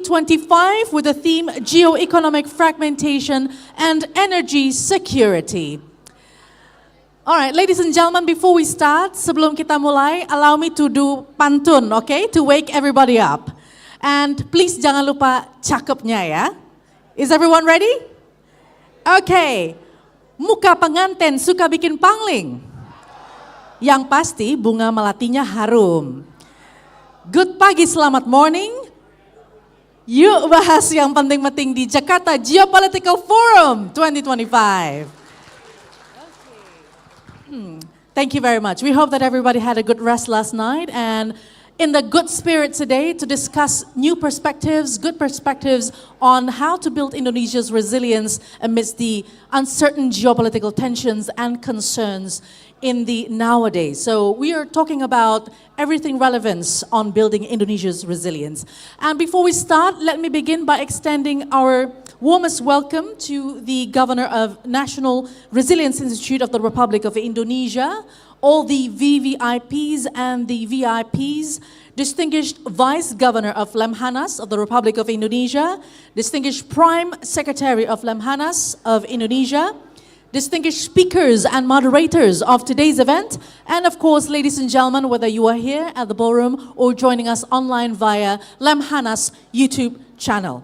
2025 with the theme Geoeconomic Fragmentation and Energy Security. Alright, ladies and gentlemen, before we start, sebelum kita mulai, allow me to do pantun, okay? To wake everybody up. And please jangan lupa cakepnya ya. Is everyone ready? Okay. Muka pengantin suka bikin pangling. Yang pasti bunga melatinya harum. Good pagi, selamat morning. Yuk bahas yang penting-penting di Jakarta Geopolitical Forum 2025. Thank you very much. We hope that everybody had a good rest last night and in the good spirit today to discuss new perspectives, good perspectives on how to build Indonesia's resilience amidst the uncertain geopolitical tensions and concerns in the nowadays. So we are talking about everything relevant on building Indonesia's resilience. And before we start, let me begin by extending our warmest welcome to the Governor of National Resilience Institute of the Republic of Indonesia, all the VVIPs and the VIPs, distinguished Vice Governor of Lemhanas of the Republic of Indonesia, distinguished Prime Secretary of Lemhanas of Indonesia, distinguished speakers and moderators of today's event, and of course, ladies and gentlemen, whether you are here at the ballroom or joining us online via Lemhanas YouTube channel.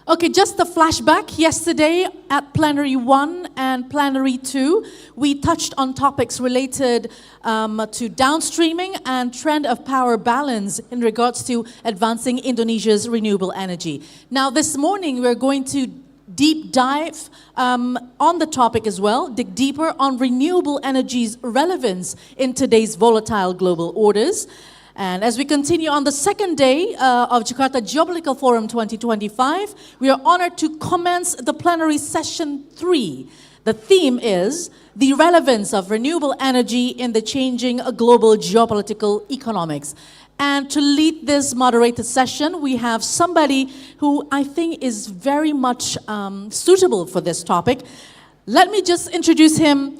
Okay, just a flashback. Yesterday at Plenary 1 and Plenary 2, we touched on topics related to downstreaming and trend of power balance in regards to advancing Indonesia's renewable energy. Now, this morning, we're going to deep dive on the topic as well, dig deeper on renewable energy's relevance in today's volatile global orders. And as we continue on the second day of Jakarta Geopolitical Forum 2025, we are honored to commence the plenary session 3. The theme is the relevance of renewable energy in the changing global geopolitical economics. And to lead this moderated session, we have somebody who I think is very much suitable for this topic. Let me just introduce him.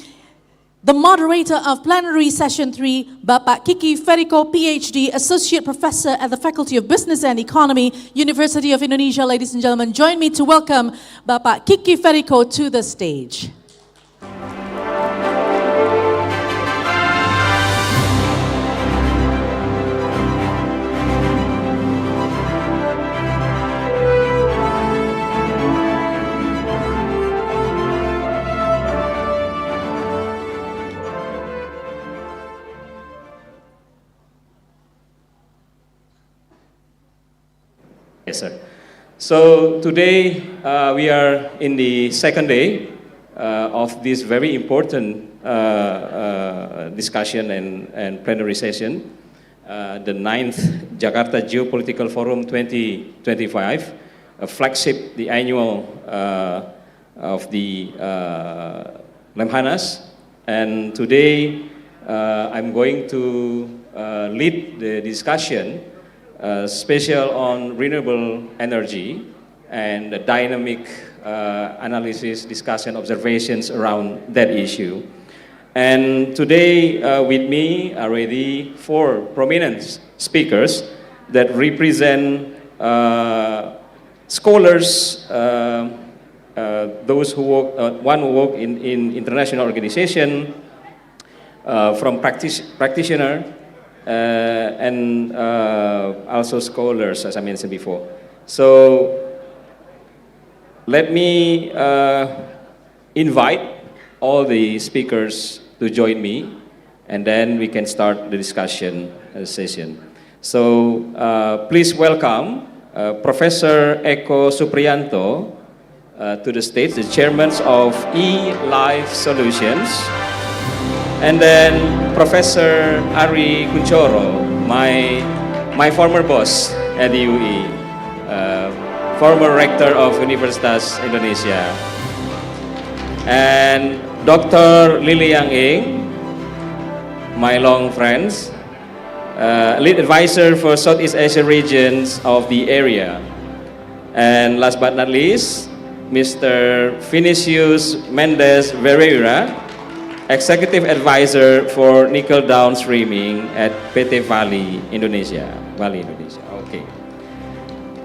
The moderator of Plenary Session 3, Bapak Kiki Feriko, PhD, Associate Professor at the Faculty of Business and Economy, University of Indonesia. Ladies and gentlemen, join me to welcome Bapak Kiki Feriko to the stage. Yes, sir. So today we are in the second day of this very important discussion and plenary session, the 9th Jakarta Geopolitical Forum 2025, a flagship, the annual of the Lemhanas. And today I'm going to lead the discussion special on renewable energy and the dynamic analysis, discussion, observations around that issue. And today with me are already 4 prominent speakers that represent scholars, those who work, one who work in international organization, from practitioner, and also scholars, as I mentioned before. So let me invite all the speakers to join me, and then we can start the discussion session. So please welcome Professor Eko Supriyanto to the stage, the chairman of E-Life Solutions. And then Professor Ari Kunchoro, my former boss at the UE, former rector of Universitas Indonesia. And Dr. Lily Yang Ing, my long friends, lead advisor for Southeast Asia regions of the area. And last but not least, Mr. Vinicius Mendes Vereira, Executive Advisor for Nickel Downstreaming at PT Vali Indonesia. Okay.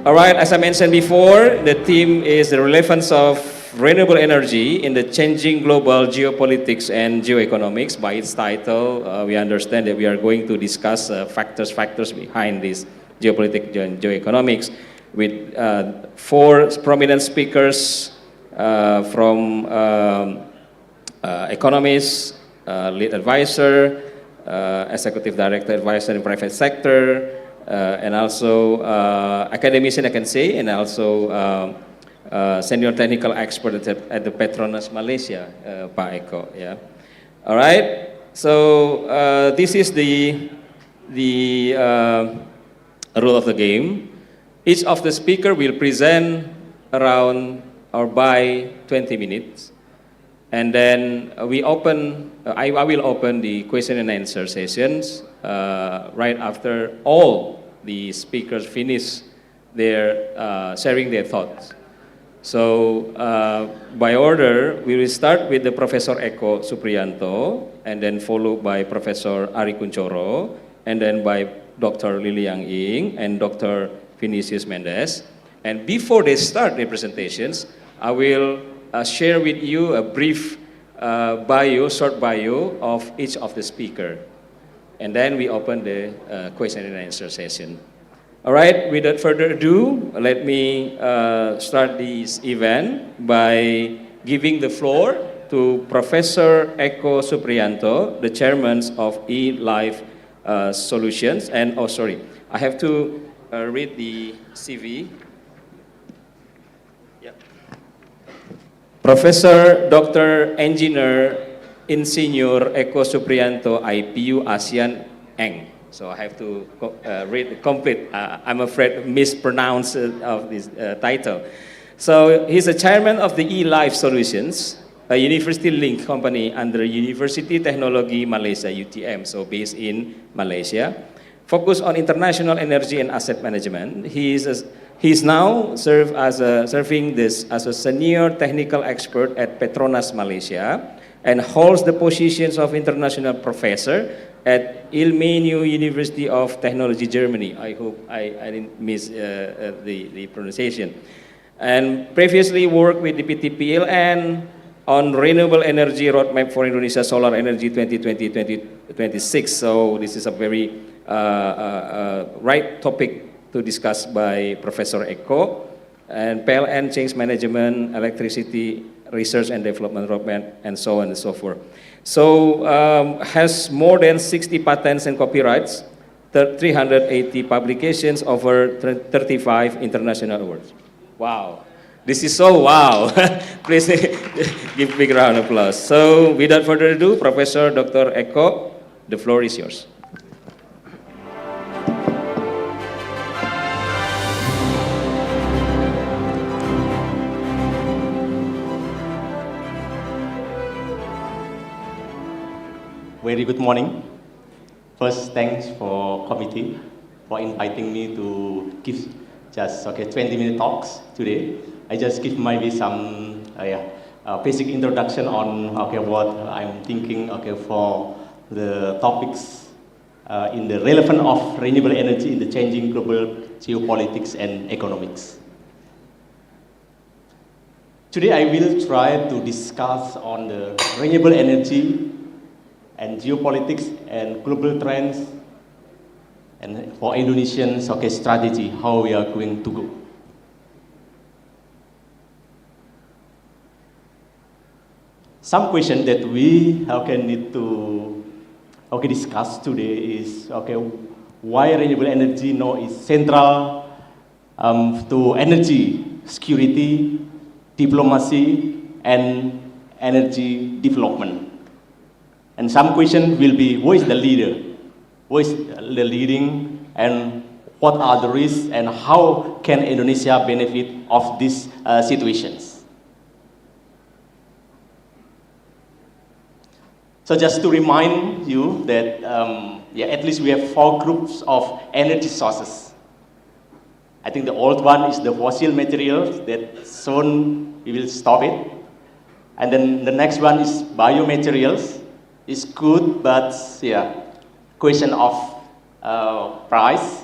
All right, as I mentioned before, the theme is the relevance of renewable energy in the changing global geopolitics and geoeconomics. By its title, we understand that we are going to discuss factors behind this geopolitics and geoeconomics with four prominent speakers from economists, lead advisor, executive director advisor in private sector, and also academician, I can say, and also senior technical expert at the Petronas Malaysia, Pak Eko. Yeah. All right. So this is the rule of the game. Each of the speaker will present around or by 20 minutes, and then we open. I will open the question and answer sessions right after all the speakers finish their sharing their thoughts. So by order, we will start with the Professor Eko Supriyanto, and then followed by Professor Ari Kunchoro, and then by Dr. Lily Yang Ying and Dr. Vinicius Mendes. And before they start their presentations, I will share with you a brief short bio of each of the speaker. And then we open the question and answer session. All right, without further ado, let me start this event by giving the floor to Professor Eko Supriyanto, the chairman of eLife Solutions. And, oh, sorry, I have to read the CV. Yeah. Professor Dr. Engineer Insinyur Eko Supriyanto, IPU ASEAN Eng. So I have to read the complete, I'm afraid, mispronounce of this title. So he's the chairman of the eLife Solutions, a university-linked company under University Technology Malaysia, UTM, so based in Malaysia, focused on international energy and asset management. He's now serving as a senior technical expert at Petronas Malaysia, and holds the positions of international professor at Ilmenau University of Technology, Germany. I hope I didn't miss the pronunciation. And previously worked with the PTPLN on renewable energy roadmap for Indonesia Solar Energy 2020-2026. So this is a very right topic to discuss by Professor Eko. And PLN change management, electricity research and development roadmap, and so on and so forth. So has more than 60 patents and copyrights, 380 publications, over 35 international awards. Wow, this is so wow. Please give big round of applause. So without further ado, Professor Dr. Eko, the floor is yours. Very good morning. First, thanks for committee for inviting me to give just 20-minute talks today. I just give maybe some basic introduction on what I'm thinking for the topics in the relevance of renewable energy in the changing global geopolitics and economics. Today I will try to discuss on the renewable energy and geopolitics and global trends, and for Indonesian strategy, how we are going to go. Some question that we need to discuss today is why renewable energy is central to energy security, diplomacy, and energy development. And some question will be, who is the leader? Who is the leading, and what are the risks, and how can Indonesia benefit of these situations? So just to remind you that at least we have 4 groups of energy sources. I think the old one is the fossil materials that soon we will stop it. And then the next one is biomaterials. It's good, but question of price.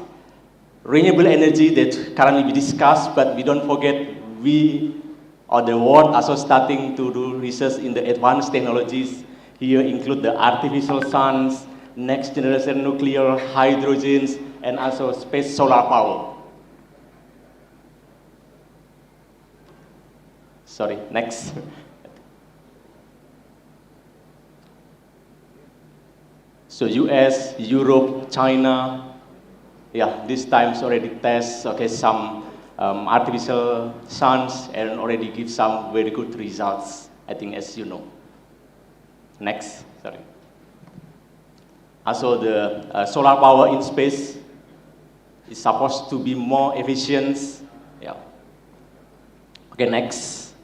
renewable energy that currently we discussed, but we don't forget we or the world also starting to do research in the advanced technologies. Here include the artificial suns, next generation nuclear, hydrogens, and also space solar power. Sorry, next. So US, Europe, China, yeah, this times already test some artificial suns and already give some very good results, I think, as you know. Next, sorry. Also the solar power in space is supposed to be more efficient. Yeah. Okay, next.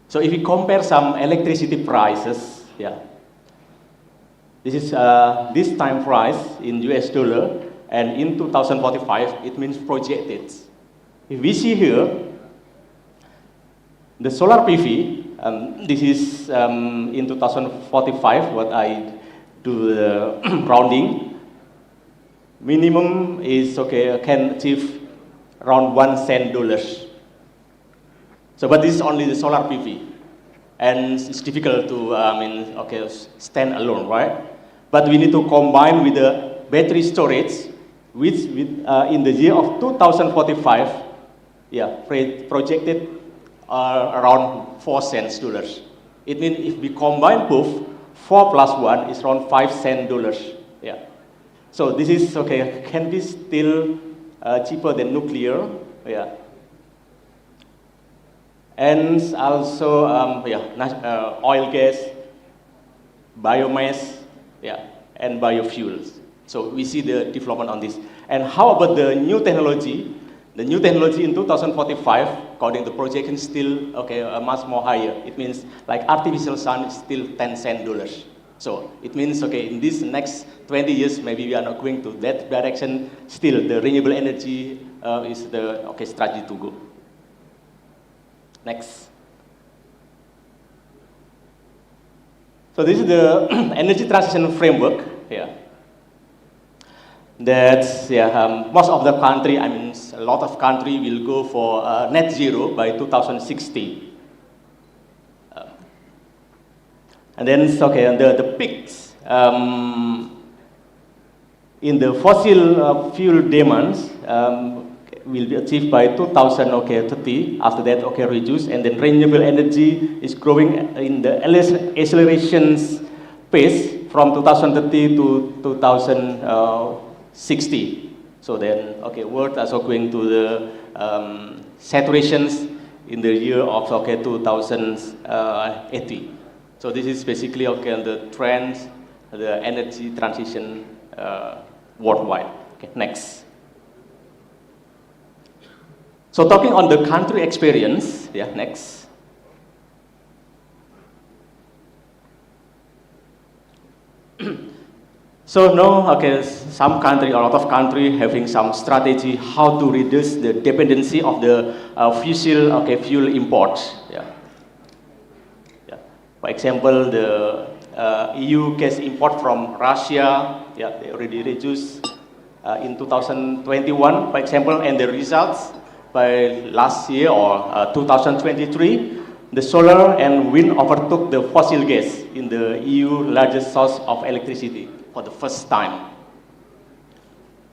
So if we compare some electricity prices, yeah. This is this time price in US dollar, and in 2045, it means projected. If we see here, the solar PV, this is in 2045, what I do the rounding, minimum is, can achieve around $0.01. So, but this is only the solar PV. And it's difficult to, stand alone, right? But we need to combine with the battery storage, which in the year of 2045, yeah, projected around $0.04. It means if we combine both, 4 plus 1 is around $0.05. Yeah. So this is, can be still cheaper than nuclear, yeah. And also, oil, gas, biomass, yeah, and biofuels. So we see the development on this. And how about the new technology? The new technology in 2045, according to projection, still much more higher. It means like artificial sun is still $0.10. So it means in this next 20 years, maybe we are not going to that direction. Still, the renewable energy is the strategy to go. Next. So this is the energy transition framework here. That's most of the country, a lot of country will go for net zero by 2060. And then the peaks in the fossil fuel demands will be achieved by 2030. After that, reduce, and then renewable energy is growing in the acceleration pace from 2030 to 2060. So then, world also going to the saturations in the year of 2080. So this is basically the trends, the energy transition worldwide. Next. So talking on the country experience, next. So now, some country, a lot of country having some strategy how to reduce the dependency of the fossil fuel imports. For example, the EU gas import from Russia, they already reduced in 2021, for example, and the results by last year or 2023, the solar and wind overtook the fossil gas in the EU largest source of electricity for the first time.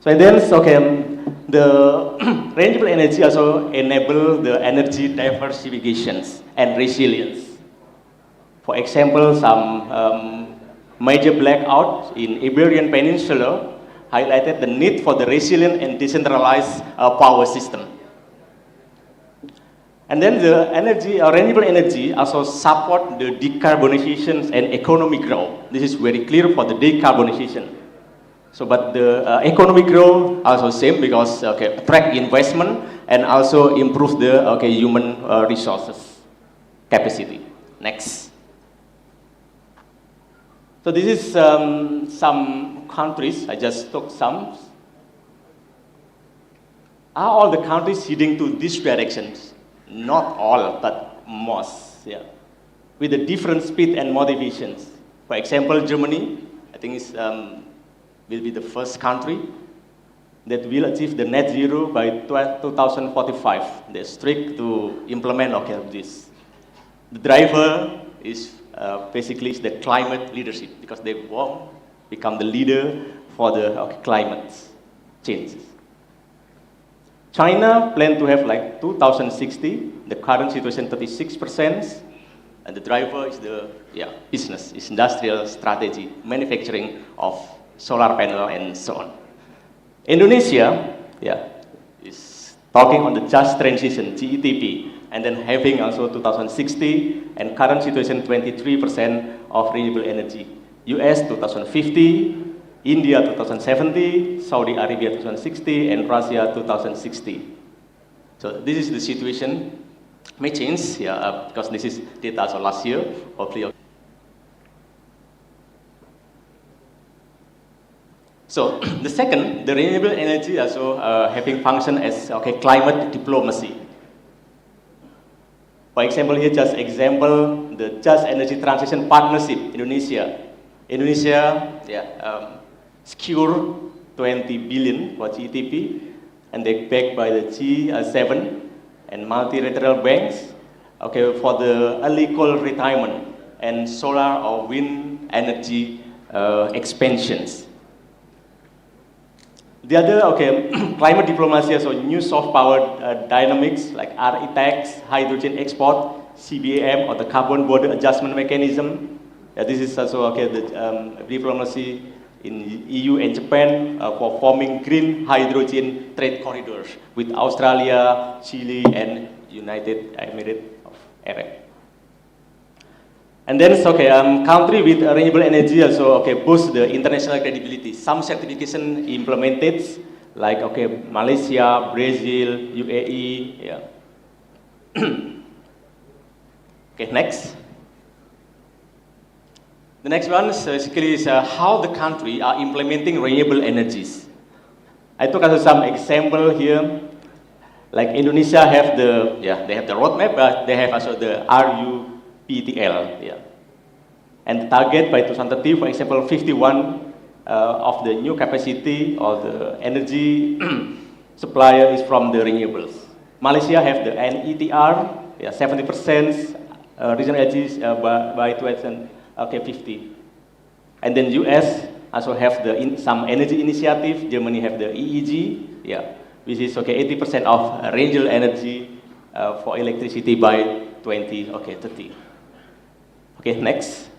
So and then, the renewable energy also enable the energy diversifications and resilience. For example, some major blackouts in Iberian Peninsula highlighted the need for the resilient and decentralized power system. And then the renewable energy also support the decarbonization and economic growth. This is very clear for the decarbonization. So, but the economic growth also same because attract investment and also improve the human resources capacity. Next. So this is some countries. I just took some. Are all the countries heading to these directions? Not all, but most, with a different speed and motivations. For example, Germany, I think will be the first country. that will achieve the net zero by 2045. They're strict to implement this. The driver is basically the climate leadership, because they want to become the leader for the climate changes. China plan to have like 2060, the current situation 36%, and the driver is the business, is industrial strategy, manufacturing of solar panel and so on. Indonesia, is talking on the just transition, GETP, and then having also 2060, and current situation 23% of renewable energy. US 2050, India 2070, Saudi Arabia 2060, and Russia 2060. So this is the situation. May change, because this is data also last year, hopefully. So the second, the renewable energy also having function as climate diplomacy. For example, here just example the Just Energy Transition Partnership Indonesia. Indonesia secure 20 billion for GTP, and they backed by the G7 and multilateral banks for the early coal retirement and solar or wind energy expansions. The other, climate diplomacy, also new soft power dynamics like RE-tax, hydrogen export, CBAM, or the carbon border adjustment mechanism. This is also the diplomacy in EU and Japan for forming green hydrogen trade corridors with Australia, Chile, and United Emirates of Arab. And then country with renewable energy also boost the international credibility. Some certification implemented like Malaysia, Brazil, UAE. Next. The next one is basically how the country are implementing renewable energies. I took also some example here. Like Indonesia have they have the roadmap, but they have also the RUPTL. And the target by 2030, for example, 51 of the new capacity or the energy supplier is from the renewables. Malaysia have the NETR, 70% regional energies by 2050. And then US also have some energy initiative. Germany have the EEG, which is 80% of renewable energy for electricity by 2030. Next.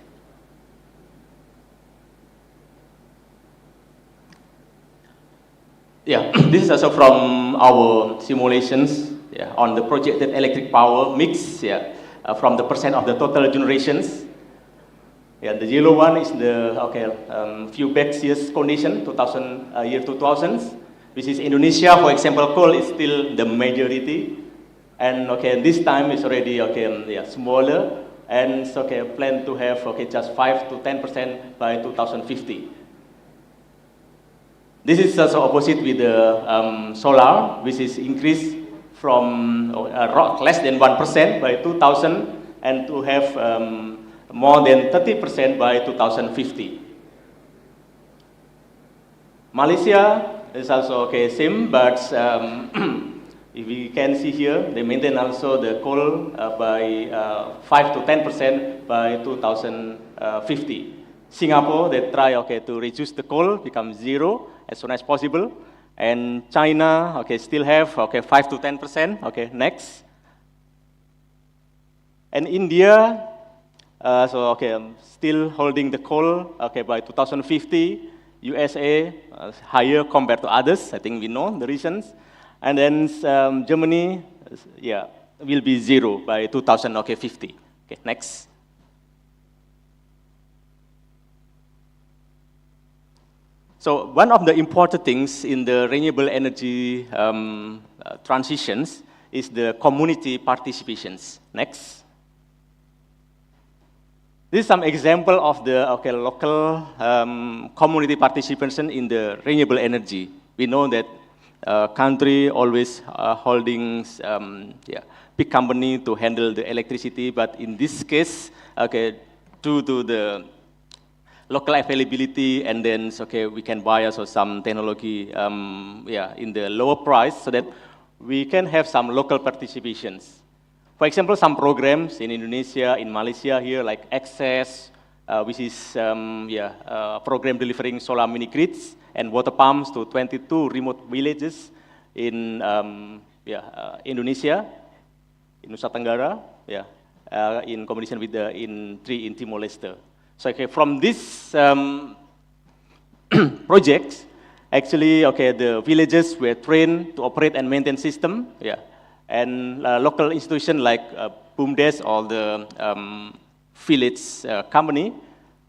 This is also from our simulations on the projected electric power mix from the percent of the total generations. The yellow one is the few back years condition, year 2000, which is Indonesia, for example, coal is still the majority, and this time is already smaller, and plan to have just 5 to 10% by 2050. This is also opposite with the solar, which is increased from less than 1% by 2000, and to have more than 30% by 2050. Malaysia is also same, but if we can see here, they maintain also the coal by 5 to 10% by 2050. Singapore, they try to reduce the coal, become zero as soon as possible, and China still have 5 to 10%. Next, and India still holding the coal by 2050. USA higher compared to others. I think we know the reasons. And then Germany, will be zero by 2050. Next. So one of the important things in the renewable energy transitions is the community participations. Next. This is some example of the local community participation in the renewable energy. We know that country always holding big company to handle the electricity, but in this case, due to the local availability, and then okay, we can buy also some technology in the lower price so that we can have some local participations. For example, some programs in Indonesia, in Malaysia here, like Access, which is a program delivering solar mini grids and water pumps to 22 remote villages in Indonesia, in Nusa Tenggara, in combination with in Timor-Leste. So okay, from this projects, actually, okay, the villages were trained to operate and maintain system, and local institutions like BUMDes or the village company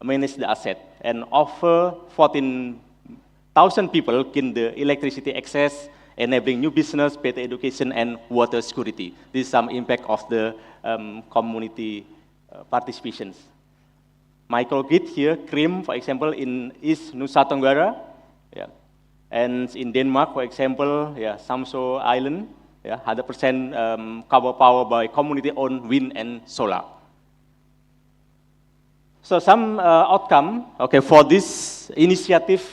manage the asset and offer 14,000 people in the electricity access, enabling new business, better education, and water security. This is some impact of the community participations. Microgrid here, Krim, for example, in East Nusa Tenggara, and in Denmark, for example, Samso Island, 100% cover power by community-owned wind and solar. So some outcome, okay, for this initiative,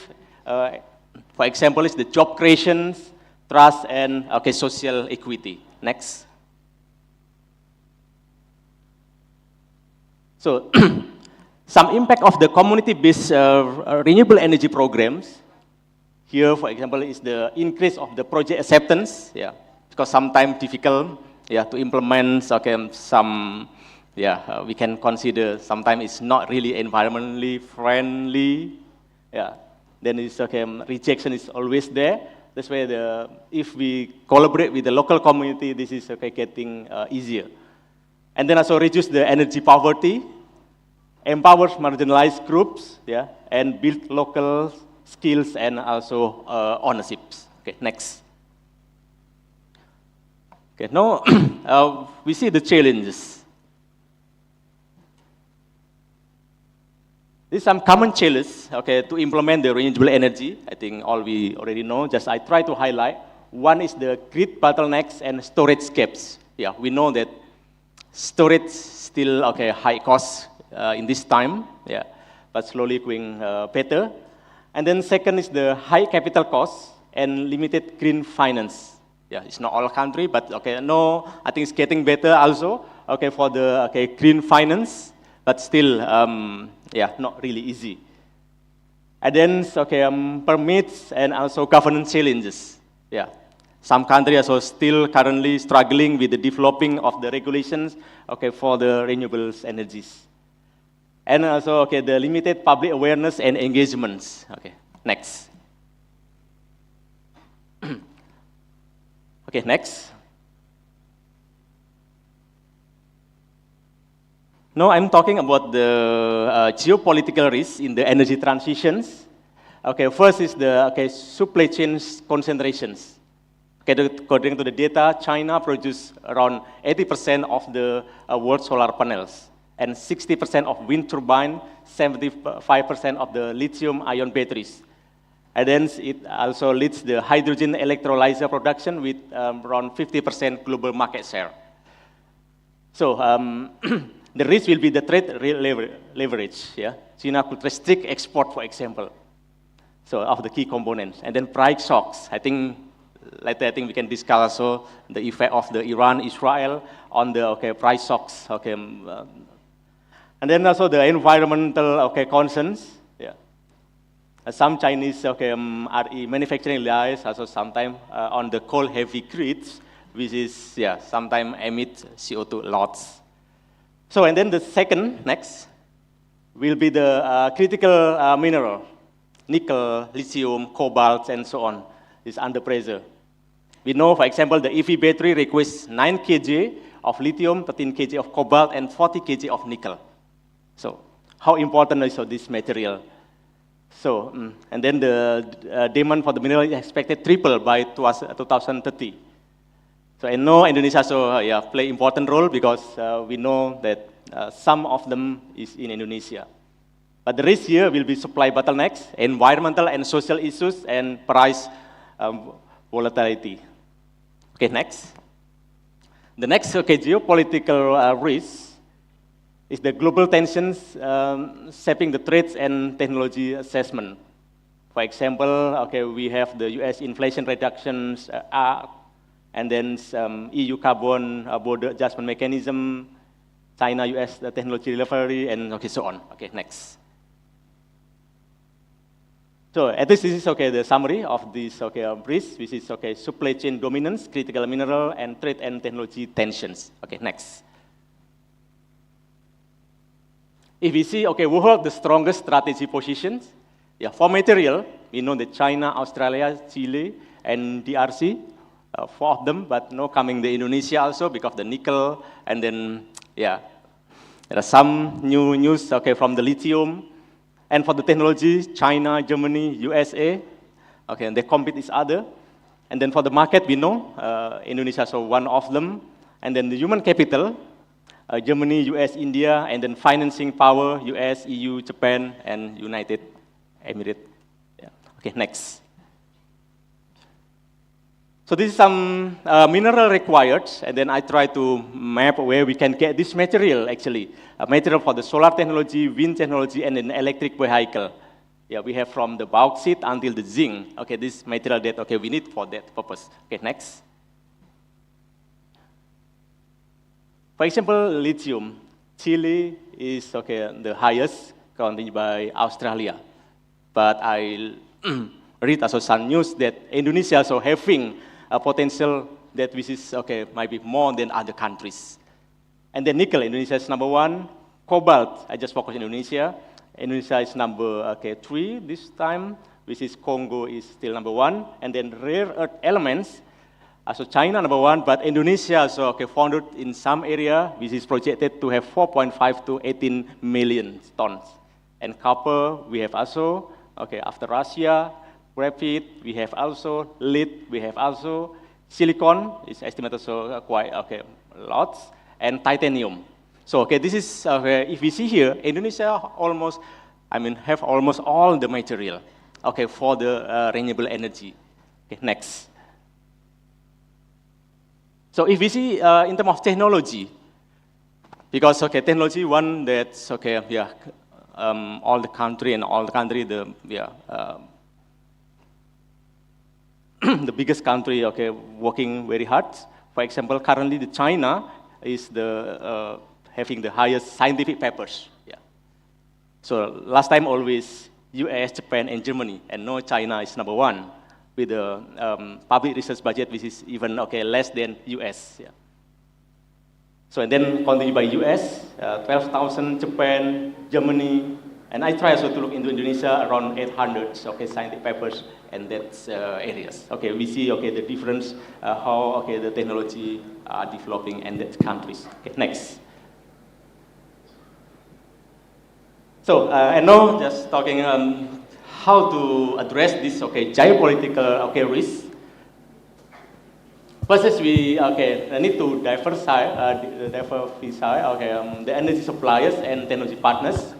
for example, is the job creations, trust, and okay, social equity. Next. So some impact of the community-based renewable energy programs. Here, for example, is the increase of the project acceptance, because sometimes difficult, to implement. Okay, some, we can consider sometimes it's not really environmentally friendly. Then it's okay. Rejection is always there. That's why if we collaborate with the local community, this is okay, getting easier. And then also reduce the energy poverty, empowers marginalized groups, and build local skills and also ownerships. Okay, next. Okay, now we see the challenges. These are some common challenges, okay, to implement the renewable energy. I think all we already know. Just I try to highlight. One is the grid bottlenecks and storage gaps. We know that storage still okay high cost in this time, but slowly going better. And then second is the high capital costs and limited green finance. It's not all country, but okay, no, I think it's getting better also. Okay, for the green finance, but still, not really easy. And then permits and also governance challenges. Some countries are still currently struggling with the developing of the regulations. Okay, for the renewables energies. And also, okay, the limited public awareness and engagements. Okay, next. Okay, next. Now I'm talking about the geopolitical risks in the energy transitions. Okay, first is the supply chain concentrations. Okay, according to the data, China produces around 80% of the world solar panels, and 60% of wind turbine, 75% of the lithium-ion batteries. And then it also leads the hydrogen electrolyzer production with around 50% global market share. So the risk will be the trade leverage. China could restrict export, for example. So of the key components, and then price shocks. I think later I think we can discuss also the effect of the Iran-Israel on the price shocks. And then also the environmental concerns. Some Chinese RE manufacturing lies also sometimes on the coal-heavy grids, which is sometimes emit CO2 lots. So and then the second next will be the critical mineral, nickel, lithium, cobalt, and so on is under pressure. We know, for example, the EV battery requires 9 kg of lithium, 13 kg of cobalt, and 40 kg of nickel. So how important is this material? So, and then the demand for the mineral is expected triple by 2030. So I know Indonesia also play important role because we know that some of them is in Indonesia. But the risk here will be supply bottlenecks, environmental and social issues, and price volatility. Okay, next. The next geopolitical risk is the global tensions shaping the trades and technology assessment. For example, okay, we have the US Inflation Reductions Act, and then EU Carbon Border Adjustment Mechanism, China-US technology delivery, and okay, so on. Okay, next. So this is okay the summary of this okay brief, which is okay supply chain dominance, critical mineral, and trade and technology tensions. Okay, next. If we see okay who hold the strongest strategy positions, yeah, for material we know that China, Australia, Chile, and DRC, 4 of them, but no coming the Indonesia also because of the nickel, and then yeah, there are some new news okay from the lithium. And for the technology, China, Germany, USA, okay, and they compete each other. And then for the market, we know Indonesia is one of them. And then the human capital, Germany, US, India, and then financing power, US, EU, Japan, and United Emirates. Yeah. Okay, next. So this is some mineral required, and then I try to map where we can get this material actually. Material for the solar technology, wind technology, and an electric vehicle. Yeah, we have from the bauxite until the zinc. Okay, this material that okay we need for that purpose. Okay, next. For example, lithium. Chile is okay the highest, continued by Australia. But I read also some news that Indonesia also having a potential that which is okay might be more than other countries. And then nickel, Indonesia is number 1. Cobalt, I just focus on Indonesia. Indonesia is number 3 this time, which is Congo is still number 1. And then rare earth elements, also China number 1, but Indonesia also okay founded in some area, which is projected to have 4.5 to 18 million tons. And copper, we have also okay after Russia. Graphite, we have also lead, we have also silicon, is estimated so quite okay lots, and titanium. So okay, this is okay, if we see here, Indonesia almost, I mean, have almost all the material, okay, for the renewable energy. Okay, next. So if we see in terms of technology, because okay, technology one that's okay, yeah, all the country the the biggest country, okay, working very hard. For example, currently the China is the having the highest scientific papers. Yeah. So last time always US, Japan, and Germany, and now China is number 1 with the public research budget, which is even okay less than US. Yeah. So and then continued by US, 12,000, Japan, Germany, and I try also to look into Indonesia around 800 okay scientific papers and that areas. Okay, we see okay the difference how okay the technology are developing in that countries. Okay, next. So and now just talking how to address this okay geopolitical okay risk. First is we okay need to diversify okay the energy suppliers and technology partners.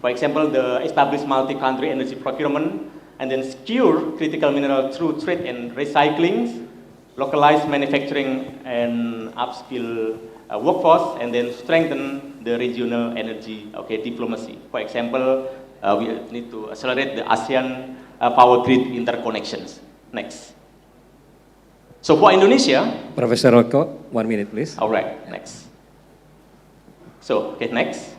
For example, the established multi-country energy procurement, and then secure critical mineral through trade and recycling, localized manufacturing and upskill workforce, and then strengthen the regional energy okay diplomacy. For example, we need to accelerate the ASEAN power grid interconnections. Next. So for Indonesia, Professor Rocco, 1 minute, please. All right, next. So okay, next.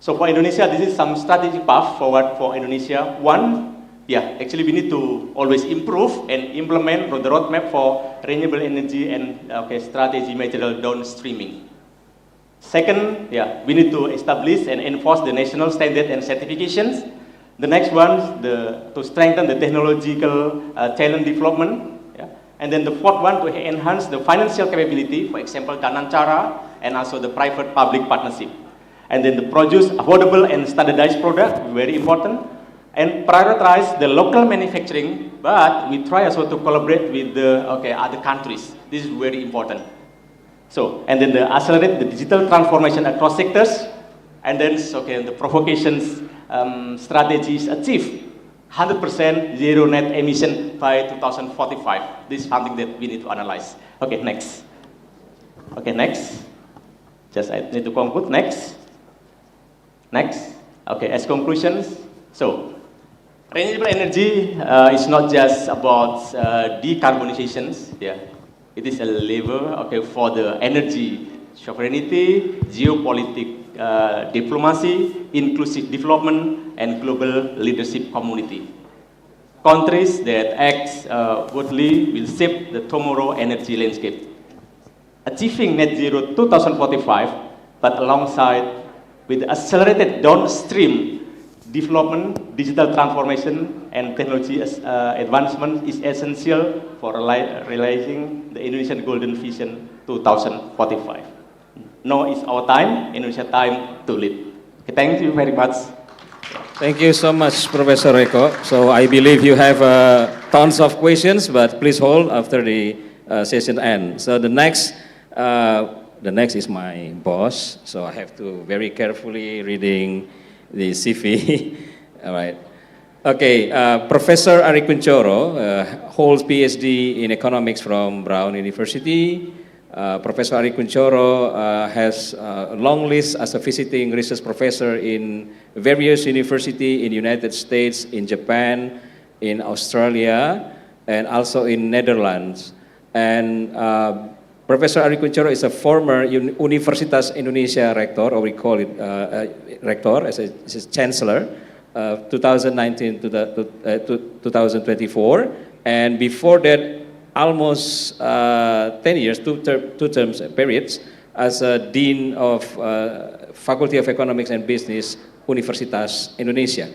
So for Indonesia, this is some strategic path forward for Indonesia. 1, yeah, actually we need to always improve and implement the roadmap for renewable energy and okay, strategy material downstreaming. Second, yeah, we need to establish and enforce the national standard and certifications. The next one, to strengthen the technological talent development. Yeah. And then the fourth one, to enhance the financial capability, for example, Danancara, and also the private-public partnership. And then the produce affordable and standardized product, very important. And prioritize the local manufacturing, but we try also to collaborate with the other countries. This is very important. So, and then the accelerate the digital transformation across sectors, and then the provocations strategies achieve 100% zero net emission by 2045. This is something that we need to analyze. Okay, next. Okay, next. just I need to conclude. Next. Okay, as conclusions, so renewable energy is not just about decarbonizations. Yeah, it is a lever, okay, for the energy sovereignty, geopolitical diplomacy, inclusive development, and global leadership community. Countries that act boldly will shape the tomorrow energy landscape. Achieving net zero 2045, but alongside with accelerated downstream development, digital transformation, and technology advancement is essential for realizing the Indonesian Golden Vision 2045. Now is our time, Indonesia time to lead. Okay, thank you very much. Thank you so much, Professor Eko. So I believe you have tons of questions, but please hold after the session ends. So the next is my boss, so I have to very carefully reading the CV. All right. Okay, Professor Ari Kunchoro holds PhD in economics from Brown University. Professor Ari Kunchoro has a long list as a visiting research professor in various universities in the United States, in Japan, in Australia, and also in Netherlands. And Professor Ari Kunchoro is a former Universitas Indonesia rector, or we call it rector, as a chancellor, 2019 to 2024. And before that, almost 10 years, two terms periods, as a Dean of Faculty of Economics and Business, Universitas Indonesia.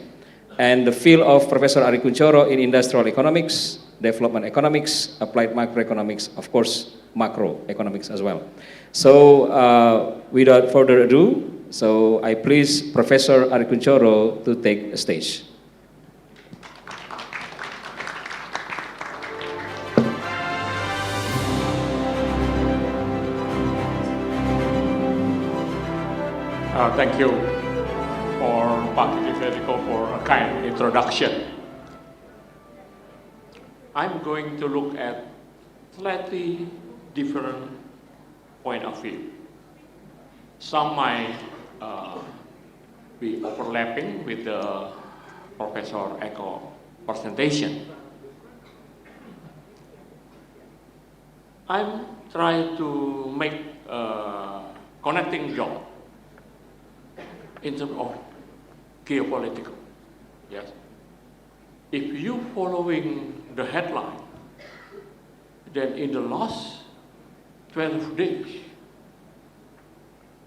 And the field of Professor Ari Kunchoro in industrial economics, development economics, applied macroeconomics, of course, macroeconomics as well. So without further ado, so I please Professor Ari Kunchoro to take the stage. Thank you for Pak Federico for a kind introduction. I'm going to look at slightly different point of view. Some might be overlapping with the Professor Eko presentation. I'm trying to make a connecting job in terms of geopolitical. Yes. If you following the headline, then in the last 12 days,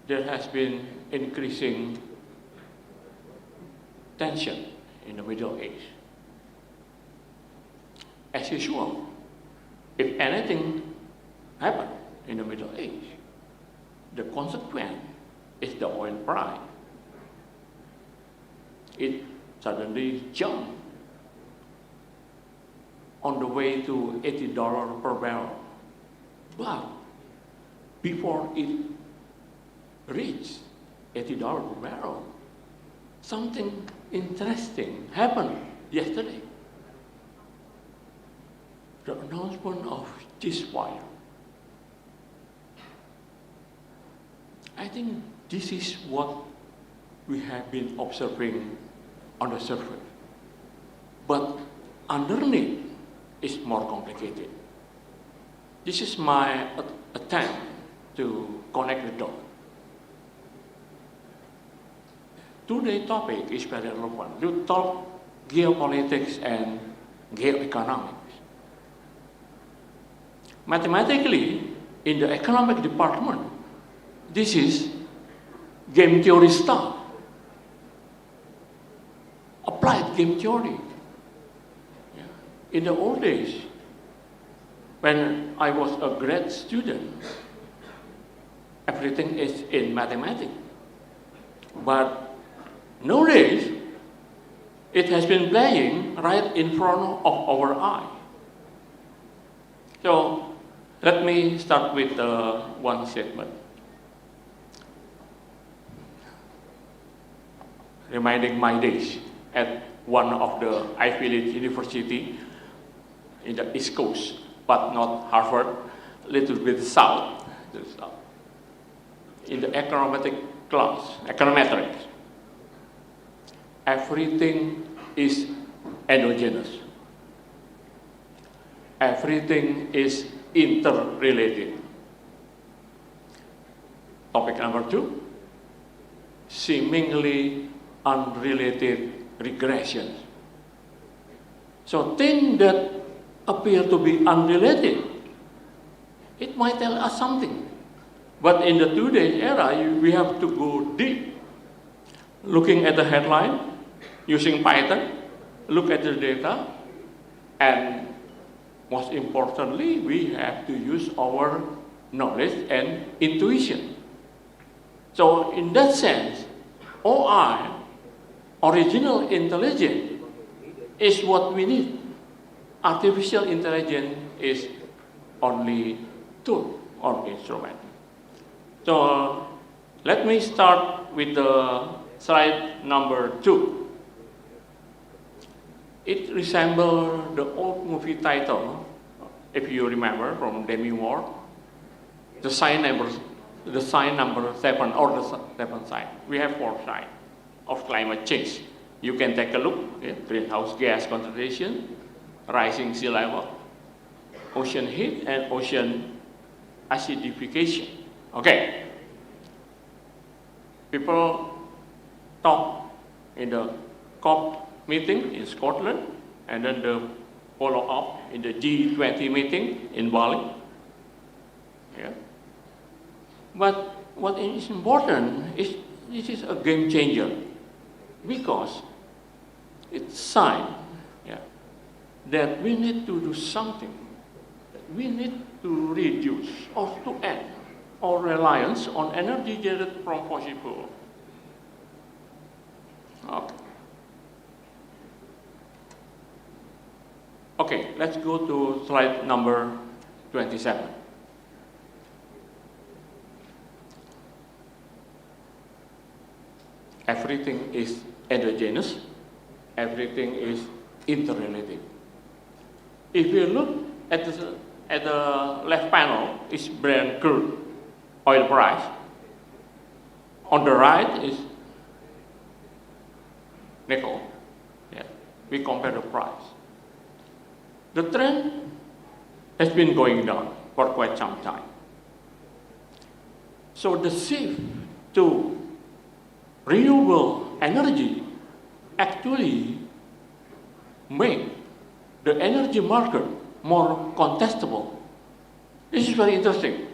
there has been increasing tension in the Middle East. As usual, if anything happens in the Middle East, the consequence is the oil price. It suddenly jumped on the way to $80 per barrel. But before it reached $80 per barrel, something interesting happened yesterday. The announcement of ceasefire. I think this is what we have been observing on the surface. But underneath is more complicated. This is my attempt to connect the dots. Today's topic is very relevant. You talk geopolitics and geoeconomics. Mathematically, in the economic department, this is game theory stuff. Applied game theory. In the old days, when I was a grad student, everything is in mathematics. But nowadays, it has been playing right in front of our eye. So let me start with one statement. Reminding my days at one of the Ivy League university in the East Coast, but not Harvard, a little bit south. in the econometric class, econometrics, everything is endogenous. Everything is interrelated. Topic number 2, seemingly unrelated regressions. So things that appear to be unrelated, it might tell us something. But in the today's era, we have to go deep, looking at the headline, using Python, look at the data, and most importantly, we have to use our knowledge and intuition. So in that sense, OI, original intelligence, is what we need. Artificial intelligence is only tool or instrument. So let me start with the slide number 2. It resembles the old movie title, if you remember, from Demi Moore, the sign number 7, or the 7th sign. We have 4 signs of climate change. You can take a look, greenhouse gas concentration, rising sea level, ocean heat, and ocean acidification. Okay. People talk in the COP meeting in Scotland, and then the follow-up in the G20 meeting in Bali. Yeah. But what is important is this is a game changer, because it's a sign that we need to do something. We need to reduce or to end our reliance on energy generated from fossil fuel. Okay, let's go to slide number 27. Everything is endogenous, everything is interrelated. If you look at the left panel, is Brent crude oil price. On the right is nickel. Yeah. We compare the price. The trend has been going down for quite some time. So the shift to renewable energy actually make the energy market more contestable. This is very interesting.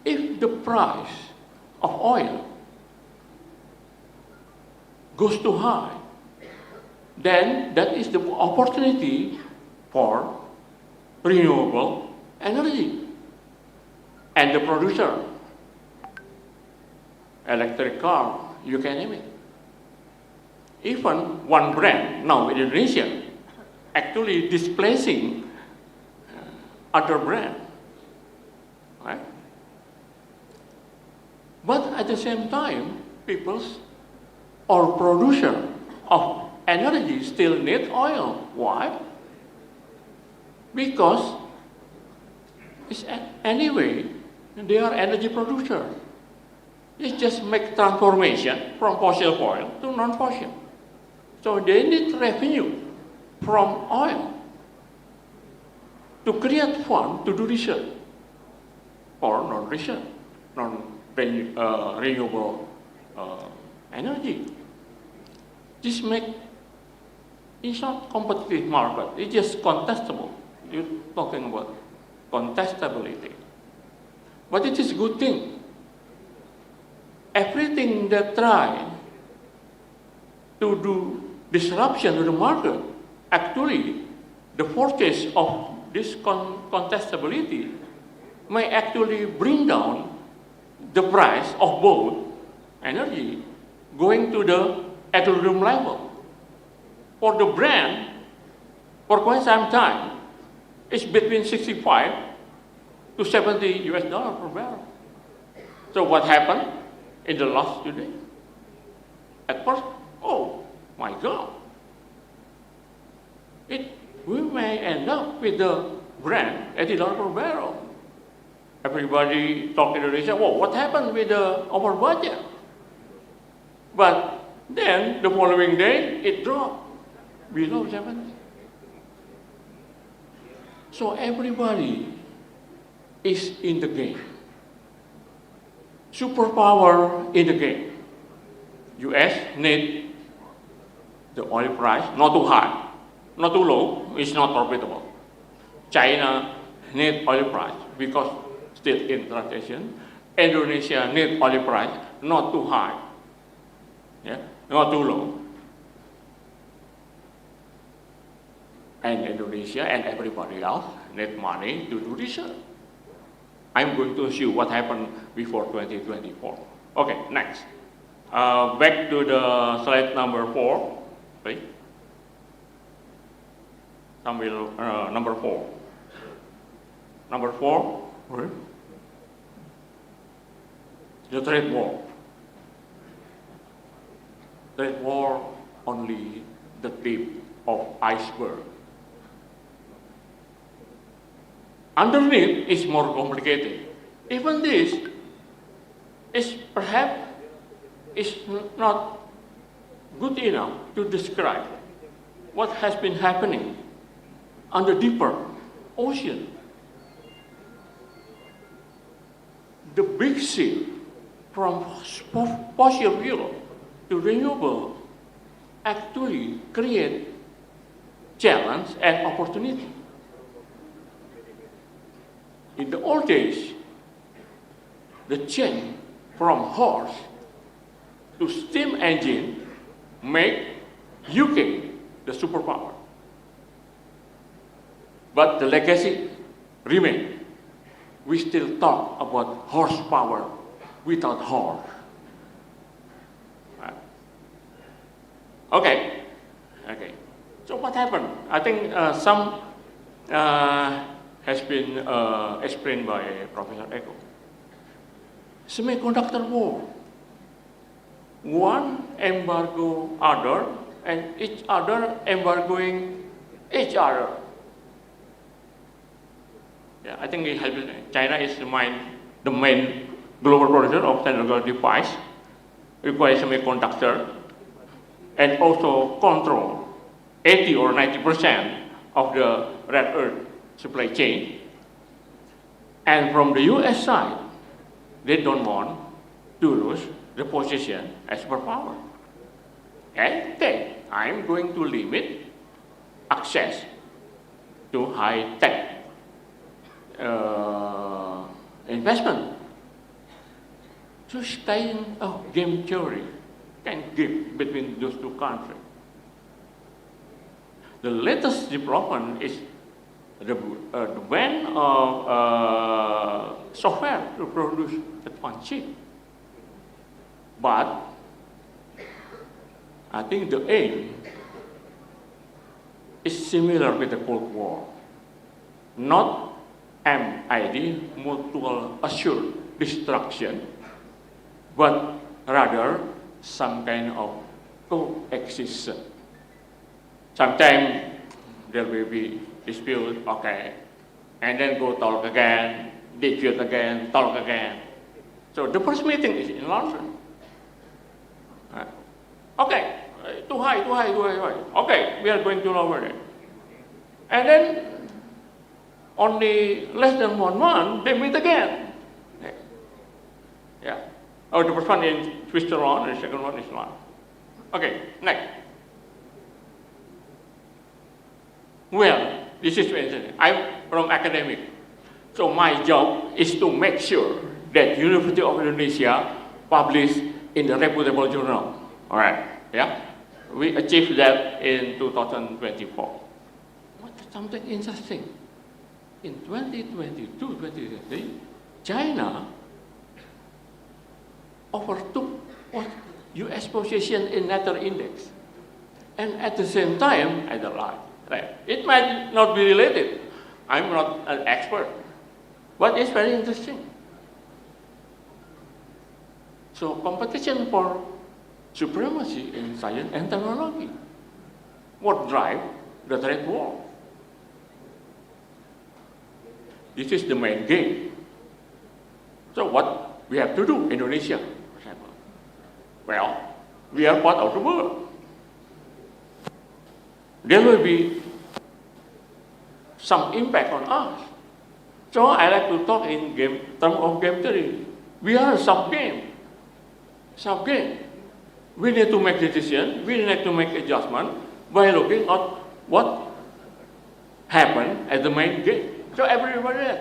If the price of oil goes too high, then that is the opportunity for renewable energy. And the producer, electric car, you can name it. Even one brand now in Indonesia actually displacing other brand, right? But at the same time, people or producer of energy still need oil. Why? Because it's anyway they are energy producer. They just make transformation from fossil oil to non-fossil. So they need revenue from oil to create fund to do research or non-research, non-renewable energy. This make it's not competitive market. It's just contestable. You're talking about contestability, but it is a good thing. Everything that try to do disruption to the market, actually, the forces of this contestability may actually bring down the price of both energy going to the equilibrium level. For the brand, for quite some time, it's between 65 to 70 US dollars per barrel. So what happened in the last 2 days? At first, oh my God, we may end up with the Brent $80 per barrel. everybody talk Indonesia, whoa, what happened with our budget? But then the following day, it dropped below 70. So everybody is in the game. Superpower in the game. US need the oil price not too high, not too low, it's not profitable. China need oil price because still in transition. Indonesia need oil price not too high, yeah, not too low. And Indonesia and everybody else need money to do research. I'm going to show what happened before 2024. Okay, next. Back to the slide number 4, please. Number 4. Number 4, right? The trade war. Trade war only the tip of iceberg. Underneath is more complicated. Even this is perhaps not good enough to describe what has been happening on the deeper ocean. The big shift from fossil fuel to renewable actually create challenge and opportunity. In the old days, the change from horse to steam engine make UK the superpower. But the legacy remains. We still talk about horsepower without horse. Right. Okay. So what happened? I think some has been explained by Professor Eko. Semiconductor war. One embargo other, and each other embargoing each other. Yeah, I think China is the main global producer of technical device, requires semiconductor, and also control 80 or 90% of the rare earth supply chain. And from the US side, they don't want to lose the position as superpower. And then I'm going to limit access to high-tech investment. So staying game theory can give between those two countries. The latest development is the ban of software to produce advanced chip. But I think the aim is similar with the Cold War. Not MID, mutual assured destruction, but rather some kind of coexistence. Sometimes there will be dispute, okay, and then go talk again, dispute again, talk again. So the first meeting is in London. Okay, too high. Okay, we are going to lower it. And then only less than 1 month, they meet again. Yeah. Oh, the first one in Switzerland, and the second one is London. Okay, next. Well, this is interesting. I'm from academic. So my job is to make sure that University of Indonesia publish in the reputable journal. All right, yeah? We achieved that in 2024. But something interesting. In 2022-2023, China overtook US position in Nature Index. And at the same time, at the right. It might not be related. I'm not an expert. But it's very interesting. So competition for supremacy in science and technology. What drive the trade war? This is the main game. So what we have to do, Indonesia, for example? Well, we are part of the world. There will be some impact on us. So I like to talk in terms of game theory. We are a sub-game. Sub-game. We need to make decision, we need to make adjustment by looking at what happened at the main game. So everybody,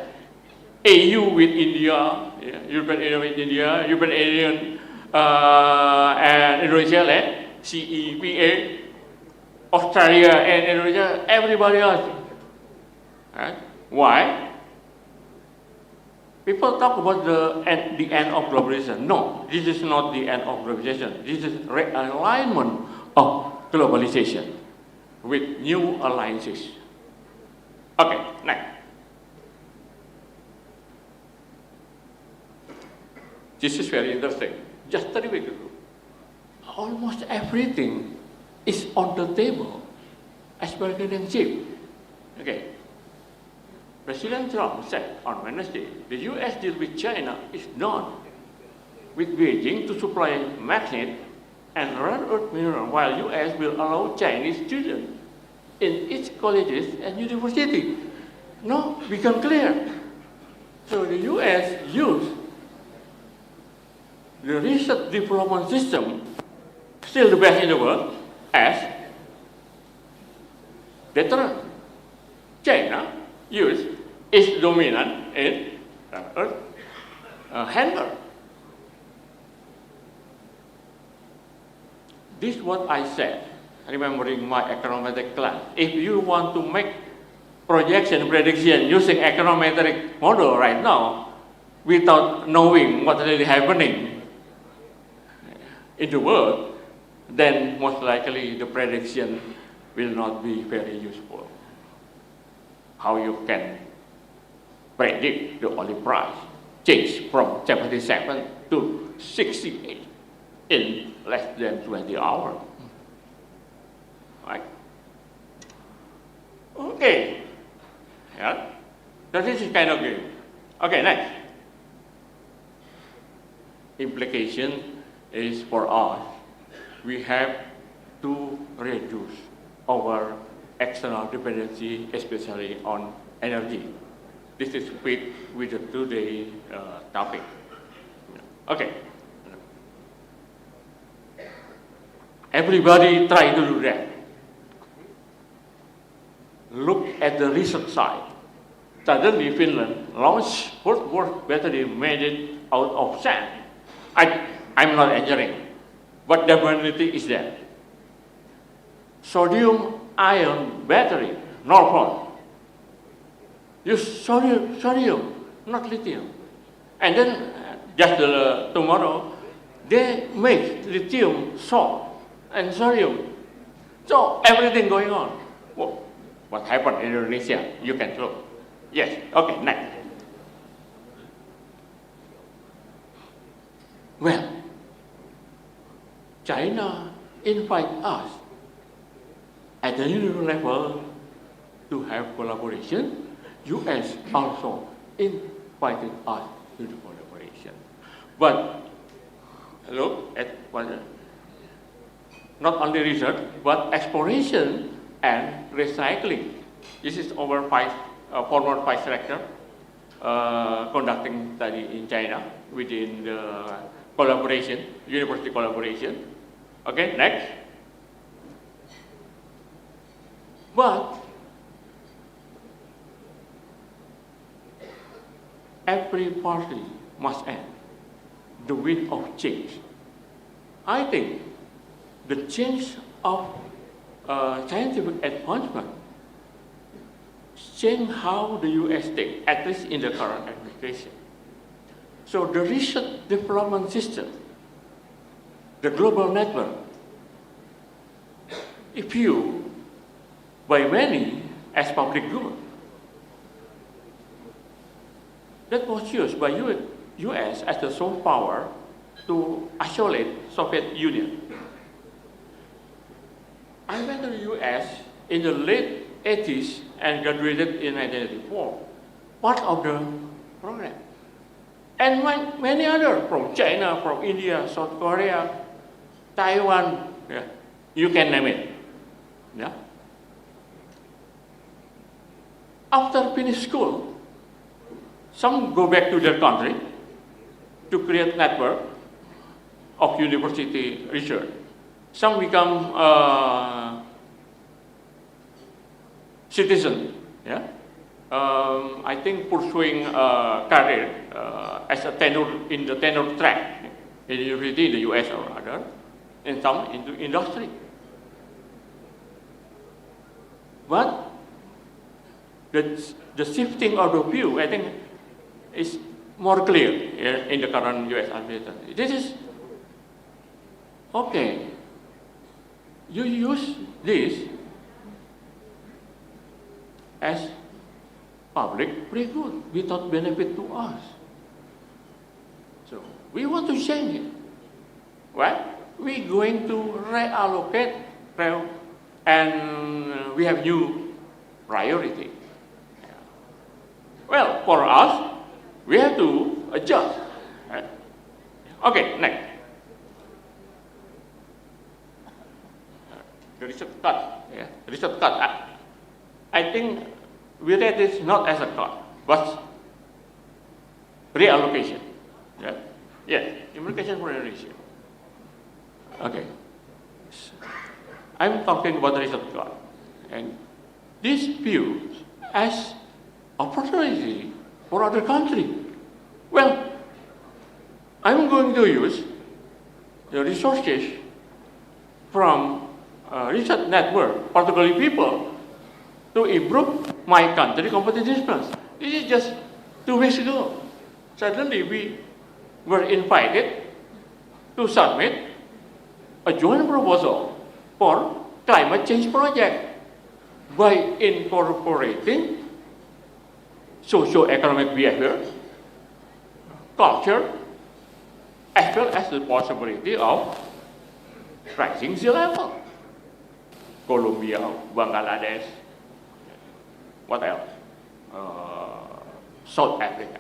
AU with India, European Union with India, European Union and Indonesia, CEPA, Australia and Indonesia, everybody else. Right? Why? People talk about the end of globalization. No, this is not the end of globalization. This is realignment of globalization with new alliances. Okay, next. This is very interesting. Just 3 weeks ago, almost everything is on the table as bargaining chip. Okay. President Trump said on Wednesday, the US deal with China is done, with Beijing to supply magnet and rare earth mineral, while US will allow Chinese students in its colleges and universities. No, become clear. So the US used the research development system, still the best in the world, as deterrent. China used its dominant in handler. This is what I said, remembering my econometric class. If you want to make projection, prediction using econometric model right now, without knowing what's really happening in the world, then most likely the prediction will not be very useful. How you can predict the oil price change from 77 to 68 in less than 20 hours. Right? Okay. Yeah. So this is kind of game. Okay, next. Implication is for us. We have to reduce our external dependency, especially on energy. This is fit with the today topic. Okay. Everybody try to do that. Look at the research side. Suddenly Finland launched first world battery made it out of sand. I'm not engineering, but definitely is that. Sodium ion battery, Norfolk. Use sodium, not lithium. And then just tomorrow, they make lithium salt and sodium. So everything going on. Well, what happened in Indonesia? You can look. Yes. Okay. Next. Well, China invite us at the union level to have collaboration. US also invited us to the collaboration. But look at what, not only research, but exploration and recycling. This is our former vice rector conducting study in China within the collaboration, university collaboration. Okay, next. But every party must end the wind of change. I think the change of scientific advancement change how the US think, at least in the current administration. So the research development system, the global network, if you, by many as public good, that was used by US as the sole power to isolate Soviet Union. I went to the US in the late 80s and graduated in 1984, part of the program. and many other from China, from India, South Korea, Taiwan, yeah, you can name it. Yeah. After finish school, some go back to their country to create network of university research. Some become citizen. Yeah. I think pursuing career as a in the tenure track in the university in the US or other, and some into industry. But the shifting of the view, I think, is more clear in the current US administration. This is okay. You use this as public free good without benefit to us. So we want to change it. Well, we're going to reallocate, and we have new priority. Well, for us, we have to adjust. Right? Okay, next. The research cut. Yeah, research cut. I think we read this not as a cut, but reallocation. Yeah, yes, implication for Indonesia. Okay, I'm talking about research cut, and this view as opportunity for other country. Well, I'm going to use the resources from research network, particularly people, to improve my country competitiveness. This is just 2 weeks ago. Suddenly we were invited to submit a joint proposal for climate change project by incorporating socio-economic behavior, culture, as well as the possibility of rising sea level. Colombia, Bangladesh, what else? South Africa.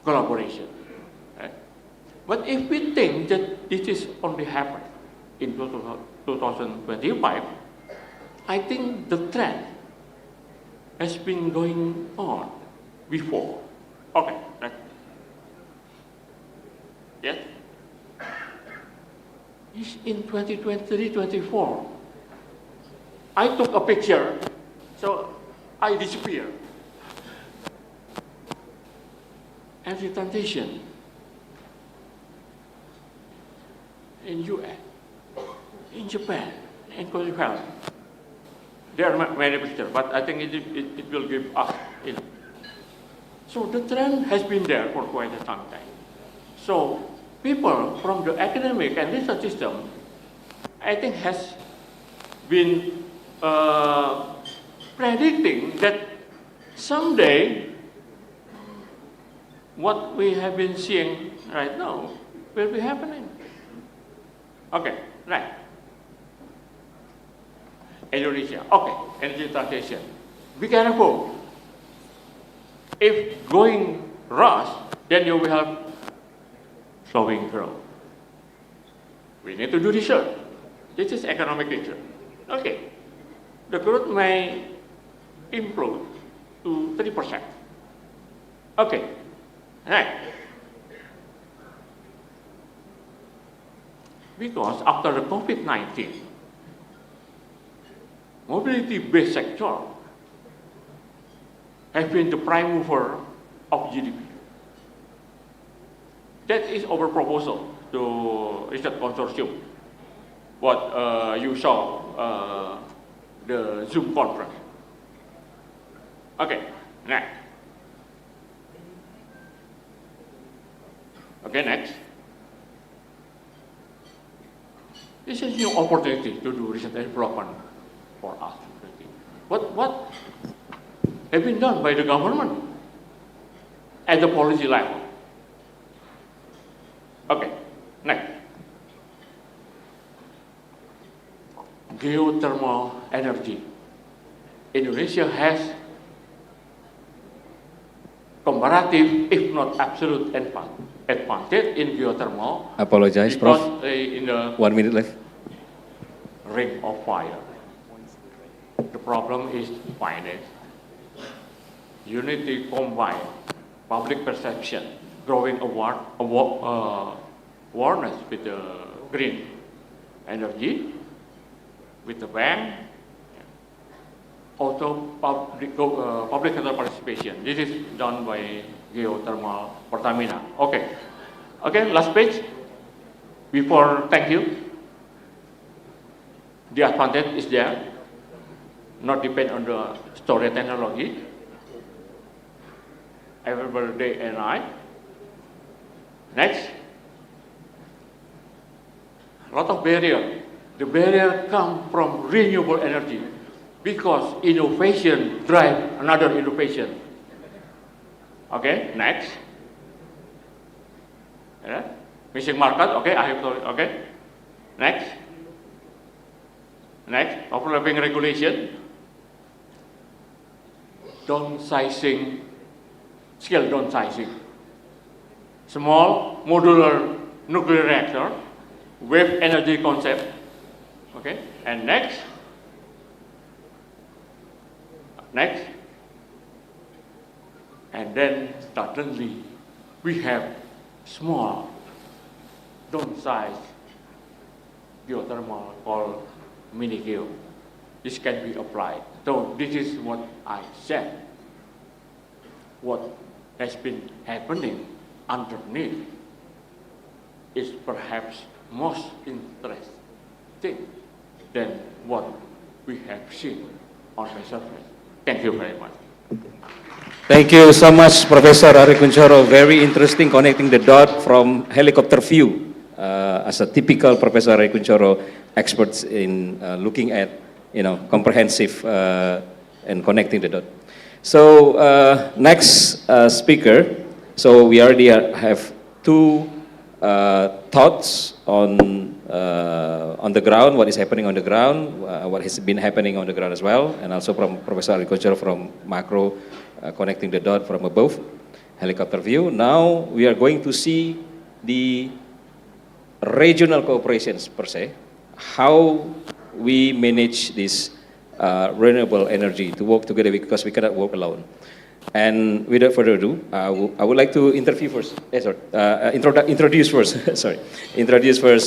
Collaboration. Right? But if we think that this is only happened in 2025, I think the trend has been going on before. Okay, next. Yes? In 2023-24, I took a picture, so I disappeared. Energy transition in US, in Japan, in Korea. There are many pictures, but I think it will give us. So the trend has been there for quite a long time. So people from the academic and research system, I think, has been predicting that someday what we have been seeing right now will be happening. Okay, right. Indonesia, okay, energy transition. Be careful. If going rush, then you will have slowing growth. We need to do research. This is economic research. Okay, the growth may improve to 3%. Okay, right. Because after the COVID-19, mobility-based sector has been the prime mover of GDP. That is our proposal to research consortium. What you saw the Zoom conference. Okay, next. Okay, next. This is a new opportunity to do research and development for us. What has been done by the government at the policy level? Okay, next. Geothermal energy. Indonesia has comparative, if not absolute advantage in geothermal. Apologize, because Prof. In the 1 minute left. ring of fire, the problem is finance. You need to combine public perception, growing awareness with the green energy, with the bank, also public sector participation. This is done by geothermal Pertamina. Okay, last page. Before, thank you. The advantage is there, not depend on the storage technology, every day and night. Next, a lot of barrier. The barrier come from renewable energy because innovation drive another innovation. Okay, next. Yeah. Missing market, okay, I have to, okay. Next, overlapping regulation, downsizing, scale downsizing, small modular nuclear reactor, wave energy concept, okay, and next, and then suddenly we have small downsized geothermal called mini geo. This can be applied. So this is what I said. What has been happening underneath is perhaps most interesting than what we have seen on the surface. Thank you very much. Thank you so much, Professor Ari Kunchoro. Very interesting connecting the dot from helicopter view as a typical Professor Ari Kunchoro experts in looking at, comprehensive and connecting the dot. So next speaker. So we already have two thoughts on the ground, what is happening on the ground, what has been happening on the ground as well, and also from Professor Ari Kunchoro from macro, connecting the dot from above, helicopter view. Now we are going to see the regional cooperations per se, how we manage this renewable energy to work together, because we cannot work alone. And without further ado, I would like to introduce first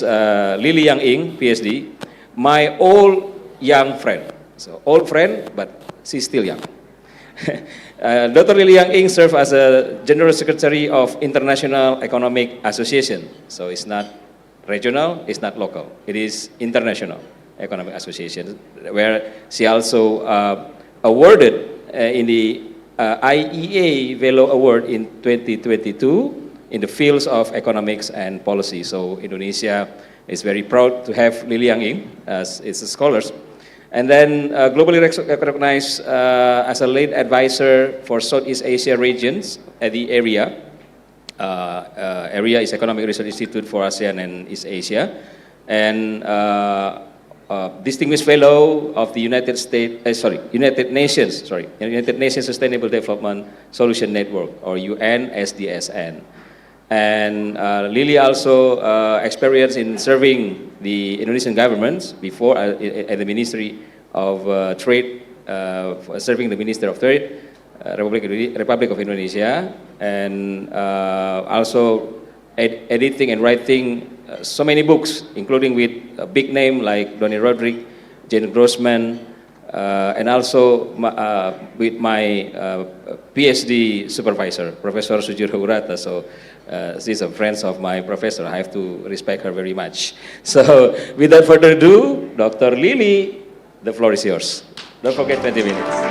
Lily Yang Ing, PhD, my old young friend. So old friend, but she's still young. Dr. Lily Yang Ing served as a General Secretary of International Economic Association. So it's not regional, it's not local. It is International Economic Association, where she also awarded in the IEA Velo Award in 2022 in the fields of economics and policy. So Indonesia is very proud to have Lily Yang Ing as its scholars. And then globally recognized as a lead advisor for Southeast Asia regions at the area. Area is Economic Research Institute for ASEAN and East Asia. And distinguished fellow of the United Nations Sustainable Development Solution Network, or UNSDSN. And Lily also experienced in serving the Indonesian government before at the Ministry of Trade, serving the Minister of Trade, Republic of Indonesia, and also editing and writing so many books, including with a big name like Donny Roderick, Jane Grossman, and also with my PhD supervisor, Professor Sujiro Urata. So she's a friend of my professor. I have to respect her very much. So without further ado, Dr. Lily, the floor is yours. Don't forget 20 minutes.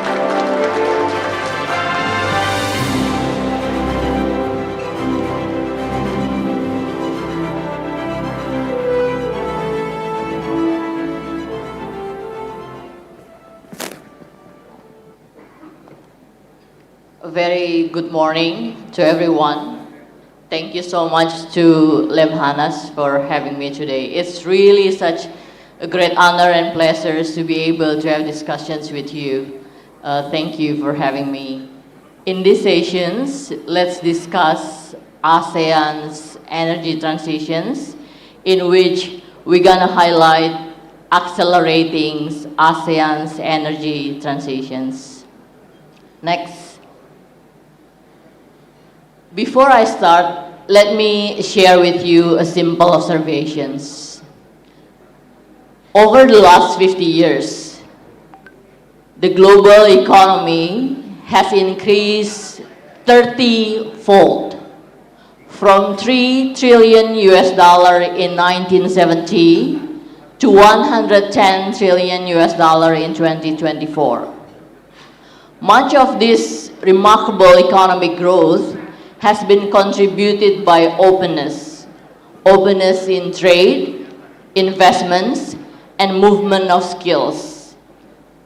Very good morning to everyone. Thank you so much to Lemhanas for having me today. It's really such a great honor and pleasure to be able to have discussions with you. Thank you for having me. In these sessions, let's discuss ASEAN's energy transitions, in which we're gonna highlight accelerating ASEAN's energy transitions. Next. Before I start, let me share with you a simple observations. Over the last 50 years, the global economy has increased 30-fold, from $3 trillion in 1970 to $110 trillion in 2024. Much of this remarkable economic growth has been contributed by openness in trade, investments, and movement of skills.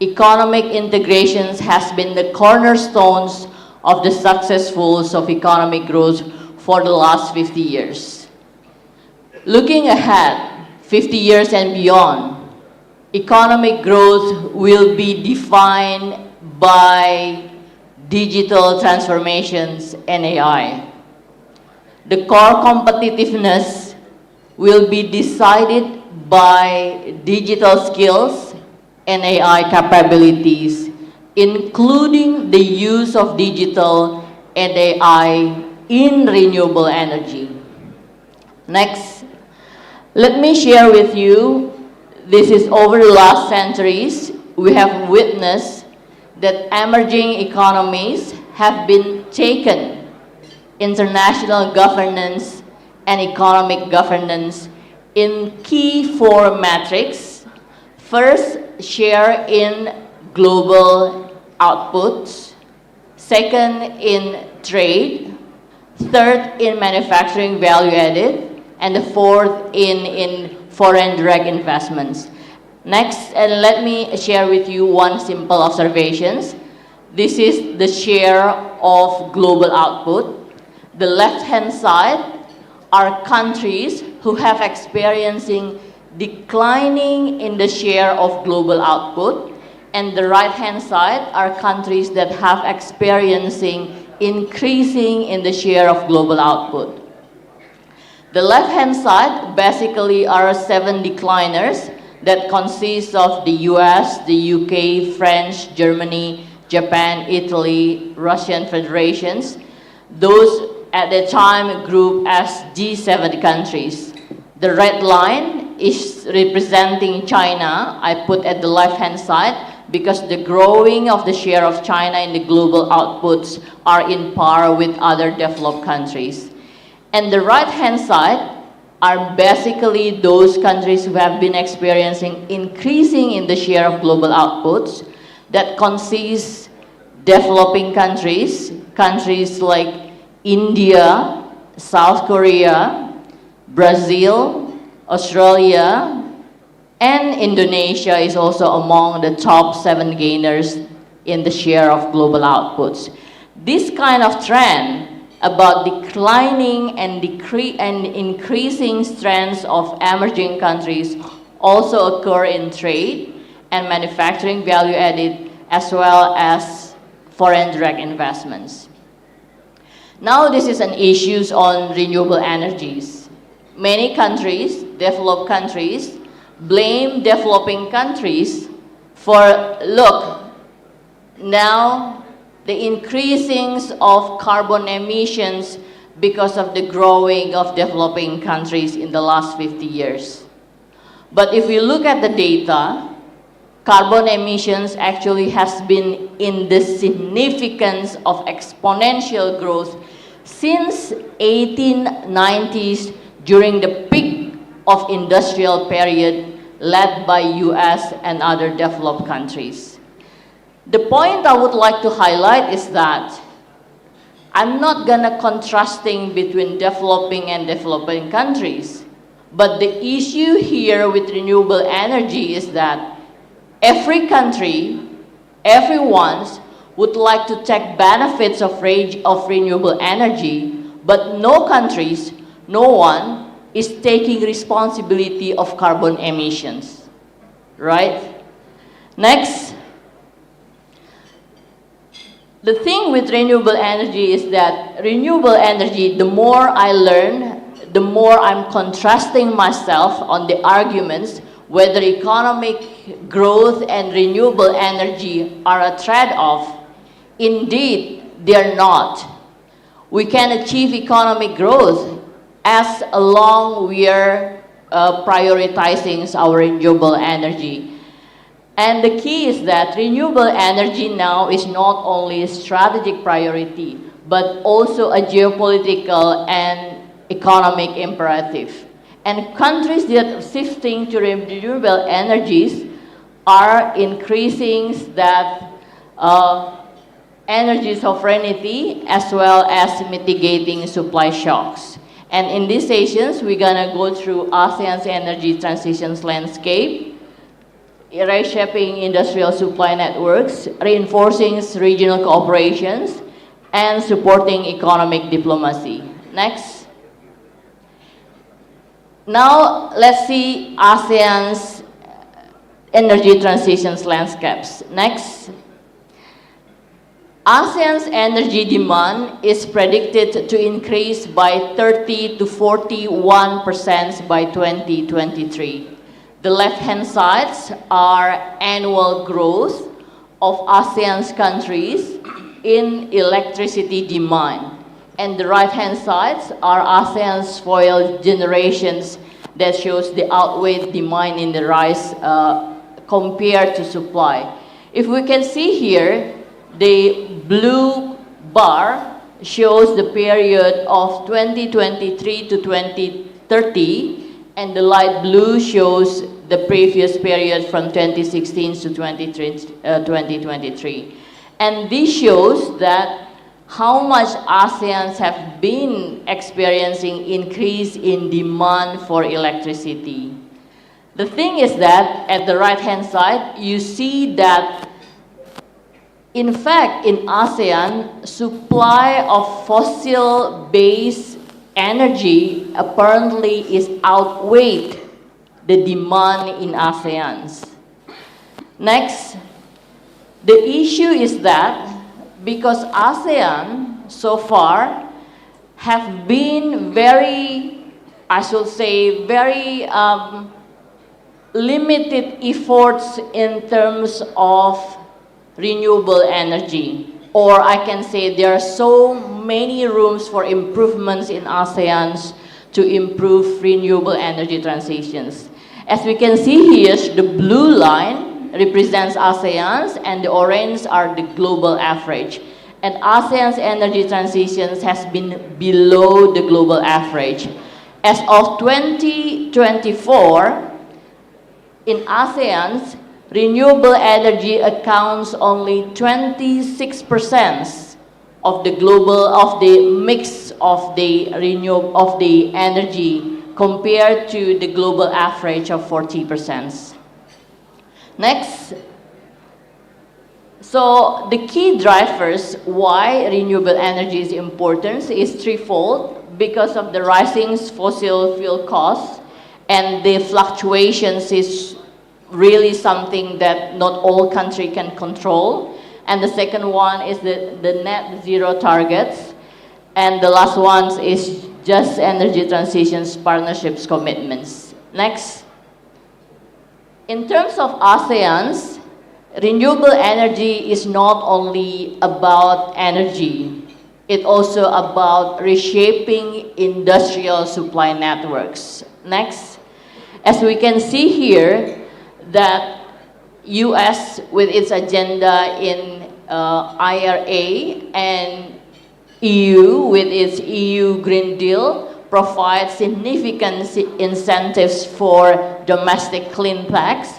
Economic integrations has been the cornerstones of the successfuls of economic growth for the last 50 years. Looking ahead, 50 years and beyond, economic growth will be defined by digital transformations and AI. The core competitiveness will be decided by digital skills and AI capabilities, including the use of digital and AI in renewable energy. Next, let me share with you, this is over the last centuries, we have witnessed that emerging economies have been taken international governance and economic governance in key four metrics. First, share in global outputs. Second, in trade. Third, in manufacturing value added. And the fourth, in foreign direct investments. Next, and let me share with you one simple observations. This is the share of global output. The left-hand side are countries who have experiencing declining in the share of global output, and the right-hand side are countries that have experiencing increasing in the share of global output. The left-hand side basically are 7 decliners that consist of the US, the UK, French, Germany, Japan, Italy, Russian federations. Those at the time grouped as G7 countries. The red line is representing China. I put at the left-hand side because the growing of the share of China in the global outputs are in par with other developed countries. And the right-hand side are basically those countries who have been experiencing increasing in the share of global outputs that consist developing countries, countries like India, South Korea, Brazil, Australia, and Indonesia is also among the top 7 gainers in the share of global outputs. This kind of trend about declining and increasing strengths of emerging countries also occur in trade and manufacturing value added, as well as foreign direct investments. Now this is an issue on renewable energies. Many countries, developed countries, blame developing countries for, look, now the increasing of carbon emissions because of the growing of developing countries in the last 50 years. But if we look at the data, carbon emissions actually has been in the significance of exponential growth since 1890s during the peak of industrial period led by US and other developed countries. The point I would like to highlight is that I'm not gonna contrasting between developing and developing countries, but the issue here with renewable energy is that every country, everyone would like to take benefits of renewable energy, but no countries, no one is taking responsibility of carbon emissions, right? Next. The thing with renewable energy is that renewable energy, the more I learn, the more I'm contrasting myself on the arguments whether economic growth and renewable energy are a trade-off. Indeed, they're not. We can achieve economic growth as long we are prioritizing our renewable energy. And the key is that renewable energy now is not only a strategic priority, but also a geopolitical and economic imperative. And countries that are shifting to renewable energies are increasing that energy sovereignty as well as mitigating supply shocks. And in these sessions, we're gonna go through ASEAN's energy transitions landscape, reshaping industrial supply networks, reinforcing regional cooperations, and supporting economic diplomacy. Next. Now, let's see ASEAN's energy transitions landscapes. Next. ASEAN's energy demand is predicted to increase by 30 to 41% by 2023. The left-hand sides are annual growth of ASEAN's countries in electricity demand. And the right-hand sides are ASEAN's fuel generations that shows the outweighed demand in the rise compared to supply. If we can see here, the blue bar shows the period of 2023 to 2030, and the light blue shows the previous period from 2016 to 2023. And this shows that how much ASEANs have been experiencing increase in demand for electricity. The thing is that at the right-hand side, you see that in fact, in ASEAN, supply of fossil-based energy apparently is outweighed the demand in ASEAN. Next, the issue is that because ASEAN so far have been very, I should say, very limited efforts in terms of renewable energy, or I can say there are so many rooms for improvements in ASEAN to improve renewable energy transitions. As we can see here, the blue line represents ASEAN and the orange are the global average. And ASEAN's energy transitions has been below the global average. As of 2024, in ASEAN, renewable energy accounts only 26% of the mix of the energy compared to the global average of 40%. Next. So the key drivers why renewable energy is important is threefold: because of the rising fossil fuel costs, and the fluctuations is really something that not all countries can control. And the second one is the net zero targets. And the last one is just energy transitions, partnerships, commitments. Next. In terms of ASEAN, renewable energy is not only about energy, it's also about reshaping industrial supply networks. Next. As we can see here, that US with its agenda in IRA and EU with its EU Green Deal provide significant incentives for domestic clean techs.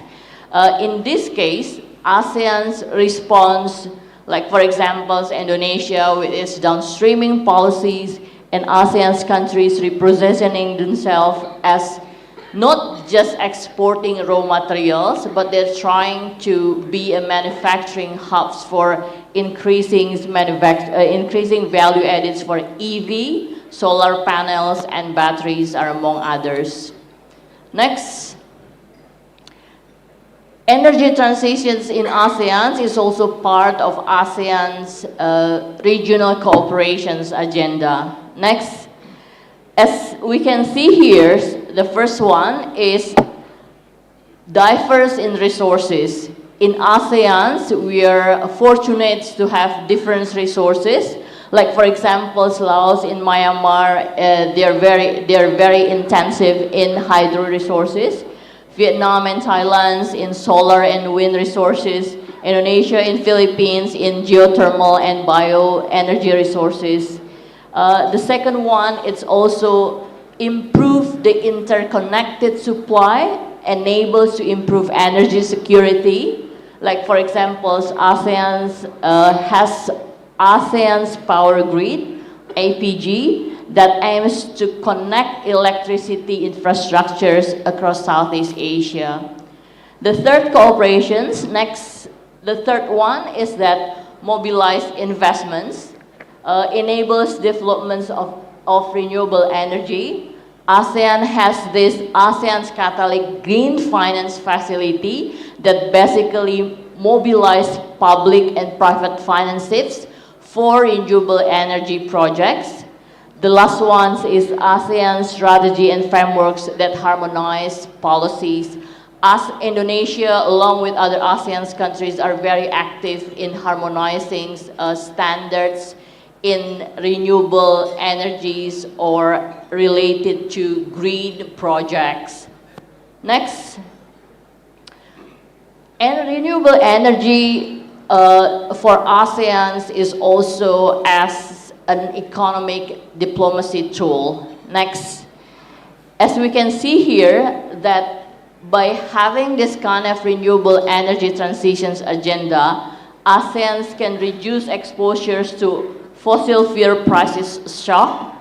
In this case, ASEAN's response, like for example, Indonesia with its downstreaming policies, and ASEAN's countries representing themselves as not just exporting raw materials, but they're trying to be a manufacturing hubs for increasing value added for EV, solar panels, and batteries are among others. Next. Energy transitions in ASEAN is also part of ASEAN's regional cooperations agenda. Next, as we can see here, the first one is diverse in resources. In ASEAN, we are fortunate to have different resources. Like for example, Laos in Myanmar, they're very intensive in hydro resources. Vietnam and Thailand in solar and wind resources. Indonesia and Philippines in geothermal and bioenergy resources. The second one, it's also improve the interconnected supply, enables to improve energy security. Like for example, ASEAN has ASEAN's power grid, APG, that aims to connect electricity infrastructures across Southeast Asia. The third the third one is that mobilize investments, enables developments of renewable energy. ASEAN has this ASEAN's Catholic Green Finance Facility that basically mobilizes public and private finances for renewable energy projects. The last one is ASEAN strategy and frameworks that harmonize policies. As Indonesia, along with other ASEAN countries, are very active in harmonizing standards in renewable energies or related to green projects. Next, and renewable energy for ASEAN is also as an economic diplomacy tool. Next, as we can see here, that by having this kind of renewable energy transitions agenda, ASEAN can reduce exposures to fossil fuel prices shock.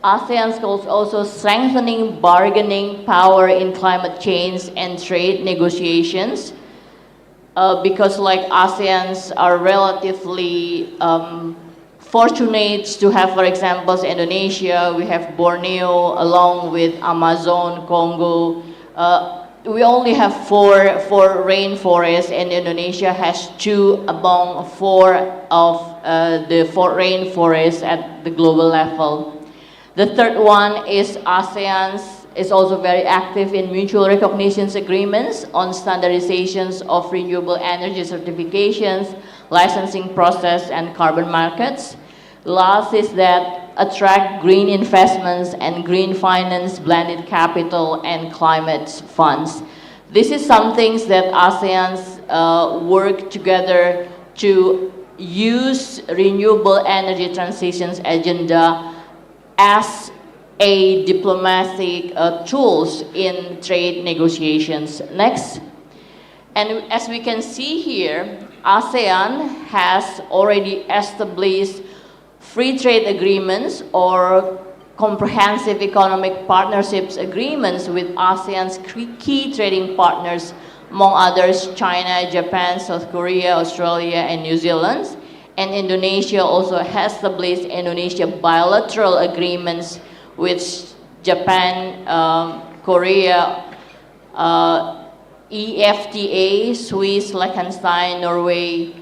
ASEAN is also strengthening bargaining power in climate change and trade negotiations. Because like ASEANs are relatively fortunate to have, for example, Indonesia, we have Borneo along with Amazon, Congo. We only have four rainforests, and Indonesia has 2 among 4 of the 4 rainforests at the global level. The third one is ASEAN is also very active in mutual recognition agreements on standardizations of renewable energy certifications, licensing process, and carbon markets. Last is that attract green investments and green finance, blended capital, and climate funds. This is some things that ASEANs work together to use renewable energy transitions agenda as a diplomatic tools in trade negotiations. Next. And as we can see here, ASEAN has already established free trade agreements or comprehensive economic partnerships agreements with ASEAN's key trading partners, among others China, Japan, South Korea, Australia, and New Zealand. And Indonesia also has established Indonesia bilateral agreements with Japan, Korea, EFTA, Swiss, Liechtenstein, Norway,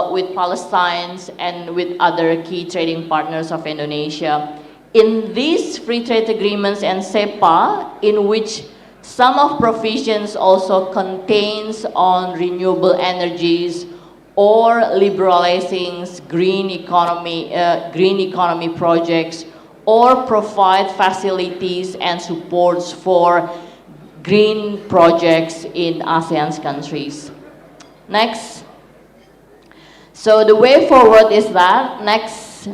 with Palestine, and with other key trading partners of Indonesia. In these free trade agreements and SEPA, in which some of provisions also contains on renewable energies or liberalizing green economy projects, or provide facilities and supports for green projects in ASEAN countries. Next. So the way forward is that, next,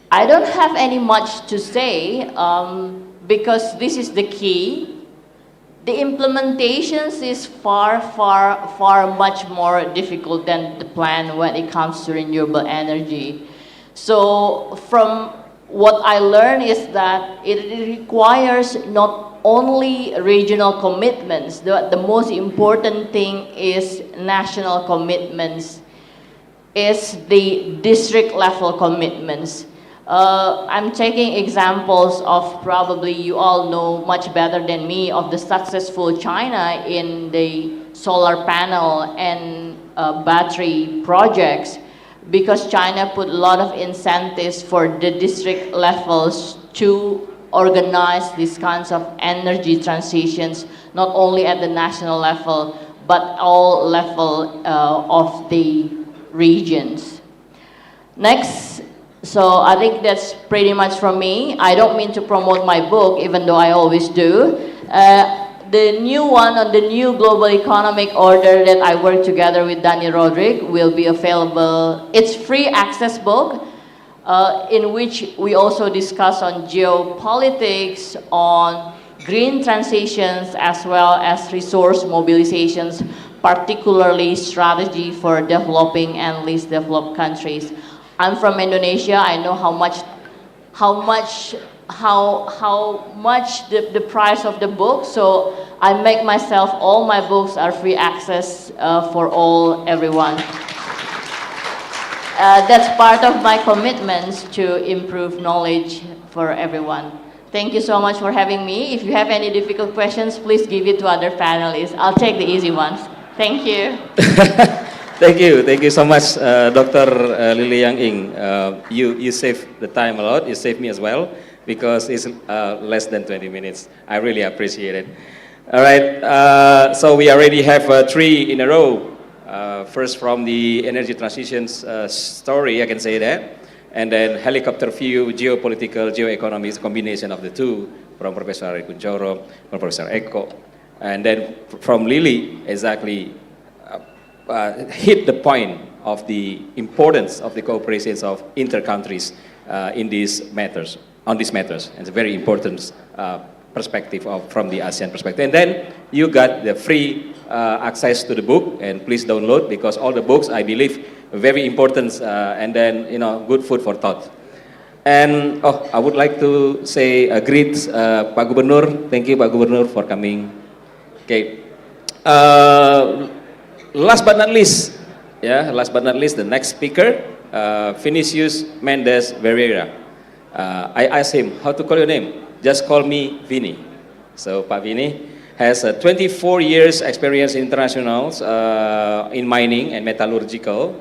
I don't have any much to say because this is the key. The implementations is far much more difficult than the plan when it comes to renewable energy. So from what I learned is that it requires not only regional commitments, the most important thing is national commitments, is the district level commitments. I'm taking examples of, probably you all know much better than me, of the successful China in the solar panel and battery projects, because China put a lot of incentives for the district levels to organize these kinds of energy transitions, not only at the national level, but all level of the regions. Next, so I think that's pretty much from me. I don't mean to promote my book, even though I always do. The new one on the new global economic order that I work together with Danny Roderick will be available. It's free access book, in which we also discuss on geopolitics, on green transitions, as well as resource mobilizations, particularly strategy for developing and least developed countries. I'm from Indonesia. I know how much the price of the book. So I make myself, all my books are free access for everyone. That's part of my commitments to improve knowledge for everyone. Thank you so much for having me. If you have any difficult questions, please give it to other panelists. I'll take the easy ones. Thank you. Thank you so much, Dr. Lily Yang Ing. You saved the time a lot. You saved me as well, because it's less than 20 minutes. I really appreciate it. All right, so we already have 3 in a row. First from the energy transitions story, I can say that. And then helicopter view, geopolitical, geoeconomics, combination of the two, from Professor Ari Kunchoro, from Professor Eko. And then from Lily, exactly, hit the point of the importance of the cooperations of inter-countries in these matters, on these matters. It's a very important perspective from the ASEAN perspective. And then you got the free access to the book, and please download, because all the books, I believe, are very important, and then, good food for thought. And I would like to say greet Pak Gubernur. Thank you, Pak Gubernur, for coming. Okay. Last but not least, the next speaker, Vinicius Mendes Ferreira. I asked him, how to call your name? Just call me Vini. So Pak Vini has 24 years experience in internationals in mining and metallurgical,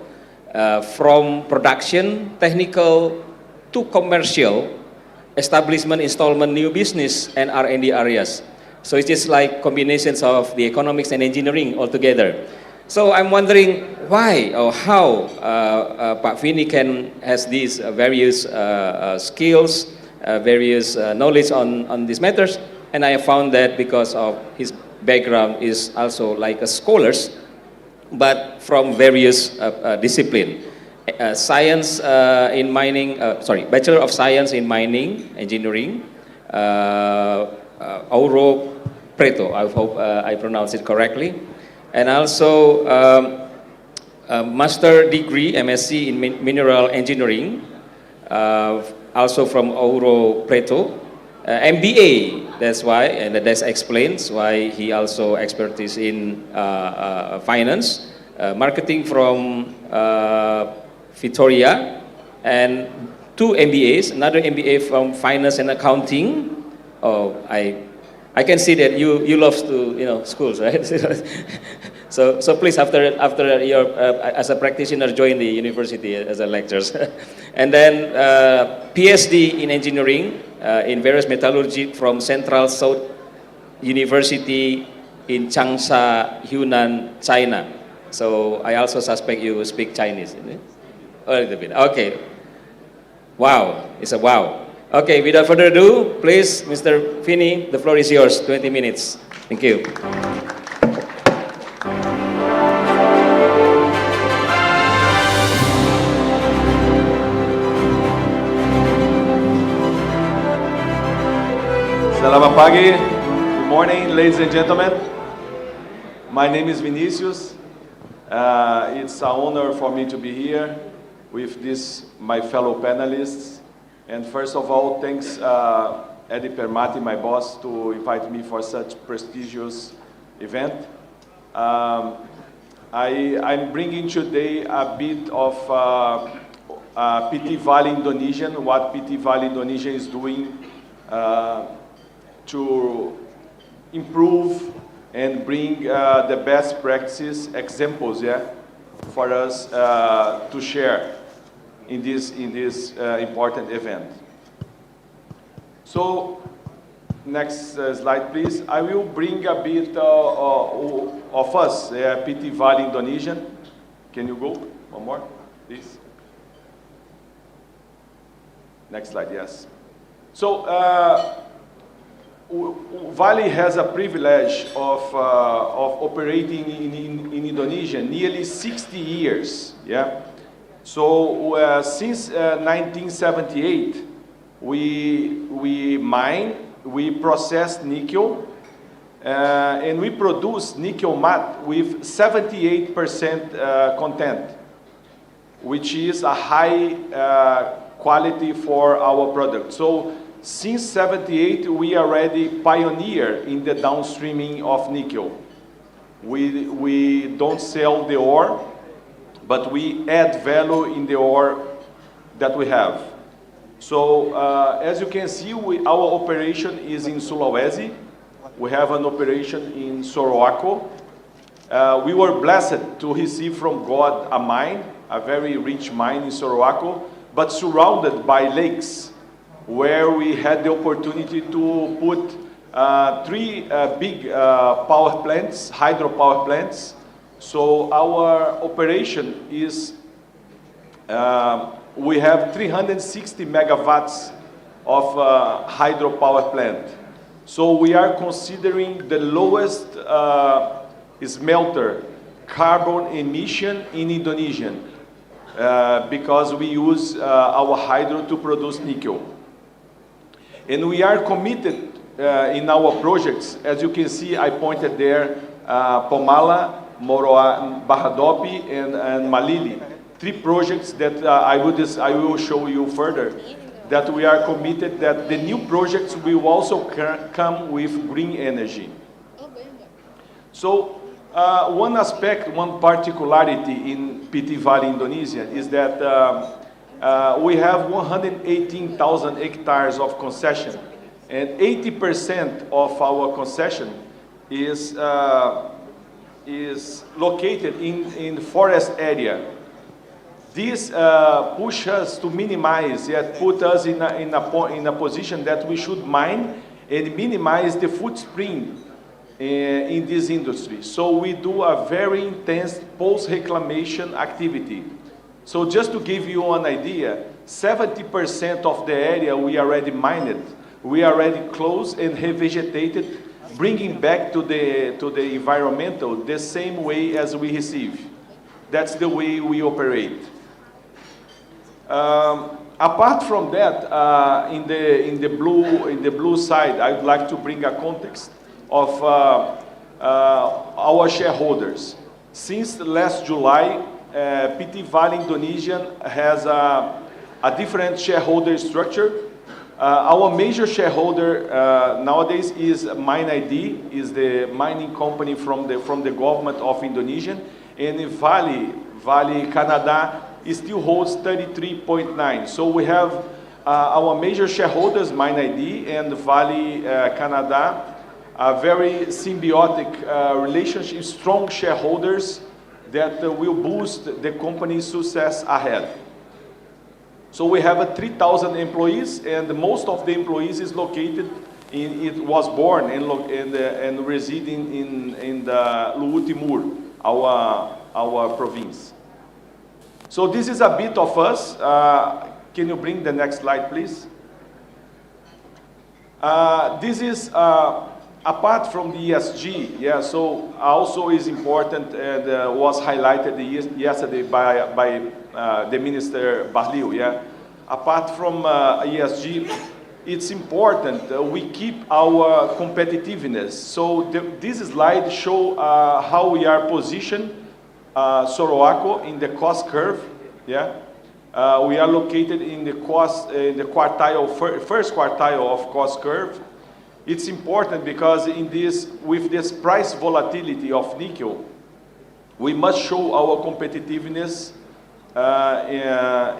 from production, technical to commercial, establishment, installment, new business, and R&D areas. So it is like combinations of the economics and engineering altogether. So I'm wondering why or how Pak Vini has these various skills, various knowledge on these matters, and I have found that because of his background is also like a scholars, but from various discipline. Science in mining, Bachelor of Science in Mining Engineering, Auro Preto, I hope I pronounce it correctly. And also master degree, MSc in Mineral Engineering, also from Auro Preto. MBA, that's why, and that explains why he also expertise in finance, marketing from Victoria, and 2 MBAs, another MBA from Finance and Accounting. Oh, I can see that you love to schools, right? so please, after your as a practitioner, join the university as a lecturer. And then PhD in engineering in various metallurgy from Central South University in Changsha, Yunnan, China. So I also suspect you speak Chinese, isn't it? A little bit. Okay. Wow, it's a wow. Okay, without further ado, please, Mr. Vini, the floor is yours, 20 minutes. Thank you. Selamat pagi, good morning, ladies and gentlemen. My name is Vinicius. It's an honor for me to be here with my fellow panelists. And first of all, thanks Eddie Permati, my boss, to invite me for such prestigious event. I'm bringing today a bit of PT Valley Indonesian, what PT Valley Indonesia is doing to improve and bring the best practices examples, yeah, for us to share in this important event. So, next slide, please. I will bring a bit of us, PT Vale Indonesian. Can you go? One more, please. Next slide, yes. So, Vale has a privilege of operating in Indonesia nearly 60 years, yeah? So, since 1978, we mine, we process nickel, and we produce nickel matte with 78% content, which is a high quality for our product. So since 78, we already pioneer in the downstreaming of nickel. We don't sell the ore, but we add value in the ore that we have. So as you can see, our operation is in Sulawesi. We have an operation in Sorowako. We were blessed to receive from God a mine, a very rich mine in Sorowako, but surrounded by lakes, where we had the opportunity to put 3 big power plants, hydropower plants. So our operation is, we have 360 megawatts of hydropower plant. So we are considering the lowest smelter carbon emission in Indonesia, because we use our hydro to produce nickel. And we are committed in our projects. As you can see, I pointed there, Pomala, Moroa, Menanggapi, and Malili. 3 projects that I will show you further, that we are committed that the new projects will also come with green energy. So one aspect, one particularity in PT Vale Indonesia is that we have 118,000 hectares of concession, and 80% of our concession is located in forest area. This pushes us to minimize, yet put us in a position that we should mine and minimize the footprint in this industry. So we do a very intense post-reclamation activity. So just to give you an idea, 70% of the area we already mined, we already closed and revegetated, bringing back to the environmental the same way as we receive. That's the way we operate. Apart from that, in the blue side, I'd like to bring a context of our shareholders. Since last July, PT Vale Indonesia has a different shareholder structure. Our major shareholder nowadays is MineID, is the mining company from the government of Indonesia, and Vale Canada still holds 33.9%. So we have our major shareholders, MineID and Vale Canada, a very symbiotic relationship, strong shareholders that will boost the company's success ahead. So we have 3,000 employees, and most of the employees is located was born and residing in the Luhut Timur, our province. So this is a bit of us. Can you bring the next slide, please? This is apart from the ESG, yeah. So also is important and was highlighted yesterday by the Minister Bahlil, yeah. Apart from ESG, it's important we keep our competitiveness. So this slide show how we are positioned, Sorowako in the cost curve, yeah. We are located in the first quartile of cost curve. It's important because with this price volatility of nickel, we must show our competitiveness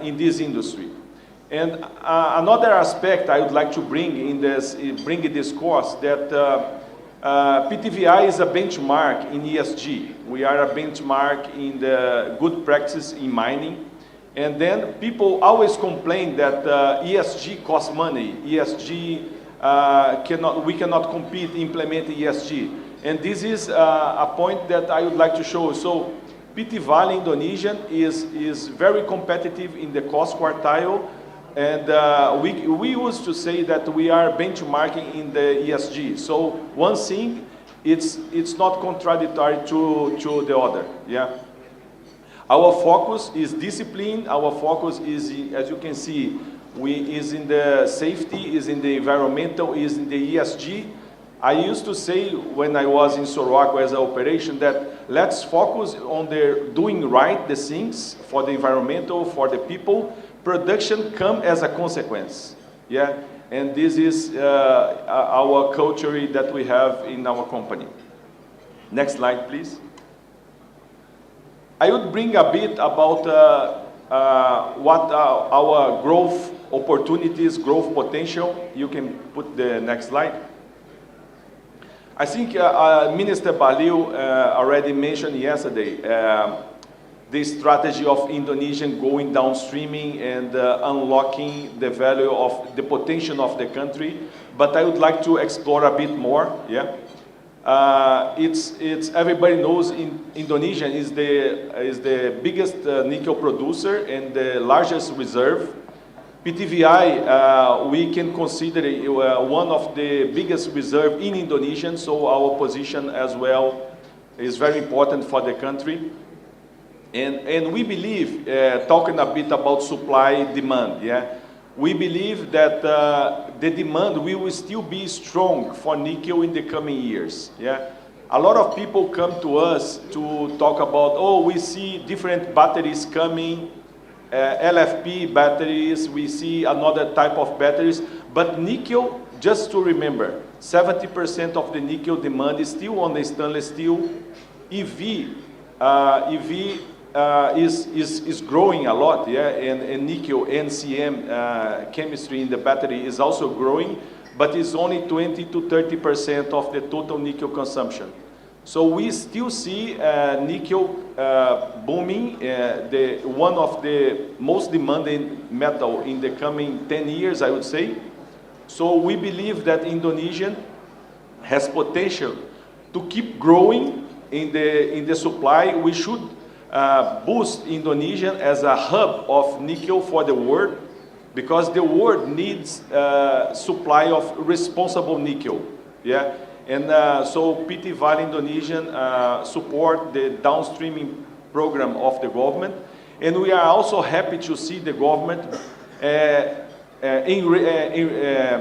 in this industry. And another aspect I would like to bring in this course that PTVI is a benchmark in ESG. We are a benchmark in the good practice in mining. And then people always complain that ESG costs money. ESG, we cannot compete implementing ESG. And this is a point that I would like to show. So PT Vale Indonesian is very competitive in the cost quartile. And we used to say that we are benchmarking in the ESG. So one thing, it's not contradictory to the other. Yeah. Our focus is discipline. Our focus is, as you can see, is in the safety, is in the environmental, is in the ESG. I used to say when I was in Sorocco as an operation that let's focus on doing right the things for the environmental, for the people. Production comes as a consequence. Yeah, and this is our culture that we have in our company. Next slide, please. I would bring a bit about what our growth opportunities, growth potential. You can put the next slide. I think Minister Balil already mentioned yesterday the strategy of Indonesian going downstreaming and unlocking the value of the potential of the country. But I would like to explore a bit more. Yeah. It's everybody knows Indonesia is the biggest nickel producer and the largest reserve. PTVI, we can consider one of the biggest reserve in Indonesia, so our position as well is very important for the country. And we believe, talking a bit about supply demand, yeah, we believe that the demand will still be strong for nickel in the coming years. Yeah, a lot of people come to us to talk about, oh, we see different batteries coming, LFP batteries, we see another type of batteries, but nickel, just to remember, 70% of the nickel demand is still on the stainless steel. EV is growing a lot, yeah, and nickel NCM chemistry in the battery is also growing, but it's only 20 to 30% of the total nickel consumption. So we still see nickel booming, one of the most demanding metal in the coming 10 years, I would say. So we believe that Indonesia has potential to keep growing in the supply. We should boost Indonesia as a hub of nickel for the world, because the world needs supply of responsible nickel. Yeah. And so PT Vale Indonesian support the downstreaming program of the government. And we are also happy to see the government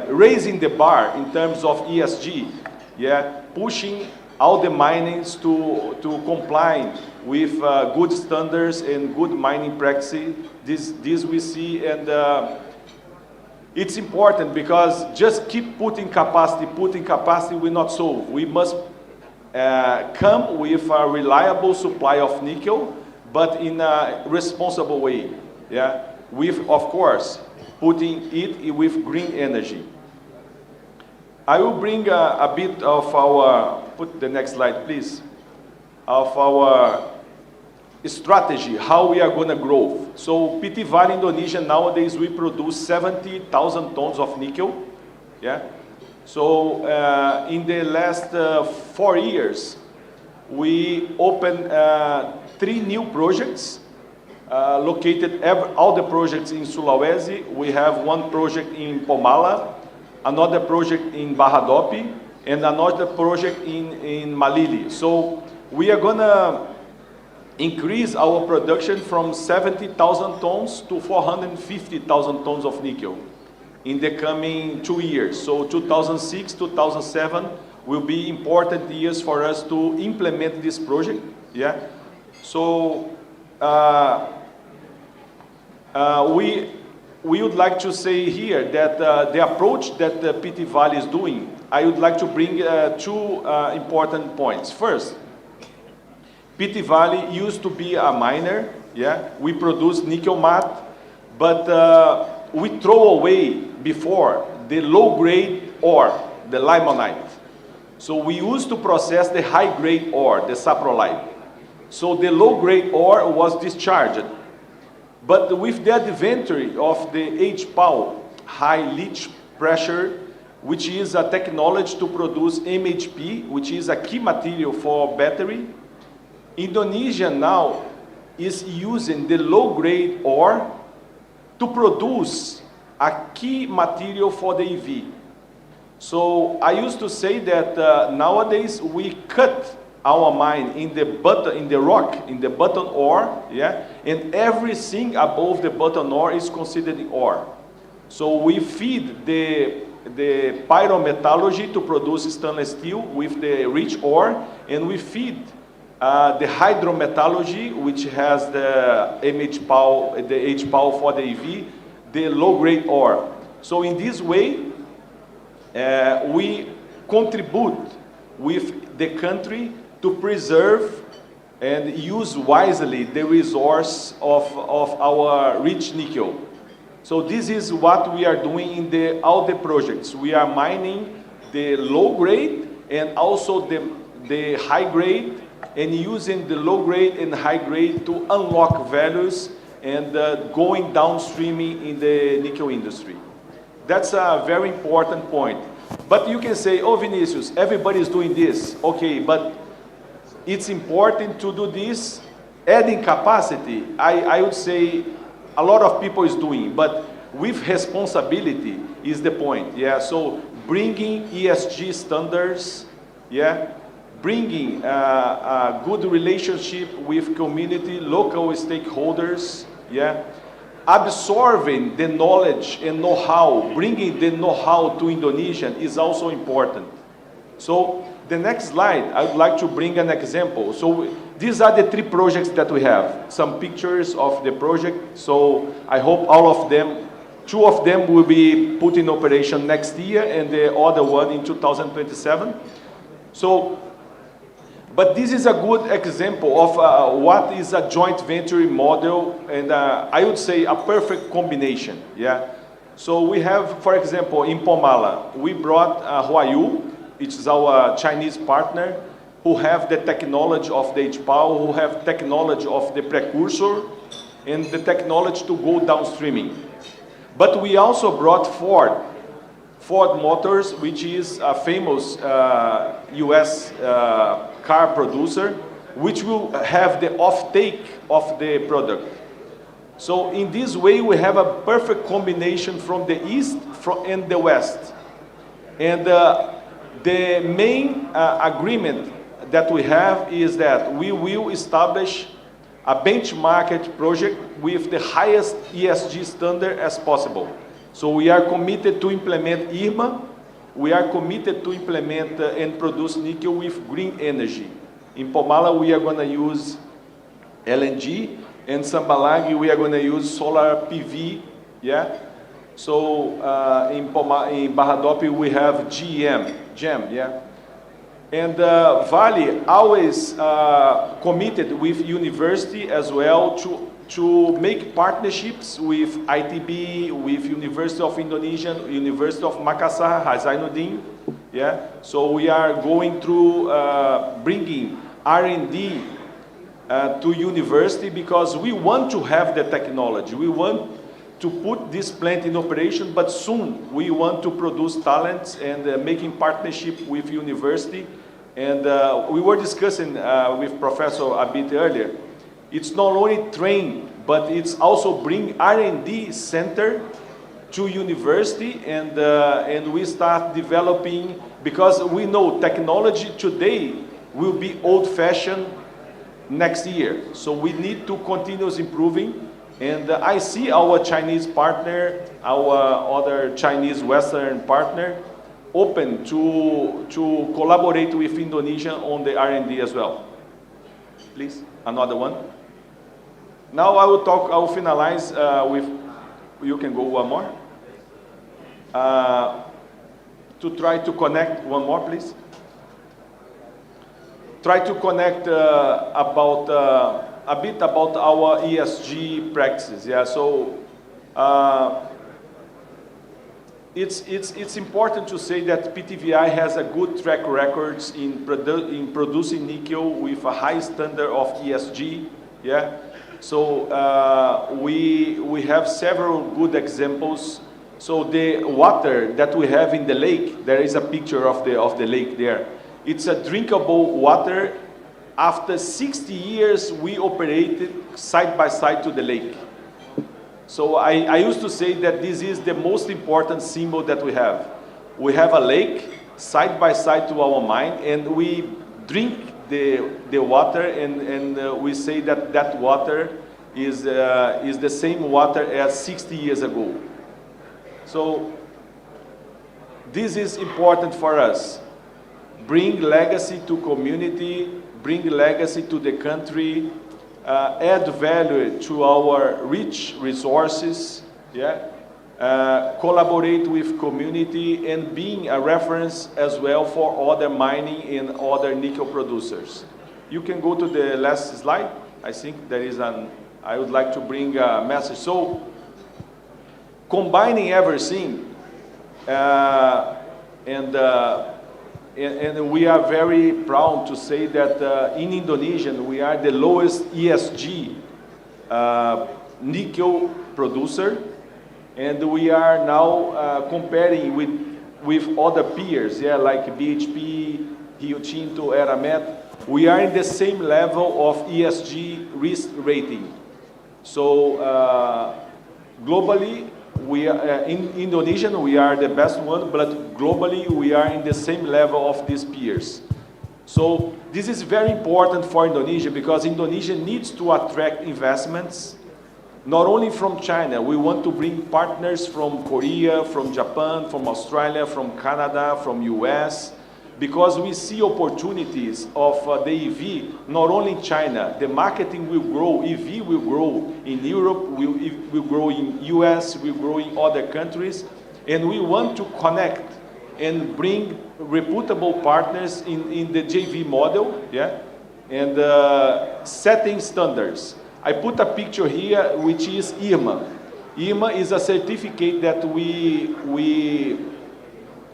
raising the bar in terms of ESG, yeah, pushing all the minings to comply with good standards and good mining practices. This we see, and it's important because just keep putting capacity will not solve. We must come with a reliable supply of nickel, but in a responsible way. Yeah, with, of course, putting it with green energy. I will bring a bit of our, put the next slide please, of our strategy, how we are going to grow. So PT Vale Indonesia nowadays we produce 70,000 tons of nickel. Yeah. So in the last 4 years, we opened 3 new projects located, all the projects in Sulawesi. We have one project in Pomala, another project in Bahadopi, and another project in Malili. So we are going to increase our production from 70,000 tons to 450,000 tons of nickel in the coming 2 years. So 2006, 2007 will be important years for us to implement this project. Yeah. So we would like to say here that the approach that PT Vale is doing, I would like to bring 2 important points. First, PT Vale used to be a miner. Yeah, we produce nickel matte, but we throw away before the low-grade ore, the limonite. So we used to process the high-grade ore, the saprolite. So the low-grade ore was discharged. But with the advent of the HPAL, high leach pressure, which is a technology to produce MHP, which is a key material for battery, Indonesia now is using the low-grade ore to produce a key material for the EV. So I used to say that nowadays we cut our mine in the button, in the rock, in the button ore, yeah, and everything above the button ore is considered ore. So we feed the pyrometallurgy to produce stainless steel with the rich ore, and we feed the hydrometallurgy, which has the MHPAL, the HPAL for the EV, the low-grade ore. So in this way, we contribute with the country to preserve and use wisely the resource of our rich nickel. So this is what we are doing in all the projects. We are mining the low grade and also the high grade, and using the low grade and high grade to unlock values and going downstream in the nickel industry. That's a very important point. But you can say, oh, Vinicius, everybody is doing this. Okay, but it's important to do this. Adding capacity, I would say a lot of people is doing, but with responsibility is the point. Yeah, so bringing ESG standards, yeah, bringing a good relationship with community, local stakeholders, yeah, absorbing the knowledge and know-how, bringing the know-how to Indonesian is also important. So the next slide, I would like to bring an example. So these are the 3 projects that we have. Some pictures of the project. So I hope all of them, 2 of them will be put in operation next year and the other one in 2027. So, but this is a good example of what is a joint venture model, and I would say a perfect combination, yeah. So we have, for example, in Pomala, we brought Huayu, which is our Chinese partner, who have the technology of the HPAL, who have technology of the precursor, and the technology to go downstreaming. But we also brought Ford Motors, which is a famous US car producer, which will have the off-take of the product. So in this way, we have a perfect combination from the east and the west. And the main agreement that we have is that we will establish a benchmark project with the highest ESG standard as possible. So we are committed to implement IRMA. We are committed to implement and produce nickel with green energy. In Pomala, we are going to use LNG, and Sambalag, we are going to use solar PV, yeah? So in Bahadopi, we have GEM, yeah? And Vale always committed with university as well to make partnerships with ITB, with University of Indonesia, University of Makassar, Hasanuddin, yeah? So we are going through bringing R&D to university because we want to have the technology. We want to put this plant in operation, but soon we want to produce talents and making partnership with university. And we were discussing with Professor a bit earlier. It's not only train, but it's also bring R&D center to university, and we start developing, because we know technology today will be old-fashioned next year. So we need to continue improving. And I see our Chinese partner, our other Chinese Western partner, open to collaborate with Indonesia on the R&D as well. Please, another one. Now I will finalize with, you can go one more. To try to connect, one more please. Try to connect a bit about our ESG practices, yeah, so it's important to say that PTVI has a good track records in producing nickel with a high standard of ESG. Yeah, so we have several good examples. So the water that we have in the lake, there is a picture of the lake there. It's a drinkable water. After 60 years, we operated side by side to the lake. So I used to say that this is the most important symbol that we have. We have a lake side by side to our mine, and we drink the water, and we say that that water is the same water as 60 years ago. So this is important for us. Bring legacy to community, bring legacy to the country, add value to our rich resources, yeah? Collaborate with community, and being a reference as well for other mining and other nickel producers. You can go to the last slide. I think there is I would like to bring a message. So, combining everything, and we are very proud to say that in Indonesia we are the lowest ESG nickel producer, and we are now comparing with other peers, yeah, like BHP, Rio Tinto, Eramet. We are in the same level of ESG risk rating. So globally, we are, in Indonesia, we are the best one, but globally, we are in the same level of these peers. So this is very important for Indonesia, because Indonesia needs to attract investments, not only from China. We want to bring partners from Korea, from Japan, from Australia, from Canada, from US, because we see opportunities of the EV, not only in China. The marketing will grow, EV will grow in Europe, will grow in US, will grow in other countries, and we want to connect and bring reputable partners in the JV model, yeah, and setting standards. I put a picture here, which is IRMA. IRMA is a certificate that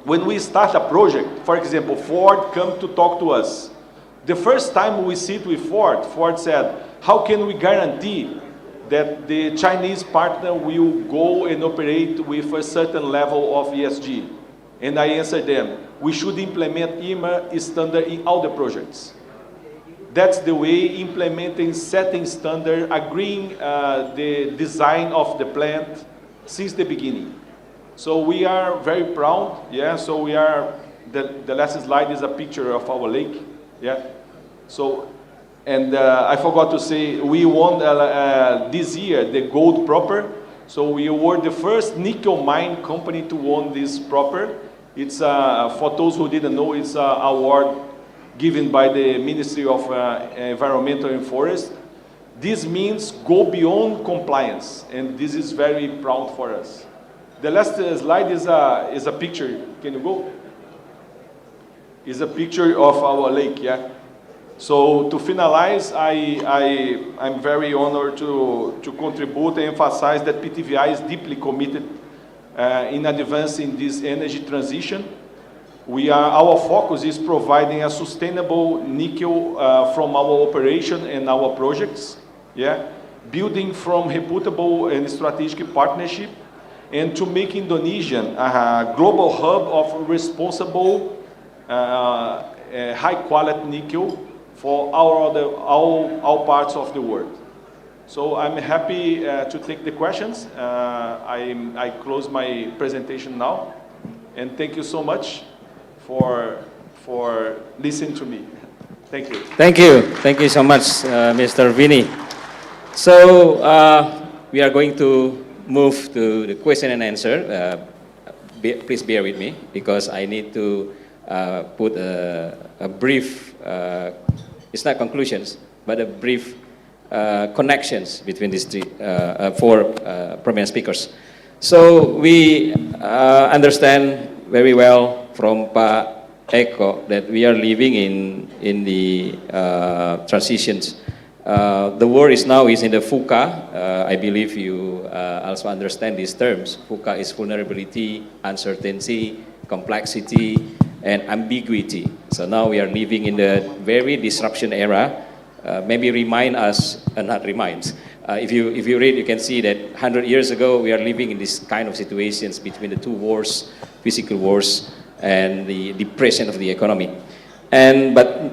when we start a project, for example, Ford come to talk to us. The first time we sit with Ford, Ford said, how can we guarantee that the Chinese partner will go and operate with a certain level of ESG? And I answered them, we should implement IRMA standard in all the projects. That's the way, implementing, setting standard, agreeing the design of the plant since the beginning. So we are very proud, yeah, so we are, the last slide is a picture of our lake, yeah. So, and I forgot to say, we won this year the gold proper, so we were the first nickel mine company to win this proper. It's, for those who didn't know, it's an award given by the Ministry of Environmental and Forest. This means go beyond compliance, and this is very proud for us. The last slide is a picture. Can you go? Is a picture of our lake, yeah? So to finalize, I'm very honored to contribute and emphasize that PTVI is deeply committed in advancing this energy transition. Our focus is providing a sustainable nickel from our operation and our projects, yeah? Building from reputable and strategic partnership, and to make Indonesia a global hub of responsible, high-quality nickel for all parts of the world. So I'm happy to take the questions. I close my presentation now, and thank you so much for listening to me. Thank you. Thank you so much, Mr. Vinny. So we are going to move to the question and answer. Please bear with me, because I need to put a brief, it's not conclusions, but a brief connections between these four prominent speakers. So we understand very well from Pak Eko that we are living in the transitions The world is now in the VUCA. I believe you also understand these terms. VUCA is vulnerability, uncertainty, complexity, and ambiguity. So now we are living in the very disruption era. Maybe remind us, not reminds. If you read, you can see that 100 years ago we are living in this kind of situations between the two wars, physical wars, and the depression of the economy. But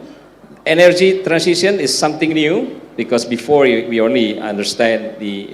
energy transition is something new, because before we only understand the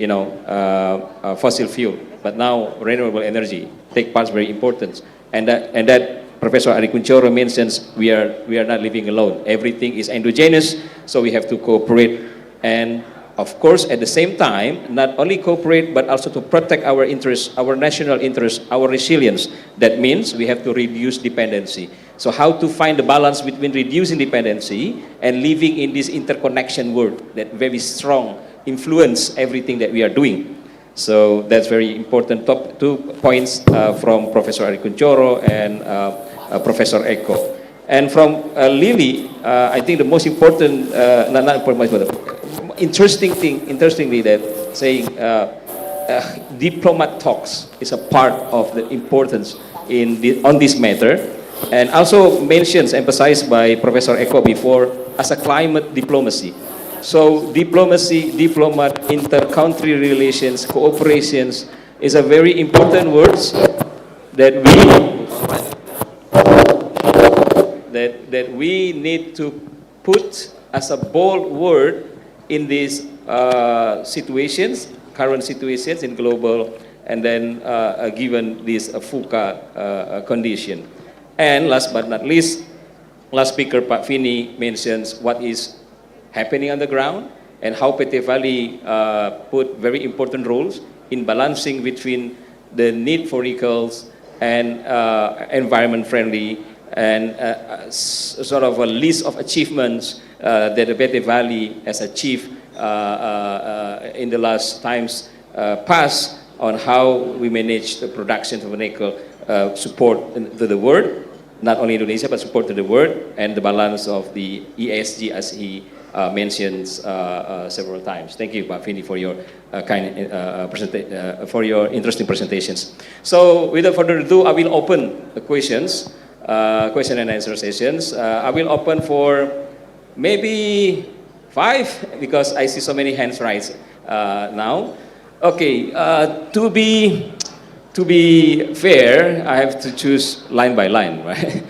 fossil fuel, but now renewable energy take part very important, and that Professor Ari Kunchoro mentions we are not living alone. Everything is endogenous, so we have to cooperate, and of course at the same time not only cooperate but also to protect our interests, our national interests, our resilience. That means we have to reduce dependency. So how to find the balance between reducing dependency and living in this interconnection world that very strong influence everything that we are doing. So that's very important. Top 2 points from Professor Ari Kunchoro and Professor Eko. And from Lily, I think the most important, interestingly that saying diplomat talks is a part of the importance on this matter, and also emphasized by Professor Eko before as a climate diplomacy. So diplomacy, diplomat, inter-country relations, cooperations is a very important words that we need to put as a bold word in these situations, current situations in global, and then given this VUCA condition. And last but not least, last speaker Pak Vini mentions what is happening on the ground and how PT Valley put very important roles in balancing between the need for vehicles and environment friendly, and sort of a list of achievements that the PT Valley has achieved in the last times past on how we manage the production of vehicle support to the world, not only Indonesia but support to the world, and the balance of the ESG as he mentions several times. Thank you, Pak Vini, for your for your interesting presentations. So, without further ado, I will open the questions, question and answer sessions. I will open for maybe 5 because I see so many hands raised now. Okay, to be fair, I have to choose line by line, right?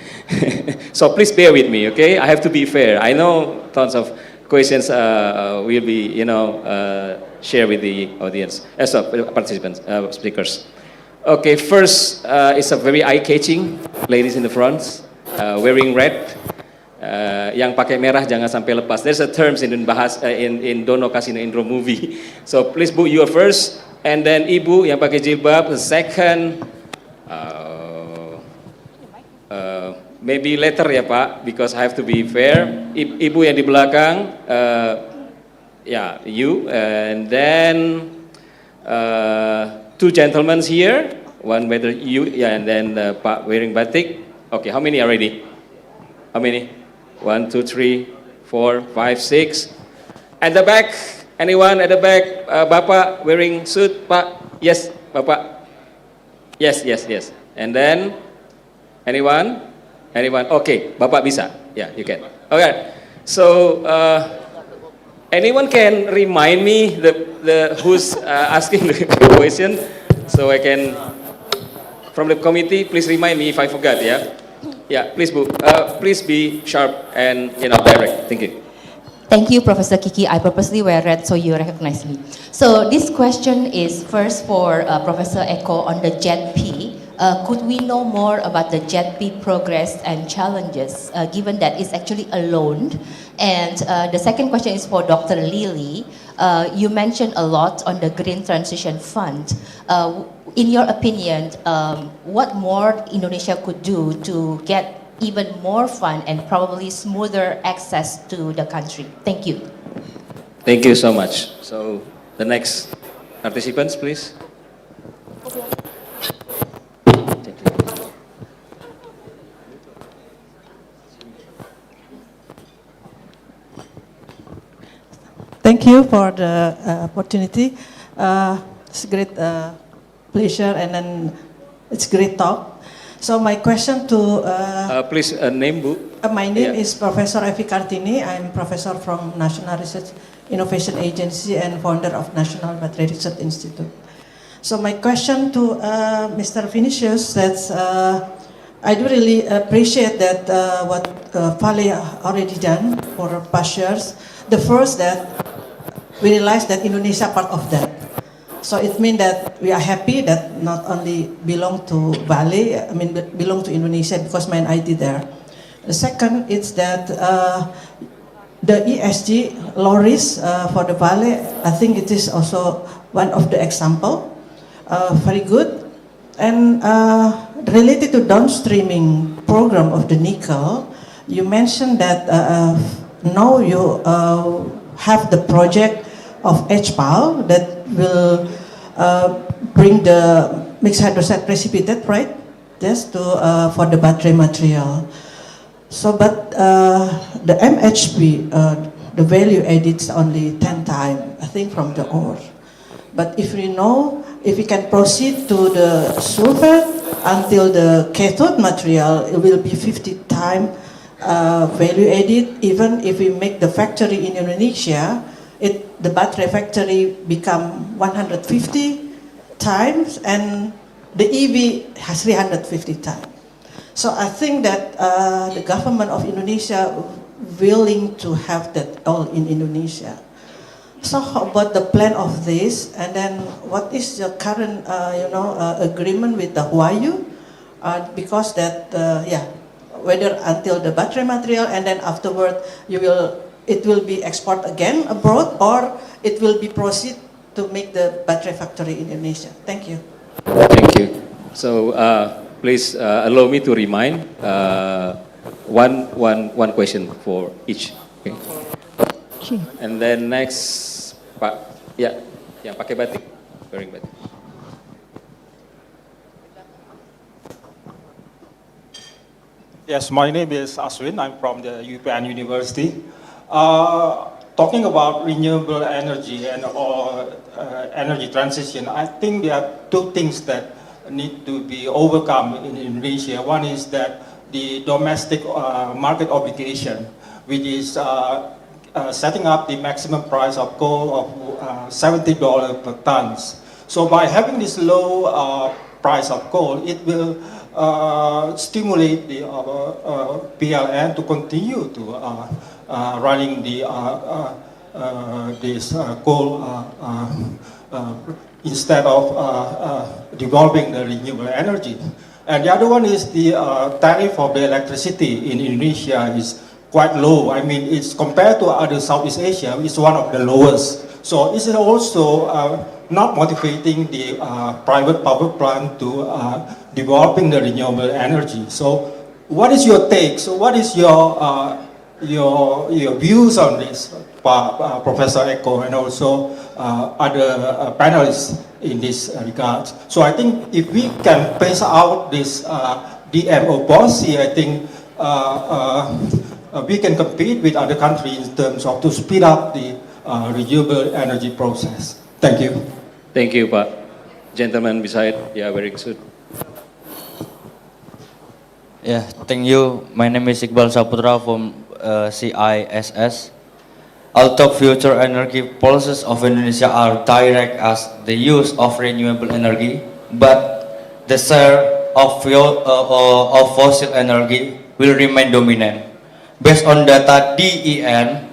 So please bear with me, okay? I have to be fair. I know tons of questions will be, shared with the audience, participants, speakers. Okay, first it's a very eye-catching, ladies in the front, wearing red. Yang pakai merah jangan sampai lepas. There's a terms in Dono Casino Indro movie. So please, Bu, you are first. And then Ibu yang pakai jilbab, the second, maybe later ya Pak, because I have to be fair. Ibu yang di belakang, yeah, you, and then 2 gentlemen here, one whether you, yeah, and then Pak wearing batik. Okay, how many already? How many? 1, 2, 3, 4, 5, 6. At the back. Anyone at the back? Bapak wearing suit, Pak? Yes, Bapak. Yes. And then, anyone? Okay, Bapak bisa. Yeah, you can. Okay. So, anyone can remind me the who's asking the question, so I can from the committee. Please remind me if I forgot. Yeah. Please, Bu. Please be sharp and direct. Thank you. Thank you, Professor Kiki. I purposely wear red so you recognize me. So this question is first for Professor Eko on the JETP. Could we know more about the JETP progress and challenges, given that it's actually a loan? And the second question is for Dr. Lily. You mentioned a lot on the Green Transition Fund. In your opinion, what more Indonesia could do to get even more fun and probably smoother access to the country? Thank you. Thank you so much. So the next participants, please. thank you for the opportunity. It's a great pleasure, and then it's great talk. So my question to Please name, Bu. my name Yeah. is Professor Evi Kartini. I'm professor from National Research Innovation Agency and founder of National Battery Research Institute. So my question to Mr. Vinicius, that's I do really appreciate that what Vale already done for past years. The first that we realized that Indonesia part of that. So it means that we are happy that not only belong to Vale, I mean belong to Indonesia because my ID there. The second is that the ESG lorries for the Vale, I think it is also one of the example, very good. And related to downstreaming program of the nickel, you mentioned that now you have the project of HPAL that will bring the mixed hydroxide precipitate, right? Yes, to for the battery material. So, but the MHP, the value added is only 10 times, I think, from the ore. But if we know, if we can proceed to the sulfate until the cathode material, it will be 50 times value added. Even if we make the factory in Indonesia, the battery factory become 150 times, and the EV has 350 times. So I think that the government of Indonesia willing to have that all in Indonesia. So how about the plan of this, and then what is your current, agreement with the Huayu? Because that, whether until the battery material, and then afterward it will be export again abroad, or it will be proceed to make the battery factory in Indonesia. Thank you. Thank you. So please allow me to remind one question for each. Okay. And then next, Pak, ya, yang pakai batik, wearing batik. Yes, my name is Aswin. I'm from the UPN University. Talking about renewable energy and energy transition, I think there are two things that need to be overcome in Indonesia. One is that the domestic market obligation, which is setting up the maximum price of coal of $70 per tons. So by having this low price of coal, it will stimulate the PLN to continue to running this coal instead of developing the renewable energy. And the other one is the tariff of the electricity in Indonesia is quite low. I mean, it's compared to other Southeast Asia, it's one of the lowest. So it's also not motivating the private power plant to developing the renewable energy. So what is your take? So what is your views on this, Professor Eko, and also other panelists in this regard? So I think if we can phase out this DMO policy, I think we can compete with other countries in terms of to speed up the renewable energy process. Thank you. Thank you, Pak. Gentleman beside, yeah, very good. Yeah, thank you. My name is Iqbal Saputra from CISS. Although future energy policies of Indonesia are direct as the use of renewable energy, but the share of fossil energy will remain dominant. Based on data DEN,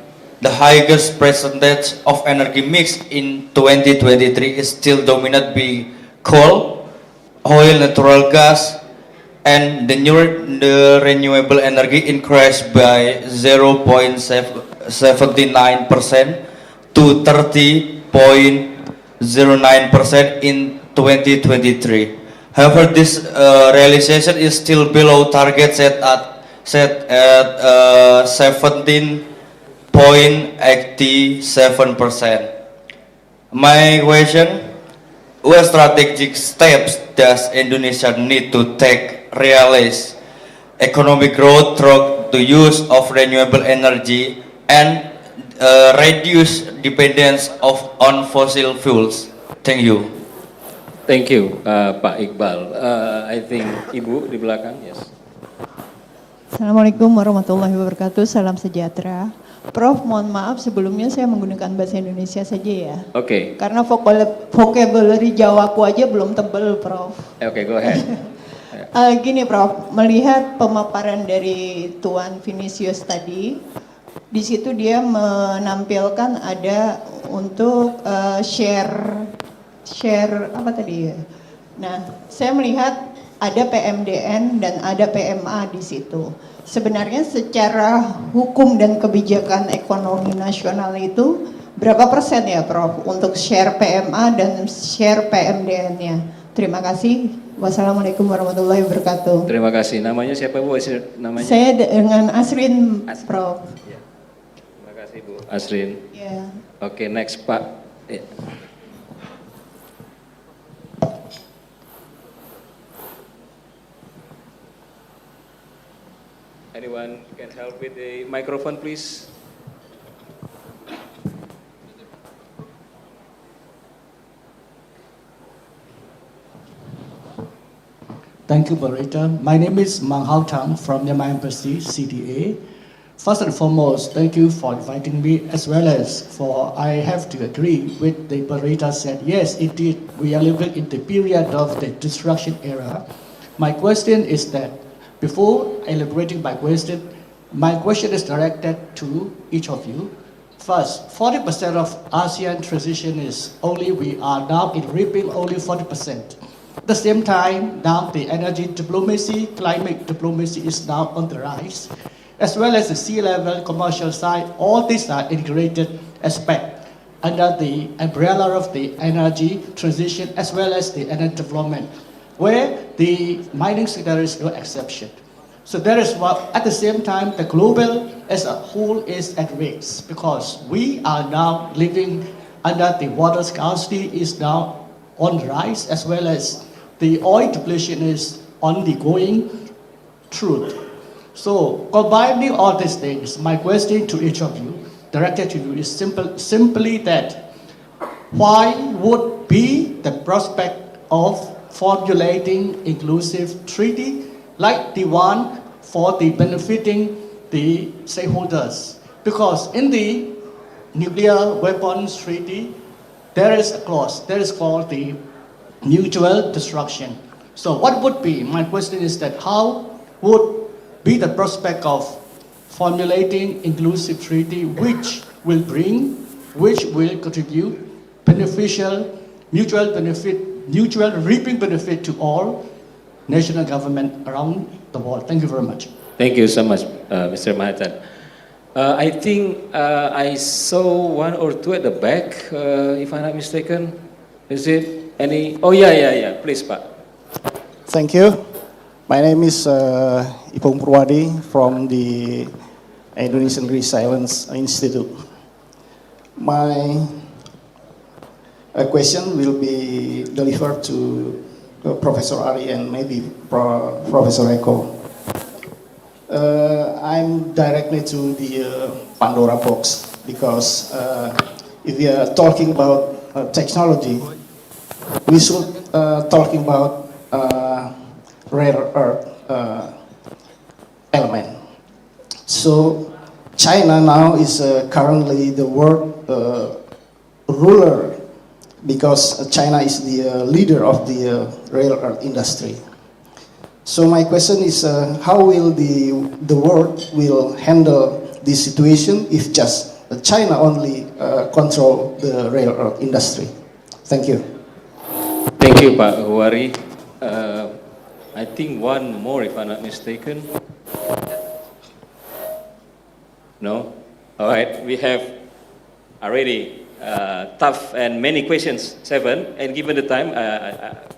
the highest percentage of energy mix in 2023 is still dominated by coal, oil, natural gas, and the renewable energy increased by 0.79% to 30.09% in 2023. However, this realization is still below target set at 17.87%. My question: what strategic steps does Indonesia need to take realize economic growth through the use of renewable energy and reduce dependence on fossil fuels? Thank you. Thank you, Pak Iqbal. I think Ibu di belakang, yes. Assalamualaikum warahmatullahi wabarakatuh, salam sejahtera. Prof, mohon maaf sebelumnya saya menggunakan bahasa Indonesia saja ya. Oke. Karena vocabulary Jawaku aja belum tebel, Prof. Oke, go ahead. Gini Prof, melihat pemaparan dari Tuan Vinicius tadi, di situ dia menampilkan ada untuk share apa tadi ya? Nah, saya melihat ada PMDN dan ada PMA di situ. Sebenarnya secara hukum dan kebijakan ekonomi nasional itu berapa persen ya Prof untuk share PMA dan share PMDN-nya? Terima kasih. Wassalamualaikum warahmatullahi wabarakatuh. Terima kasih. Namanya siapa Bu? Namanya? Saya dengan Asrin, Prof. Ya. Terima kasih Bu Asrin. Ya. Oke, next Pak. Ya. Anyone can help with the microphone, please? Thank you, moderator. My name is Mang Hao Tang from Myanmar Embassy, CDA. First and foremost, thank you for inviting me, as well as for I have to agree with the moderator said, yes, indeed, we are living in the period of the disruption era. My question is that, before elaborating my question is directed to each of you. First, 40% of ASEAN transition is only, we are now in reaping only 40%. At the same time, now the energy diplomacy, climate diplomacy is now on the rise, as well as the sea level, commercial side, all these are integrated aspects under the umbrella of the energy transition, as well as the energy development, where the mining sector is no exception. So there is what, at the same time, the global as a whole is at risk, because we are now living under the water scarcity is now on the rise, as well as the oil depletion is on the going truth. So combining all these things, my question to each of you, directed to you, is simply that, why would be the prospect of formulating inclusive treaty like the one for the benefiting the stakeholders? Because in the nuclear weapons treaty, there is a clause, that is called the mutual destruction. So what would be, my question is that, how would be the prospect of formulating inclusive treaty which will contribute beneficial, mutual reaping benefit to all national government around the world? Thank you very much. Thank you so much, Mr. Mahatan. I think I saw one or two at the back, if I'm not mistaken. Is it any? Oh, yeah. Please, Pak. Thank you. My name is Ipong Purwadi from the Indonesian Resilience Institute. My question will be delivered to Professor Ari and maybe Professor Eko. I'm directly to the Pandora box, because if we are talking about technology, we should talking about rare earth element. So China now is currently the world ruler, because China is the leader of the rare earth industry. So my question is, how will the world will handle this situation if just China only control the rare earth industry? Thank you. Thank you, Pak Huari. I think one more, if I'm not mistaken. No? All right, we have already tough and many questions, 7, and given the time,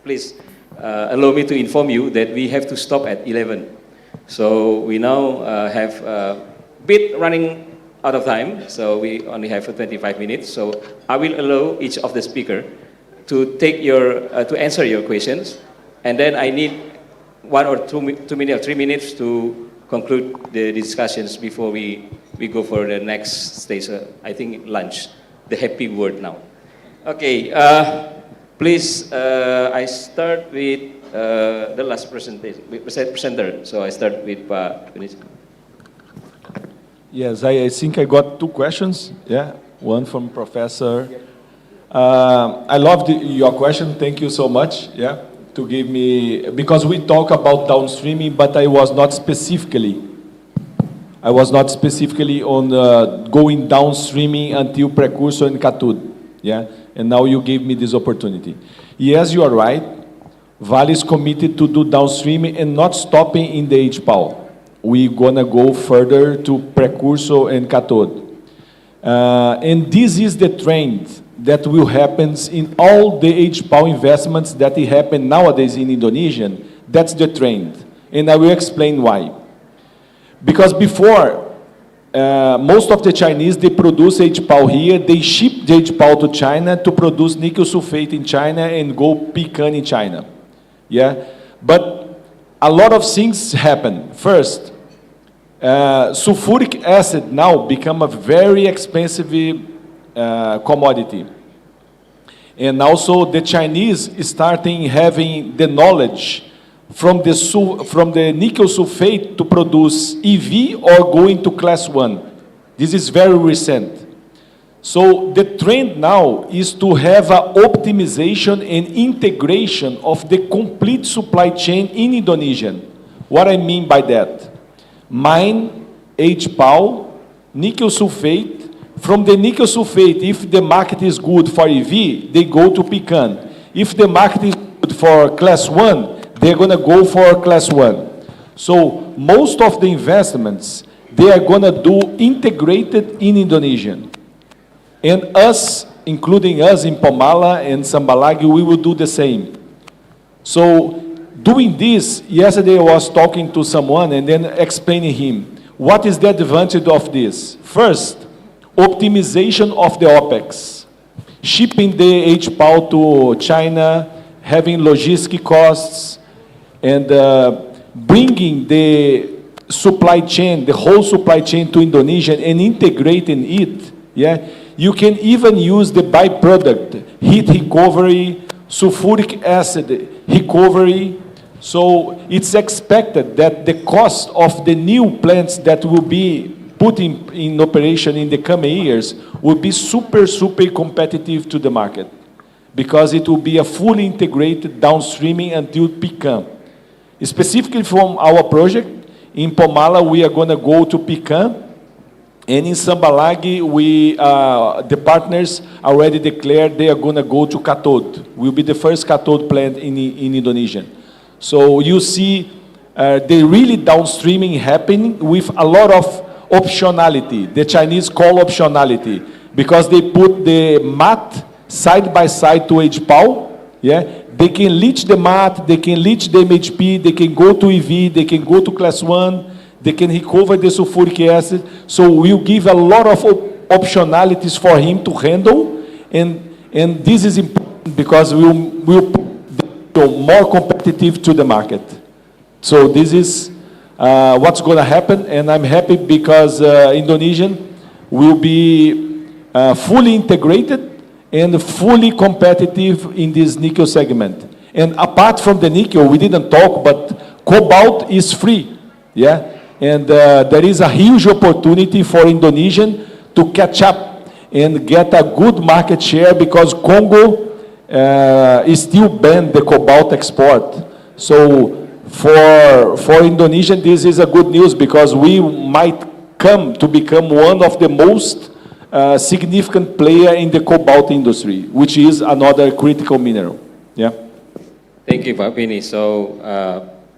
please allow me to inform you that we have to stop at 11. So we now have a bit running out of time, so we only have 25 minutes. So I will allow each of the speaker to take to answer your questions, and then I need 1 or 2 minutes or 3 minutes to conclude the discussions before we go for the next stage. I think lunch, the happy word now. Okay, please, I start with the last presenter. So I start with Pak Vinicius. Yes, I think I got two questions. Yeah, one from Professor. I loved your question. Thank you so much. Yeah, to give me, because we talk about downstreaming, but I was not specifically on going downstreaming until precursor and cathode. Yeah, and now you gave me this opportunity. Yes, you are right. Vale is committed to do downstreaming and not stopping in the HPAL. We're gonna go further to precursor and cathode. And this is the trend that will happen in all the HPAL investments that happen nowadays in Indonesia. That's the trend. And I will explain why. Because before, most of the Chinese, they produce HPAL here, they ship the HPAL to China to produce nickel sulfate in China and go pecan in China. Yeah, but a lot of things happen. First, sulfuric acid now become a very expensive commodity. And also the Chinese starting having the knowledge from the nickel sulfate to produce EV or going to class 1. This is very recent. So the trend now is to have an optimization and integration of the complete supply chain in Indonesia. What I mean by that? Mine, HPAL, nickel sulfate. From the nickel sulfate, if the market is good for EV, they go to pecan. If the market is good for class 1, they're going to go for class 1. So most of the investments, they are going to do integrated in Indonesia. And us, including us in Pomala and Sambalagi, we will do the same. So doing this, yesterday I was talking to someone and then explaining him, what is the advantage of this? First, optimization of the OPEX. Shipping the HPAL to China, having logistic costs, and bringing the supply chain, the whole supply chain to Indonesia and integrating it. Yeah, you can even use the byproduct, heat recovery, sulfuric acid recovery. So it's expected that the cost of the new plants that will be put in operation in the coming years will be super competitive to the market, because it will be a fully integrated downstreaming until pecan. Specifically from our project, in Pomala we are going to go to pecan, and in Sambalagi, the partners already declared they are going to go to cathode. Will be the first cathode plant in Indonesia. So you see the really downstreaming happening with a lot of optionality. The Chinese call optionality, because they put the matte side by side to HPAL. Yeah, they can leach the matte, they can leach the MHP, they can go to EV, they can go to class 1, they can recover the sulfuric acid. So we'll give a lot of optionalities for him to handle, and this is important because we'll more competitive to the market. So this is what's going to happen, and I'm happy because Indonesian will be fully integrated and fully competitive in this nickel segment. And apart from the nickel, we didn't talk, but cobalt is free. Yeah, and there is a huge opportunity for Indonesian to catch up and get a good market share, because Congo is still banned the cobalt export. So for Indonesia, this is a good news, because we might come to become one of the most significant player in the cobalt industry, which is another critical mineral. Yeah. Thank you, Pak Pini. So,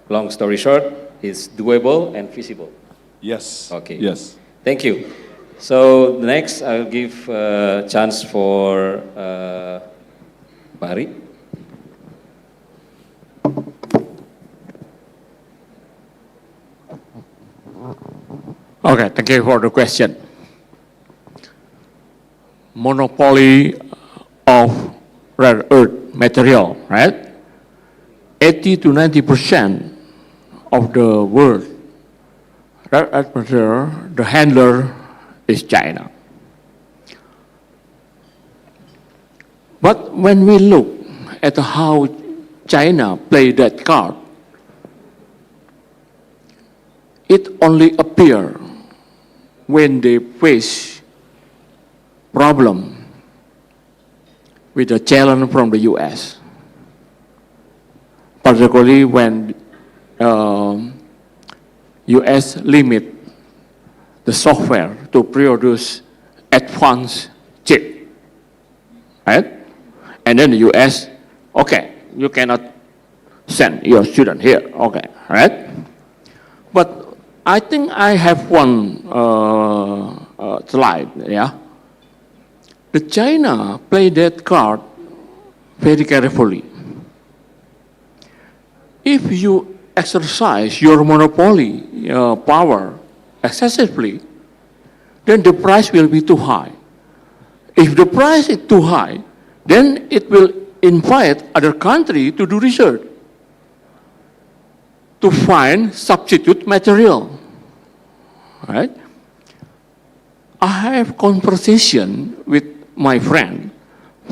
long story short, it's doable and feasible. Yes. Okay. Yes. Thank you. So next, I'll give a chance for Pak Ari. Okay, thank you for the question. Monopoly of rare earth material, right? 80 to 90% of the world rare earth material, the handler is China. But when we look at how China played that card, it only appears when they face problem with a challenge from the US, particularly when US limit the software to produce advanced chip, right? And then the US, okay, you cannot send your student here, okay, right? But I think I have one slide, yeah. The China played that card very carefully. If you exercise your monopoly power excessively, then the price will be too high. If the price is too high, then it will invite other countries to do research, to find substitute material, right? I have conversation with my friend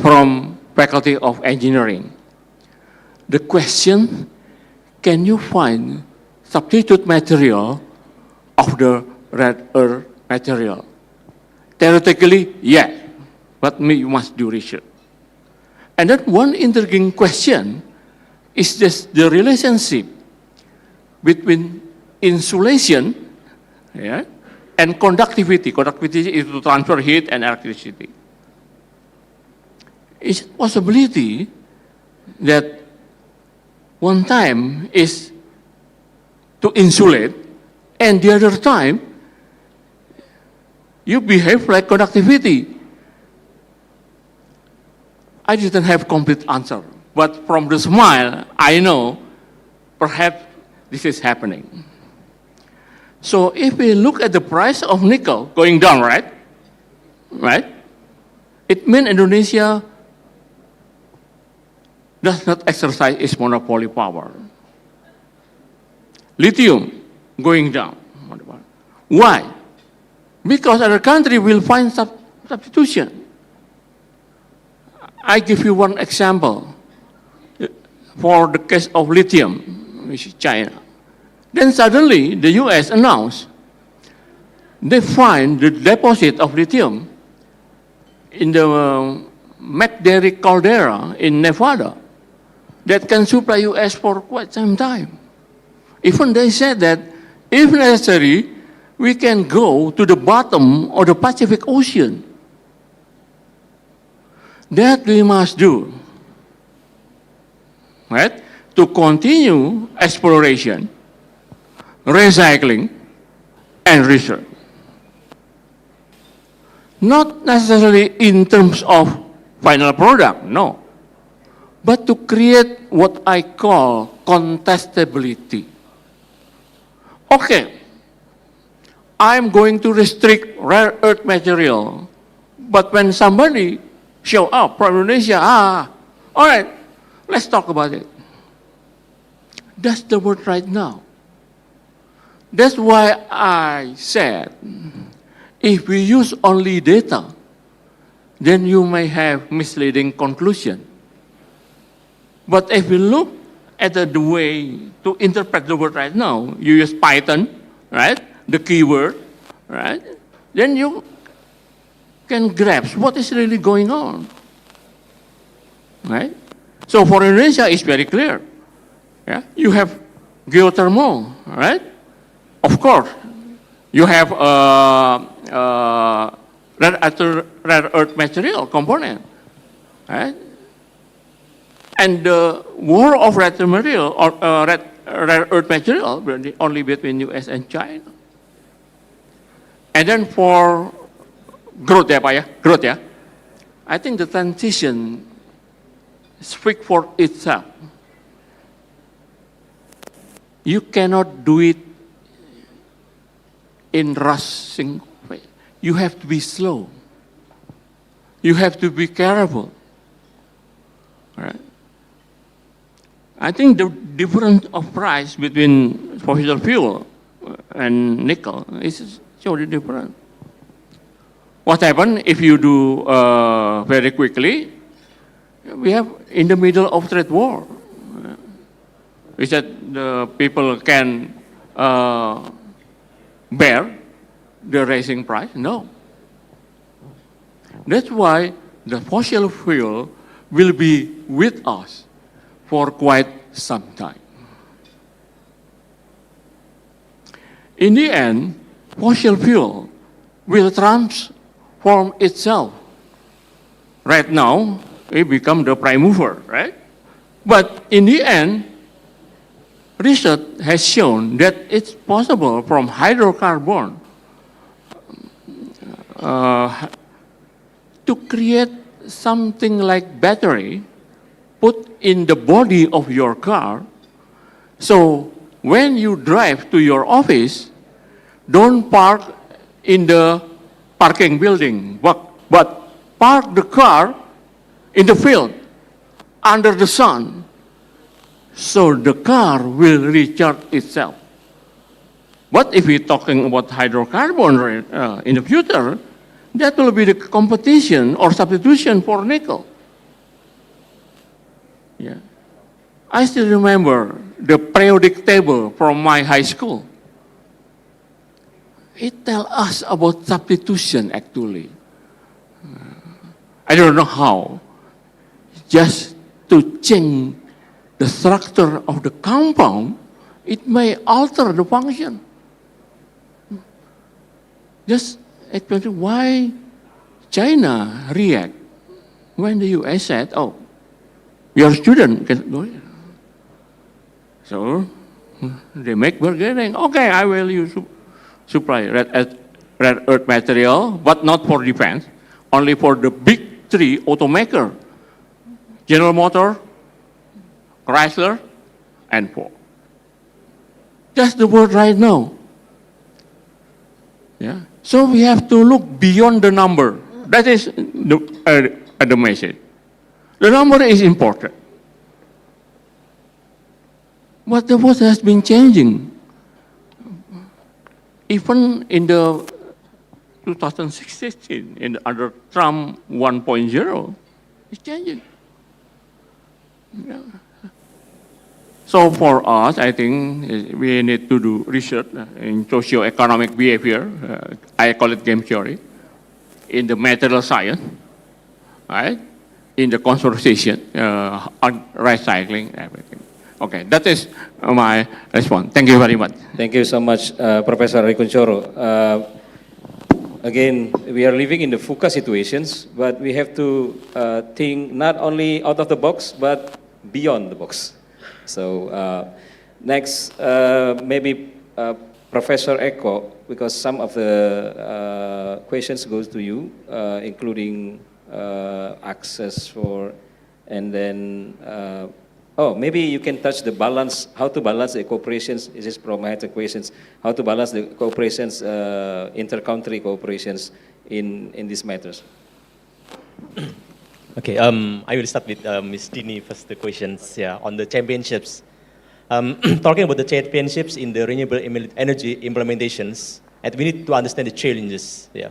from Faculty of Engineering. The question, can you find substitute material of the rare earth material? Theoretically, yes, but you must do research. And then one intriguing question is just the relationship between insulation, yeah, and conductivity. Conductivity is to transfer heat and electricity. Is it possibility that one time is to insulate and the other time you behave like conductivity? I didn't have complete answer, but from the smile, I know perhaps this is happening. So if we look at the price of nickel going down, right? It means Indonesia does not exercise its monopoly power. Lithium going down. Why? Because other country will find substitution. I give you one example. For the case of lithium, which is China. Then suddenly the US announced they find the deposit of lithium in the McDerrick caldera in Nevada that can supply US for quite some time. Even they said that if necessary, we can go to the bottom of the Pacific Ocean. That we must do, right? To continue exploration, recycling, and research. Not necessarily in terms of final product, no. But to create what I call contestability. Okay, I'm going to restrict rare earth material, but when somebody show up from Indonesia, all right, let's talk about it. That's the word right now. That's why I said, if we use only data, then you may have misleading conclusion. But if we look at the way to interpret the word right now, you use Python, right? The keyword, right? Then you can grasp what is really going on, right? So for Indonesia, it's very clear. Yeah? You have geothermal, right? Of course, you have rare earth material component, right? And the war of rare material or rare earth material only between US and China. And then for growth, growth, yeah. I think the transition speaks for itself. You cannot do it in rushing way. You have to be slow. You have to be careful. Right? I think the difference of price between fossil fuel and nickel is totally different. What happens if you do very quickly? We have in the middle of trade war. Is that the people can bear the rising price? No. That's why the fossil fuel will be with us for quite some time. In the end, fossil fuel will transform itself. Right now, it becomes the prime mover, right? But in the end, research has shown that it's possible from hydrocarbon to create something like battery put in the body of your car. So when you drive to your office, don't park in the parking building, but park the car in the field under the sun. So the car will recharge itself. But if we're talking about hydrocarbon in the future, that will be the competition or substitution for nickel. Yeah. I still remember the periodic table from my high school. It tells us about substitution actually. I don't know how. Just to change the structure of the compound, it may alter the function. Just explain why China react when the US said, "Oh, your student can go here." So they make bargaining. Okay, I will use supply red earth material, but not for defense, only for the big three automaker: General Motors, Chrysler, and Ford. That's the word right now. Yeah. So we have to look beyond the number. That is the message. The number is important. But the world has been changing. Even in the 2016, under Trump 1.0, it's changing. Yeah. So for us, I think we need to do research in socio-economic behavior. I call it game theory. In the material science, right? In the conservation, on recycling, everything. Okay, that is my response. Thank you very much. Thank you so much, Professor Rikunchoro. Again, we are living in the VUCA situations, but we have to think not only out of the box, but beyond the box. So next, maybe Professor Eko, because some of the questions goes to you, including access for, and then, maybe you can touch the balance, how to balance the cooperations. This is from my questions, how to balance the cooperations, inter-country cooperations in these matters. Okay, I will start with Ms. Dini first, the questions on the championships. Talking about the championships in the renewable energy implementations, and we need to understand the challenges. Yeah.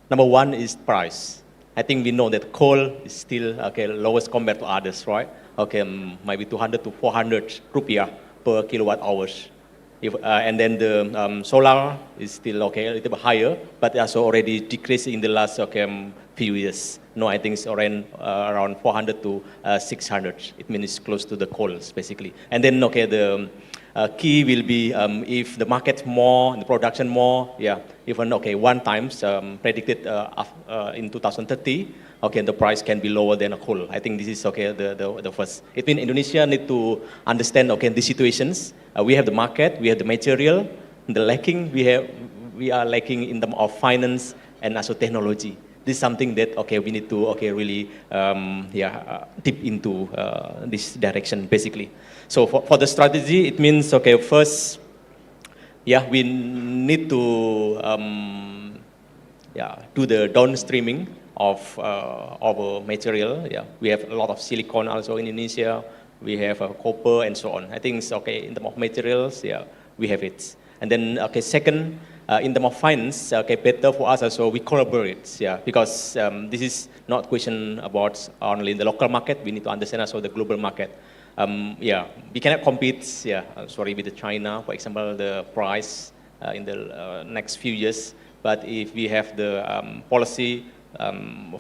Number one is price. I think we know that coal is still lowest compared to others, right? Okay, maybe 200 to 400 rupiah per kilowatt hours. And then the solar is still a little bit higher, but also already decreased in the last few years. No, I think it's around 400 to 600. It means it's close to the coals, basically. And then, the key will be if the market more, the production more, even, one times predicted in 2030, the price can be lower than a coal. I think this is, the first. It means Indonesia need to understand, the situations. We have the market, we have the material, the lacking, we are lacking in terms of finance and also technology. This is something that we need to really deep into this direction basically. So for the strategy, it means first, we need to do the downstreaming of our material. We have a lot of silicon also in Indonesia. We have copper and so on. I think it's in terms of materials, we have it. And then, okay, second, in terms of finance, okay, better for us also we collaborate, yeah, because this is not question about only the local market. We need to understand also the global market. Yeah, we cannot compete, yeah, sorry, with China, for example, the price in the next few years. But if we have the policy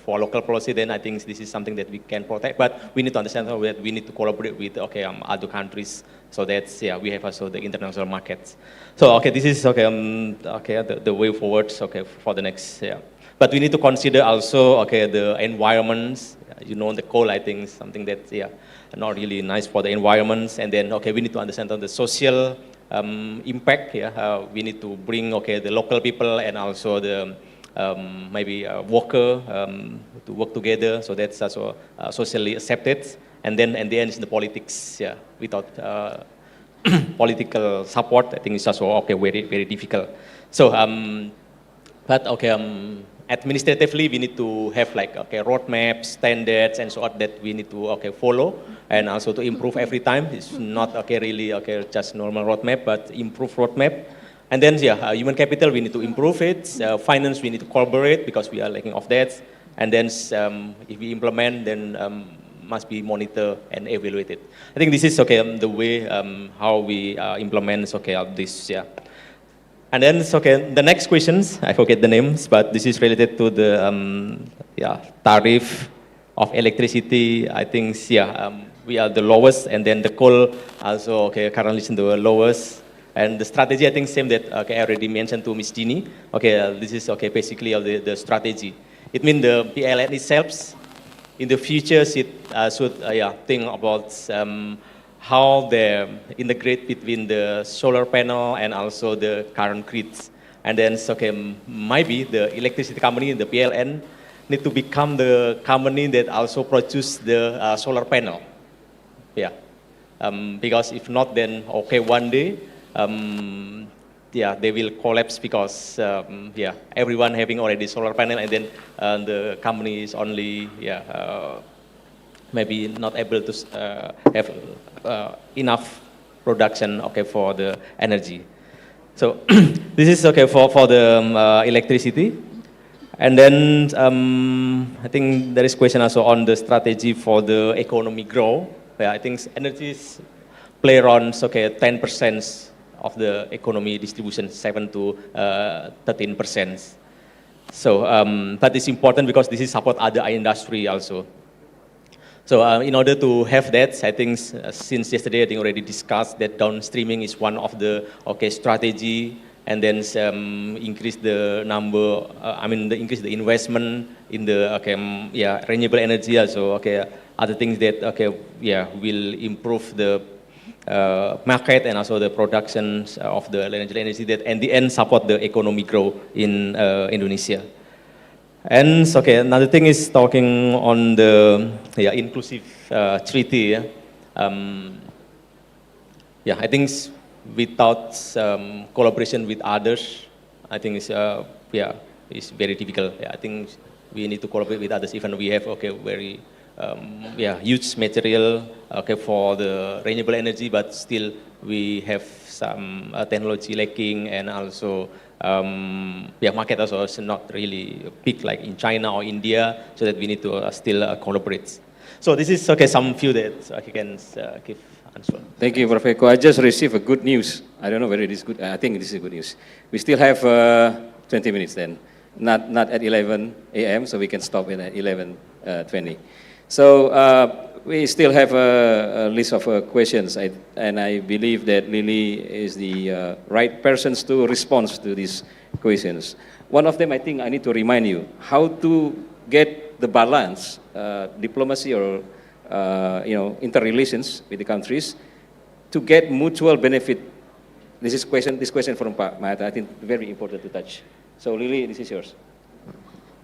for local policy, then I think this is something that we can protect. But we need to understand that we need to collaborate with other countries, so that we have also the international markets. So this is the way forward for the next year. But we need to consider also the environments. You know, the coal, I think, is something that not really nice for the environments. And then we need to understand the social impact. We need to bring the local people and also the maybe worker to work together, so that's also socially accepted. And then at the end is the politics. Without political support, I think it's also very, very difficult. So but administratively, we need to have like roadmaps, standards, and so on that we need to follow, and also to improve every time. It's not really just normal roadmap, but improve roadmap. And then human capital, we need to improve it. Finance, we need to collaborate because we are lacking of that. And then if we implement, then must be monitored and evaluated. I think this is the way how we implement this. And then the next questions, I forget the names, but this is related to the tariff of electricity. I think we are the lowest, and then the coal also currently is the lowest. And the strategy, I think, same that I already mentioned to Ms. Dini. This is basically the strategy. It means the PLN itself in the future should think about how they integrate between the solar panel and also the current grids. And then maybe the electricity company, the PLN, need to become the company that also produce the solar panel. Because if not, then one day they will collapse because everyone having already solar panel, and then the company is only maybe not able to have enough production for the energy. So this is for the electricity. And then I think there is question also on the strategy for the economy growth. I think energy play around 10% of the economy distribution, 7 to 13%. So that is important because this is support other industry also. So in order to have that, I think since yesterday I think already discussed that downstreaming is one of the strategy, and then increase the number. Increase the investment in the renewable energy also. Other things that will improve the market and also the production of the energy that in the end support the economic growth in Indonesia. And another thing is talking on the inclusive treaty. I think without collaboration with others, I think it's very difficult. I think we need to collaborate with others, even we have very huge material for the renewable energy, but still we have some technology lacking, and also market also is not really big like in China or India, so that we need to still collaborate. So this is some few that I can give answer. Thank you, Prof. Eko. I just received a good news. I don't know whether it is good. I think this is good news. We still have 20 minutes then, not at 11 a.m., so we can stop at 11:20. So we still have a list of questions, and I believe that Lily is the right persons to respond to these questions. One of them, I think I need to remind you, how to get the balance, diplomacy or interrelations with the countries to get mutual benefit. This question from Pak Mahathir, I think very important to touch. So Lily, this is yours.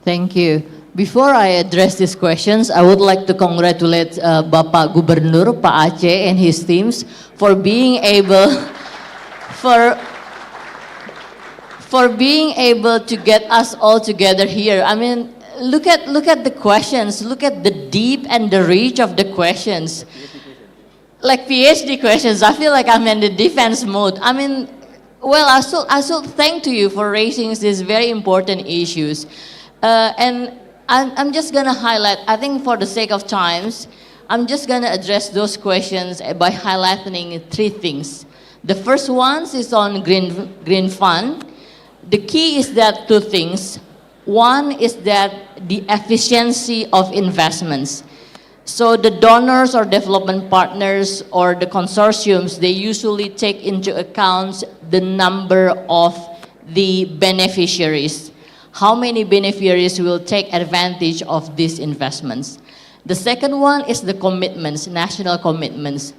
Thank you. Before I address these questions, I would like to congratulate Bapak Gubernur, Pak Aceh and his teams for being able to get us all together here. I mean, look at the questions. Look at the deep and the reach of the questions. Like PhD questions, I feel like I'm in the defense mode. I mean, Well, I should thank to you for raising these very important issues. And I'm just going to highlight, I think for the sake of times, I'm just going to address those questions by highlighting three things. The first one is on green fund. The key is that two things. One is that the efficiency of investments. So the donors or development partners or the consortiums, they usually take into account the number of the beneficiaries. How many beneficiaries will take advantage of these investments? The second one is the commitments, national commitments.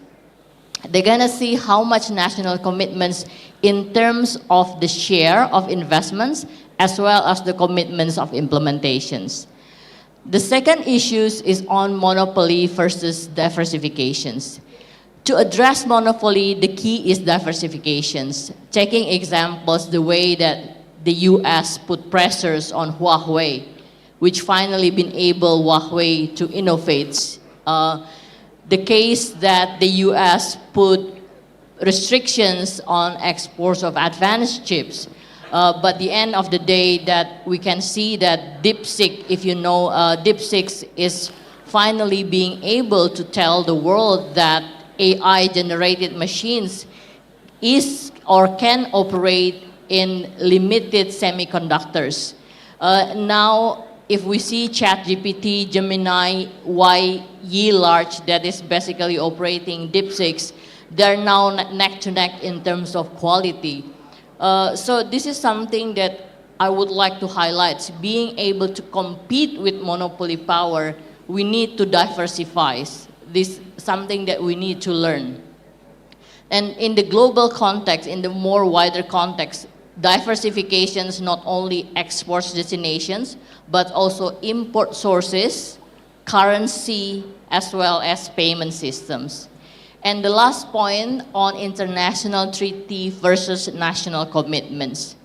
They're gonna see how much national commitments in terms of the share of investments as well as the commitments of implementations. The second issue is on monopoly versus diversifications. To address monopoly, the key is diversifications. Taking examples, the way that the US put pressures on Huawei, which finally been able Huawei to innovate. The case that the US put restrictions on exports of advanced chips. But the end of the day that we can see that DeepSeek, if you know, DeepSeek is finally being able to tell the world that AI-generated machines is or can operate in limited semiconductors. Now, if we see ChatGPT, Gemini, Yi Large that is basically operating DeepSeek, they're now neck to neck in terms of quality. So this is something that I would like to highlight. Being able to compete with monopoly power, we need to diversify. This is something that we need to learn. And in the global context, in the more wider context, diversifications not only exports destinations, but also import sources, currency, as well as payment systems. And the last point on international treaty versus national commitments.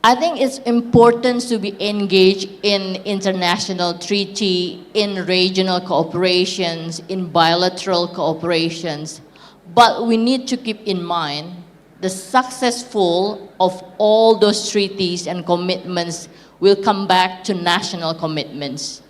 I think it's important to be engaged in international treaty, in regional cooperations, in bilateral cooperations, but we need to keep in mind the successful of all those treaties and commitments will come back to national commitments.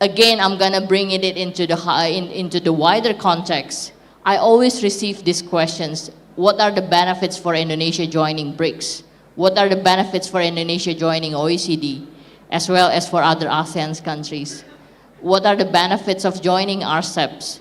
Again, I'm gonna bring it into the wider context. I always receive these questions. What are the benefits for Indonesia joining BRICS? What are the benefits for Indonesia joining OECD, as well as for other ASEAN countries? What are the benefits of joining RCEPs?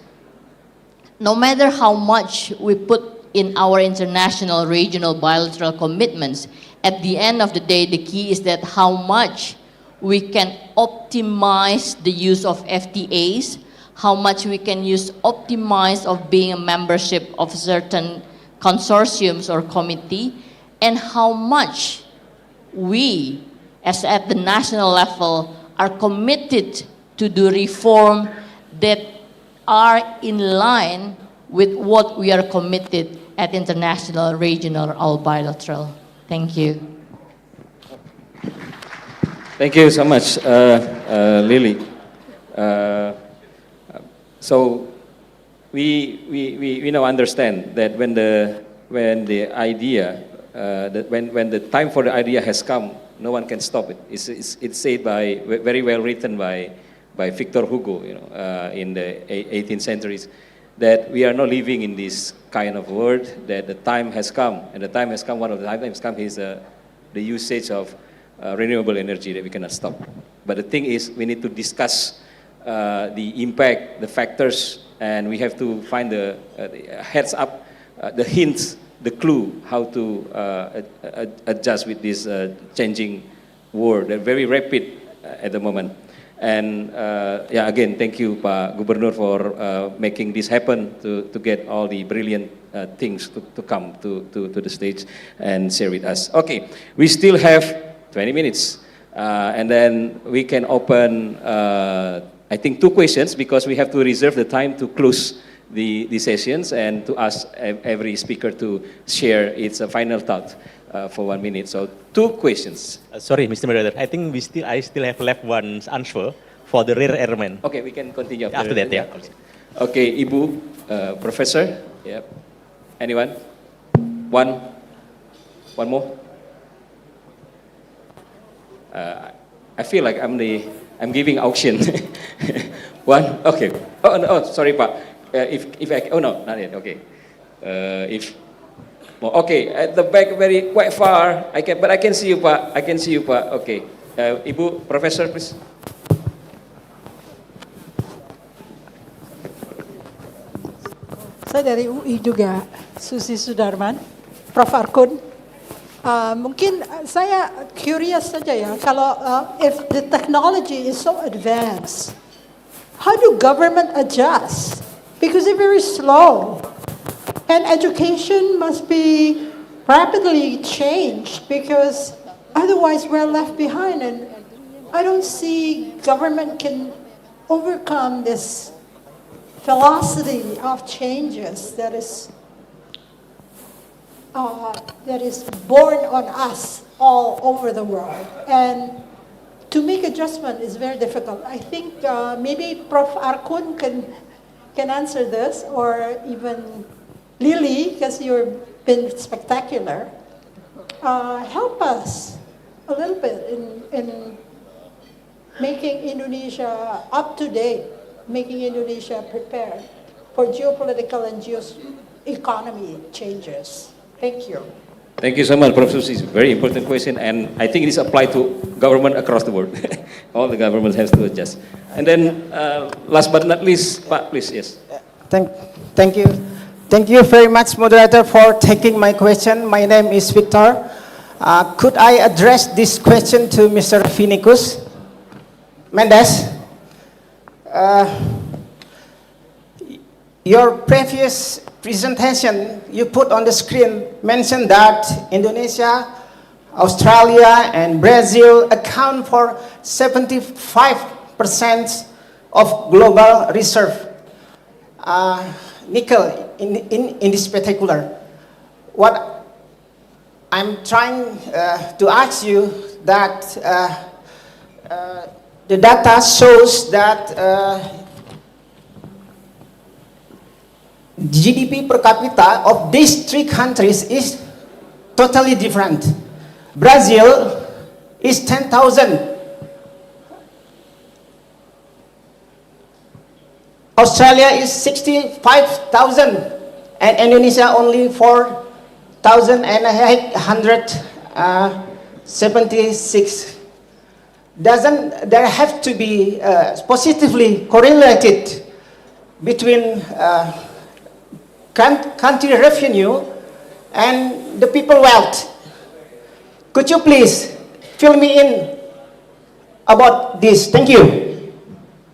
No matter how much we put in our international, regional, bilateral commitments, at the end of the day, the key is that how much we can optimize the use of FTAs, how much we can optimize of being a membership of certain consortiums or committee, and how much we, as at the national level, are committed to do reform that are in line with what we are committed at international, regional, or bilateral. Thank you. Thank you so much, Lily. So we now understand that when the idea, when the time for the idea has come, no one can stop it. It's said very well written by Victor Hugo, in the 18th centuries, that we are not living in this kind of world, that the time has come, and the time has come, one of the time has come is the usage of renewable energy that we cannot stop. But the thing is, we need to discuss the impact, the factors, and we have to find the heads up, the hints, the clue, how to adjust with this changing world, very rapid at the moment. And yeah, again, thank you, Pak Gubernur, for making this happen, to get all the brilliant things to come to the stage and share with us. Okay, we still have 20 minutes, and then we can open, I think, 2 questions, because we have to reserve the time to close the sessions and to ask every speaker to share its final thought for 1 minute. So 2 questions. Sorry, Mr. Moderator. I think I still have left one answer for the rear airman. Okay, we can continue after that. Yeah. Okay, Ibu, Professor. Yep. Anyone? One more. I feel like I'm giving auction. One, okay. Oh, sorry, Pak. If I, oh no, not yet. Okay. Okay, at the back, quite far. But I can see you, Pak. I can see you, Pak. Okay. Ibu, Professor, please. Saya dari UI juga, Susi Sudarman, Prof. Arkun. Mungkin saya curious saja ya, kalau if the technology is so advanced, how do government adjust? Because they're very slow. And education must be rapidly changed because otherwise we're left behind. And I don't see government can overcome this velocity of changes that is born on us all over the world. And to make adjustment is very difficult. I think maybe Prof. Arkun can answer this, or even Lily, because you've been spectacular. Help us a little bit in making Indonesia up to date, making Indonesia prepared for geopolitical and economy changes. Thank you. Thank you so much, Professor. It's a very important question, and I think it is applied to government across the world. All the governments has to adjust. And then, last but not least, Pak, please, yes. Thank you. Thank you very much, moderator, for taking my question. My name is Victor. Could I address this question to Mr. Finicus Mendes? Your previous presentation you put on the screen mentioned that Indonesia, Australia, and Brazil account for 75% of global reserve nickel in this particular. What I'm trying to ask you that the data shows that GDP per capita of these three countries is totally different. Brazil is 10,000. Australia is 65,000, and Indonesia only 4,876. Doesn't there have to be positively correlated between country revenue and the people wealth? Could you please fill me in about this? Thank you.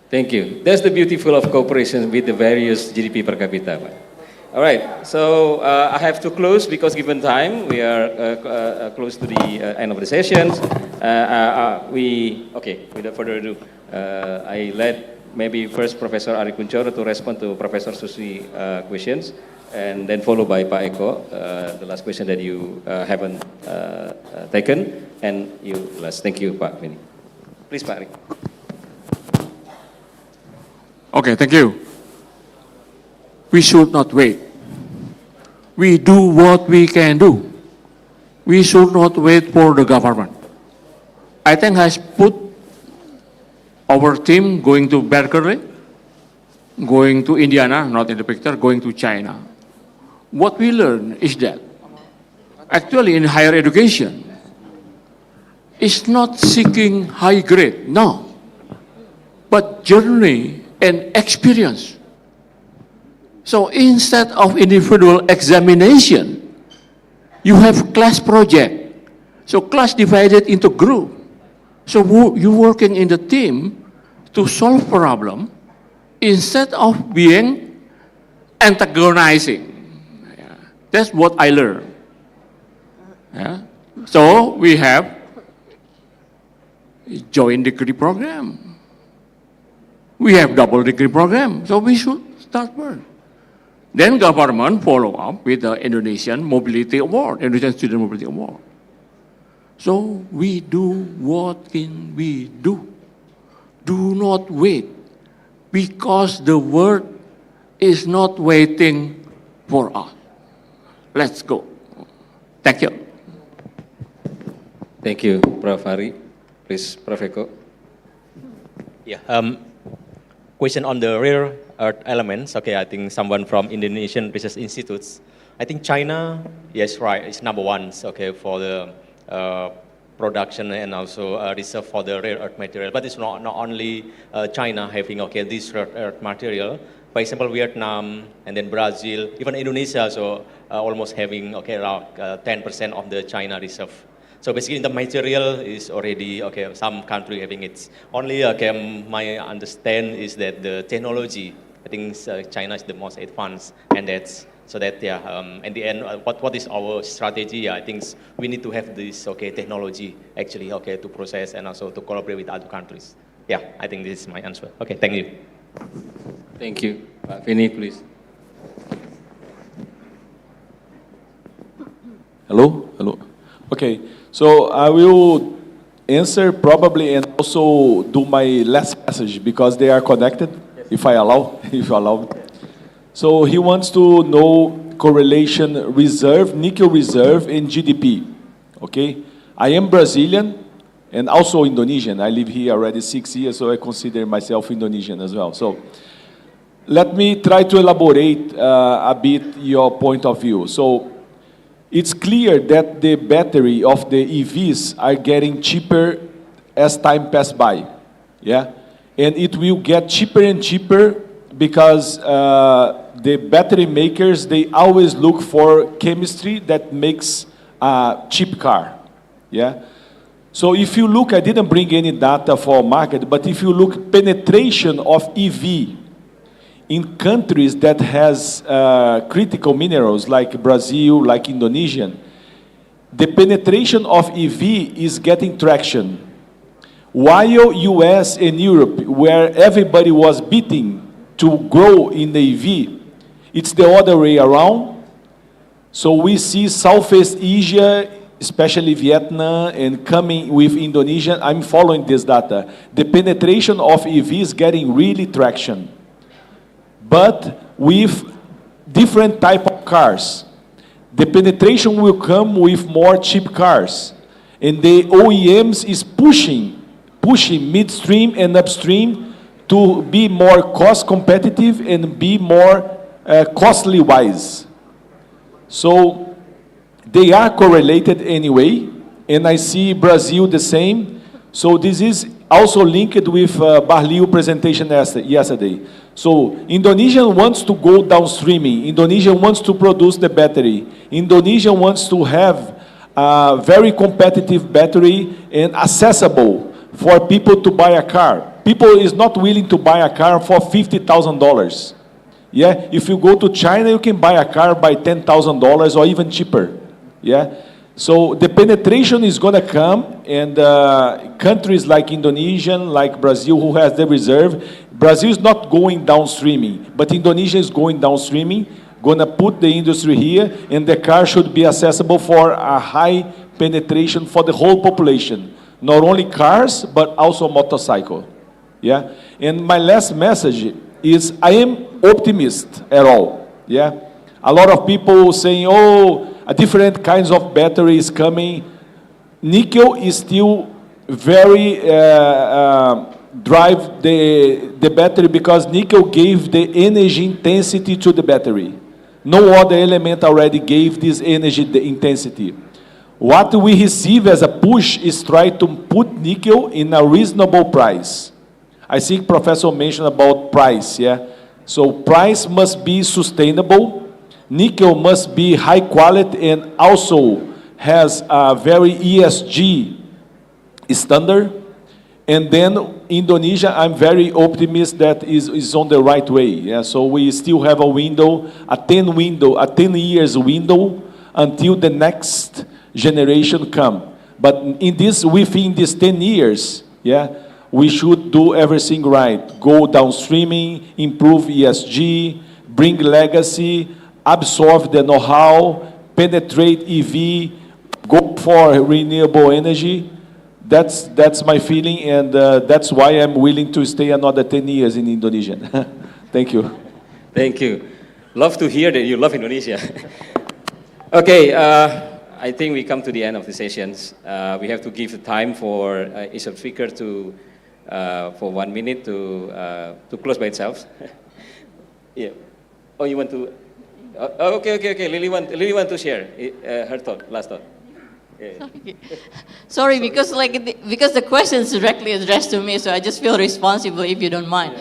Thank you. That's the beautiful of cooperation with the various GDP per capita. All right, so I have to close because given time, we are close to the end of the sessions. Without further ado, I let maybe first Professor Ari Kunchoro to respond to Professor Susi questions, and then followed by Pak Eko, the last question that you haven't taken, and you last. Thank you, Pak Vini. Please, Pak Ari. Okay, thank you. We should not wait. We do what we can do. We should not wait for the government. I think has put our team going to Berkeley, going to Indiana, not in the picture, going to China. What we learn is that actually in higher education, it's not seeking high grade, no, but journey and experience. So instead of individual examination, you have class project. So class divided into group. So you working in the team to solve problem instead of being antagonizing. Yeah. That's what I learned. Yeah. So we have joint degree program. We have double degree program, so we should start first. Then government follow up with the Indonesian Mobility Award, Indonesian Student Mobility Award. So we do what can we do. Do not wait, because the world is not waiting for us. Let's go. Thank you. Thank you, Prof. Hari. Please, Prof. Eko. Yeah. Question on the rare earth elements. Okay, I think someone from Indonesian Research Institutes. I think China, yes, right, is number one. Okay, for the production and also reserve for the rare earth material. But it's not only China having this rare earth material. For example, Vietnam and then Brazil, even Indonesia, so almost having around 10% of the China reserve. So basically, the material is already some country having it. Only my understand is that the technology, I think China is the most advanced, and that's so that in the end, what is our strategy? I think we need to have this technology actually to process and also to collaborate with other countries. Yeah, I think this is my answer. Okay, thank you. Thank you, Pak Vini, please. Hello, hello. Okay, so I will answer probably and also do my last message because they are connected, if I allow, if you allow. So he wants to know correlation reserve, nickel reserve in GDP, okay? I am Brazilian and also Indonesian. I live here already 6 years, so I consider myself Indonesian as well. So let me try to elaborate a bit your point of view. So it's clear that the battery of the EVs are getting cheaper as time passes by, yeah? And it will get cheaper and cheaper because the battery makers, they always look for chemistry that makes a cheap car, yeah? So if you look, I didn't bring any data for market, but if you look penetration of EV in countries that has critical minerals like Brazil, like Indonesia, the penetration of EV is getting traction. While US and Europe, where everybody was beating to grow in the EV, it's the other way around. So we see Southeast Asia, especially Vietnam, and coming with Indonesia. I'm following this data. The penetration of EV is getting really traction, but with different type of cars. The penetration will come with more cheap cars, and the OEMs is pushing midstream and upstream to be more cost competitive and be more costly wise. So they are correlated anyway, and I see Brazil the same. So this is also linked with Barlio's presentation yesterday. So Indonesia wants to go downstreaming. Indonesia wants to produce the battery. Indonesia wants to have a very competitive battery and accessible for people to buy a car. People is not willing to buy a car for $50,000. Yeah, if you go to China, you can buy a car by $10,000 or even cheaper. Yeah, so the penetration is going to come, and countries like Indonesia, like Brazil, who has the reserve, Brazil is not going downstreaming, but Indonesia is going downstreaming, going to put the industry here, and the car should be accessible for a high penetration for the whole population. Not only cars, but also motorcycle. Yeah, and my last message is I am optimist at all. Yeah, a lot of people saying, oh, a different kinds of batteries coming. Nickel is still very drive the battery because nickel gave the energy intensity to the battery. No other element already gave this energy the intensity. What we receive as a push is try to put nickel in a reasonable price. I think Professor mentioned about price, yeah? So price must be sustainable. Nickel must be high quality and also has a very ESG standard. And then Indonesia, I'm very optimistic that is on the right way. Yeah? So we still have a window, a 10 years window until the next generation come. But within these 10 years, yeah, we should do everything right. Go downstreaming, improve ESG, bring legacy, absorb the know-how, penetrate EV, go for renewable energy. That's my feeling, and that's why I'm willing to stay another 10 years in Indonesia. Thank you. Thank you. Love to hear that you love Indonesia. Okay, I I think we come to the end of the sessions. We have to give the time for each speaker to, for 1 minute to close by itself. Yeah. Oh, you want to? Okay. Lily want to share her thought, last thought. Yeah. Sorry, because because the question is directly addressed to me, so I just feel responsible if you don't mind.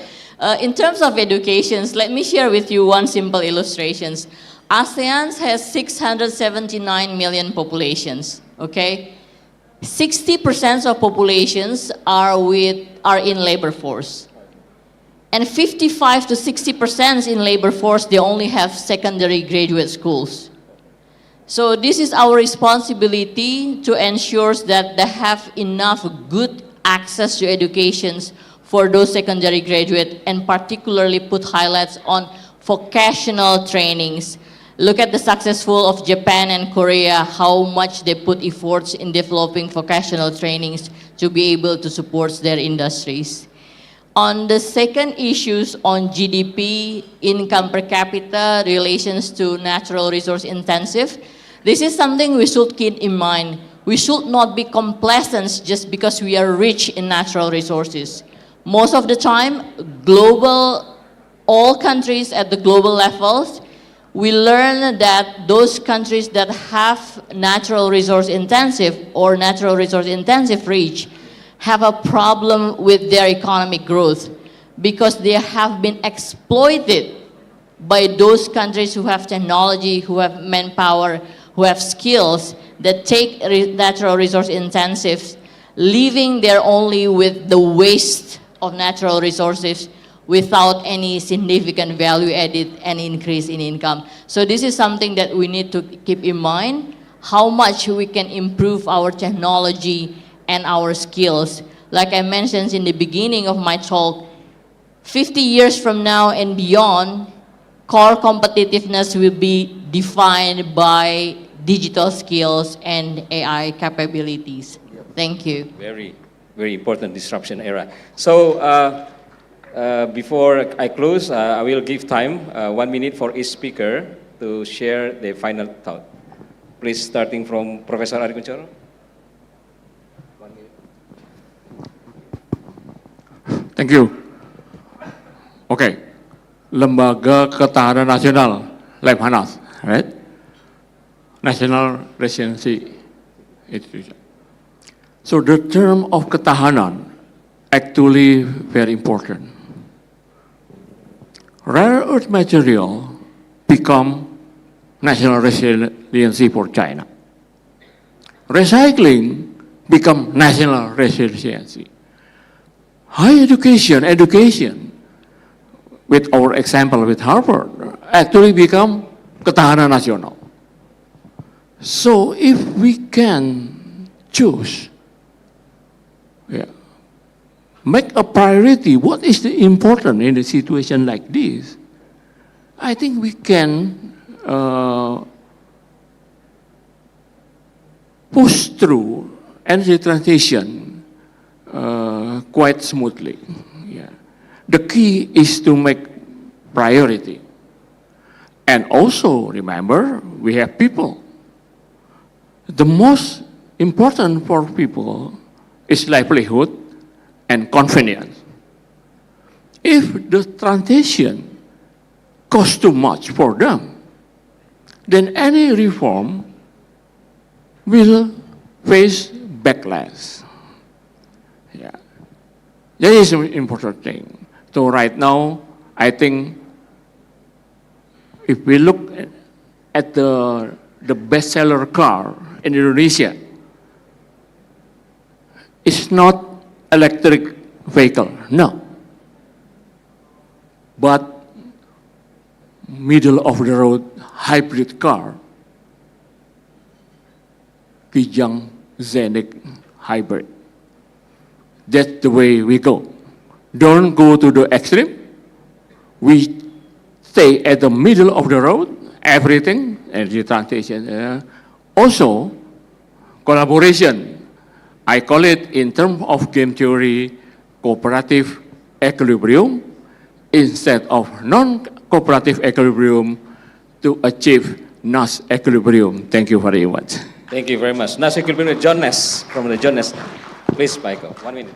In terms of education, let me share with you one simple illustration. ASEAN has 679 million populations, okay? 60% of populations are in labor force. And 55 to 60% in labor force, they only have secondary graduate schools. So this is our responsibility to ensure that they have enough good access to education for those secondary graduate, and particularly put highlights on vocational trainings. Look at the successful of Japan and Korea, how much they put efforts in developing vocational trainings to be able to support their industries. On the second issues on GDP, income per capita, relations to natural resource intensive, this is something we should keep in mind. We should not be complacent just because we are rich in natural resources. Most of the time, all countries at the global levels, we learn that those countries that have natural resource intensive or natural resource intensive rich have a problem with their economic growth because they have been exploited by those countries who have technology, who have manpower, who have skills that take natural resource intensive, leaving there only with the waste of natural resources without any significant value added and increase in income. So this is something that we need to keep in mind, how much we can improve our technology and our skills. Like I mentioned in the beginning of my talk, 50 years from now and beyond, core competitiveness will be defined by digital skills and AI capabilities. Thank you. Very, very important disruption era. So before I close, I will give time, 1 minute for each speaker to share their final thought. Please, starting from Professor Ari Kunchoro. Thank you. Okay. Lembaga Ketahanan Nasional, Lemhanas, right? National Resiliency Institution. So the term of Ketahanan actually very important. Rare earth material become national resiliency for China. Recycling become national resiliency. Higher education, with our example with Harvard, actually become Ketahanan Nasional. So if we can choose, make a priority, what is the important in a situation like this, I think we can push through energy transition quite smoothly. Yeah. The key is to make priority. And also remember, we have people. The most important for people is livelihood and convenience. If the transition costs too much for them, then any reform will face backlash. Yeah. That is an important thing. So right now, I think if we look at the bestseller car in Indonesia, it's not electric vehicle, no. But middle of the road hybrid car, Kijang Zenik hybrid. That's the way we go. Don't go to the extreme. We stay at the middle of the road, everything, energy transition. Also, collaboration. I call it in terms of game theory, cooperative equilibrium, instead of non-cooperative equilibrium to achieve NAS equilibrium. Thank you very much. Thank you very much. Now, Secretary Jonas from the Jonas. Please, Michael, 1 minute.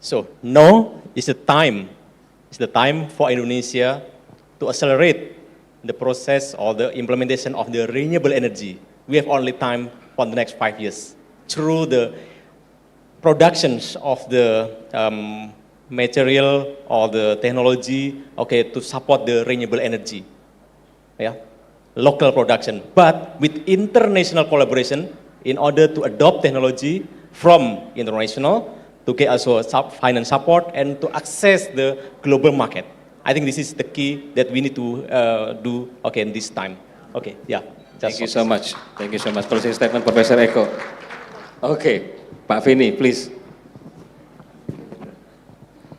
So now is the time. It's the time for Indonesia to accelerate the process or the implementation of the renewable energy. We have only time for the next 5 years through the productions of the material or the technology, okay, to support the renewable energy, yeah, local production, but with international collaboration in order to adopt technology from international to get also finance support and to access the global market. I think this is the key that we need to do, okay, in this time. Okay, yeah. Thank you so much. Thank you so much. Closing statement, Professor Eko. Okay, Pak Vini, please.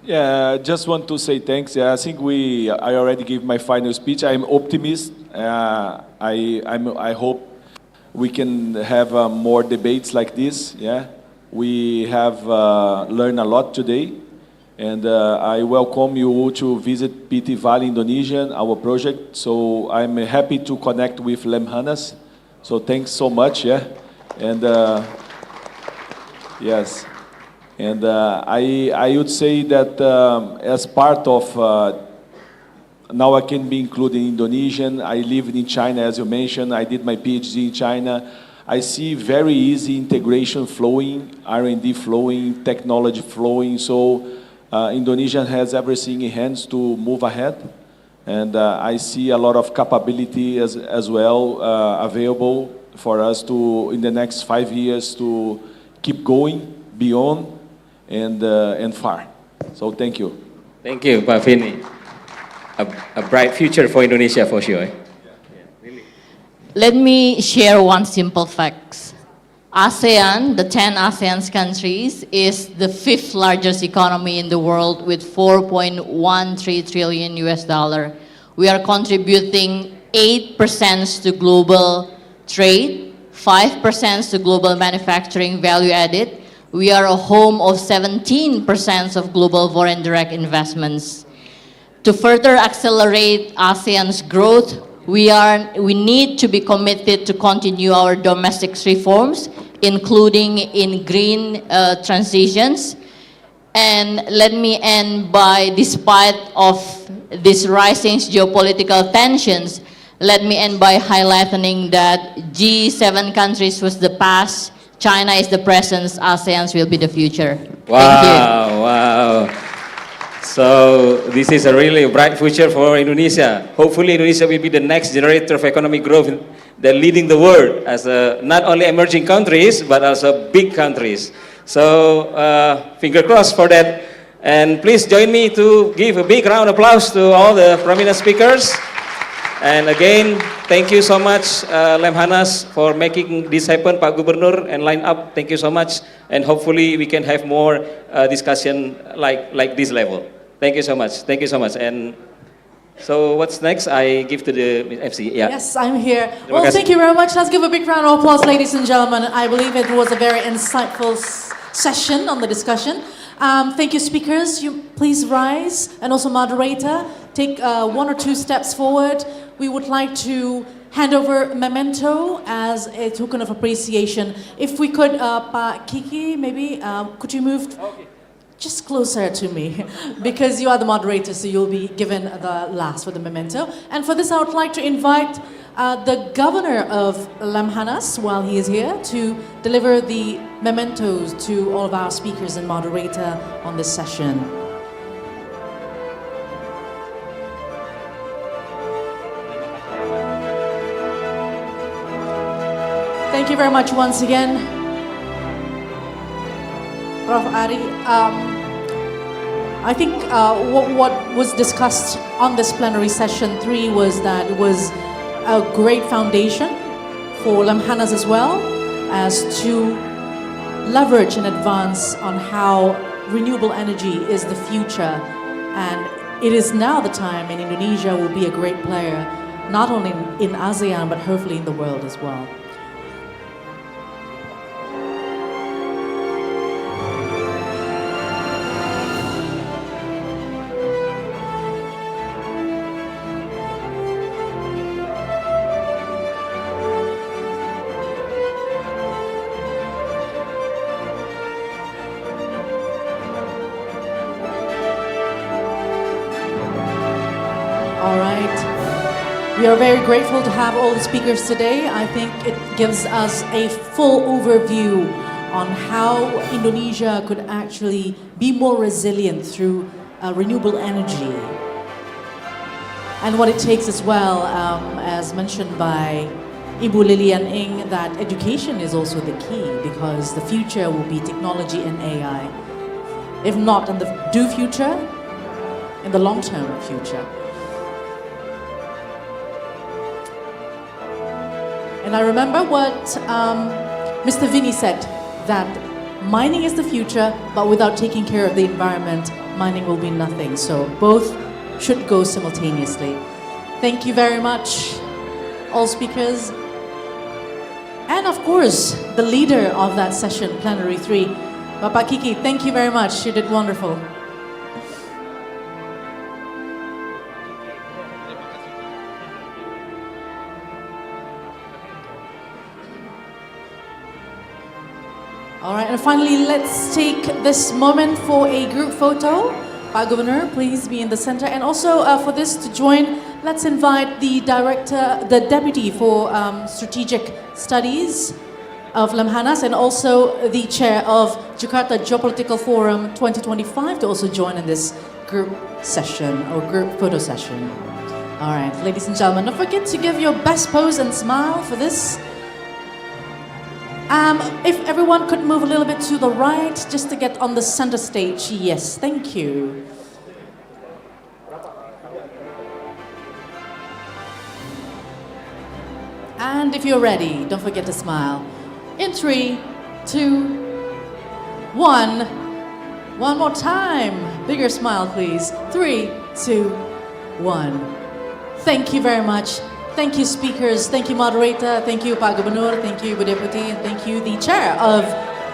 Yeah, just want to say thanks. Yeah, I think I already gave my final speech. I'm optimist. I hope we can have more debates like this. Yeah, we have learned a lot today, and I welcome you to visit PT Valley Indonesia, our project. So I'm happy to connect with Lemhanas. So thanks so much. Yeah, and yes. And I would say that as part of, now I can be included in Indonesian, I lived in China, as you mentioned, I did my PhD in China. I see very easy integration flowing, R&D flowing, technology flowing, so Indonesia has everything in hands to move ahead. And I see a lot of capability as well available for us to, in the next 5 years, to keep going beyond and far. So thank you. Thank you, Pak Vini. A bright future for Indonesia for sure. Let me share one simple fact. ASEAN, the 10 ASEAN countries, is the 5th largest economy in the world with $4.13 trillion US. We are contributing 8% to global trade, 5% to global manufacturing value added. We are a home of 17% of global foreign direct investments. To further accelerate ASEAN's growth, we need to be committed to continue our domestic reforms, including in green transitions. And let me end by, despite of these rising geopolitical tensions, let me end by highlighting that G7 countries was the past, China is the present, ASEAN will be the future. Wow, Thank you. wow. So this is a really bright future for Indonesia. Hopefully Indonesia will be the next generator of economic growth that leading the world as not only emerging countries, but also big countries. So finger crossed for that. And please join me to give a big round of applause to all the prominent speakers. And again, thank you so much, Lemhanas, for making this happen, Pak Gubernur, and line up. Thank you so much. And hopefully we can have more discussion like this level. Thank you so much. Thank you so much. And so what's next? I give to the FC. Yeah. Yes, I'm here. Well, thank you very much. Let's give a big round of applause, ladies and gentlemen. I believe it was a very insightful session on the discussion. Thank you, speakers. You please rise, and also moderator, take 1 or 2 steps forward. We would like to hand over memento as a token of appreciation. If we could, Pak Kiki, maybe, could you move just closer to me? Because you are the moderator, so you'll be given the last for the memento. And for this, I would like to invite the governor of Lemhanas, while he is here, to deliver the mementos to all of our speakers and moderator on this session. Thank you very much once again, Prof. Ari. I think what was discussed on this plenary session 3 was that it was a great foundation for Lemhanas as well as to leverage and advance on how renewable energy is the future. And it is now the time, and Indonesia will be a great player, not only in ASEAN, but hopefully in the world as well. We are very grateful to have all the speakers today. I think it gives us a full overview on how Indonesia could actually be more resilient through renewable energy. And what it takes as well, as mentioned by Ibu Lilian Ing, that education is also the key, because the future will be technology and AI. If not in the future, in the long-term future. And I remember what Mr. Vinny said, that mining is the future, but without taking care of the environment, mining will be nothing. So both should go simultaneously. Thank you very much, all speakers. And of course, the leader of that session, Plenary 3, Bapak Kiki, thank you very much. You did wonderful. All right, and finally, let's take this moment for a group photo. Pak Governor, please be in the center. And also for this to join, let's invite the director, the deputy for strategic studies of Lemhanas, and also the chair of Jakarta Geopolitical Forum 2025 to also join in this group session or group photo session. All right, ladies and gentlemen, don't forget to give your best pose and smile for this. If everyone could move a little bit to the right, just to get on the center stage. Yes, thank you. And if you're ready, don't forget to smile. In 3, 2, 1. One more time. Bigger smile, please. 3, 2, 1. Thank you very much. Thank you, speakers. Thank you, moderator. Thank you, Pak Gubernur. Thank you, Ibu Deputy. And thank you, the chair of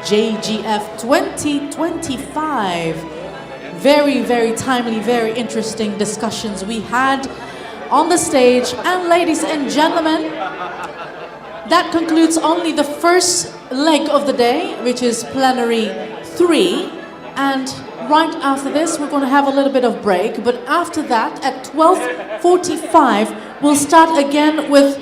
JGF 2025. Very, very timely, very interesting discussions we had on the stage. And ladies and gentlemen, that concludes only the first leg of the day, which is Plenary 3. And right after this, we're going to have a little bit of break. But after that, at 12:45, we'll start again with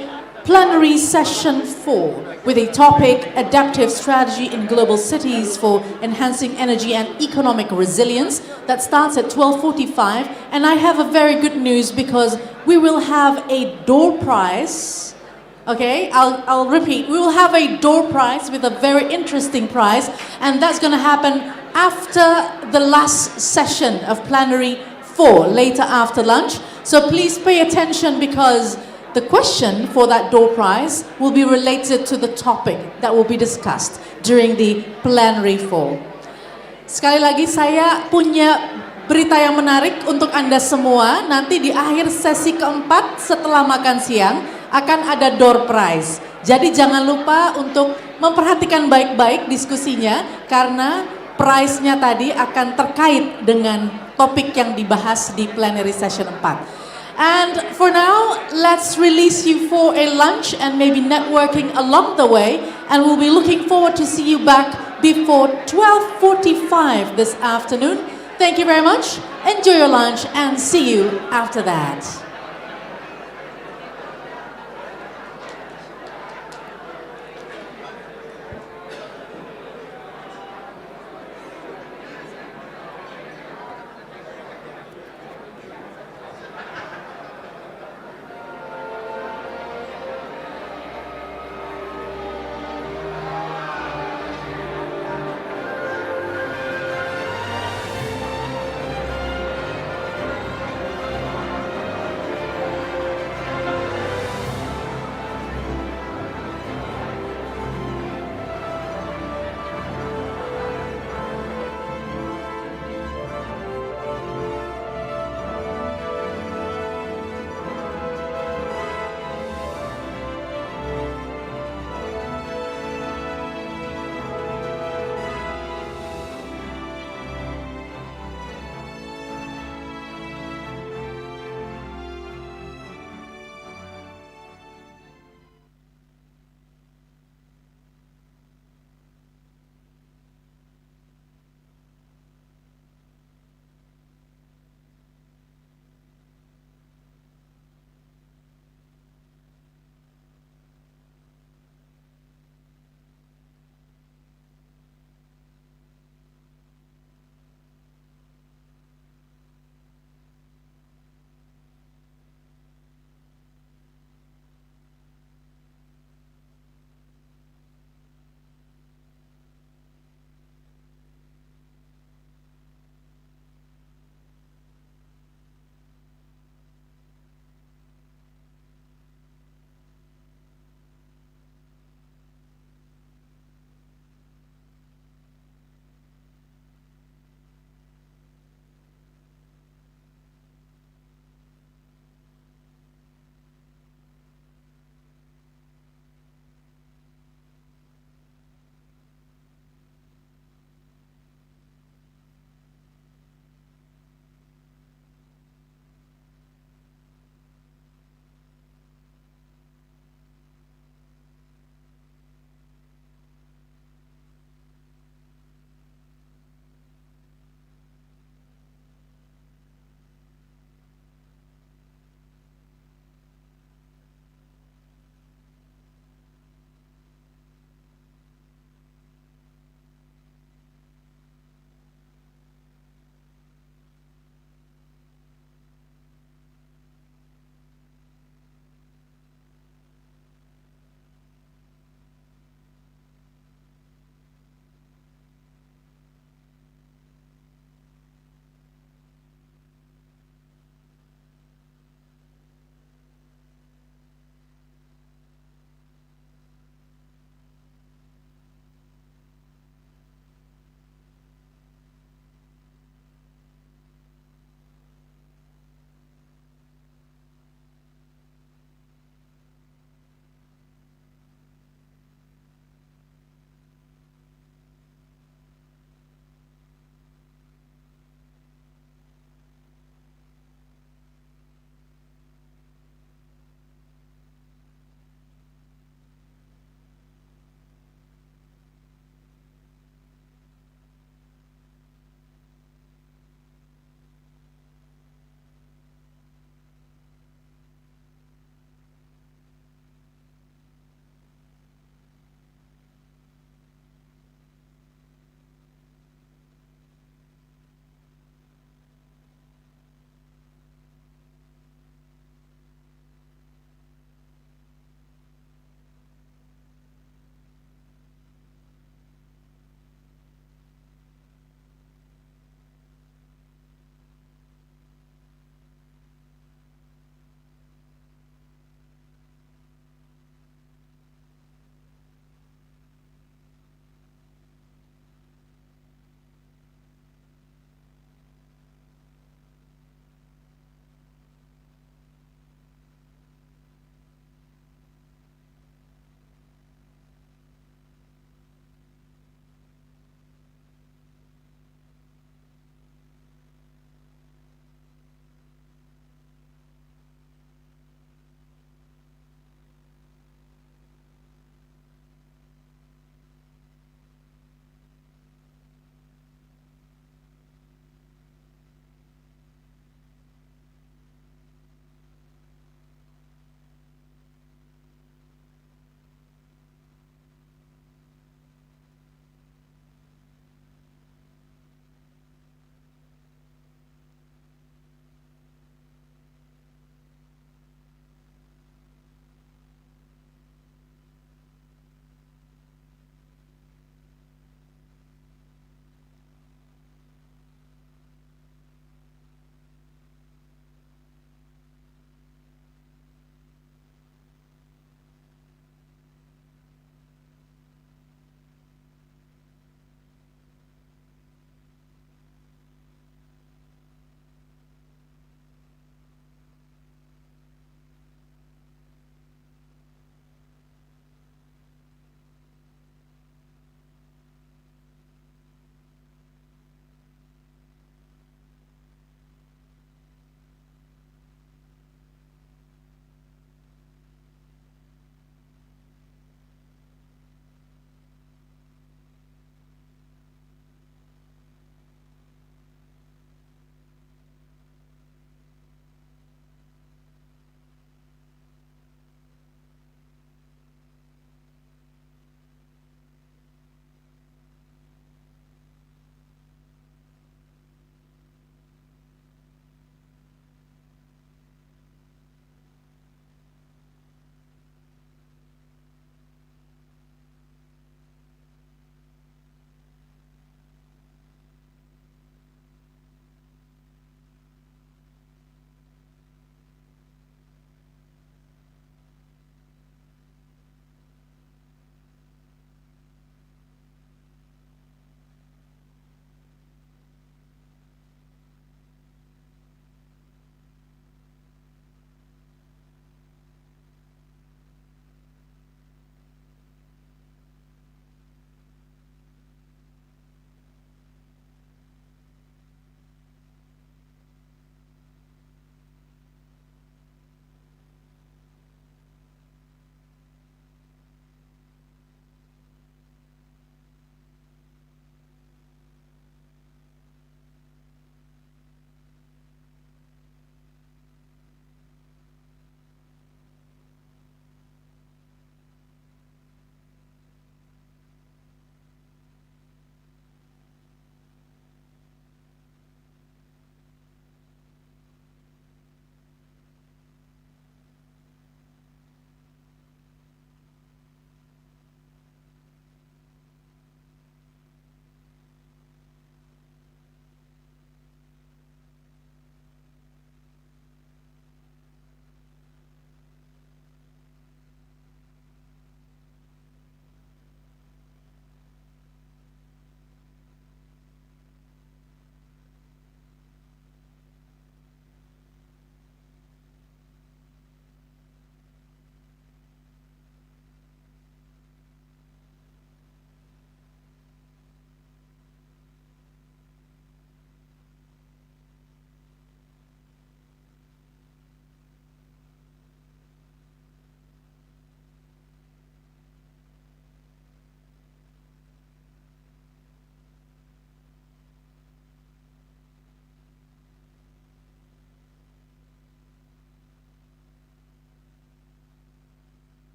Plenary Session 4 with a topic, Adaptive Strategy in Global Cities for Enhancing Energy and Economic Resilience. That starts at 12:45. And I have a very good news, because we will have a door prize. Okay, I'll repeat. We will have a door prize with a very interesting prize. And that's going to happen after the last session of Plenary 4, later after lunch. So please pay attention, because the question for that door prize will be related to the topic that will be discussed during the Plenary 4. Sekali lagi, saya punya berita yang menarik untuk Anda semua. Nanti di akhir sesi keempat setelah makan siang akan ada door prize. Jadi jangan lupa untuk memperhatikan baik-baik diskusinya, karena prize-nya tadi akan terkait dengan topik yang dibahas di Plenary Session 4. And for now, let's release you for a lunch and maybe networking along the way. And we'll be looking forward to see you back before 12:45 this afternoon. Thank you very much. Enjoy your lunch and see you after that.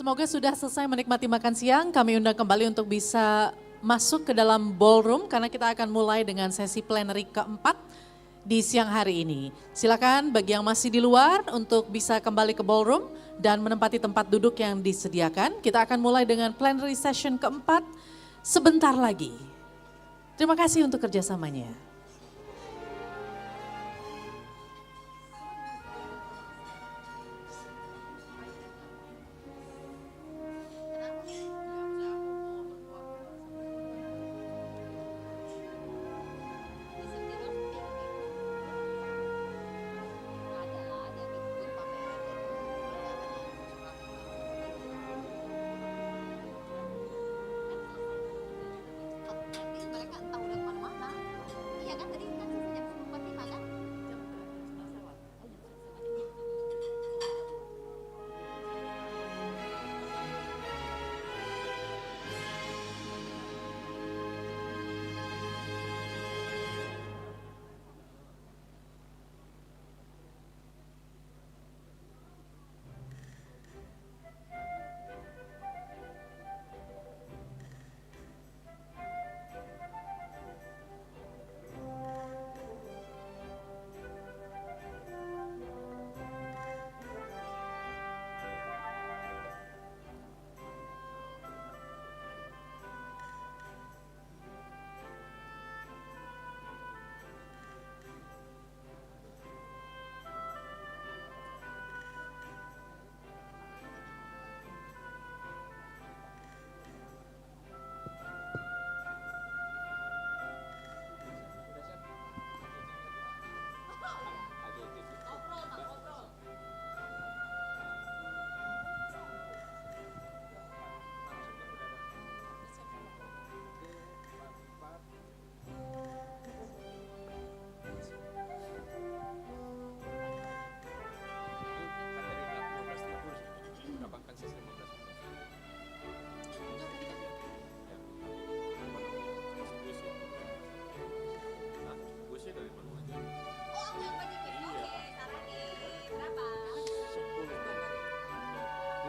Semoga sudah selesai menikmati makan siang. Kami undang kembali untuk bisa masuk ke dalam ballroom karena kita akan mulai dengan sesi plenary keempat di siang hari ini. Silakan bagi yang masih di luar untuk bisa kembali ke ballroom dan menempati tempat duduk yang disediakan. Kita akan mulai dengan plenary session keempat sebentar lagi. Terima kasih untuk kerjasamanya.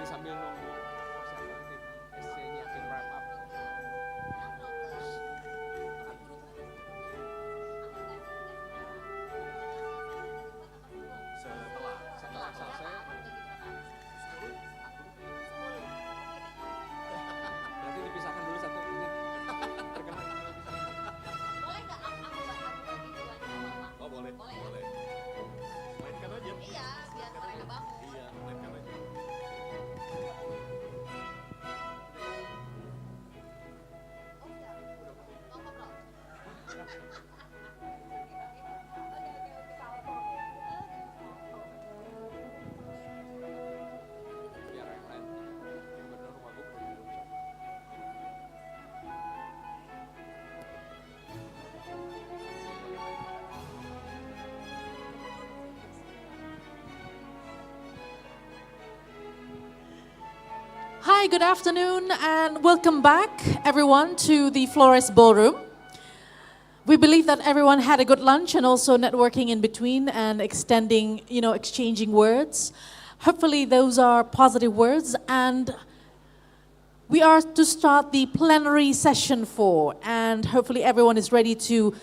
Sambil nunggu persiapan tim SC nyiapin wrap up. Setelah selesai berarti dipisahkan dulu 1 menit. Boleh nggak aku bagi dua awal, Pak? Oh boleh. Mainkan aja. Iya, biar mereka bangun. Iya, mainkan aja. Hi, good afternoon and welcome back everyone to the Flores Ballroom. We believe that everyone had a good lunch and also networking in between and extending, exchanging words. Hopefully those are positive words and we are to start the plenary session 4 and hopefully everyone is ready to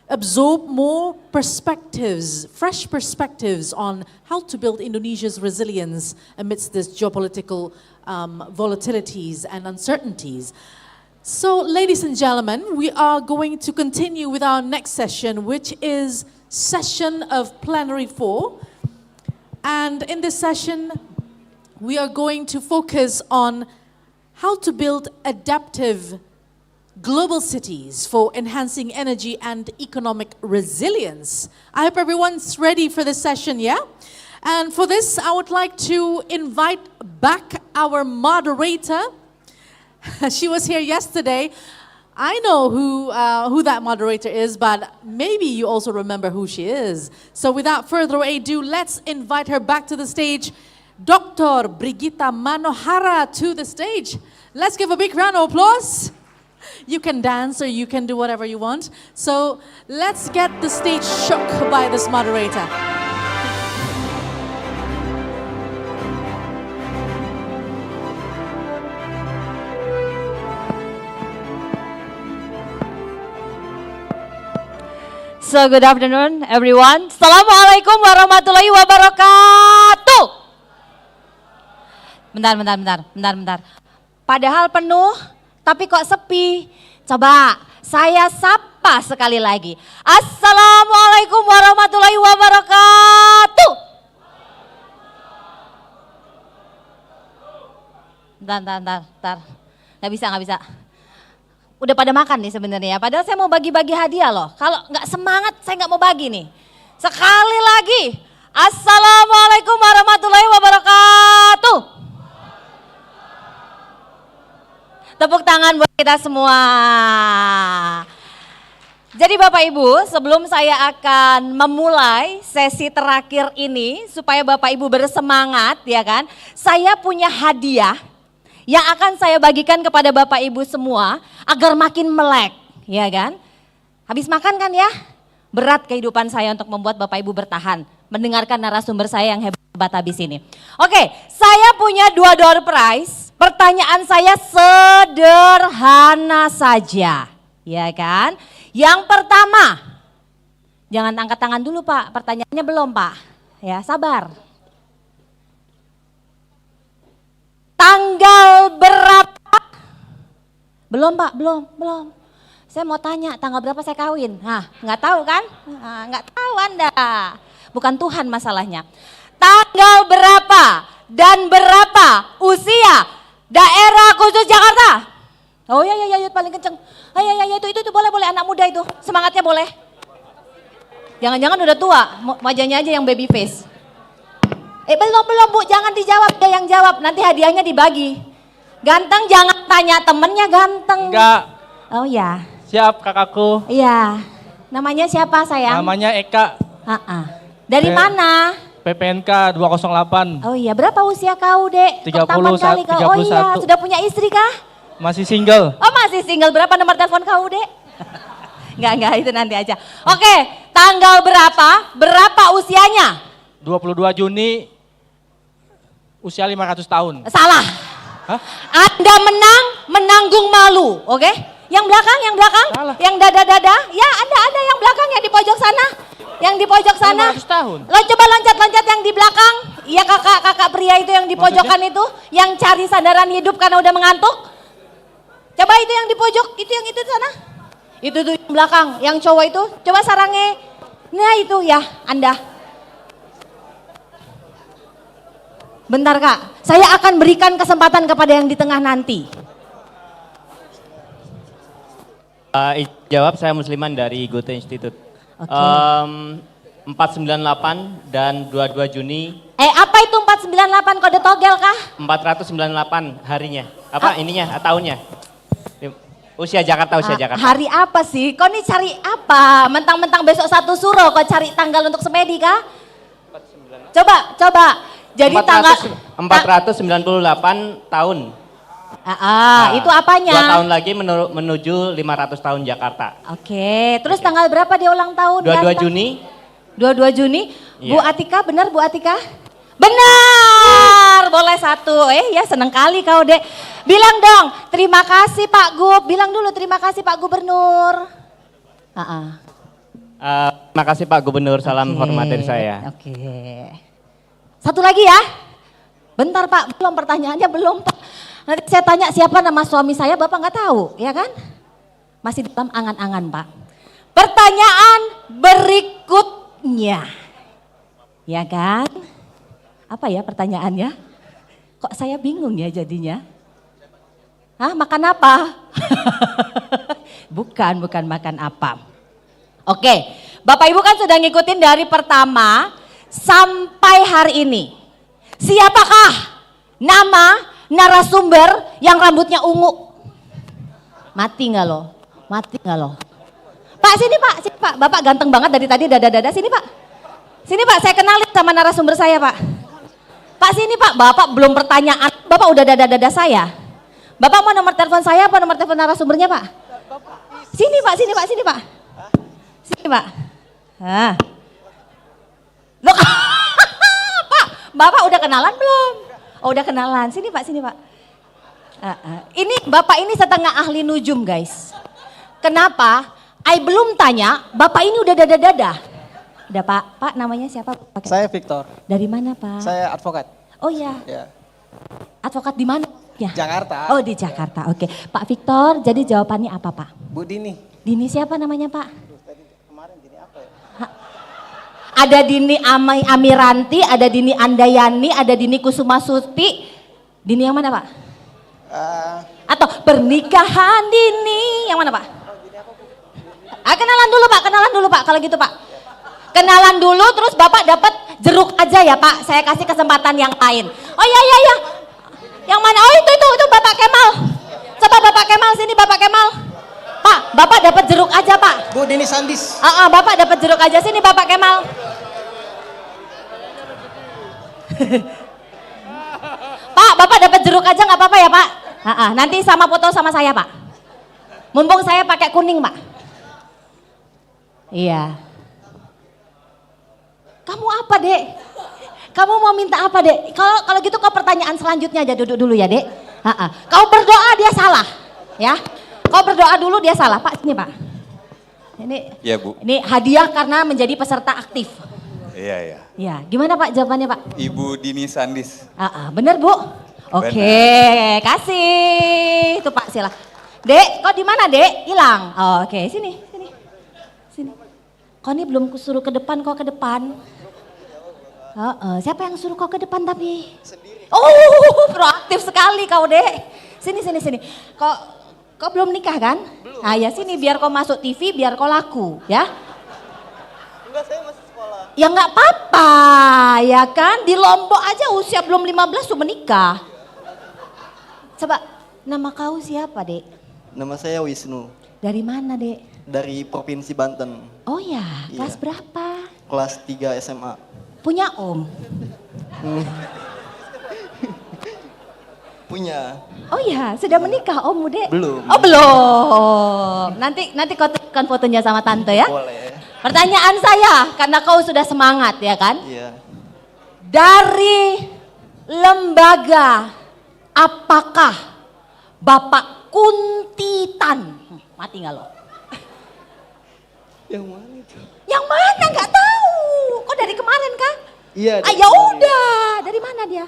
absorb more perspectives, fresh perspectives on how to build Indonesia's resilience amidst this geopolitical volatilities and uncertainties. So, ladies and gentlemen, we are going to continue with our next session, which is session of plenary 4. And in this session, we are going to focus on how to build adaptive global cities for enhancing energy and economic resilience. I hope everyone's ready for this session, yeah? And for this, I would like to invite back our moderator. She was here yesterday. I know who that moderator is, but maybe you also remember who she is. So without further ado, let's invite her back to the stage. Dr. Brigita Manohara to the stage. Let's give a big round of applause. You can dance or you can do whatever you want. So let's get the stage shook by this moderator. So good afternoon everyone. Assalamualaikum warahmatullahi wabarakatuh. Bentar. Padahal penuh, tapi kok sepi. Coba saya sapa sekali lagi. Assalamualaikum warahmatullahi wabarakatuh. Bentar. Nggak bisa. Udah pada makan nih sebenarnya. Padahal saya mau bagi-bagi hadiah loh. Kalau nggak semangat saya nggak mau bagi nih. Sekali lagi. Assalamualaikum warahmatullahi wabarakatuh. Tepuk tangan buat kita semua. Jadi Bapak Ibu, sebelum saya akan memulai sesi terakhir ini supaya Bapak Ibu bersemangat ya kan. Saya punya hadiah yang akan saya bagikan kepada Bapak Ibu semua agar makin melek, ya kan? Habis makan kan ya? Berat kehidupan saya untuk membuat Bapak Ibu bertahan mendengarkan narasumber saya yang hebat habis ini. Oke, saya punya 2 door prize. Pertanyaan saya sederhana saja, ya kan? Yang pertama, jangan angkat tangan dulu Pak, pertanyaannya belum Pak. Ya, sabar. Tanggal berapa? Belum Pak, belum. Saya mau tanya tanggal berapa saya kawin. Nah, nggak tahu kan? Nah, nggak tahu Anda. Bukan Tuhan masalahnya. Tanggal berapa dan berapa usia daerah khusus Jakarta? Oh ya, paling kenceng. Oh ya, itu boleh anak muda itu. Semangatnya boleh. Jangan-jangan udah tua, wajahnya aja yang baby face. Belum Bu, jangan dijawab, dia yang jawab, nanti hadiahnya dibagi. Ganteng jangan tanya temennya ganteng. Enggak. Oh ya. Siap kakakku. Iya. Namanya siapa sayang? Namanya Eka. Dari mana? PPNK 208. Oh iya, berapa usia kau Dek? 31. Oh iya, sudah punya istri kah? Masih single. Oh masih single, berapa nomor telepon kau Dek? Enggak, itu nanti aja. Oke, tanggal berapa usianya? 22 Juni, usia 500 tahun. Salah. Hah? Anda menanggung malu, oke? Yang belakang? Salah. Yang dada? Ya, Anda yang belakang, yang di pojok sana. Yang di pojok sana. 500 tahun. Lo coba loncat-loncat yang di belakang. Iya kakak pria itu yang di pojokan itu, yang cari sandaran hidup karena udah mengantuk. Coba itu yang di pojok, itu yang itu sana. Itu tuh yang belakang, yang cowok itu, coba sarangnya. Nah itu ya, Anda. Bentar Kak, saya akan berikan kesempatan kepada yang di tengah nanti. Jawab, saya Musliman dari Goethe Institute. 498 dan 22 Juni. Apa itu 498, kode togel kah? 498 harinya. Ininya, tahunnya. Usia Jakarta. Hari apa sih? Kau nih cari apa? Mentang-mentang besok 1 Suro, kau cari tanggal untuk semedi kah? Coba. Jadi 498 tahun. Itu apanya? 2 tahun lagi menuju 500 tahun Jakarta. Oke, terus tanggal berapa dia ulang tahun? 22 Juni. 22 Juni. Iya. Bu Atika, benar Bu Atika? Benar, boleh 1. Ya seneng kali kau Dek. Bilang dong, terima kasih Pak Gub. Bilang dulu terima kasih Pak Gubernur. Terima kasih Pak Gubernur, salam hormat dari saya. Oke. Satu lagi ya. Bentar Pak, belum pertanyaannya belum Pak. Nanti saya tanya siapa nama suami saya, Bapak nggak tahu, ya kan? Masih dalam angan-angan Pak. Pertanyaan berikutnya. Ya kan? Apa ya pertanyaannya? Kok saya bingung ya jadinya? Makan apa? Bukan makan apa. Oke, Bapak Ibu kan sudah ngikutin dari pertama sampai hari ini. Siapakah nama narasumber yang rambutnya ungu? Mati nggak lo? Pak sini Pak, Bapak ganteng banget dari tadi dada-dada. Sini Pak, saya kenalin sama narasumber saya Pak. Pak sini Pak, Bapak belum pertanyaan, Bapak udah dada-dada saya. Bapak mau nomor telepon saya apa nomor telepon narasumbernya Pak? Sini Pak. Sini Pak. Loh, Pak, Bapak udah kenalan belum? Oh udah kenalan, sini Pak. Ini Bapak ini setengah ahli nujum guys. Kenapa? I belum tanya, Bapak ini udah dada-dada. Udah Pak, Pak namanya siapa? Saya Victor. Dari mana Pak? Saya advokat. Oh iya. Ya. Advokat di mana? Ya. Jakarta. Oh di Jakarta, oke. Pak Victor, jadi jawabannya apa Pak? Bu Dini. Dini siapa namanya Pak? Ada Dini Amiranti, ada Dini Andayani, ada Dini Kusuma Suti. Dini yang mana Pak? Atau pernikahan dini, yang mana Pak? Kenalan dulu Pak, kalau gitu Pak. Kenalan dulu, terus Bapak dapat jeruk aja ya Pak. Saya kasih kesempatan yang lain. Oh iya. Yang mana? Oh itu Bapak Kemal. Coba Bapak Kemal sini, Bapak Kemal. Pak, Bapak dapat jeruk aja Pak. Bu Dini Sandis. Bapak dapat jeruk aja sini Bapak Kemal. Pak, Bapak dapat jeruk aja nggak apa-apa ya Pak? Nanti sama foto sama saya Pak. Mumpung saya pakai kuning Pak. Iya. Kamu apa Dek? Kamu mau minta apa Dek? Kalau gitu kau pertanyaan selanjutnya aja, duduk dulu ya Dek. Kau berdoa dia salah, ya. Kau berdoa dulu dia salah Pak. Sini Pak. Ini. Ya Bu. Ini hadiah karena menjadi peserta aktif. Iya. Ya, gimana Pak jawabannya Pak? Ibu Dini Sandis. Bener Bu? Oke, kasih. Tuh Pak silah. Dek, kau di mana Dek? Hilang. Oke, sini. Kau ini belum suruh ke depan, kau ke depan. Siapa yang suruh kau ke depan tapi? Sendiri. Oh, proaktif sekali kau Dek. Sini. Kau belum nikah kan? Belum. Ya sini biar kau masuk TV, biar kau laku, ya. Enggak, saya masih sekolah. Ya nggak apa-apa, ya kan? Di Lombok aja usia belum 15 sudah menikah. Coba, nama kau siapa Dek? Nama saya Wisnu. Dari mana Dek? Dari Provinsi Banten. Oh ya, kelas berapa? Kelas 3 SMA. Punya Om? Punya. Oh ya, sudah menikah Om Dek? Belum. Oh belum. Nanti kau tunjukkan fotonya sama Tante ya. Boleh. Pertanyaan saya, karena kau sudah semangat ya kan? Iya. Dari lembaga, apakah Bapak Kuntitan? Mati nggak lo? Yang mana itu? Yang mana nggak tahu. Kok dari kemarin kah? Iya. Ya udah, dari mana dia?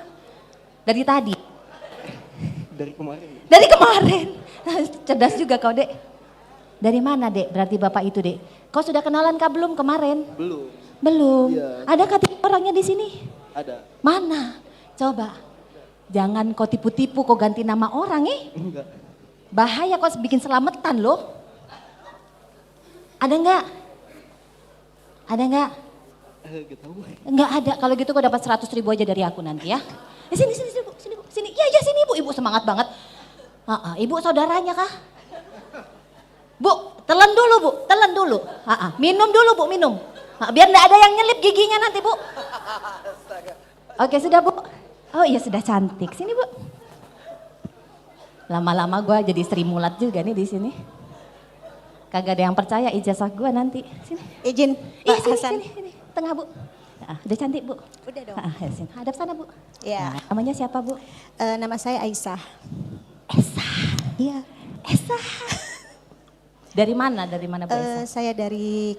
Dari tadi. Dari kemarin. Dari kemarin. Cerdas juga kau Dek. Dari mana Dek? Berarti Bapak itu Dek. Kau sudah kenalan kah belum kemarin? Belum. Iya. Ada kah orangnya di sini? Ada. Mana? Coba. Jangan kau tipu-tipu, kau ganti nama orang Enggak. Bahaya kau bikin selamatan loh. Ada enggak? Gak tahu. Enggak ada. Kalau gitu kau dapat 100.000 aja dari aku nanti ya. Sini Bu. Iya sini Bu. Ibu semangat banget. Ibu saudaranya kah? Bu, telan dulu. Minum dulu Bu, minum. Biar enggak ada yang nyelip giginya nanti Bu. Oke sudah Bu. Oh iya sudah cantik. Sini Bu. Lama-lama gue jadi Sri Mulat juga nih di sini. Kagak ada yang percaya ijazah gue nanti. Sini. Izin, Pak Hasan. Sini. Tengah Bu. Udah cantik Bu. Udah dong. Sini. Hadap sana Bu. Ya. Namanya siapa Bu? Nama saya Aisyah. Esa. Iya. Esa. Dari mana Bu Esa? Saya dari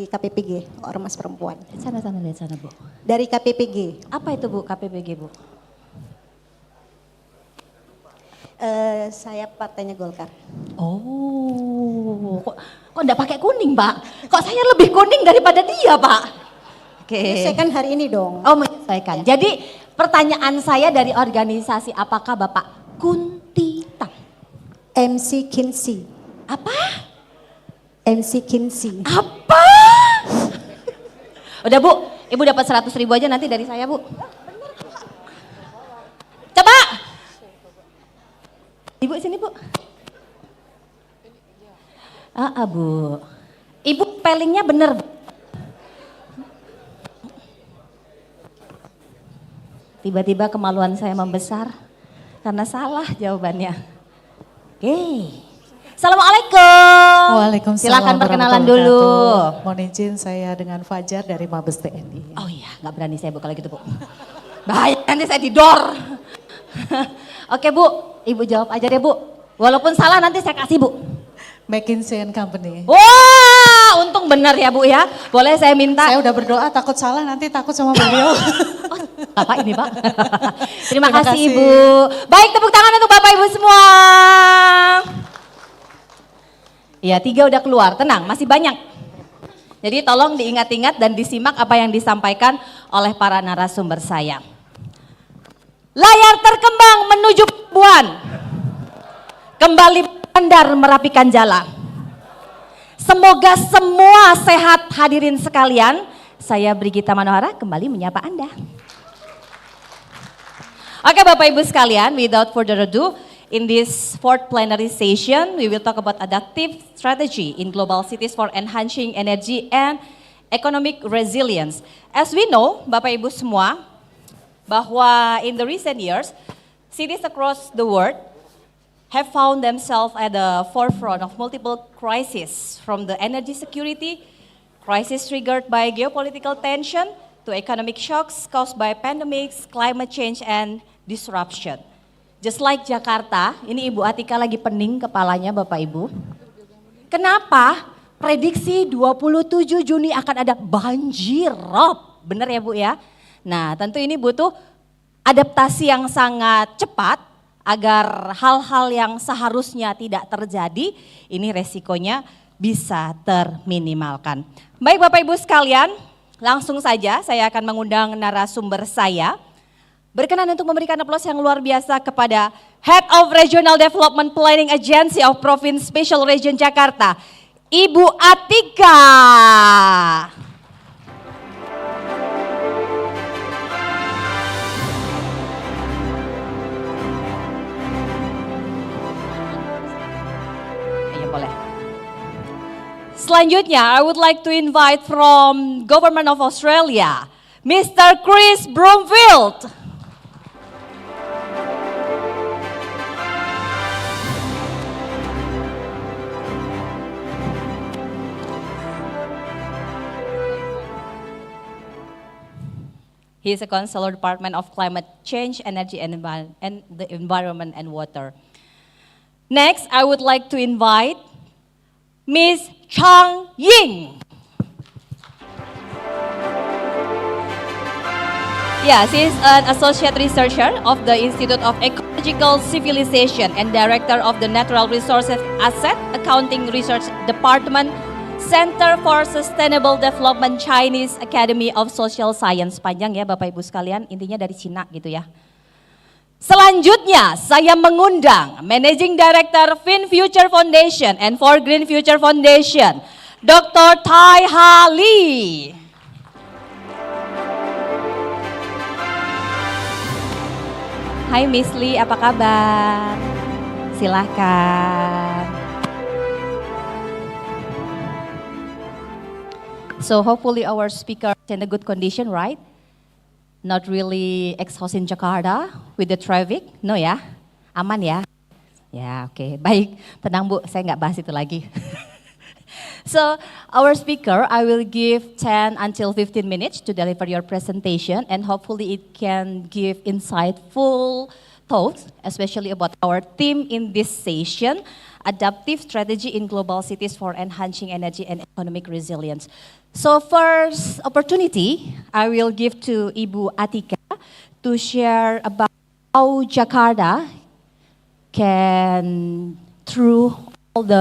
KPPG, Ormas Perempuan. Lihat sana Bu. Dari KPPG. Apa itu Bu KPPG Bu? Saya partainya Golkar. Oh, kok enggak pakai kuning Pak? Kok saya lebih kuning daripada dia Pak? Oke. Menyesuaikan hari ini dong. Oh menyesuaikan. Jadi pertanyaan saya dari organisasi apakah Bapak Kuntitan? MC Kinsey. Apa? MC Kinsey. Apa? Udah Bu, Ibu dapat 100.000 aja nanti dari saya Bu. Coba. Ibu sini Bu. Bu. Ibu spellingnya bener. Tiba-tiba kemaluan saya membesar karena salah jawabannya. Oke. Assalamualaikum. Waalaikumsalam. Silakan perkenalan dulu. Mohon izin saya dengan Fajar dari Mabes TNI. Oh iya, nggak berani saya Bu kalau gitu Bu. Bahaya nanti saya didor. Oke Bu, Ibu jawab aja deh Bu. Walaupun salah nanti saya kasih Bu. McKinsey and Company. Wah, untung benar ya Bu ya. Boleh saya minta? Saya udah berdoa takut salah nanti takut sama beliau. Bapak ini Pak. Terima kasih Ibu. Baik, tepuk tangan untuk Bapak Ibu semua. Ya, 3 udah keluar, tenang masih banyak. Jadi tolong diingat-ingat dan disimak apa yang disampaikan oleh para narasumber saya. Layar terkembang menuju pelabuhan. Kembali bersandar merapikan jala. Semoga semua sehat hadirin sekalian. Saya Brigita Manohara kembali menyapa Anda. Oke Bapak Ibu sekalian, without further ado, in this 4th plenary session, we will talk about adaptive strategy in global cities for enhancing energy and economic resilience. As we know, Bapak Ibu semua, bahwa in the recent years, cities across the world have found themselves at the forefront of multiple crises, from the energy security, crisis triggered by geopolitical tension, to economic shocks caused by pandemics, climate change, and disruption. Just like Jakarta, ini Ibu Atika lagi pening kepalanya Bapak Ibu. Kenapa? Prediksi 27 Juni akan ada banjir rob. Benar ya Bu ya? Nah tentu ini butuh adaptasi yang sangat cepat agar hal-hal yang seharusnya tidak terjadi, ini resikonya bisa terminimalkan. Baik Bapak Ibu sekalian, langsung saja saya akan mengundang narasumber saya. Berkenan untuk memberikan aplaus yang luar biasa kepada Head of Regional Development Planning Agency of Province Special Region Jakarta, Ibu Atika. Ayo boleh. Selanjutnya, I would like to invite from Government of Australia, Mr. Chris Broomfield. He is a Counselor Department of Climate Change, Energy and the Environment and Water. Next, I would like to invite Ms. Chang Ying. Yeah, she is an Associate Researcher of the Institute of Ecological Civilization and Director of the Natural Resources Asset Accounting Research Department, Center for Sustainable Development, Chinese Academy of Social Science. Panjang ya Bapak Ibu sekalian, intinya dari Cina gitu ya. Selanjutnya saya mengundang Managing Director Fin Future Foundation and For Green Future Foundation, Dr. Tai Ha Lee. Hai Miss Lee, apa kabar? Silahkan. So hopefully our speaker is in a good condition, right? Not really exhausting Jakarta with the traffic, no ya? Aman ya? Ya oke, baik. Tenang Bu, saya nggak bahas itu lagi. So our speaker, I will give 10 until 15 minutes to deliver your presentation, and hopefully it can give insightful thoughts, especially about our theme in this session, adaptive strategy in global cities for enhancing energy and economic resilience. So first opportunity, I will give to Ibu Atika to share about how Jakarta can, through all the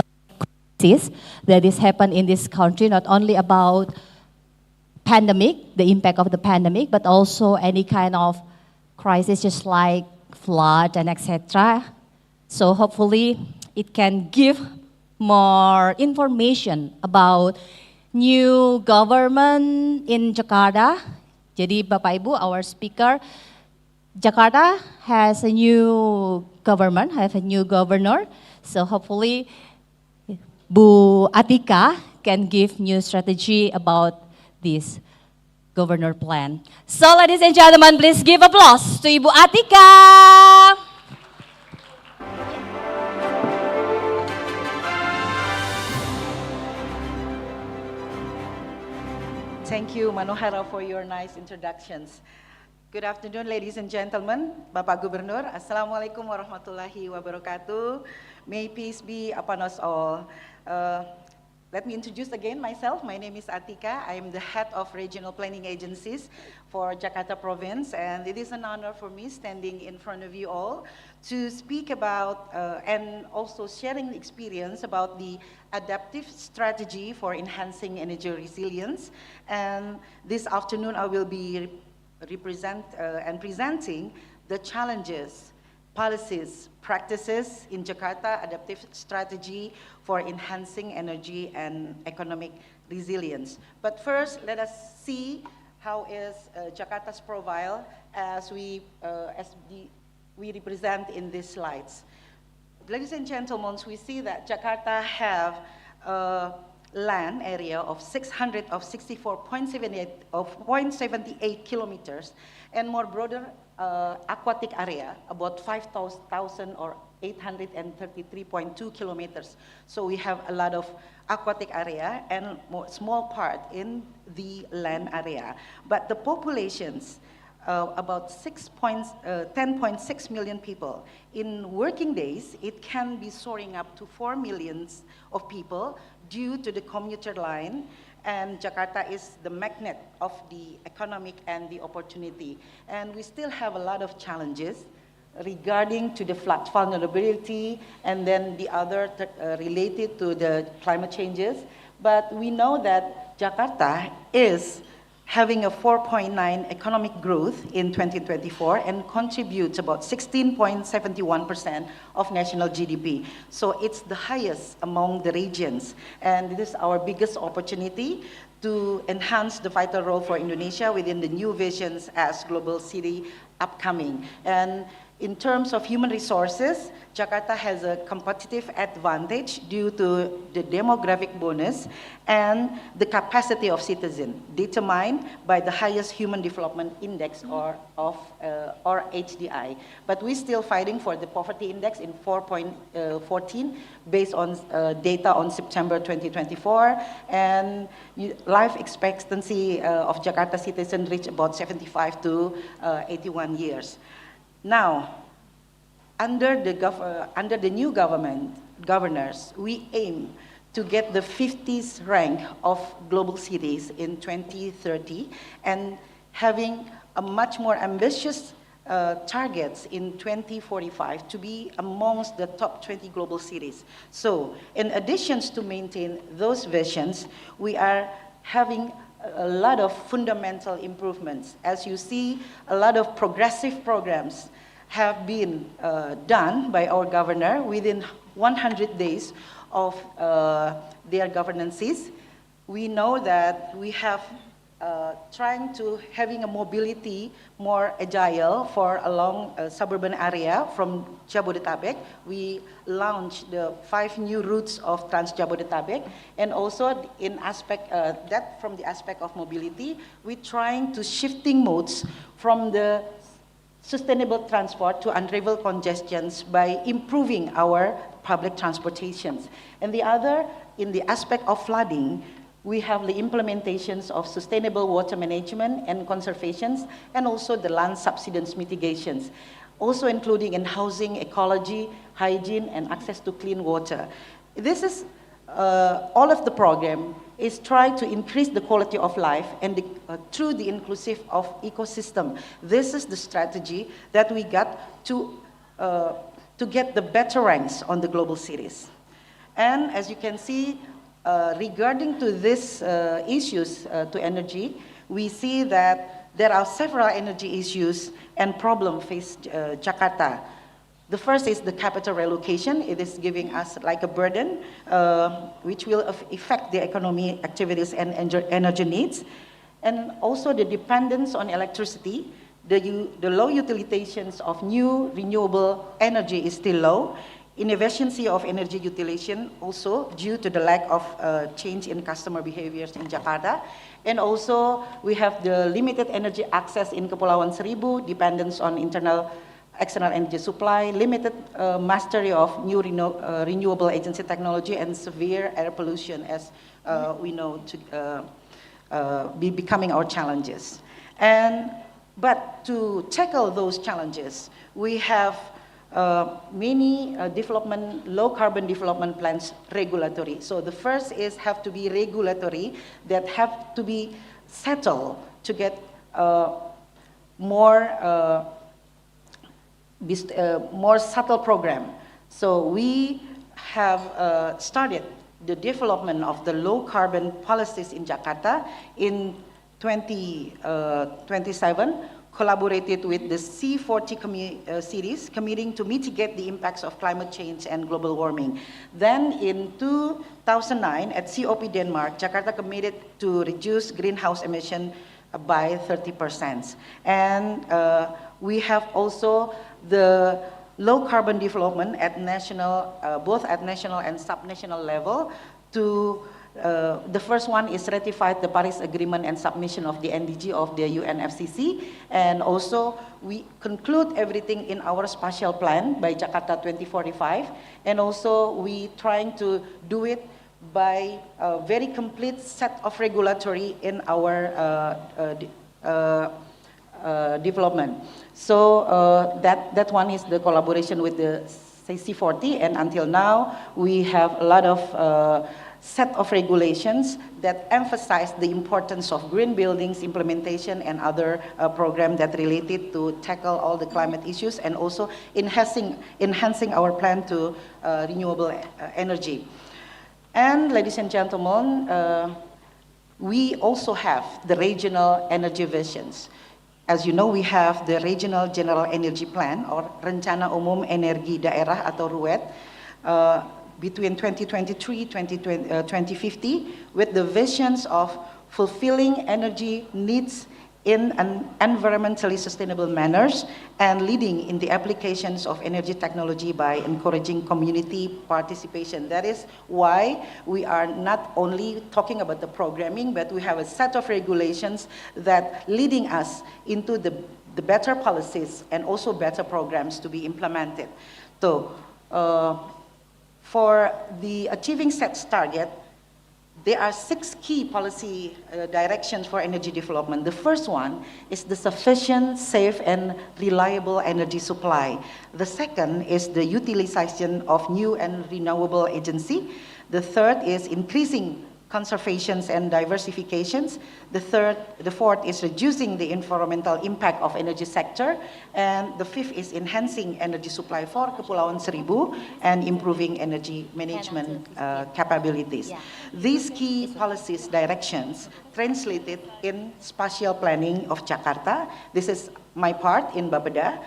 crises that is happened in this country, not only about pandemic, the impact of the pandemic, but also any kind of crisis just like flood and etc. So hopefully it can give more information about new government in Jakarta. Jadi Bapak Ibu, our speaker, Jakarta has a new government, have a new governor. So hopefully Bu Atika can give new strategy about this governor plan. So ladies and gentlemen, please give applause to Ibu Atika. Thank you, Manohara, for your nice introductions. Good afternoon, ladies and gentlemen. Bapak Gubernur, Assalamualaikum warahmatullahi wabarakatuh. May peace be upon us all. Let me introduce again myself. My name is Atika. I am the head of regional planning agencies for Jakarta province, and it is an honor for me standing in front of you all to speak about and also sharing the experience about the adaptive strategy for enhancing energy resilience. And this afternoon I will be presenting the challenges, policies, practices in Jakarta adaptive strategy for enhancing energy and economic resilience. But first, let us see how is Jakarta's profile as we represent in these slides. Ladies and gentlemen, we see that Jakarta have a land area of 664.78 kilometers and more broader aquatic area, about 5,000 or 833.2 kilometers. So we have a lot of aquatic area and more small part in the land area. But the populations, about 10.6 million people. In working days, it can be soaring up to 4 million of people due to the commuter line, and Jakarta is the magnet of the economic and the opportunity. And we still have a lot of challenges regarding to the flood vulnerability and then the other related to the climate changes. But we know that Jakarta is having a 4.9 economic growth in 2024 and contributes about 16.71% of national GDP. So it's the highest among the regions. And this is our biggest opportunity to enhance the vital role for Indonesia within the new visions as global city upcoming. And in terms of human resources, Jakarta has a competitive advantage due to the demographic bonus and the capacity of citizens determined by the highest human development index or HDI. But we're still fighting for the poverty index in 4.14 based on data on September 2024, and life expectancy of Jakarta citizens reach about 75 to 81 years. Now, under the new governors, we aim to get the 50th rank of global cities in 2030 and having a much more ambitious targets in 2045 to be amongst the top 20 global cities. So, in addition to maintain those visions, we are having a lot of fundamental improvements. As you see, a lot of progressive programs have been done by our governor within 100 days of their governances. We know that we have trying to having a mobility more agile for along a suburban area from Jabodetabek. We launched the 5 new routes of Trans Jabodetabek, and also in aspect that from the aspect of mobility, we're trying to shifting modes from the sustainable transport to unravel congestions by improving our public transportations. And the other, in the aspect of flooding, we have the implementations of sustainable water management and conservations, and also the land subsidence mitigations, also including in housing, ecology, hygiene, and access to clean water. This is all of the program is try to increase the quality of life and through the inclusive of ecosystem. This is the strategy that we got to get the better ranks on the global cities. And as you can see, regarding to these issues to energy, we see that there are several energy issues and problems faced Jakarta. The first is the capital relocation. It is giving us like a burden, which will affect the economy activities and energy needs. And also the dependence on electricity. The low utilizations of new renewable energy is still low. Inefficiency of energy utilization also due to the lack of change in customer behaviors in Jakarta. And also we have the limited energy access in Kepulauan Seribu, dependence on external energy supply, limited mastery of new renewable agency technology, and severe air pollution, as we know to be becoming our challenges. But to tackle those challenges, we have many low carbon development plans regulatory. So the first is have to be regulatory, that have to be settled to get more subtle program. So we have started the development of the low carbon policies in Jakarta in 2027, collaborated with the C40 series, committing to mitigate the impacts of climate change and global warming. Then in 2009, at COP Denmark, Jakarta committed to reduce greenhouse emission by 30%. And we have also the low carbon development at national, both at national and subnational level. The first one is ratified the Paris Agreement and submission of the NDG of the UNFCCC, and also we conclude everything in our spatial plan by Jakarta 2045, and also we trying to do it by a very complete set of regulatory in our development. So that one is the collaboration with the C40, and until now we have a lot of set of regulations that emphasize the importance of green buildings implementation and other programs that related to tackle all the climate issues, and also enhancing our plan to renewable energy. And ladies and gentlemen, we also have the regional energy visions. As you know, we have the Regional General Energy Plan, or Rencana Umum Energi Daerah atau RUED, between 2023-2050, with the visions of fulfilling energy needs in an environmentally sustainable manners and leading in the applications of energy technology by encouraging community participation. That is why we are not only talking about the programming, but we have a set of regulations that leading us into the better policies and also better programs to be implemented. So, for the achieving set target, there are 6 key policy directions for energy development. The first one is the sufficient, safe, and reliable energy supply. The second is the utilization of new and renewable agency. The third is increasing conservations and diversifications. The fourth is reducing the environmental impact of energy sector. And the fifth is enhancing energy supply for Kepulauan Seribu and improving energy management capabilities. Yeah. These key policies directions translated in spatial planning of Jakarta. This is my part in Bapeda.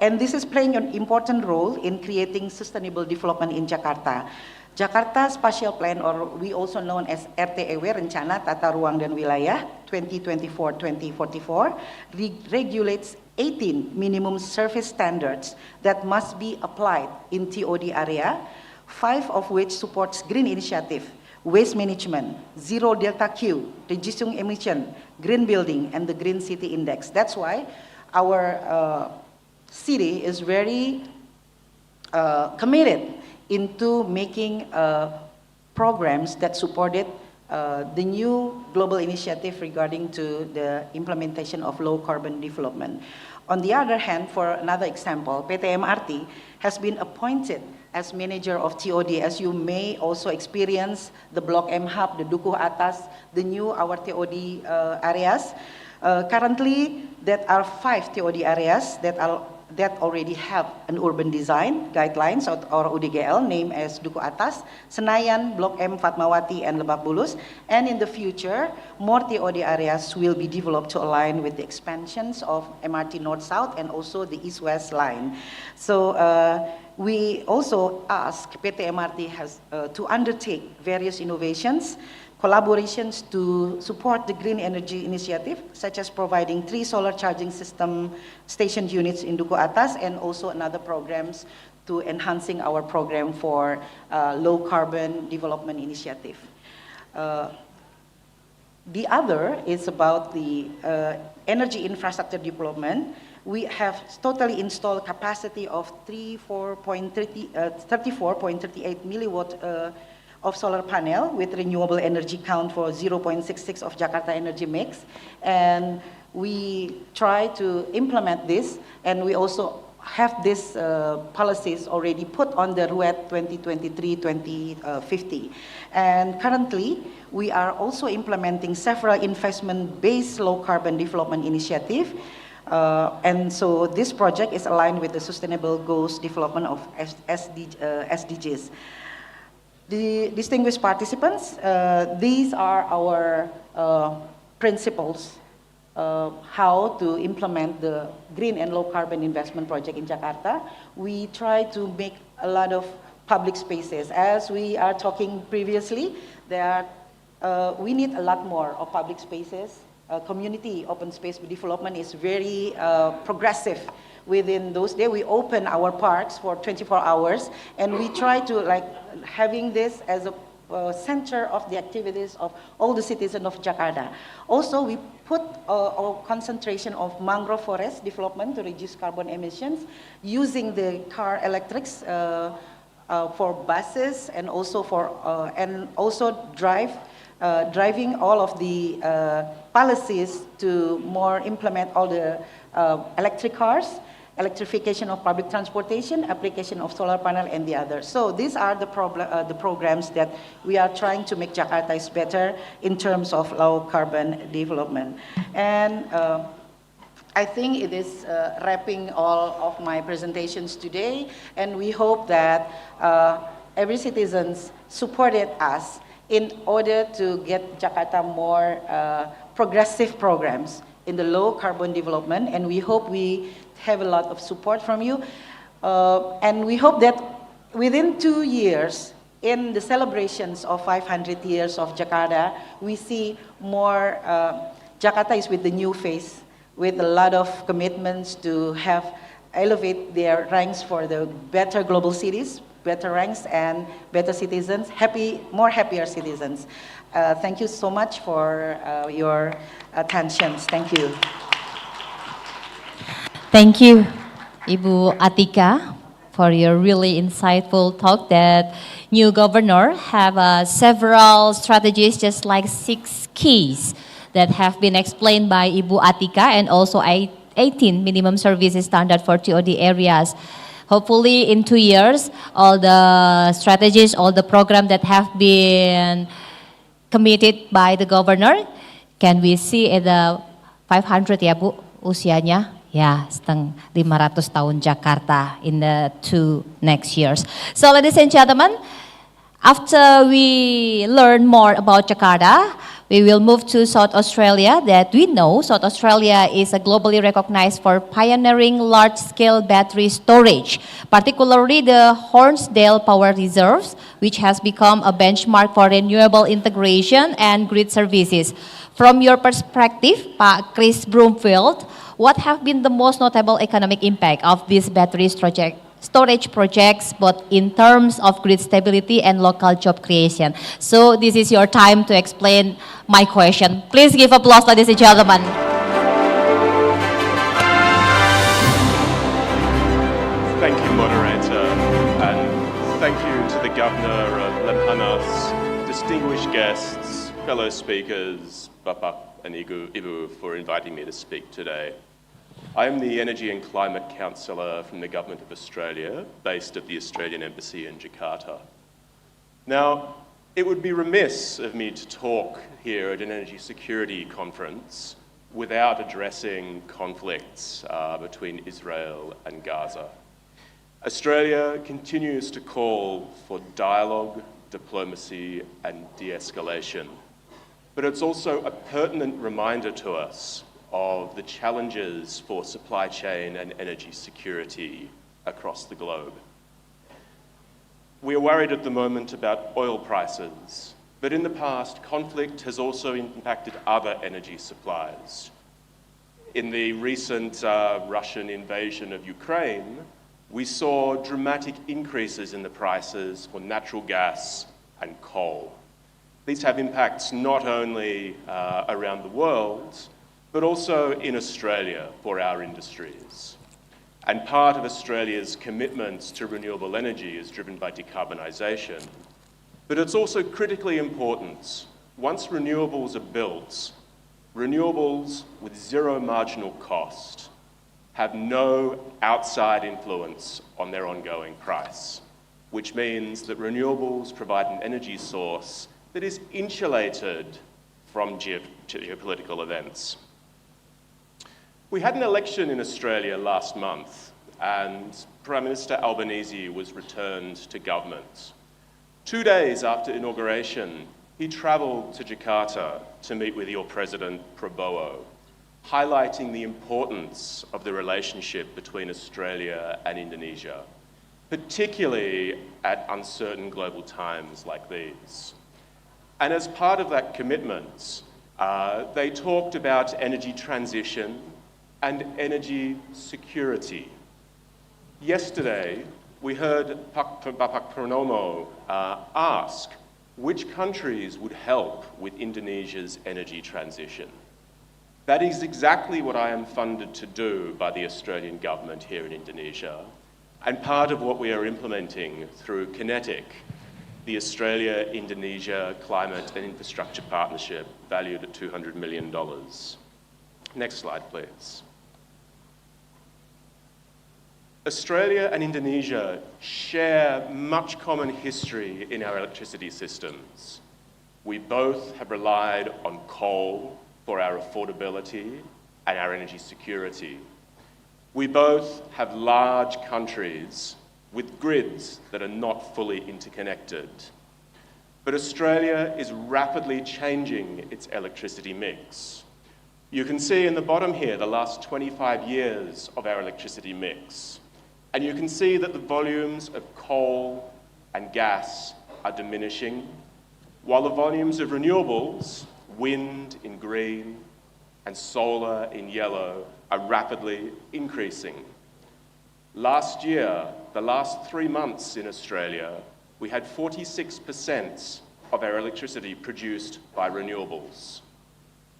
And this is playing an important role in creating sustainable development in Jakarta. Jakarta Spatial Plan, or we also known as RTEW, Rencana Tata Ruang dan Wilayah 2024-2044, regulates 18 minimum service standards that must be applied in TOD area, 5 of which supports green initiative, waste management, zero delta Q, reducing emission, green building, and the green city index. That's why our city is very committed into making programs that supported the new global initiative regarding to the implementation of low carbon development. On the other hand, for another example, PT MRT has been appointed as manager of TOD. As you may also experience the Blok M Hub, the Dukuh Atas, the new our TOD areas. Currently, there are 5 TOD areas that already have an urban design guidelines or UDGL named as Dukuh Atas, Senayan, Blok M, Fatmawati, and Lebak Bulus. And in the future, more TOD areas will be developed to align with the expansions of MRT North-South and also the East-West line. So we also ask PT MRT to undertake various innovations, collaborations to support the green energy initiative, such as providing 3 solar charging system station units in Dukuh Atas, and also another programs to enhancing our program for low carbon development initiative. The other is about the energy infrastructure development. We have totally installed capacity of 34.38 milliwatt of solar panel with renewable energy count for 0.66 of Jakarta energy mix. And we try to implement this, and we also have these policies already put on the RUET 2023-2050. And currently, we are also implementing several investment-based low-carbon development initiative. And so this project is aligned with the Sustainable Goals Development of SDGs. The distinguished participants, these are our principles how to implement the green and low carbon investment project in Jakarta. We try to make a lot of public spaces. As we are talking previously, we need a lot more of public spaces. Community open space development is very progressive. Within those days, we open our parks for 24 hours, and we try to having this as a center of the activities of all the citizens of Jakarta. Also, we put a concentration of mangrove forest development to reduce carbon emissions, using the car electrics for buses, and also driving all of the policies to more implement all the electric cars, electrification of public transportation, application of solar panel, and the others. So these are the programs that we are trying to make Jakarta is better in terms of low carbon development. And I think it is wrapping all of my presentations today, and we hope that every citizen supported us in order to get Jakarta more progressive programs in the low carbon development, and we hope we have a lot of support from you. And we hope that within 2 years, in the celebrations of 500 years of Jakarta, we see more, Jakarta is with the new face, with a lot of commitments to elevate their ranks for the better global cities, better ranks and better citizens, more happier citizens. Thank you so much for your attention. Thank you. Thank you, Ibu Atika, for your really insightful talk that new governor have several strategies, just like 6 keys that have been explained by Ibu Atika, and also 18 minimum services standard for TOD areas. Hopefully in 2 years, all the strategies, all the programs that have been committed by the governor, can we see at the 500 ya Bu usianya? Ya, 500 tahun Jakarta in the 2 next years. So ladies and gentlemen, after we learn more about Jakarta, we will move to South Australia. That we know South Australia is globally recognized for pioneering large-scale battery storage, particularly the Hornsdale Power Reserves, which has become a benchmark for renewable integration and grid services. From your perspective, Pak Chris Broomfield, what have been the most notable economic impact of these battery storage projects, both in terms of grid stability and local job creation? So this is your time to explain my question. Please give applause, ladies and gentlemen. Thank you, moderator, and thank you to the Governor of Lemhanas, distinguished guests, fellow speakers, Bapak and Ibu, for inviting me to speak today. I am the Energy and Climate Counsellor from the Government of Australia, based at the Australian Embassy in Jakarta. Now, it would be remiss of me to talk here at an energy security conference without addressing conflicts between Israel and Gaza. Australia continues to call for dialogue, diplomacy, and de-escalation. But it's also a pertinent reminder to us of the challenges for supply chain and energy security across the globe. We are worried at the moment about oil prices, but in the past, conflict has also impacted other energy supplies. In the recent Russian invasion of Ukraine, we saw dramatic increases in the prices for natural gas and coal. These have impacts not only around the world, but also in Australia for our industries. And part of Australia's commitments to renewable energy is driven by decarbonisation. But it's also critically important, once renewables are built, renewables with zero marginal cost have no outside influence on their ongoing price, which means that renewables provide an energy source that is insulated from geopolitical events. We had an election in Australia last month, and Prime Minister Albanese was returned to government. 2 days after inauguration, he travelled to Jakarta to meet with your President Prabowo, highlighting the importance of the relationship between Australia and Indonesia, particularly at uncertain global times like these. And as part of that commitment, they talked about energy transition and energy security. Yesterday, we heard Bapak Purnomo ask which countries would help with Indonesia's energy transition. That is exactly what I am funded to do by the Australian government here in Indonesia, and part of what we are implementing through Kinetic, the Australia-Indonesia Climate and Infrastructure Partnership, valued at $200 million. Next slide, please. Australia and Indonesia share much common history in our electricity systems. We both have relied on coal for our affordability and our energy security. We both have large countries with grids that are not fully interconnected. But Australia is rapidly changing its electricity mix. You can see in the bottom here the last 25 years of our electricity mix. And you can see that the volumes of coal and gas are diminishing, while the volumes of renewables, wind in green and solar in yellow, are rapidly increasing. Last year, the last 3 months in Australia, we had 46% of our electricity produced by renewables.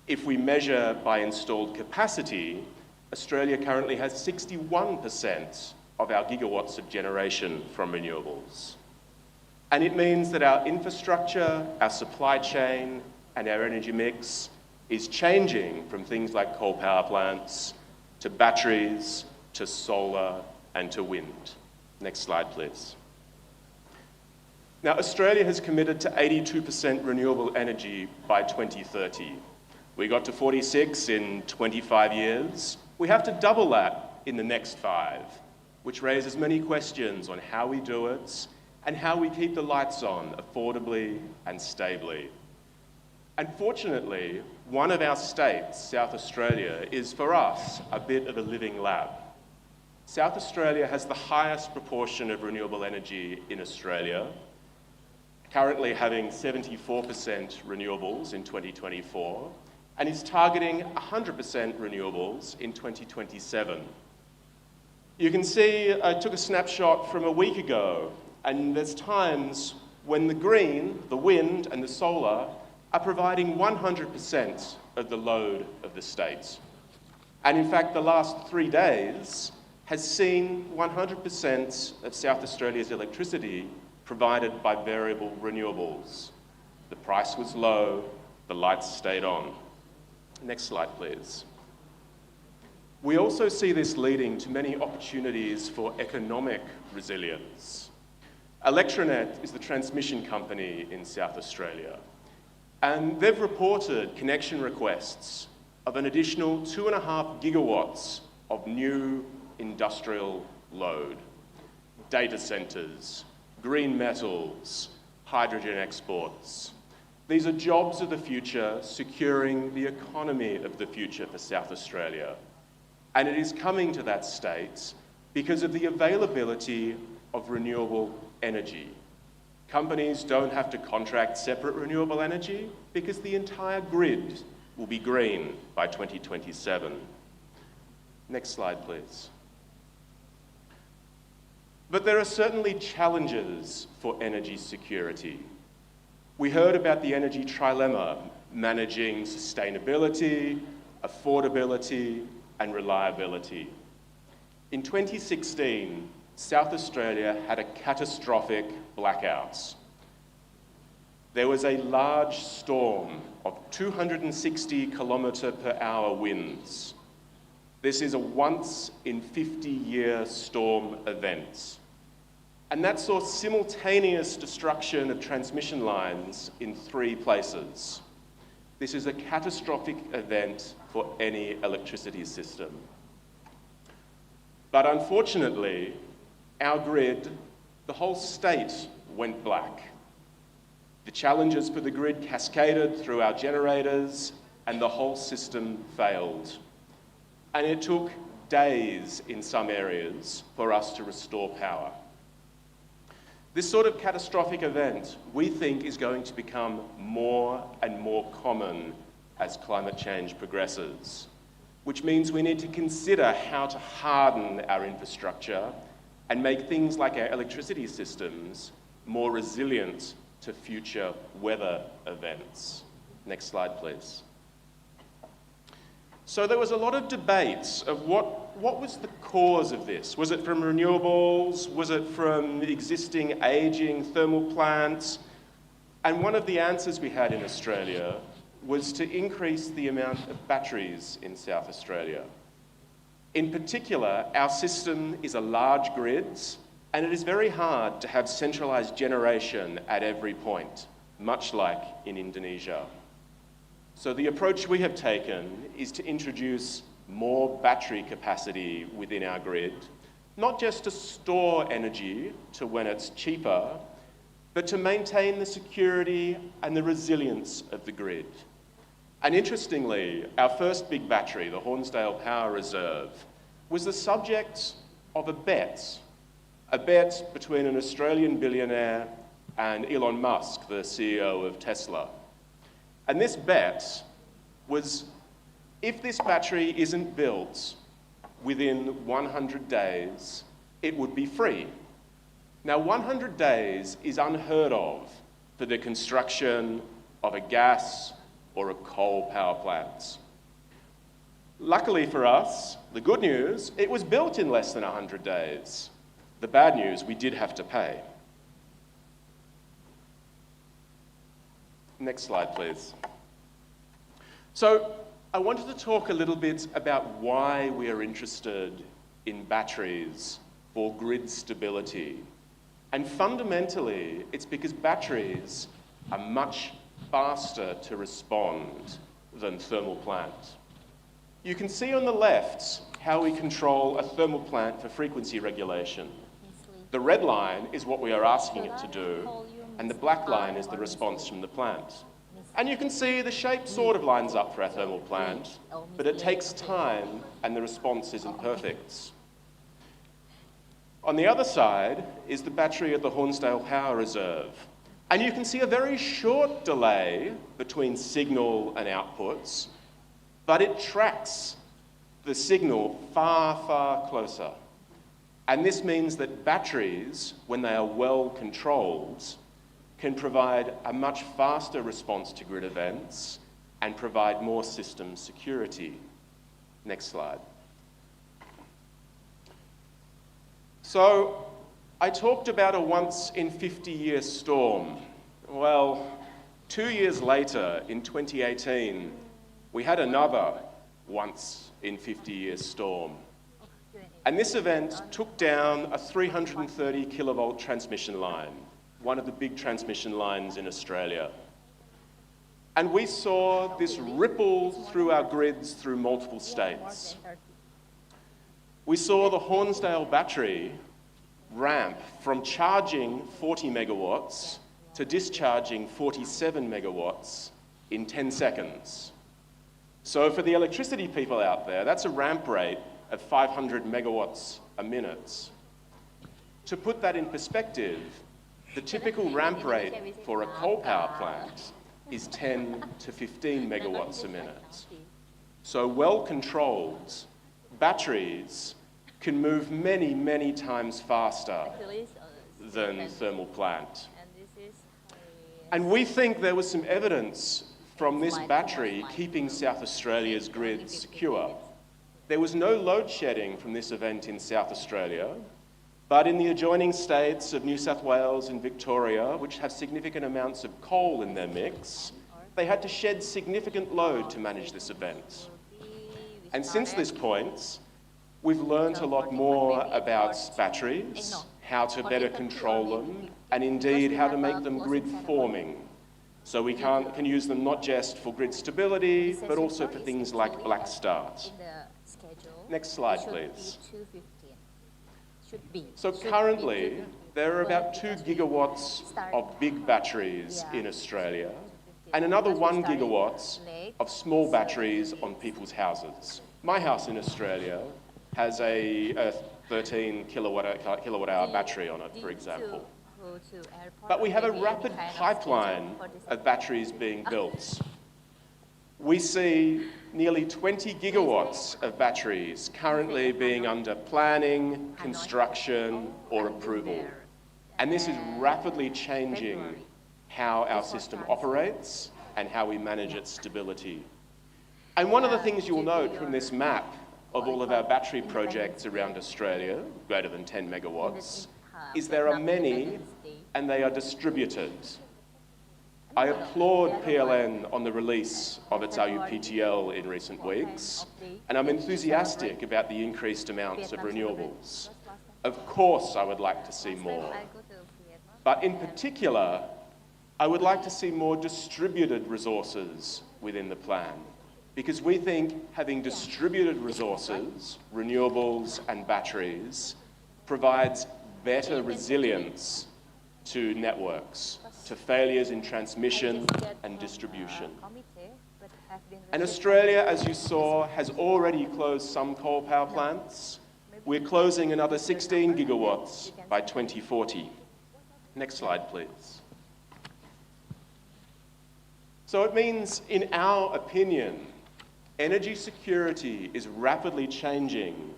If we measure by installed capacity, Australia currently has 61% of our gigawatts of generation from renewables. And it means that our infrastructure, our supply chain, and our energy mix is changing from things like coal power plants to batteries, to solar, and to wind. Next slide, please. Now, Australia has committed to 82% renewable energy by 2030. We got to 46 in 25 years. We have to double that in the next 5. Which raises many questions on how we do it and how we keep the lights on affordably and stably. Unfortunately, one of our states, South Australia, is for us a bit of a living lab. South Australia has the highest proportion of renewable energy in Australia, currently having 74% renewables in 2024, and is targeting 100% renewables in 2027. You can see I took a snapshot from a week ago, and there's times when the green, the wind, and the solar are providing 100% of the load of the state. And in fact, the last 3 days has seen 100% of South Australia's electricity provided by variable renewables. The price was low, the lights stayed on. Next slide, please. We also see this leading to many opportunities for economic resilience. Electranet is the transmission company in South Australia, and they've reported connection requests of an additional 2.5 gigawatts of new industrial load, data centres, green metals, hydrogen exports. These are jobs of the future, securing the economy of the future for South Australia. And it is coming to that state because of the availability of renewable energy. Companies don't have to contract separate renewable energy because the entire grid will be green by 2027. Next slide, please. But there are certainly challenges for energy security. We heard about the energy trilemma, managing sustainability, affordability, and reliability. In 2016, South Australia had a catastrophic blackout. There was a large storm of 260 kilometre per hour winds. This is a once in 50-year storm event. And that saw simultaneous destruction of transmission lines in 3 places. This is a catastrophic event for any electricity system. But unfortunately, our grid, the whole state went black. The challenges for the grid cascaded through our generators and the whole system failed. And it took days in some areas for us to restore power. This sort of catastrophic event, we think, is going to become more and more common as climate change progresses, which means we need to consider how to harden our infrastructure and make things like our electricity systems more resilient to future weather events. Next slide, please. So there was a lot of debate of what was the cause of this? Was it from renewables? Was it from existing aging thermal plants? And one of the answers we had in Australia was to increase the amount of batteries in South Australia. In particular, our system is a large grid, and it is very hard to have centralised generation at every point, much like in Indonesia. So the approach we have taken is to introduce more battery capacity within our grid, not just to store energy to when it's cheaper, but to maintain the security and the resilience of the grid. And interestingly, our first big battery, the Hornsdale Power Reserve, was the subject of a bet between an Australian billionaire and Elon Musk, the CEO of Tesla. And this bet was, if this battery isn't built within 100 days, it would be free. Now, 100 days is unheard of for the construction of a gas or a coal power plant. Luckily for us, the good news, it was built in less than 100 days. The bad news, we did have to pay. Next slide, please. So I wanted to talk a little bit about why we are interested in batteries for grid stability. And fundamentally, it's because batteries are much faster to respond than thermal plants. You can see on the left how we control a thermal plant for frequency regulation. The red line is what we are asking it to do, and the black line is the response from the plant. And you can see the shape sort of lines up for our thermal plant, but it takes time and the response isn't perfect. On the other side is the battery at the Hornsdale Power Reserve. And you can see a very short delay between signal and outputs, but it tracks the signal far, far closer. And this means that batteries, when they are well controlled, can provide a much faster response to grid events and provide more system security. Next slide. So I talked about a once in 50-year storm. Well, 2 years later, in 2018, we had another once in 50-year storm. And this event took down a 330 kilovolt transmission line, one of the big transmission lines in Australia. And we saw this ripple through our grids through multiple states. We saw the Hornsdale battery ramp from charging 40 megawatts to discharging 47 megawatts in 10 seconds. So for the electricity people out there, that's a ramp rate of 500 megawatts a minute. To put that in perspective, the typical ramp rate for a coal power plant is 10 to 15 megawatts a minute. So well-controlled batteries can move many, many times faster than thermal plant. And we think there was some evidence from this battery keeping South Australia's grid secure. There was no load shedding from this event in South Australia, but in the adjoining states of New South Wales and Victoria, which have significant amounts of coal in their mix, they had to shed significant load to manage this event. And since this point, we've learned a lot more about batteries, how to better control them, and indeed how to make them grid-forming. So we can use them not just for grid stability, but also for things like black start. Next slide, please. So currently, there are about 2 gigawatts of big batteries in Australia, and another 1 gigawatt of small batteries on people's houses. My house in Australia has a 13 kilowatt hour battery on it, for example. But we have a rapid pipeline of batteries being built. We see nearly 20 gigawatts of batteries currently being under planning, construction, or approval. And this is rapidly changing how our system operates and how we manage its stability. And one of the things you'll note from this map of all of our battery projects around Australia, greater than 10 megawatts, is there are many and they are distributed. I applaud PLN on the release of its RUPTL in recent weeks, and I'm enthusiastic about the increased amounts of renewables. Of course, I would like to see more. But in particular, I would like to see more distributed resources within the plan, because we think having distributed resources, renewables and batteries, provides better resilience to networks, to failures in transmission and distribution. And Australia, as you saw, has already closed some coal power plants. We're closing another 16 gigawatts by 2040. Next slide, please. So it means, in our opinion, energy security is rapidly changing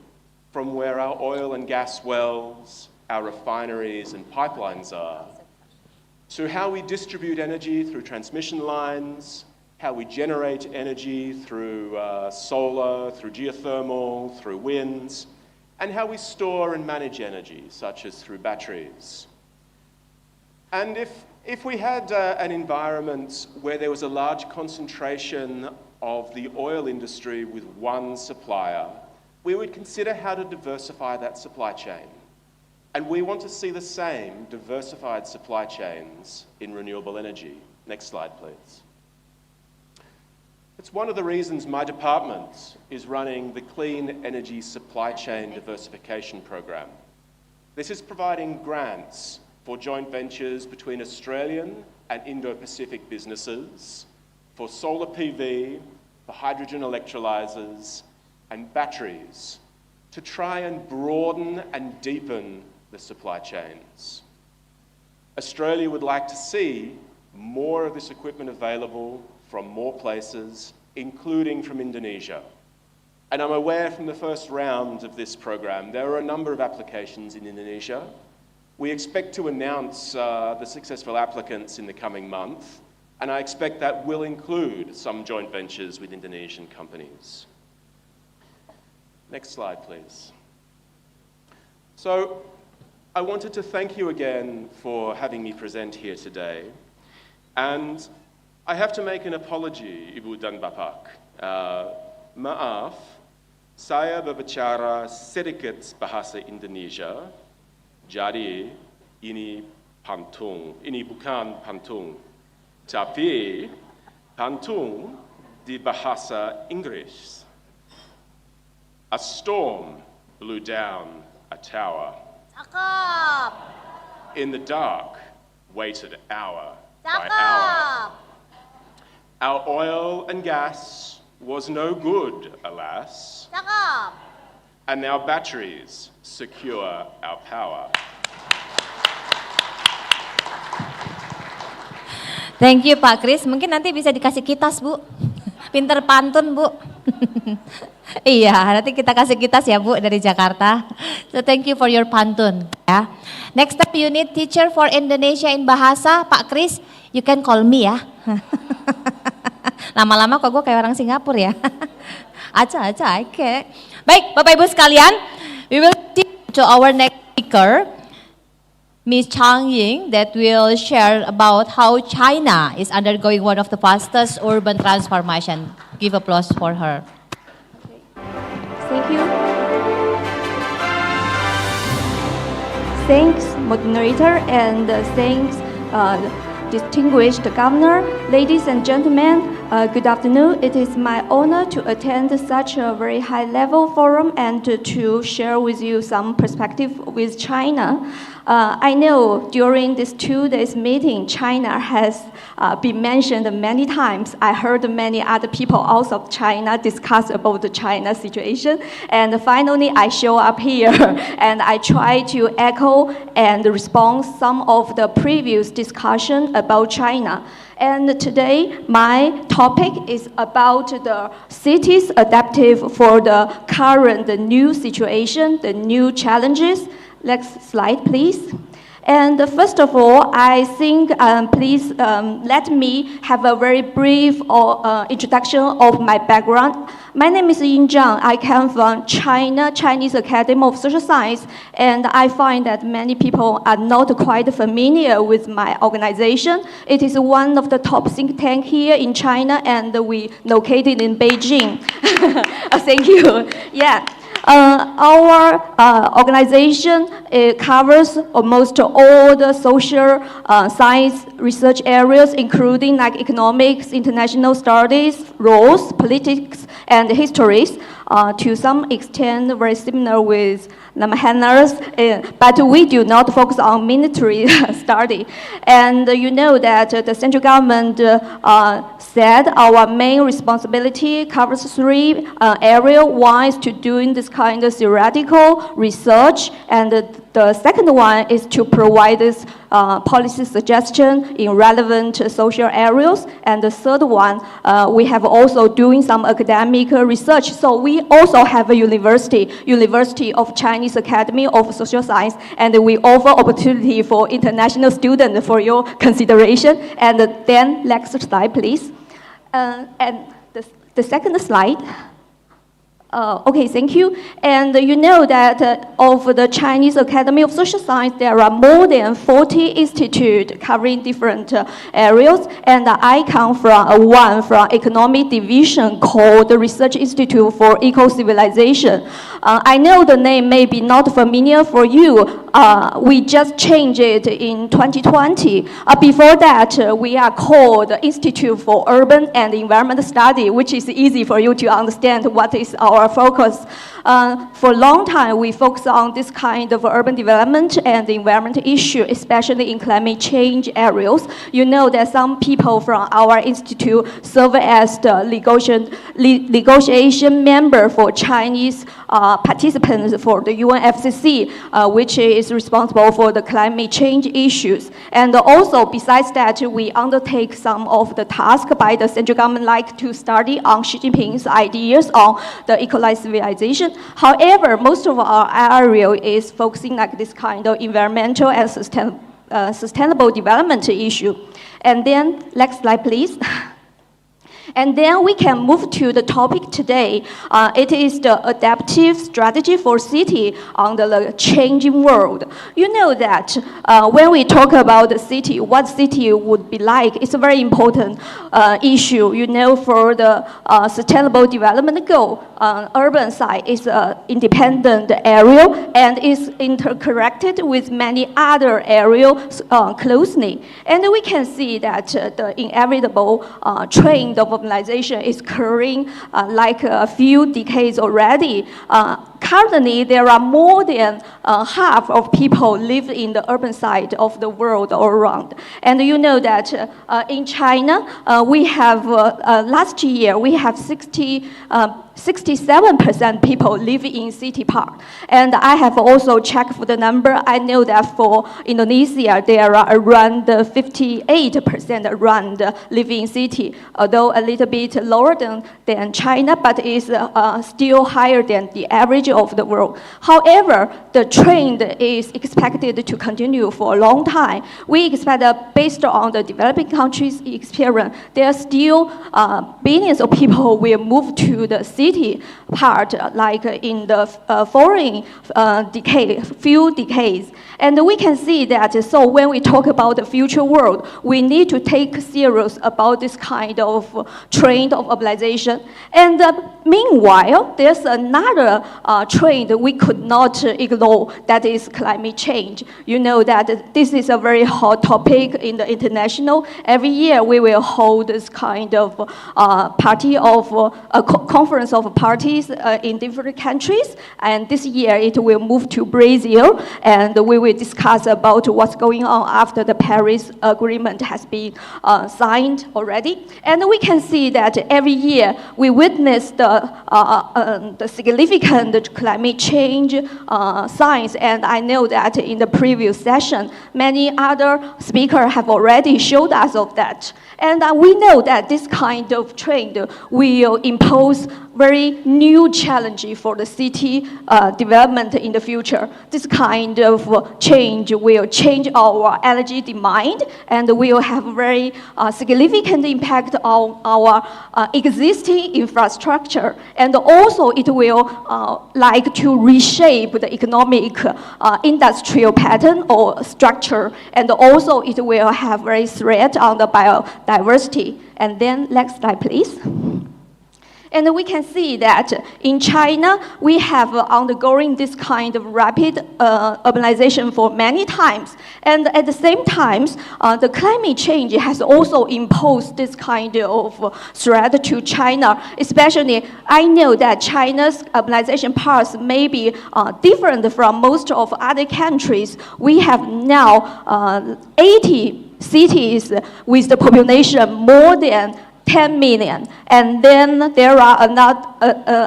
from where our oil and gas wells, our refineries and pipelines are, to how we distribute energy through transmission lines, how we generate energy through solar, through geothermal, through winds, and how we store and manage energy, such as through batteries. And if we had an environment where there was a large concentration of the oil industry with one supplier, we would consider how to diversify that supply chain. And we want to see the same diversified supply chains in renewable energy. Next slide, please. It's one of the reasons my department is running the Clean Energy Supply Chain Diversification Program. This is providing grants for joint ventures between Australian and Indo-Pacific businesses, for solar PV, for hydrogen electrolyzers, and batteries, to try and broaden and deepen the supply chains. Australia would like to see more of this equipment available from more places, including from Indonesia. And I'm aware from the first round of this program, there are a number of applications in Indonesia. We expect to announce the successful applicants in the coming month, and I expect that will include some joint ventures with Indonesian companies. Next slide, please. So, I wanted to thank you again for having me present here today. And I have to make an apology, Ibu dan Bapak. Maaf, saya berbicara sedikit bahasa Indonesia, jadi ini pantun, ini bukan pantun, tapi pantun di bahasa Inggris. A storm blew down a tower. Cakep. In the dark, waited hour by hour. Our oil and gas was no good, alas. Cakep. And our batteries secure our power. Thank you Pak Kris. Mungkin nanti bisa dikasih kitas Bu. Pinter pantun Bu. Iya, nanti kita kasih kitas ya Bu dari Jakarta. So thank you for your pantun ya. Next up you need teacher for Indonesia in bahasa. Pak Kris, you can call me ya. Lama-lama kok gue kayak orang Singapura ya. Aca, oke. Baik, Bapak Ibu sekalian, we will take to our next speaker, Ms. Chang Ying, that will share about how China is undergoing one of the fastest urban transformation. Give applause for her. Thank you. Thanks, moderator, and thanks, distinguished governor. Ladies and gentlemen, good afternoon. It is my honor to attend such a very high-level forum and to share with you some perspective with China. I know during this 2 days meeting, China has been mentioned many times. I heard many other people outside China discuss about the China situation. And finally, I show up here and I try to echo and respond some of the previous discussion about China. And today, my topic is about the cities adaptive for the current, the new situation, the new challenges. Next slide, please. And first of all, I think, please let me have a very brief introduction of my background. My name is Yin Zhang. I come from China, Chinese Academy of Social Science, and I find that many people are not quite familiar with my organization. It is one of the top think tank here in China, and we located in Beijing. Thank you. Yeah. Our organization covers almost all the social science research areas, including like economics, international studies, laws, politics, and histories. To some extent, very similar with Lembaga, but we do not focus on military study. And you know that the central government said our main responsibility covers 3 areas. One is to doing this kind of theoretical research, and the second one is to provide this policy suggestion in relevant social areas. And the third one, we have also doing some academic research. So we also have a University of Chinese Academy of Social Science, and we offer opportunity for international students for your consideration. And then next slide, please. And the second slide. Okay, thank you. And you know that of the Chinese Academy of Social Science, there are more than 40 institutes covering different areas. And I come from one from economic division called the Research Institute for Eco-Civilization. I know the name may be not familiar for you. We just changed it in 2020. Before that, we are called Institute for Urban and Environment Study, which is easy for you to understand what is our focus. For a long time, we focus on this kind of urban development and environment issue, especially in climate change areas. You know that some people from our institute serve as the negotiation member for Chinese participants for the UNFCCC, which is responsible for the climate change issues. And also, besides that, we undertake some of the tasks by the central government, like to study on Xi Jinping's ideas on the ecologized civilization. However, most of our area is focusing like this kind of environmental and sustainable development issue. And then, next slide, please. And then we can move to the topic today. It is the adaptive strategy for city under the changing world. You know that when we talk about the city, what city would be like, it's a very important issue. You know, for the sustainable development goal, urban side is an independent area and is interconnected with many other areas closely. And we can see that the inevitable trend of urbanization is occurring like a few decades already. Currently, there are more than half of people live in the urban side of the world all around. And you know that in China, we have, last year, we have 67% people live in city park. And I have also checked for the number. I know that for Indonesia, there are around 58% around living in city, although a little bit lower than China, but is still higher than the average of the world. However, the trend is expected to continue for a long time. We expect that based on the developing countries' experience, there are still billions of people will move to the city city part, like in the following few decades. And we can see that, so when we talk about the future world, we need to take serious about this kind of trend of urbanization. And meanwhile, there's another trend we could not ignore, that is climate change. You know that this is a very hot topic in the international. Every year we will hold this kind of conference of parties in different countries. And this year it will move to Brazil, and we will discuss about what's going on after the Paris Agreement has been signed already. And we can see that every year we witness the significant climate change signs. And I know that in the previous session, many other speakers have already showed us of that. And we know that this kind of trend will impose very new challenge for the city development in the future. This kind of change will change our energy demand and will have very significant impact on our existing infrastructure. And also it will like to reshape the economic industrial pattern or structure. And also it will have very threat on the biodiversity. And then next slide, please. And we can see that in China, we have undergoing this kind of rapid urbanization for many times. And at the same time, the climate change has also imposed this kind of threat to China. Especially, I know that China's urbanization path may be different from most of other countries. We have now 80 cities with the population more than 10 million, and then there are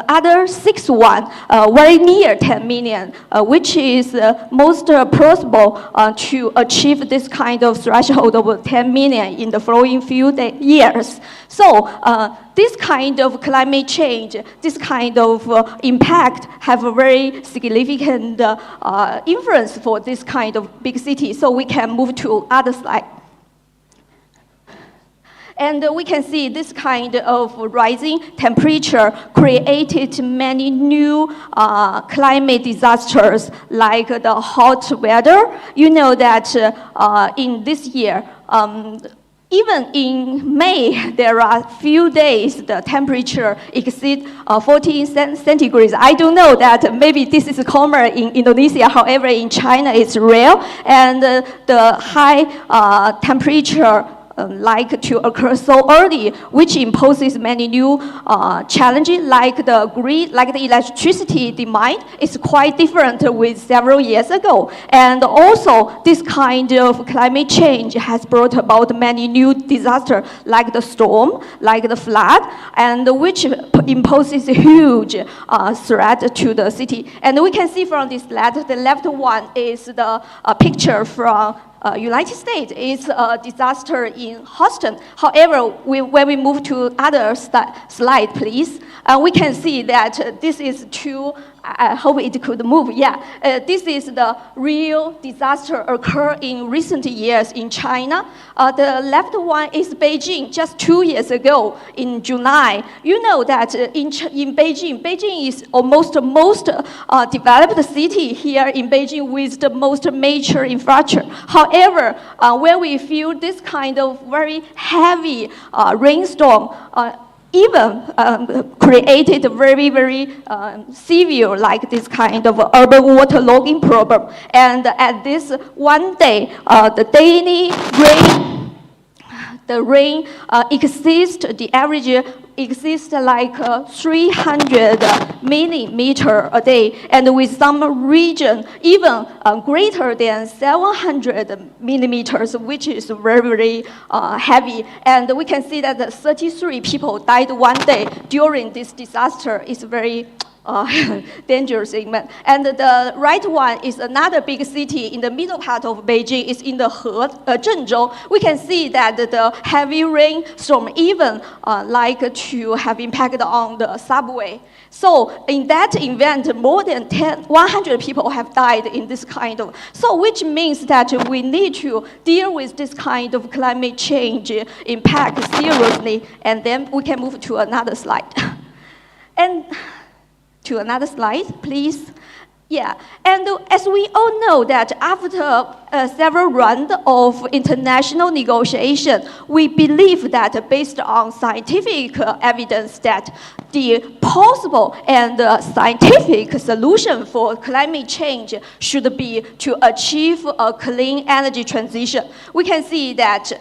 other 6 very near 10 million, which is most possible to achieve this kind of threshold of 10 million in the following few years. So this kind of climate change, this kind of impact have a very significant influence for this kind of big city. So we can move to other slide. And we can see this kind of rising temperature created many new climate disasters, like the hot weather. You know that in this year, even in May, there are few days the temperature exceeds 14 centigrades. I don't know that maybe this is common in Indonesia, however in China it's rare. And the high temperature like to occur so early, which imposes many new challenges, like the grid, like the electricity demand is quite different with several years ago. And also, this kind of climate change has brought about many new disasters, like the storm, like the flood, and which imposes a huge threat to the city. And we can see from this slide, the left one is the picture from United States. Is a disaster in Houston. However, when we move to other slide, please, we can see that this is too. I hope it could move. Yeah, this is the real disaster occur in recent years in China. The left one is Beijing, just 2 years ago in July. You know that in Beijing, Beijing is almost most developed city here in Beijing with the most major infrastructure. However, when we feel this kind of very heavy rainstorm, even created very, very severe, like this kind of urban waterlogging problem. And at this one day, the daily rain exceeds the average exists like 300 millimeter a day, and with some region even greater than 700 millimeters, which is very, very heavy. And we can see that 33 people died one day during this disaster. It's very dangerous segment. And the right one is another big city in the middle part of Beijing. It's in the Zhengzhou. We can see that the heavy rainstorm even like to have impact on the subway. So in that event, more than 100 people have died in this kind of, so which means that we need to deal with this kind of climate change impact seriously. And then we can move to another slide. And to another slide, please. Yeah, and as we all know that after several rounds of international negotiation, we believe that based on scientific evidence that the possible and scientific solution for climate change should be to achieve a clean energy transition. We can see that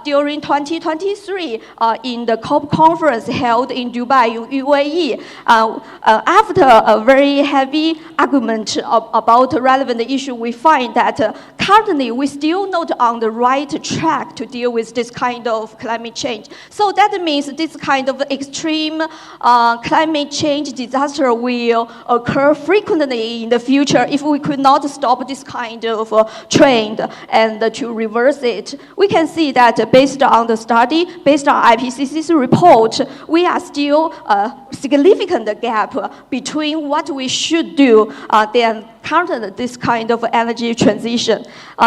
during 2023, in the COP conference held in Dubai, UAE, after a very heavy argument about relevant issue, we find that currently we still not on the right track to deal with this kind of climate change. So that means this kind of extreme climate change disaster will occur frequently in the future if we could not stop this kind of trend and to reverse it. We can see that based on the study, based on IPCC's report, we are still a significant gap between what we should do than counter this kind of energy transition.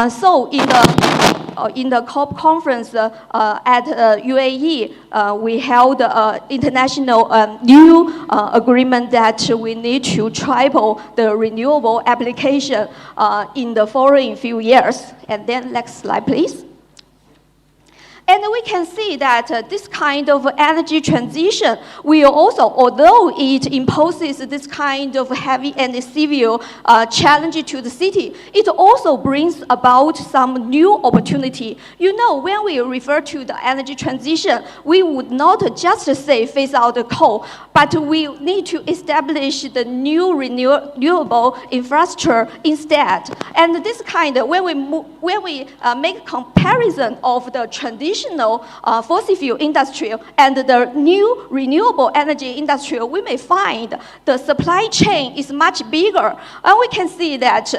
So in the COP conference at UAE, we held an international new agreement that we need to triple the renewable application in the following few years. And then next slide, please. And we can see that this kind of energy transition will also, although it imposes this kind of heavy and severe challenge to the city, it also brings about some new opportunity. You know, when we refer to the energy transition, we would not just say phase out the coal, but we need to establish the new renewable infrastructure instead. And this kind of, when we make comparison of the traditional fossil fuel industry and the new renewable energy industry, we may find the supply chain is much bigger. And we can see that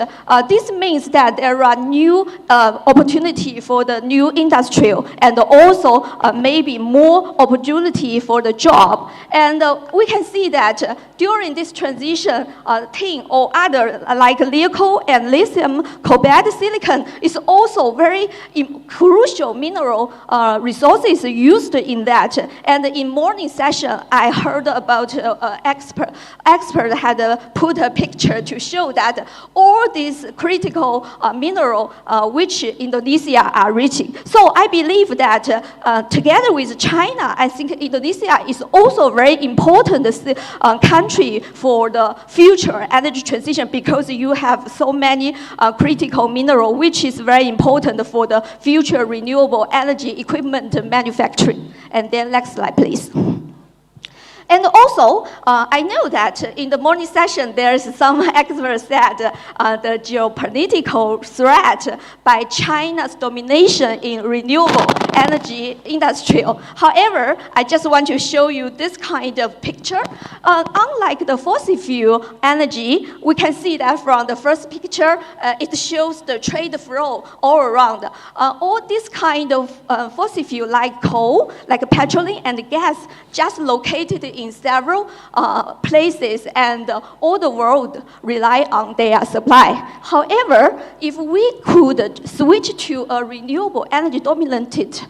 this means that there are new opportunity for the new industry and also maybe more opportunity for the job. And we can see that during this transition, tin or other like nickel and lithium, cobalt, silicon is also very crucial mineral resources used in that. And in morning session, I heard about expert had put a picture to show that all these critical mineral which Indonesia are reaching. So I believe that together with China, I think Indonesia is also a very important country for the future energy transition because you have so many critical mineral which is very important for the future renewable energy equipment manufacturing. And then next slide, please. And also, I know that in the morning session, there is some experts said the geopolitical threat by China's domination in renewable energy industry. However, I just want to show you this kind of picture. Unlike the fossil fuel energy, we can see that from the first picture, it shows the trade flow all around. All this kind of fossil fuel like coal, like petroleum and gas, just located in several places and all the world rely on their supply. However, if we could switch to a renewable energy dominated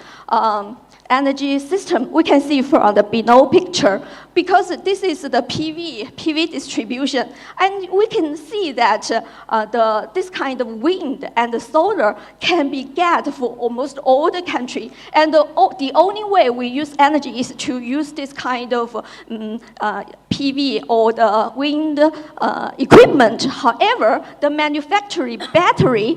energy system, we can see from the below picture, because this is the PV distribution, and we can see that this kind of wind and the solar can be get for almost all the country, and the only way we use energy is to use this kind of PV or the wind equipment. However, the manufacturing battery,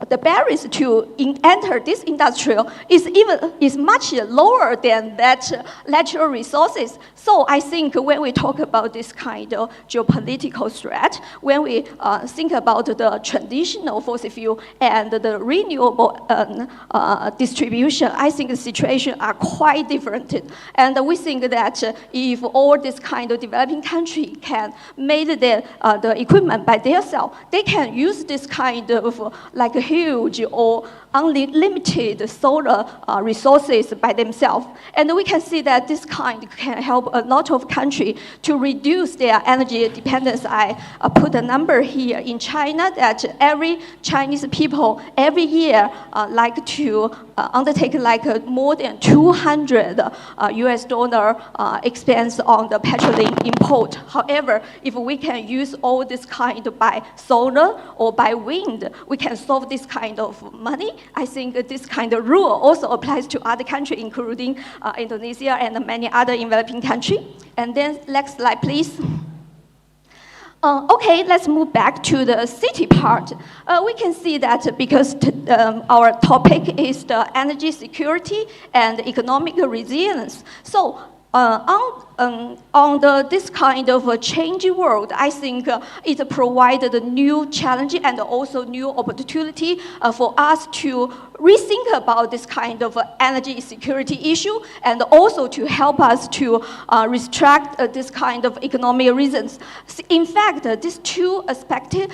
the barriers to enter this industry is much lower than that natural resources. So I think when we talk about this kind of geopolitical threat, when we think about the traditional fossil fuel and the renewable distribution, I think the situation are quite different. And we think that if all this kind of developing country can make the equipment by themselves, they can use this kind of like a huge or unlimited solar resources by themselves. And we can see that this kind can help a lot of countries to reduce their energy dependence. I put a number here in China that every Chinese people every year like to undertake like more than 200 US dollar expense on the petroleum import. However, if we can use all this kind by solar or by wind, we can solve this kind of money. I think this kind of rule also applies to other countries, including Indonesia and many other developing countries. And then next slide, please. Okay, let's move back to the city part. We can see that because our topic is the energy security and economic resilience. So on this kind of a changing world, I think it provided a new challenge and also new opportunity for us to rethink about this kind of energy security issue and also to help us to restrict this kind of economic reasons. In fact, these two aspects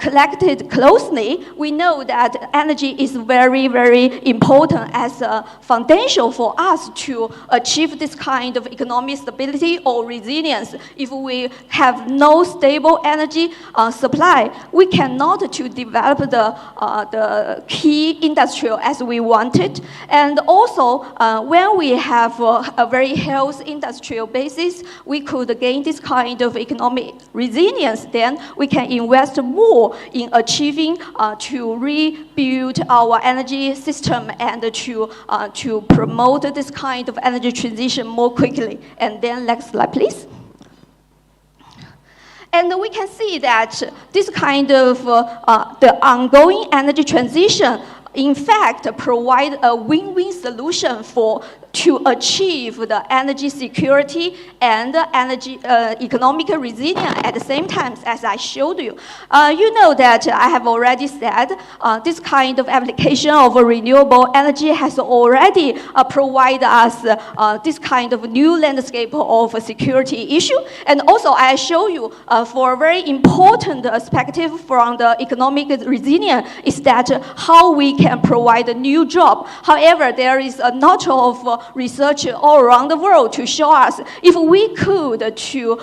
collected closely, we know that energy is very, very important as a foundation for us to achieve this kind of economic stability or resilience. If we have no stable energy supply, we cannot to develop the key industry as we wanted. And also, when we have a very healthy industrial basis, we could gain this kind of economic resilience. Then we can invest more in achieving to rebuild our energy system and to promote this kind of energy transition more quickly. And then next slide, please. And we can see that this kind of the ongoing energy transition in fact provide a win-win solution to achieve the energy security and energy economic resilience at the same time, as I showed you. You know that I have already said this kind of application of renewable energy has already provided us this kind of new landscape of security issue. And also I show you for a very important perspective from the economic resilience is that how we can provide a new job. However, there is a lot of research all around the world to show us if we could to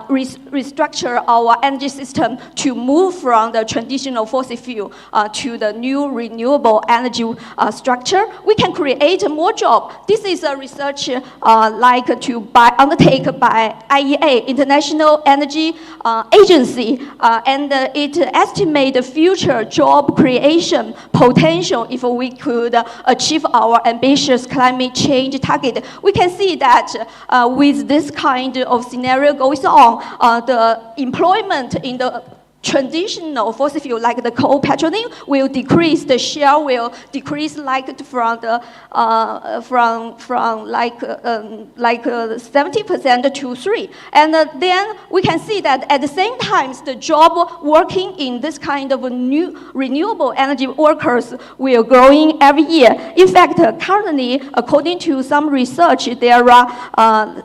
restructure our energy system to move from the traditional fossil fuel to the new renewable energy structure, we can create more jobs. This is a research undertaken by IEA, International Energy Agency, and it estimates the future job creation potential if we could achieve our ambitious climate change target. We can see that with this kind of scenario going on, the employment in the traditional fossil fuel like the coal, petroleum will decrease. The shale will decrease like from 70% to 3%. And then we can see that at the same time, the job working in this kind of new renewable energy workers will growing every year. In fact, currently, according to some research, there are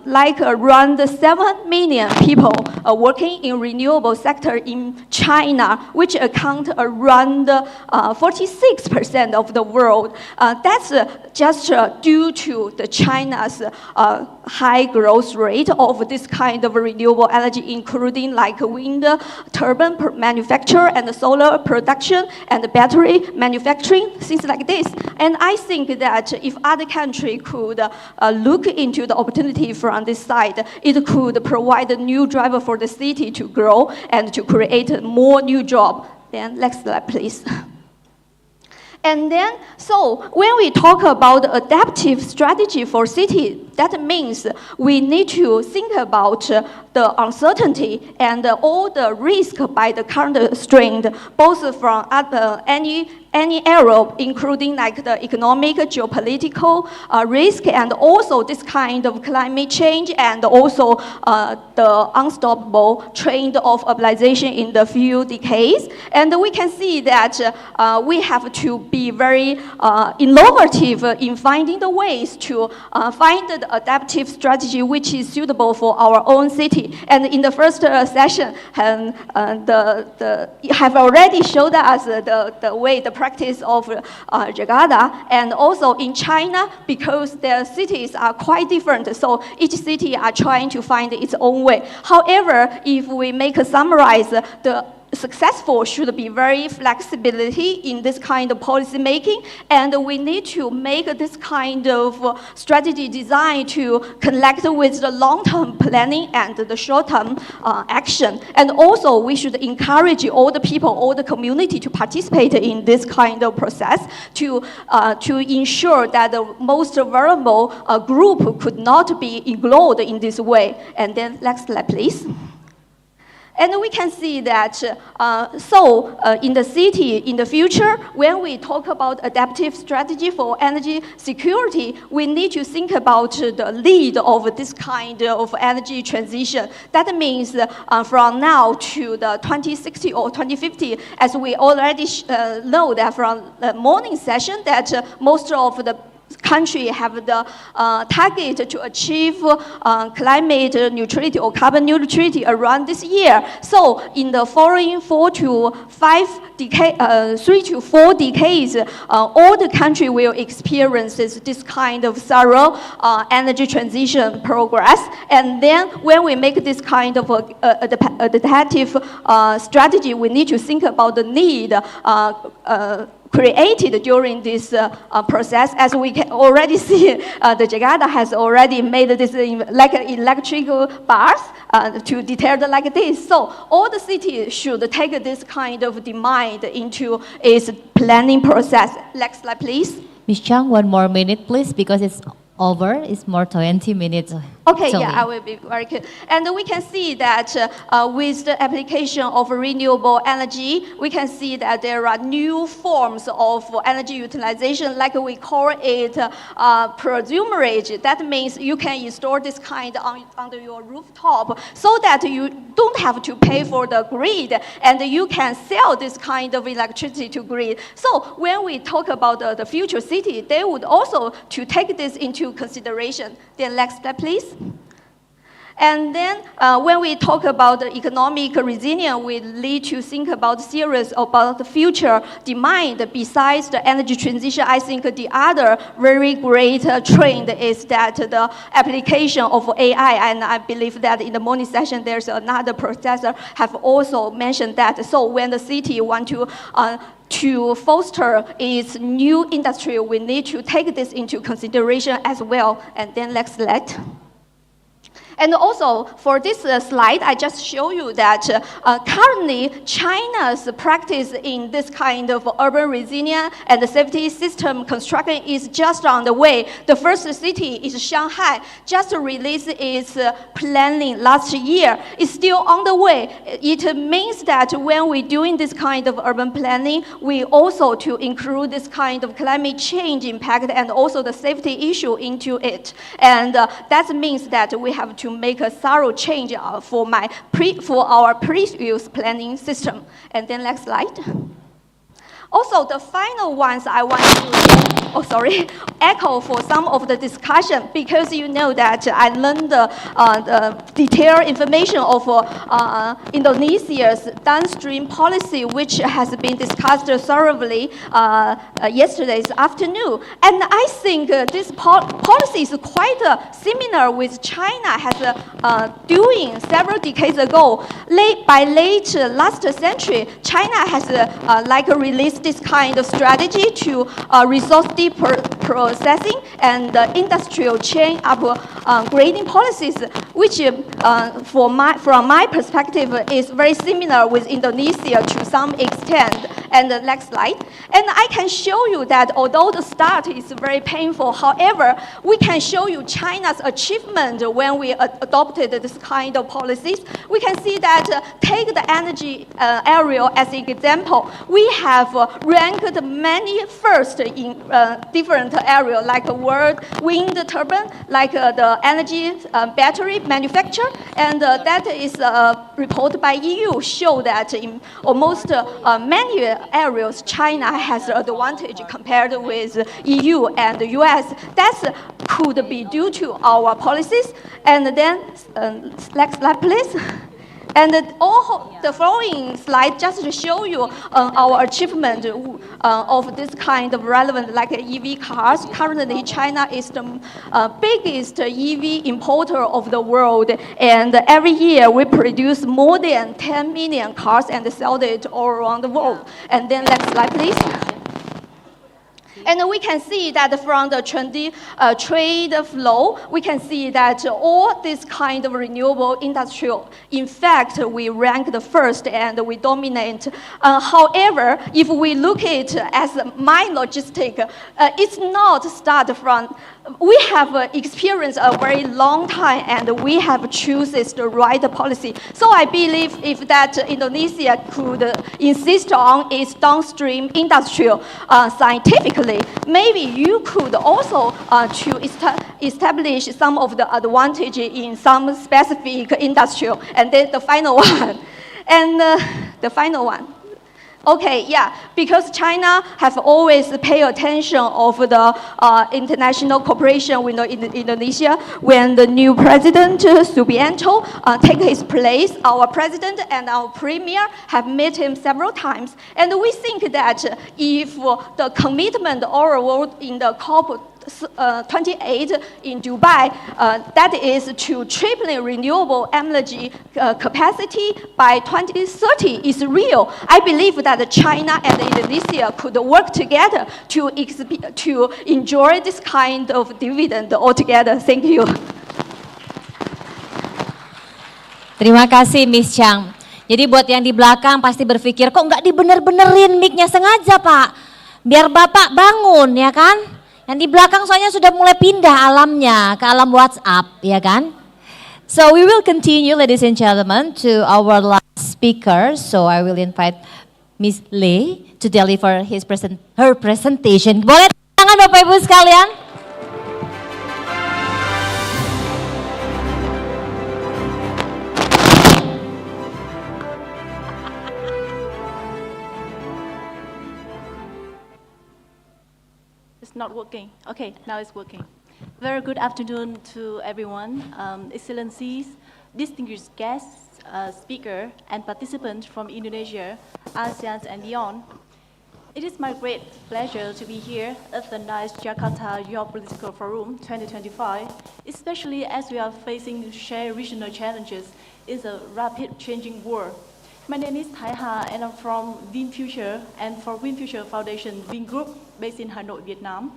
around 7 million people working in renewable sector in China, which account around 46% of the world. That's just due to the China's high growth rate of this kind of renewable energy, including like wind turbine manufacture and solar production and battery manufacturing, things like this. And I think that if other countries could look into the opportunity from this side, it could provide a new driver for the city to grow and to create more new jobs. Then next slide, please. And then, so when we talk about adaptive strategy for city, that means we need to think about the uncertainty and all the risk by the current strain, both from any area, including like the economic, geopolitical risk, and also this kind of climate change, and also the unstoppable trend of urbanization in the few decades. And we can see that we have to be very innovative in finding the ways to find adaptive strategy which is suitable for our own city. And in the first session, have already showed us the way, the practice of Jakarta, and also in China, because their cities are quite different, so each city are trying to find its own way. However, if we make a summarize, the successful should be very flexibility in this kind of policy making, and we need to make this kind of strategy design to connect with the long-term planning and the short-term action. And also we should encourage all the people, all the community to participate in this kind of process to ensure that the most vulnerable group could not be ignored in this way. And then next slide, please. And we can see that, in the city, in the future, when we talk about adaptive strategy for energy security, we need to think about the lead of this kind of energy transition. That means from now to the 2060 or 2050, as we already know that from the morning session, that most of the country have the target to achieve climate neutrality or carbon neutrality around this year. So in the following 3 to 4 decades, all the country will experience this kind of thorough energy transition progress. And then when we make this kind of adaptive strategy, we need to think about the need created during this process. As we can already see, the Jakarta has already made this like electrical bars to deter like this. So all the cities should take this kind of demand into its planning process. Next slide, please. Ms. Chang, 1 more minute, please, because it's over. It's more 20 minutes. Okay, yeah, I will be very quick. And we can see that with the application of renewable energy, we can see that there are new forms of energy utilization, like we call it prosumerage. That means you can install this kind under your rooftop so that you don't have to pay for the grid, and you can sell this kind of electricity to grid. So when we talk about the future city, they would also to take this into consideration. Then next step, please. And then when we talk about the economic resilience, we need to think about serious about the future demand. Besides the energy transition, I think the other very great trend is that the application of AI, and I believe that in the morning session there's another professor have also mentioned that. So when the city want to foster its new industry, we need to take this into consideration as well. And then next slide. And also, for this slide, I just show you that currently China's practice in this kind of urban resilience and the safety system construction is just on the way. The first city is Shanghai, just released its planning last year. It's still on the way. It means that when we're doing this kind of urban planning, we also to include this kind of climate change impact and also the safety issue into it. And that means that we have to make a thorough change for our previous planning system. And then next slide. Also, the final ones I want to echo for some of the discussion, because you know that I learned the detailed information of Indonesia's downstream policy, which has been discussed thoroughly yesterday's afternoon. And I think this policy is quite similar with China has doing several decades ago. By late last century, China has released this kind of strategy to resource deep processing and industrial chain upgrading policies, which from my perspective is very similar with Indonesia to some extent. And the next slide. And I can show you that although the start is very painful, however, we can show you China's achievement when we adopted this kind of policies. We can see that take the energy area as an example. We have ranked many first in different areas, like world wind turbine, like the energy battery manufacture, and that is report by EU show that in almost many areas, China has an advantage compared with EU and the US. That could be due to our policies. And then, next slide, please. And all the following slide just to show you our achievement of this kind of relevant like EV cars. Currently, China is the biggest EV importer of the world, and every year we produce more than 10 million cars and sell it all around the world. And then next slide, please. And we can see that from the trade flow, we can see that all this kind of renewable industrial, in fact, we rank the first and we dominate. However, if we look at it as my logistic, it's not start from, we have experienced a very long time and we have chooses the right policy. So I believe if that Indonesia could insist on its downstream industrial scientifically, maybe you could also to establish some of the advantage in some specific industrial. And then the final one, and the final one. Okay, yeah, because China have always paid attention of the international cooperation with Indonesia. When the new president, Subianto, take his place, our president and our premier have met him several times. And we think that if the commitment all in the COP 28 in Dubai, that is to tripling renewable energy capacity by 2030 is real. I believe that China and Indonesia could work together to enjoy this kind of dividend altogether. Thank you. Terima kasih Miss Chang. Jadi buat yang di belakang pasti berpikir kok nggak dibener-benerin mic-nya, sengaja Pak, biar Bapak bangun ya kan? Yang di belakang soalnya sudah mulai pindah alamnya ke alam WhatsApp, ya kan? So we will continue, ladies and gentlemen, to our last speaker. So I will invite Miss Lei to deliver her presentation. Boleh tangan Bapak Ibu sekalian? It's not working. Okay, now it's working. Very good afternoon to everyone, Excellencies, distinguished guests, speaker, and participants from Indonesia, ASEAN, and beyond. It is my great pleasure to be here at the nice Jakarta Geopolitical Forum 2025, especially as we are facing shared regional challenges in a rapid changing world. My name is Thái Hà, and I'm from Win Future and for Win Future Foundation Win Group based in Hanoi, Vietnam.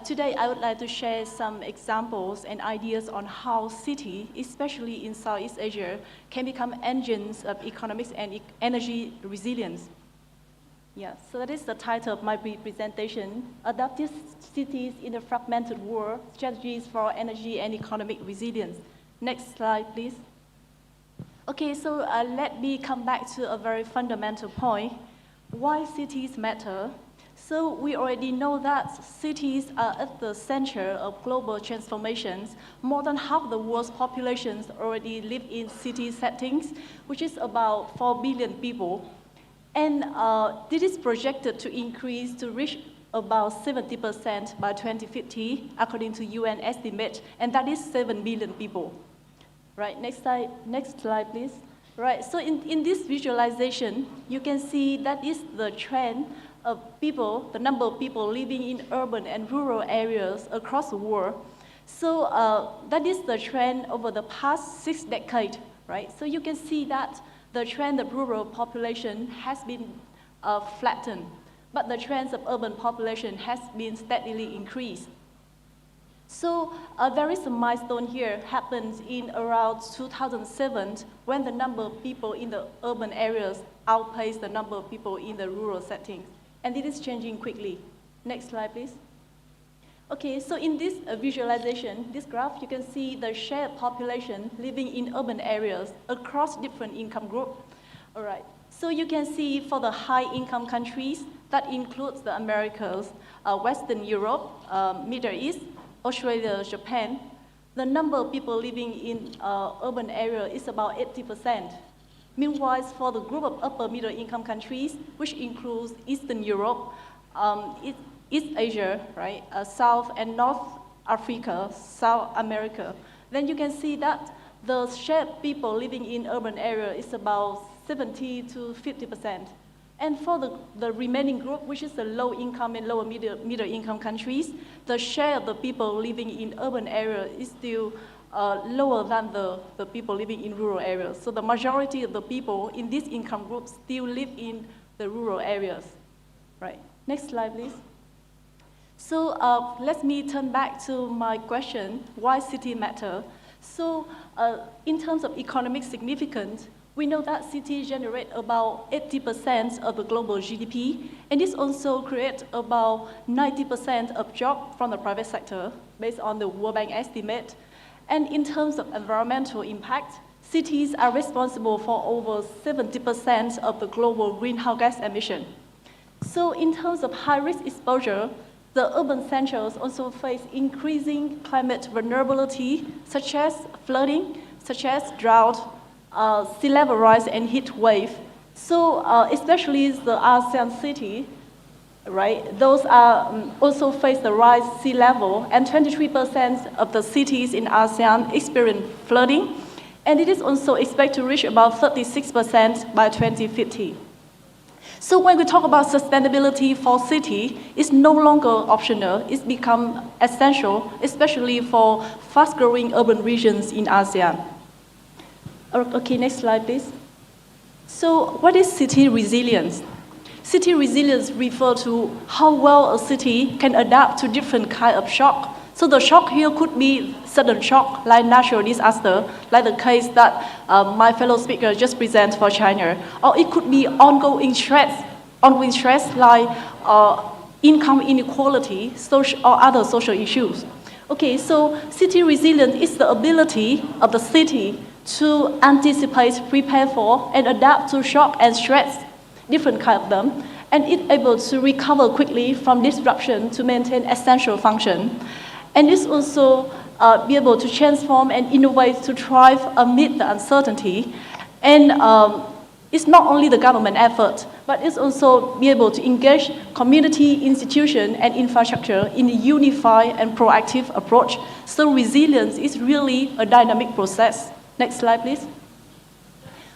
Today, I would like to share some examples and ideas on how cities, especially in Southeast Asia, can become engines of economics and energy resilience. Yeah, so that is the title of my presentation, Adaptive Cities in a Fragmented World, Strategies for Energy and Economic Resilience. Next slide, please. Okay, so let me come back to a very fundamental point. Why cities matter? So we already know that cities are at the center of global transformations. More than half the world's populations already live in city settings, which is about 4 billion people. And this is projected to increase to reach about 70% by 2050, according to UN estimate, and that is 7 billion people. Right, next slide, please. Right, so in this visualization, you can see that is the trend of people, the number of people living in urban and rural areas across the world. So that is the trend over the past 6 decades, right? So you can see that the trend of rural population has been flattened, but the trends of urban population has been steadily increased. So there is a milestone here, happens in around 2007, when the number of people in the urban areas outpaced the number of people in the rural settings. And it is changing quickly. Next slide, please. Okay, so in this visualization, this graph, you can see the shared population living in urban areas across different income groups. All right, so you can see for the high-income countries, that includes the Americas, Western Europe, Middle East, Australia, Japan, the number of people living in urban area is about 80%. Meanwhile, for the group of upper middle income countries, which includes Eastern Europe, East Asia, right, South and North Africa, South America, then you can see that the share of people living in urban area is about 70 to 50%. And for the remaining group, which is the low income and lower middle income countries, the share of the people living in urban area is still lower than the people living in rural areas. So the majority of the people in these income groups still live in the rural areas. Right. Next slide, please. So let me turn back to my question, why city matter? So in terms of economic significance, we know that cities generate about 80% of the global GDP, and this also creates about 90% of jobs from the private sector, based on the World Bank estimate. And in terms of environmental impact, cities are responsible for over 70% of the global greenhouse gas emission. So in terms of high-risk exposure, the urban centers also face increasing climate vulnerability, such as flooding, such as drought, sea level rise, and heat wave. So especially the ASEAN city, right, those are also face the rise sea level, and 23% of the cities in ASEAN experience flooding, and it is also expected to reach about 36% by 2050. So when we talk about sustainability for city, it's no longer optional, it's become essential, especially for fast-growing urban regions in ASEAN. Okay, next slide, please. So what is city resilience? City resilience refers to how well a city can adapt to different kinds of shock. So the shock here could be sudden shock, like natural disaster, like the case that my fellow speaker just presented for China. Or it could be ongoing stress like income inequality, or other social issues. Okay, so city resilience is the ability of the city to anticipate, prepare for, and adapt to shock and stress, different kinds of them, and it's able to recover quickly from disruption to maintain essential function. And it's also be able to transform and innovate to thrive amid the uncertainty. And it's not only the government effort, but it's also be able to engage community, institution, and infrastructure in a unified and proactive approach. So resilience is really a dynamic process. Next slide, please.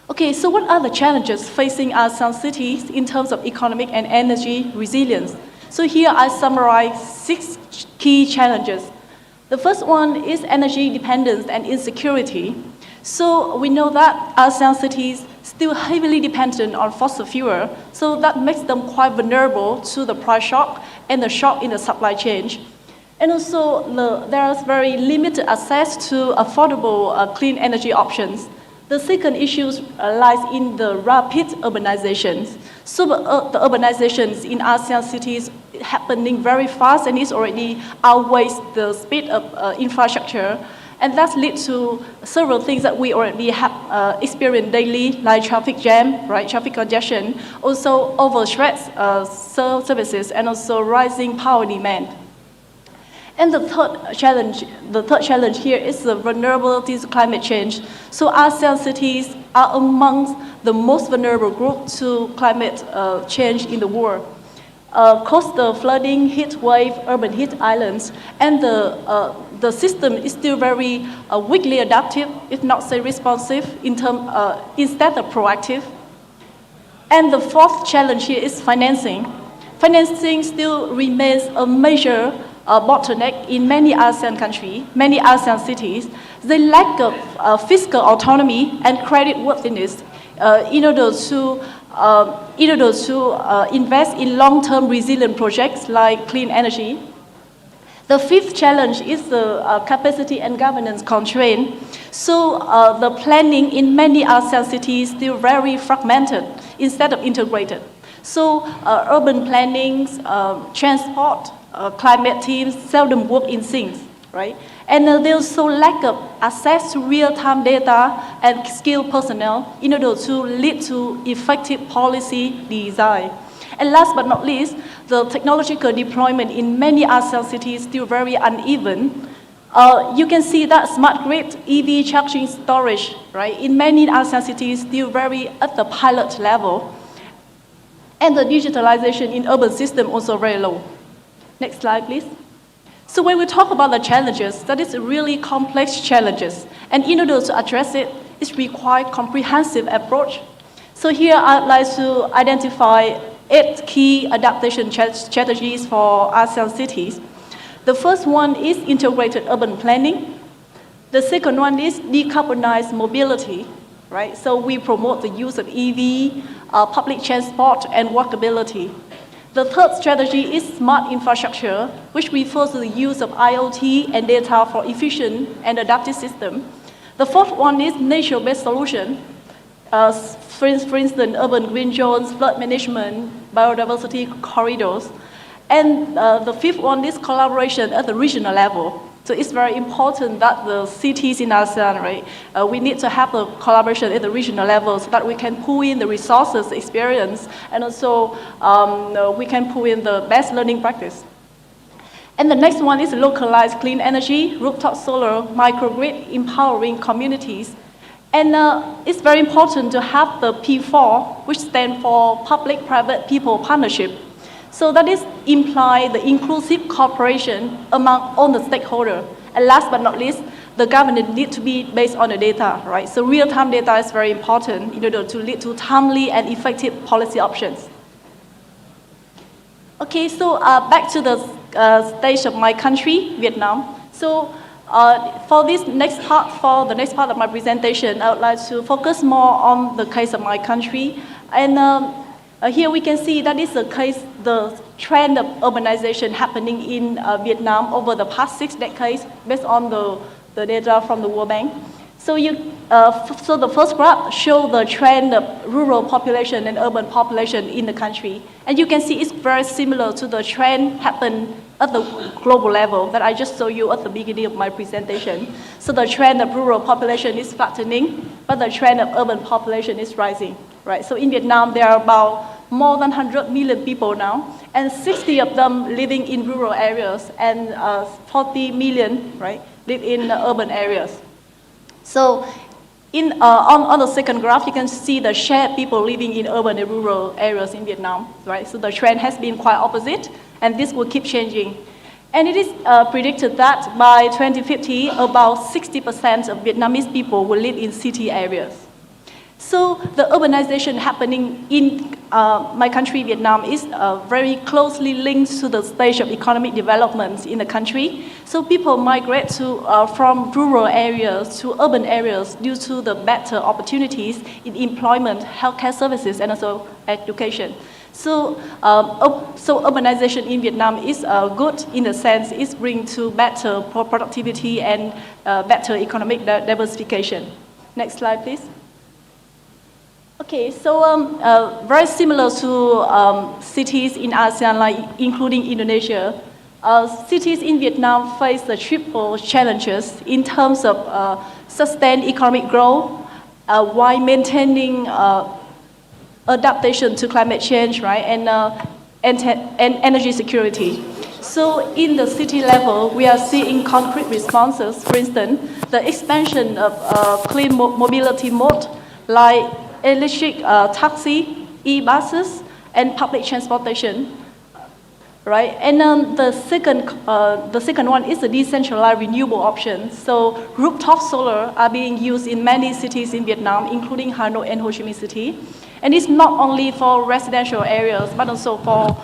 Okay, so what are the challenges facing ASEAN cities in terms of economic and energy resilience? So here I summarize 6 key challenges. The first one is energy dependence and insecurity. So we know that ASEAN cities still heavily dependent on fossil fuel, so that makes them quite vulnerable to the price shock and the shock in the supply chain. And also, there is very limited access to affordable clean energy options. The second issue lies in the rapid urbanizations. So the urbanizations in ASEAN cities happening very fast, and it's already outweighs the speed of infrastructure. And that leads to several things that we already have experienced daily, like traffic jam, right, traffic congestion, also overstretched services, and also rising power demand. And the third challenge here is the vulnerability to climate change. So ASEAN cities are amongst the most vulnerable group to climate change in the world. Coastal flooding, heat wave, urban heat islands, and the system is still very weakly adaptive, if not say responsive, instead of proactive. And the fourth challenge here is financing. Financing still remains a major bottleneck in many ASEAN countries, many ASEAN cities. The lack of fiscal autonomy and credit worthiness in order to invest in long-term resilient projects like clean energy. The fifth challenge is the capacity and governance constraint. So the planning in many ASEAN cities is still very fragmented instead of integrated. So urban planning, transport, climate teams seldom work in sync, right? And there's also lack of access to real-time data and skilled personnel in order to lead to effective policy design. And last but not least, the technological deployment in many ASEAN cities is still very uneven. you can see that smart grid, EV charging storage, right, in many ASEAN cities still very at the pilot level. And the digitalization in urban system also very low. Next slide, please. So when we talk about the challenges, that is really complex challenges. And in order to address it, it requires comprehensive approach. So here I'd like to identify 8 key adaptation strategies for ASEAN cities. The first one is integrated urban planning. The second one is decarbonized mobility, right? So we promote the use of EV, public transport, and walkability. The third strategy is smart infrastructure, which refers to the use of IoT and data for efficient and adaptive system. The fourth one is nature-based solution. For instance, urban green zones, flood management, biodiversity corridors. And the fifth one is collaboration at the regional level. So it's very important that the cities in ASEAN, right, we need to have the collaboration at the regional level so that we can pull in the resources, experience, and also we can pull in the best learning practice. And the next one is localized clean energy, rooftop solar, microgrid, empowering communities. And it's very important to have the P4, which stands for public-private people partnership. So that is imply the inclusive cooperation among all the stakeholders. And last but not least, the governance needs to be based on the data, right? So real-time data is very important in order to lead to timely and effective policy options. Okay, so back to the stage of my country, Vietnam. So for the next part of my presentation, I would like to focus more on the case of my country. And here we can see that is the case, the trend of urbanization happening in Vietnam over the past 6 decades based on the data from the World Bank. So, so the first graph shows the trend of rural population and urban population in the country. And you can see it's very similar to the trend happened at the global level that I just showed you at the beginning of my presentation. So the trend of rural population is flattening, but the trend of urban population is rising, right? So in Vietnam, there are about more than 100 million people now, and 60 of them living in rural areas, and 40 million, right, live in urban areas. So on the second graph, you can see the share of people living in urban and rural areas in Vietnam, right? So the trend has been quite opposite, and this will keep changing. And it is predicted that by 2050, about 60% of Vietnamese people will live in city areas. So the urbanization happening in my country, Vietnam, is very closely linked to the stage of economic development in the country. So people migrate from rural areas to urban areas due to the better opportunities in employment, healthcare services, and also education. So, so urbanization in Vietnam is good in the sense it's bring to better productivity and better economic diversification. Next slide, please. Okay, so very similar to cities in ASEAN, like including Indonesia, cities in Vietnam face the triple challenges in terms of sustained economic growth while maintaining adaptation to climate change, right, and energy security. So in the city level, we are seeing concrete responses. For instance, the expansion of clean mobility mode like electric taxi, e-buses, and public transportation, right? And the second one is the decentralized renewable option. So rooftop solar are being used in many cities in Vietnam, including Hanoi and Ho Chi Minh City. And it's not only for residential areas, but also for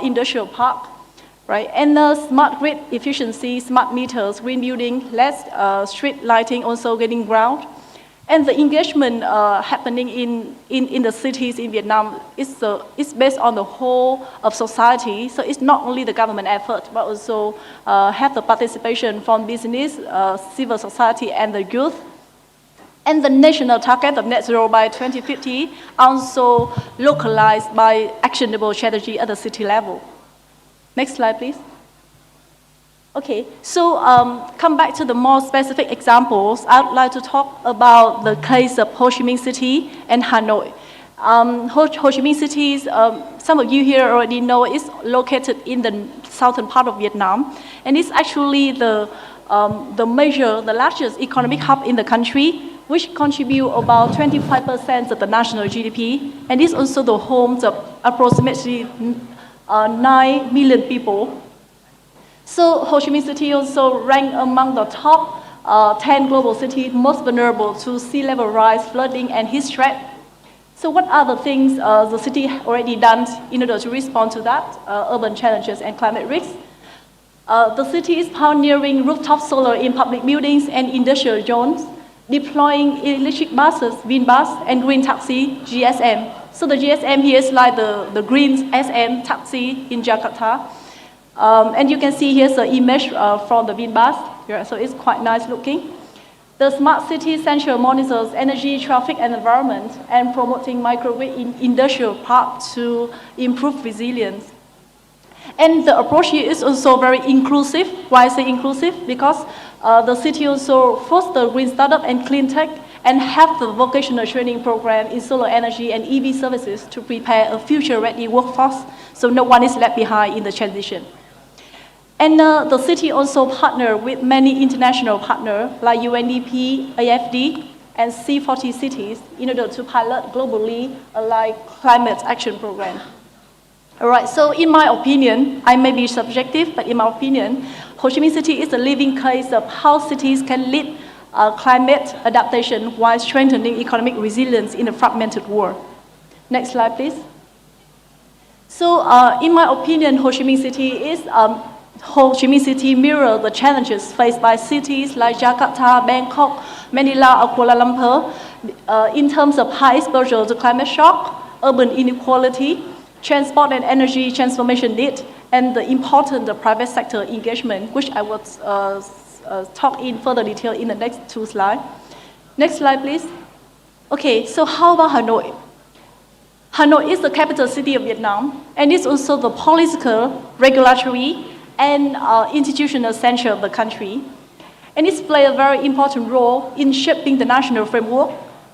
industrial park, right? And smart grid efficiency, smart meters, green building, less street lighting also getting ground. And the engagement happening in the cities in Vietnam is based on the whole of society. So it's not only the government effort, but also have the participation from business, civil society, and the youth. And the national target of net zero by 2050 also localized by actionable strategy at the city level. Next slide, please. Okay, so come back to the more specific examples. I'd like to talk about the case of Ho Chi Minh City and Hanoi. Ho Chi Minh City, some of you here already know, is located in the southern part of Vietnam, and it's actually the the largest economic hub in the country, which contribute about 25% of the national GDP, and is also the home of approximately 9 million people. So Ho Chi Minh City also ranked among the top 10 global cities most vulnerable to sea level rise, flooding, and heat threat. So what are the things the city already done in order to respond to that urban challenges and climate risks? The city is pioneering rooftop solar in public buildings and industrial zones, deploying electric buses, wind bus, and green taxi, GSM. So the GSM here is like the green SM taxi in Jakarta. And you can see here's the image from the wind bus. Yeah, so it's quite nice looking. The Smart City Central monitors energy, traffic, and environment, and promoting microgrid in industrial park to improve resilience. And the approach here is also very inclusive. Why I say inclusive? Because the city also foster green startup and clean tech, and have the vocational training program in solar energy and EV services to prepare a future-ready workforce, so no one is left behind in the transition. And the city also partner with many international partners like UNDP, AFD, and C40 cities in order to pilot globally like climate action program. All right, so in my opinion, I may be subjective, but in my opinion, Ho Chi Minh City is a living case of how cities can lead climate adaptation while strengthening economic resilience in a fragmented world. Next slide, please. So in my opinion, Ho Chi Minh City mirrors the challenges faced by cities like Jakarta, Bangkok, Manila, or Kuala Lumpur in terms of high exposure to climate shock, urban inequality, transport and energy transformation need, and the important private sector engagement, which I will talk in further detail in the next 2 slides. Next slide, please. Okay, so how about Hanoi? Hanoi is the capital city of Vietnam, and it's also the political, regulatory, and institutional center of the country. And it's played a very important role in shaping the national framework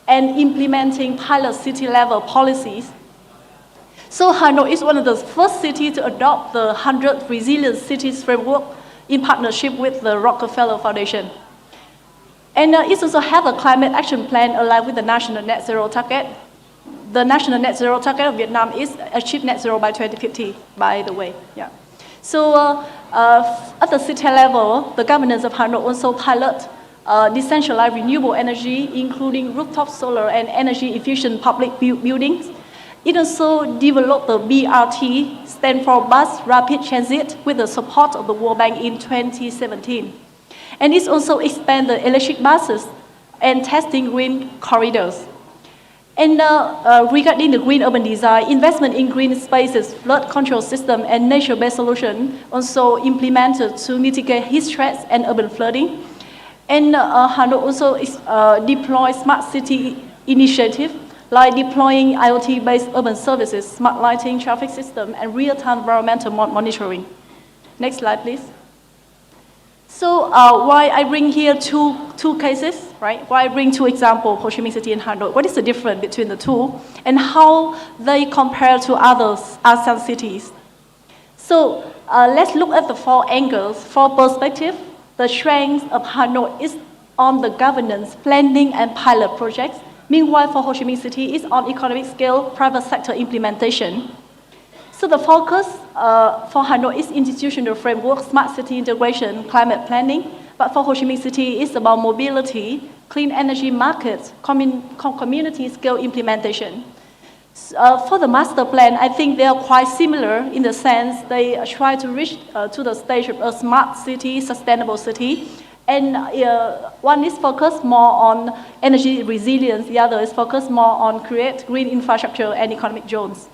and implementing pilot city-level policies. So Hanoi is one of the first cities to adopt the 100 Resilient Cities framework in partnership with the Rockefeller Foundation. And it also has a climate action plan aligned with the national net zero target. The national net zero target of Vietnam is achieve net zero by 2050, by the way. Yeah. So at the city level, the governance of Hanoi also pilot decentralized renewable energy, including rooftop solar and energy efficient public buildings. It also developed the BRT, stand for Bus Rapid Transit, with the support of the World Bank in 2017. And it's also expanded electric buses and testing green corridors. And regarding the green urban design, investment in green spaces, flood control system, and nature-based solution also implemented to mitigate heat threats and urban flooding. And Hanoi also deploy smart city initiative, like deploying IoT-based urban services, smart lighting, traffic system, and real-time environmental monitoring. Next slide, please. So why I bring here two cases, right? Why I bring 2 examples, Ho Chi Minh City and Hanoi. What is the difference between the 2, and how they compare to other ASEAN cities? So let's look at the 4 angles. For perspective, the strength of Hanoi is on the governance, planning, and pilot projects. Meanwhile, for Ho Chi Minh City, it's on economic scale, private sector implementation. So the focus for Hanoi is institutional framework, smart city integration, climate planning. But for Ho Chi Minh City, it's about mobility, clean energy markets, community scale implementation. For the master plan, I think they are quite similar in the sense they try to reach to the stage of a smart city, sustainable city. And one is focused more on energy resilience, the other is focused more on create green infrastructure and economic zones.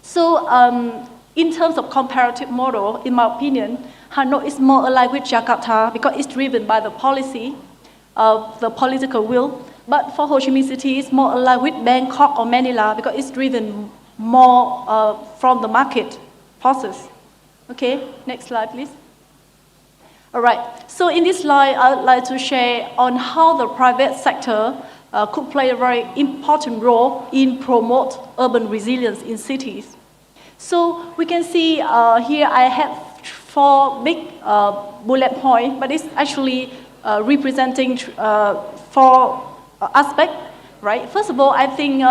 So in terms of comparative model, in my opinion, Hanoi is more aligned with Jakarta because it's driven by the policy, the political will. But for Ho Chi Minh City, it's more aligned with Bangkok or Manila because it's driven more from the market process. Okay, next slide, please. All right, so in this slide, I would like to share on how the private sector could play a very important role in promote urban resilience in cities. So we can see here I have four big bullet points, but it's actually representing four aspects, right? First of all, I think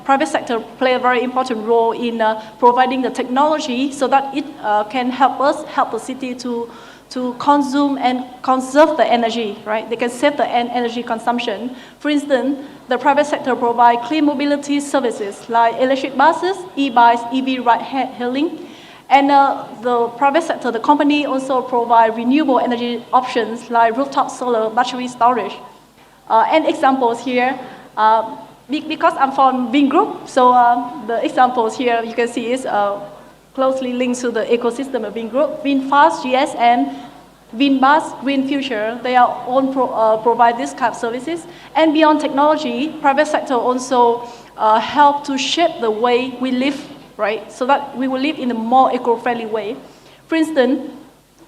private sector play a very important role in providing the technology so that it can help the city to consume and conserve the energy, right? They can save the energy consumption. For instance, the private sector provide clean mobility services like electric buses, e-bikes, EV ride-hailing. And the private sector, the company also provide renewable energy options like rooftop solar, battery storage. And examples here, because I'm from Wind Group, so the examples here you can see is closely linked to the ecosystem of Wind Group. VinFast, GSM, VinBus, Green Future, they are all provide this kind of services. And beyond technology, private sector also help to shape the way we live, right? So that we will live in a more eco-friendly way. For instance,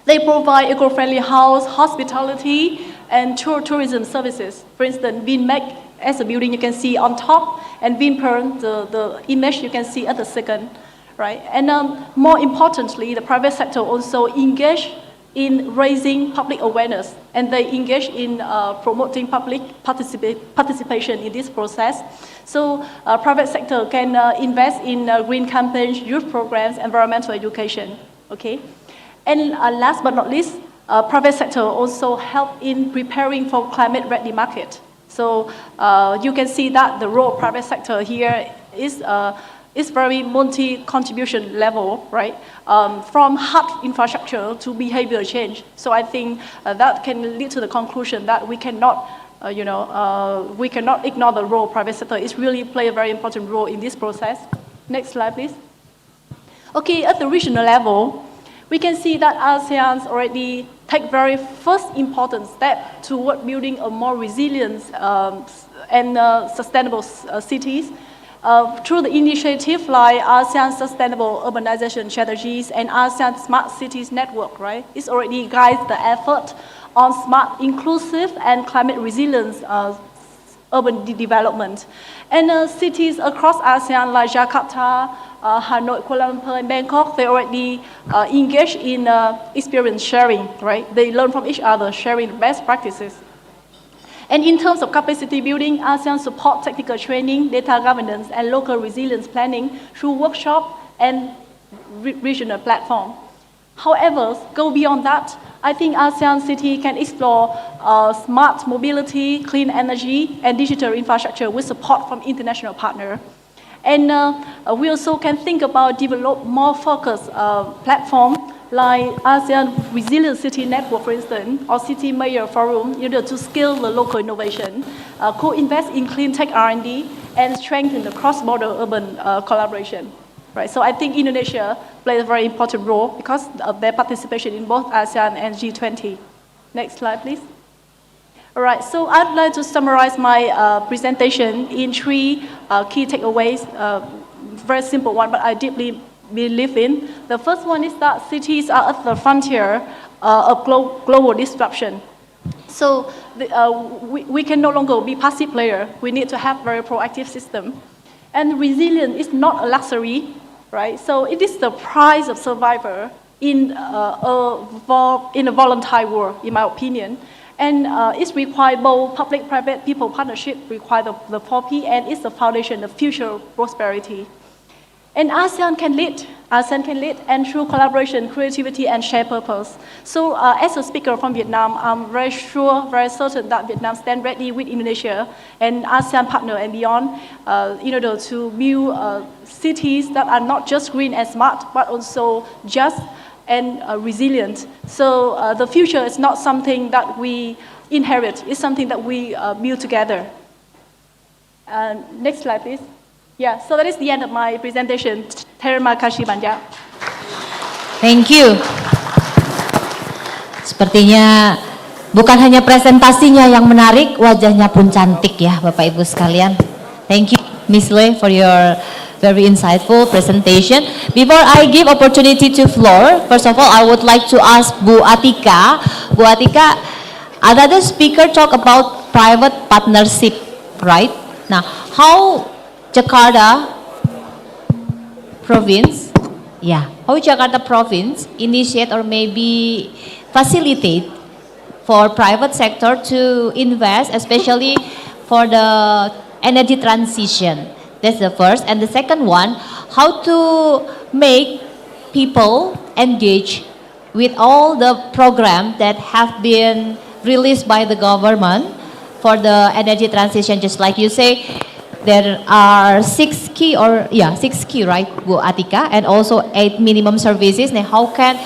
they provide eco-friendly house, hospitality, and tourism services. For instance, VinMec as a building you can see on top, and VinPearl, the image you can see at the second, right? And more importantly, the private sector also engage in raising public awareness, and they engage in promoting public participation in this process. So private sector can invest in green campaigns, youth programs, environmental education, okay? And last but not least, private sector also help in preparing for climate-ready market. So you can see that the role of private sector here is very multi-contribution level, right? From hard infrastructure to behavior change. So I think that can lead to the conclusion that we cannot, we cannot ignore the role of private sector. It really play a very important role in this process. Next slide, please. Okay, at the regional level, we can see that ASEAN's already take very first important step toward building a more resilient and sustainable cities. Through the initiative like ASEAN Sustainable Urbanization Strategies and ASEAN Smart Cities Network, right? It's already guides the effort on smart, inclusive, and climate resilience urban development. And cities across ASEAN like Jakarta, Hanoi, Kuala Lumpur, and Bangkok, they already engage in experience sharing, right? They learn from each other, sharing best practices. And in terms of capacity building, ASEAN support technical training, data governance, and local resilience planning through workshop and regional platform. However, go beyond that, I think ASEAN city can explore smart mobility, clean energy, and digital infrastructure with support from international partners. And we also can think about develop more focused platform like ASEAN Resilient City Network, for instance, or City Mayor Forum, to scale the local innovation, co-invest in clean tech R&D, and strengthen the cross-border urban collaboration. Right, so I think Indonesia plays a very important role because of their participation in both ASEAN and G20. Next slide, please. All right, so I'd like to summarize my presentation in three key takeaways. Very simple one, but I deeply believe in. The first one is that cities are at the frontier of global disruption. So we can no longer be passive player. We need to have very proactive system. And resilience is not a luxury, right? So it is the price of survival in a volatile world, in my opinion. And it's required both public-private people partnership, require the 4P, and it's the foundation of future prosperity. And ASEAN can lead, and through collaboration, creativity, and shared purpose. So as a speaker from Vietnam, I'm very sure, very certain that Vietnam stands ready with Indonesia and ASEAN partner and beyond, to build cities that are not just green and smart, but also just and resilient. So the future is not something that we inherit, it's something that we build together. Next slide, please. Yeah, so that is the end of my presentation. Terima kasih banyak. Thank you. Sepertinya bukan hanya presentasinya yang menarik, wajahnya pun cantik ya Bapak Ibu sekalian. Thank you Ms. Lei for your very insightful presentation. Before I give opportunity to floor, first of all I would like to ask Bu Atika. Bu Atika, another speaker talk about private partnership, right? Now, how Jakarta province Yeah, how Jakarta province initiate or maybe facilitate for private sector to invest, especially for the energy transition. That's the first. And the second one, how to make people engage with all the programs that have been released by the government for the energy transition. Just like you say, there are 6 key, right, Bu Atika, and also 8 minimum services. Now, how can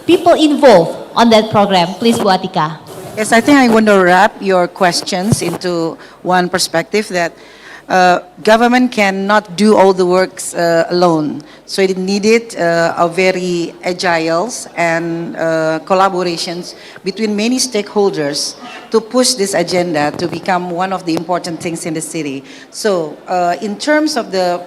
people involve on that program? Please, Bu Atika. Yes, I think I want to wrap your questions into one perspective that government cannot do all the works alone. So it needed a very agile and collaborations between many stakeholders to push this agenda to become one of the important things in the city. So in terms of the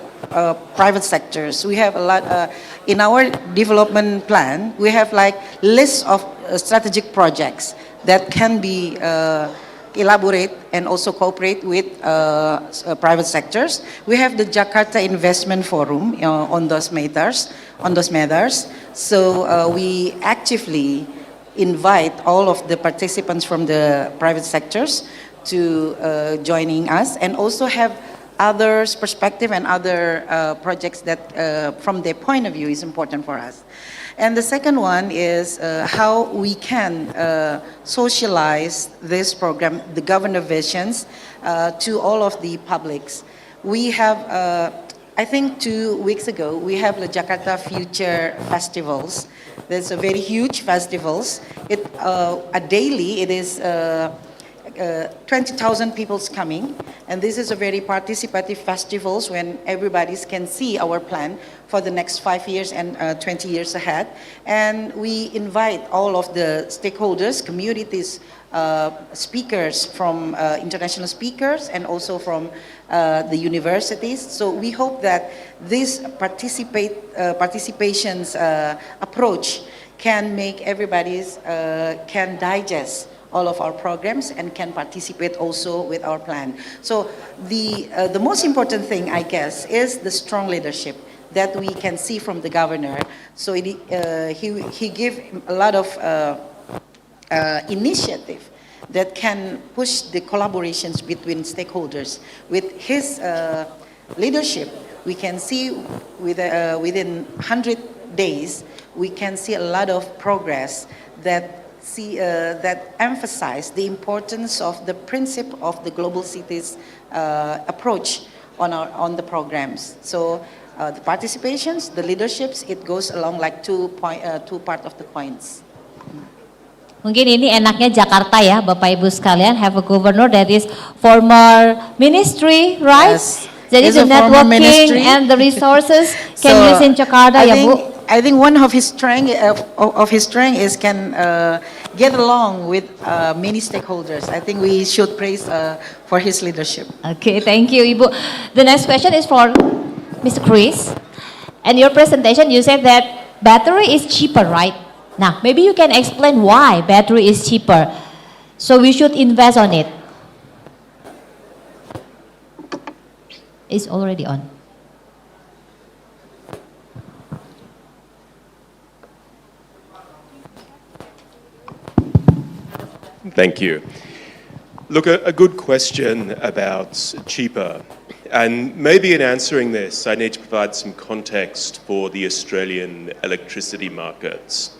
private sectors, we have a lot, in our development plan, we have like lists of strategic projects that can be elaborate and also cooperate with private sectors. We have the Jakarta Investment Forum on those matters. So we actively invite all of the participants from the private sectors to joining us, and also have others' perspective and other projects that from their point of view is important for us. And the second one is how we can socialize this program, the governor visions, to all of the publics. We have, I think 2 weeks ago, we have the Jakarta Future Festivals. There's a very huge festivals. Daily, it is 20,000 people's coming, and this is a very participative festivals when everybody can see our plan for the next 5 years and 20 years ahead. And we invite all of the stakeholders, communities, speakers from international speakers, and also from the universities. So we hope that this participations approach can make everybody's can digest all of our programs and can participate also with our plan. So the most important thing, I guess, is the strong leadership that we can see from the governor. So he gave a lot of initiative that can push the collaborations between stakeholders. With his leadership, we can see within 100 days, we can see a lot of progress that emphasize the importance of the principle of the global cities approach on the programs. So the participations, the leaderships, it goes along like two part of the coins. Mungkin ini enaknya Jakarta ya, Bapak Ibu sekalian, have a governor that is former ministry, right? Yes. Jadi the networking and the resources can use in Jakarta, ya Bu? I think one of his strength is can get along with many stakeholders. I think we should praise for his leadership. Okay, thank you, Ibu. The next question is for Mr. Chris. And your presentation, you said that battery is cheaper, right? Now, maybe you can explain why battery is cheaper. So we should invest on it. It's already on. Thank you. Look, a good question about cheaper. And maybe in answering this, I need to provide some context for the Australian electricity markets.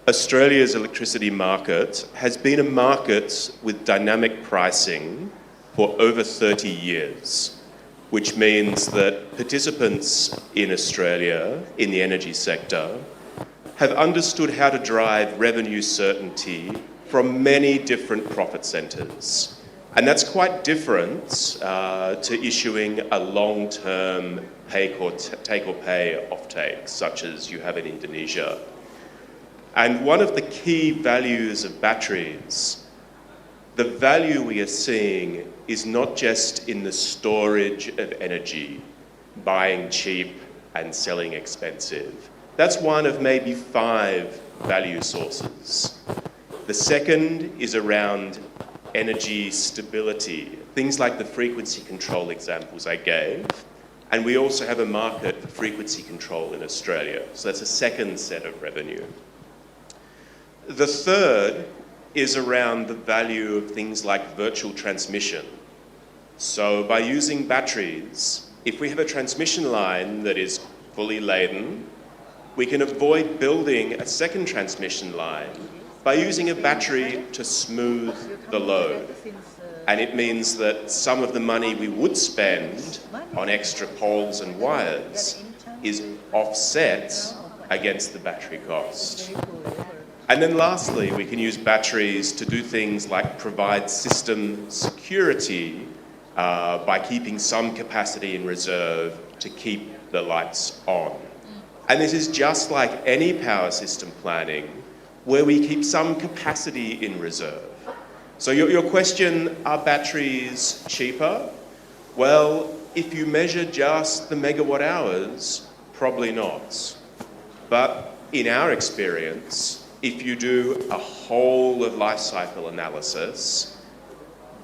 Australia's electricity market has been a market with dynamic pricing for over 30 years, which means that participants in Australia in the energy sector have understood how to drive revenue certainty from many different profit centres. And that's quite different to issuing a long-term take or pay offtake, such as you have in Indonesia. And one of the key values of batteries, the value we are seeing is not just in the storage of energy, buying cheap and selling expensive. That's one of maybe 5 value sources. The second is around energy stability, things like the frequency control examples I gave. And we also have a market for frequency control in Australia. So that's a second set of revenue. The third is around the value of things like virtual transmission. So by using batteries, if we have a transmission line that is fully laden, we can avoid building a second transmission line by using a battery to smooth the load. And it means that some of the money we would spend on extra poles and wires is offset against the battery cost. And then lastly, we can use batteries to do things like provide system security by keeping some capacity in reserve to keep the lights on. And this is just like any power system planning, where we keep some capacity in reserve. So your question, are batteries cheaper? Well, if you measure just the megawatt hours, probably not. But in our experience, if you do a whole of life cycle analysis,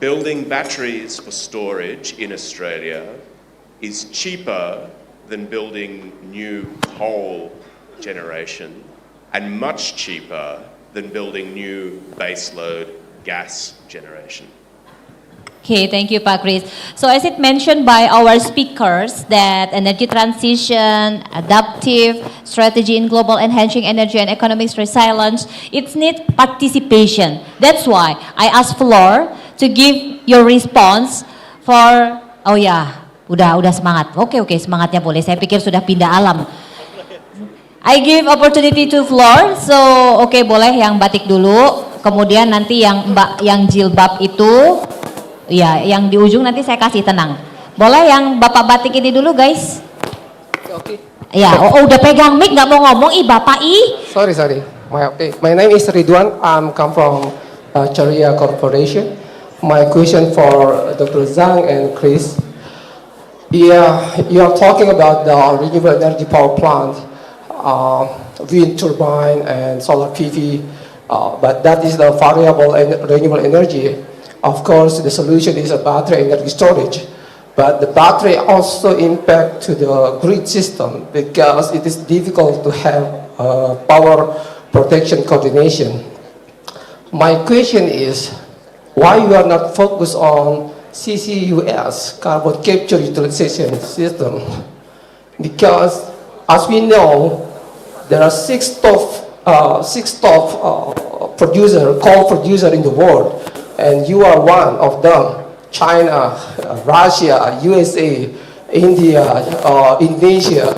building batteries for storage in Australia is cheaper than building new coal generation and much cheaper than building new baseload gas generation. Okay, thank you, Pak Chris. So as it mentioned by our speakers that energy transition, adaptive strategy in global enhancing energy and economic resilience, it needs participation. That's why I asked Floor to give your response for, oh ya, udah semangat. Oke, semangatnya boleh. Saya pikir sudah pindah alam. I give opportunity to Floor. So, oke, boleh yang batik dulu. Kemudian nanti yang Mbak yang jilbab itu, ya, yang di ujung nanti saya kasih, tenang. Boleh yang Bapak batik ini dulu, guys? Oke. Ya, udah pegang mic nggak mau ngomong, Bapak Sorry. My name is Ridwan. I'm come from Sharia Corporation. My question for Dr. Zhang and Chris. Yeah, you are talking about the renewable energy power plant, wind turbine and solar PV, but that is the variable renewable energy. Of course, the solution is a battery energy storage, but the battery also impact to the grid system because it is difficult to have power protection coordination. My question is, why you are not focused on CCUS, carbon capture utilization system? Because as we know, there are six top coal producer in the world, and you are one of them. China, Russia, USA, India, Indonesia.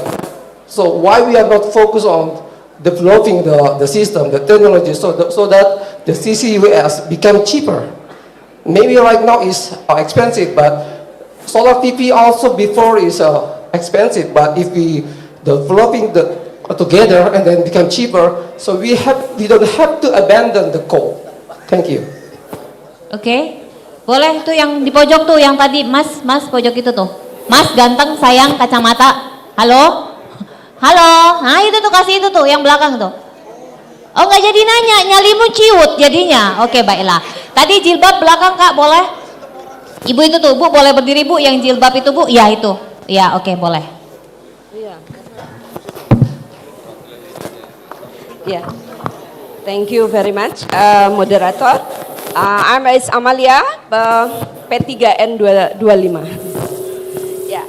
So why we are not focused on developing the system, the technology, so that the CCUS become cheaper? Maybe right now is expensive, but solar PV also before is expensive. But if we developing together and then become cheaper, so we don't have to abandon the coal. Thank you. Oke, boleh tuh yang di pojok tuh, yang tadi Mas pojok itu tuh. Mas ganteng, sayang, kacamata. Halo? Nah itu tuh, kasih itu tuh, yang belakang tuh. Oh nggak jadi nanya, nyalimu ciut jadinya. Oke, baiklah. Tadi jilbab belakang Kak, boleh? Ibu itu tuh, Bu boleh berdiri Bu, yang jilbab itu Bu, ya itu. Ya oke, boleh. Yeah, thank you very much, moderator. I'm Amalia, P3N25. Yeah,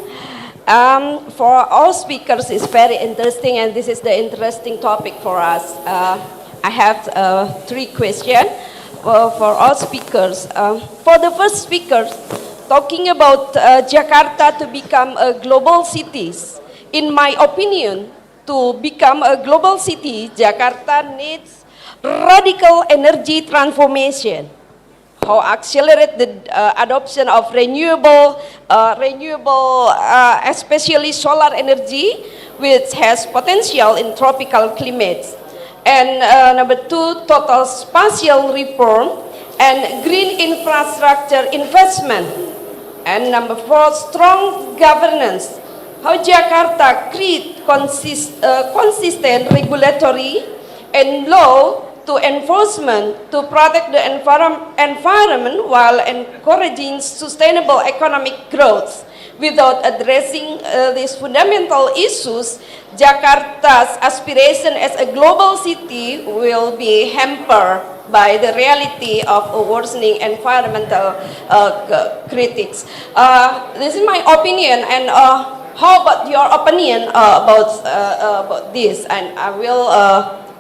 for all speakers, it's very interesting, and this is the interesting topic for us. I have 3 questions for all speakers. For the first speaker, talking about Jakarta to become a global city. In my opinion, to become a global city, Jakarta needs radical energy transformation. How accelerate the adoption of renewable, especially solar energy, which has potential in tropical climates. And number 2, total spatial reform and green infrastructure investment. And number 4, strong governance. How Jakarta create consistent regulatory and law to enforcement to protect the environment while encouraging sustainable economic growth. Without addressing these fundamental issues, Jakarta's aspiration as a global city will be hampered by the reality of a worsening environmental critics. This is my opinion, and how about your opinion about this? And I will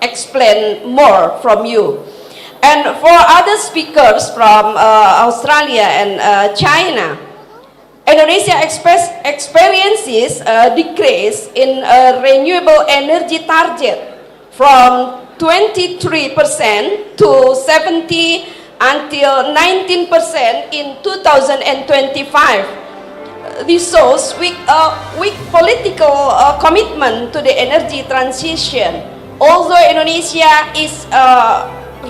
explain more from you. And for other speakers from Australia and China, Indonesia experiences a decrease in renewable energy target from 23% to 70 until 19% in 2025. This shows weak political commitment to the energy transition. Although Indonesia is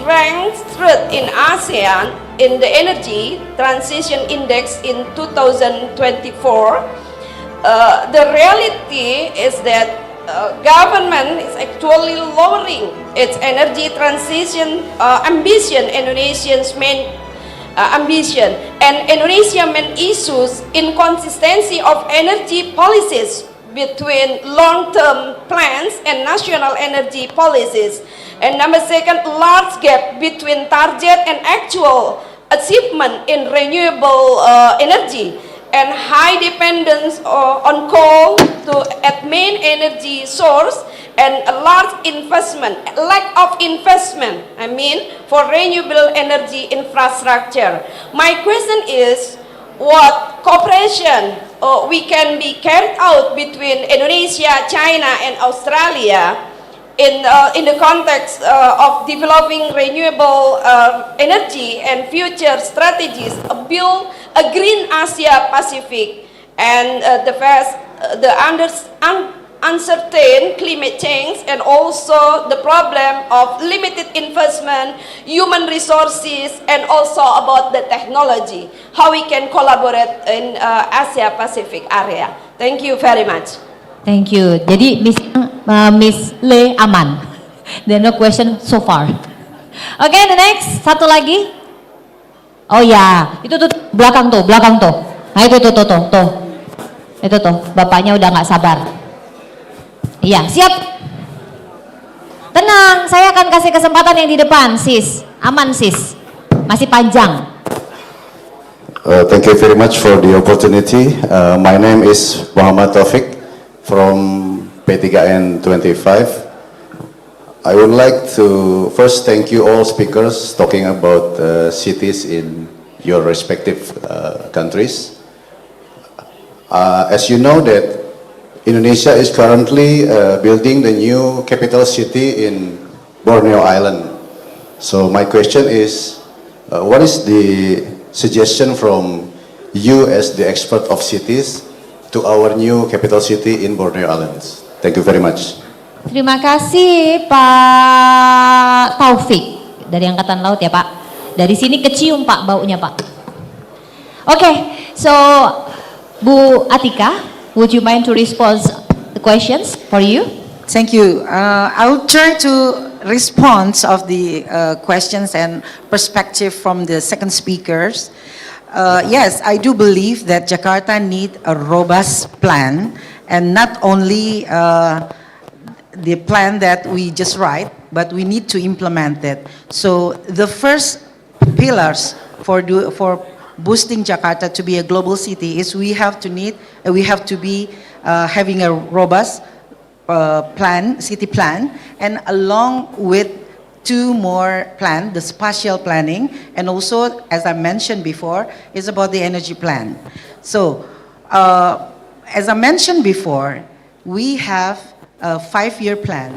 ranked third in ASEAN in the Energy Transition Index in 2024, the reality is that government is actually lowering its energy transition ambition, Indonesia's main ambition, and Indonesia's main issues inconsistency of energy policies between long-term plans and national energy policies. And number second, large gap between target and actual achievement in renewable energy, and high dependence on coal at main energy source, and a large investment, lack of investment, for renewable energy infrastructure. My question is, what cooperation we can be carried out between Indonesia, China, and Australia in the context of developing renewable energy and future strategies, build a green Asia Pacific, and the uncertain climate change, and also the problem of limited investment, human resources, and also about the technology, how we can collaborate in Asia Pacific area. Thank you very much. Thank you. Jadi Miss Le aman. There are no question so far. Okay, the next, satu lagi. Oh ya, itu tuh belakang tuh. Nah itu tuh. Itu tuh, bapaknya udah nggak sabar. Iya, siap. Tenang, saya akan kasih kesempatan yang di depan, sis. Aman, sis. Masih panjang. Thank you very much for the opportunity. My name is Muhammad Taufik from P3N 25. I would like to first thank you all speakers talking about cities in your respective countries. As you know that Indonesia is currently building the new capital city in Borneo Island. So my question is, what is the suggestion from you as the expert of cities to our new capital city in Borneo Islands? Thank you very much. Terima kasih Pak Taufik dari Angkatan Laut ya Pak. Dari sini kecium Pak baunya Pak. Okay, so Bu Atika, would you mind to respond the questions for you? Thank you. I will try to respond of the questions and perspective from the second speakers. Yes, I do believe that Jakarta need a robust plan, and not only the plan that we just write, but we need to implement it. So the first pillars for boosting Jakarta to be a global city is we have to be having a robust city plan, and along with two more plans, the spatial planning, and also, as I mentioned before, is about the energy plan. So, as I mentioned before, we have a 5-year plan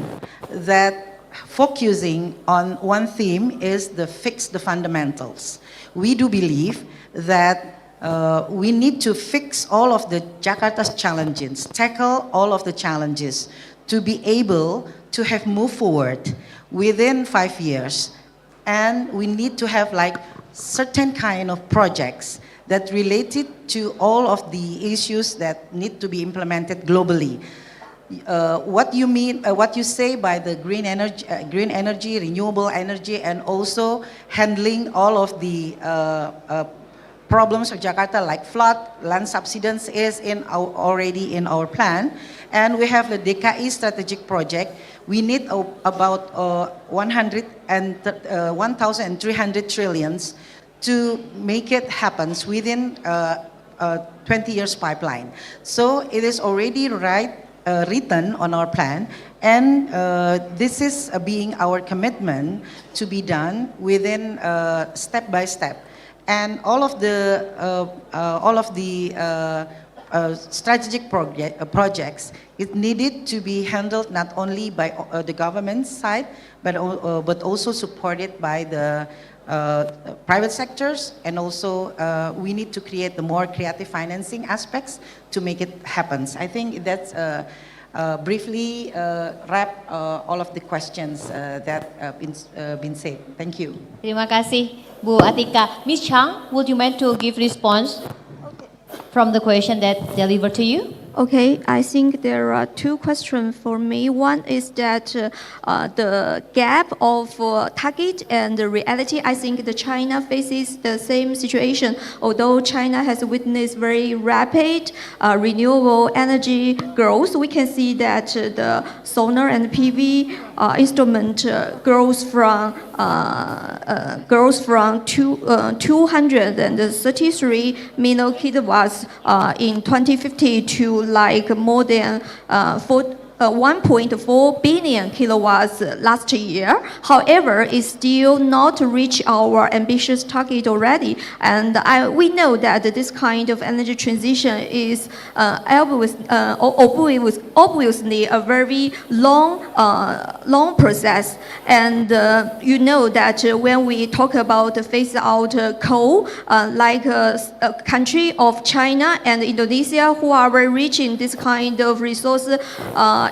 that focusing on one theme is fix the fundamentals. We do believe that we need to fix all of the Jakarta's challenges, tackle all of the challenges to be able to have moved forward within 5 years. And we need to have like certain kind of projects that related to all of the issues that need to be implemented globally. what you mean, what you say by the green energy, renewable energy, and also handling all of the problems of Jakarta like flood, land subsidence is already in our plan. And we have the DKI strategic project. We need about 1,300 trillions to make it happen within 20 years pipeline. So it is already written on our plan, and this is being our commitment to be done within step by step. And all of the strategic projects, it needed to be handled not only by the government side, but also supported by the private sectors, and also we need to create the more creative financing aspects to make it happen. I think that's briefly wrap all of the questions that have been said. Thank you. Terima kasih, Bu Atika. Ms. Chang, would you mind to give response from the question that delivered to you? Okay, I think there are two questions for me. One is that the gap of target and the reality, I think the China faces the same situation. Although China has witnessed very rapid renewable energy growth, we can see that the solar and PV instrument grows from 233 million kilowatts in 2050 to like more than 1.4 billion kilowatts last year. However, it's still not reached our ambitious target already. And we know that this kind of energy transition is obviously a very long process. And you know that when we talk about phase out coal, like a country of China and Indonesia who are very rich in this kind of resource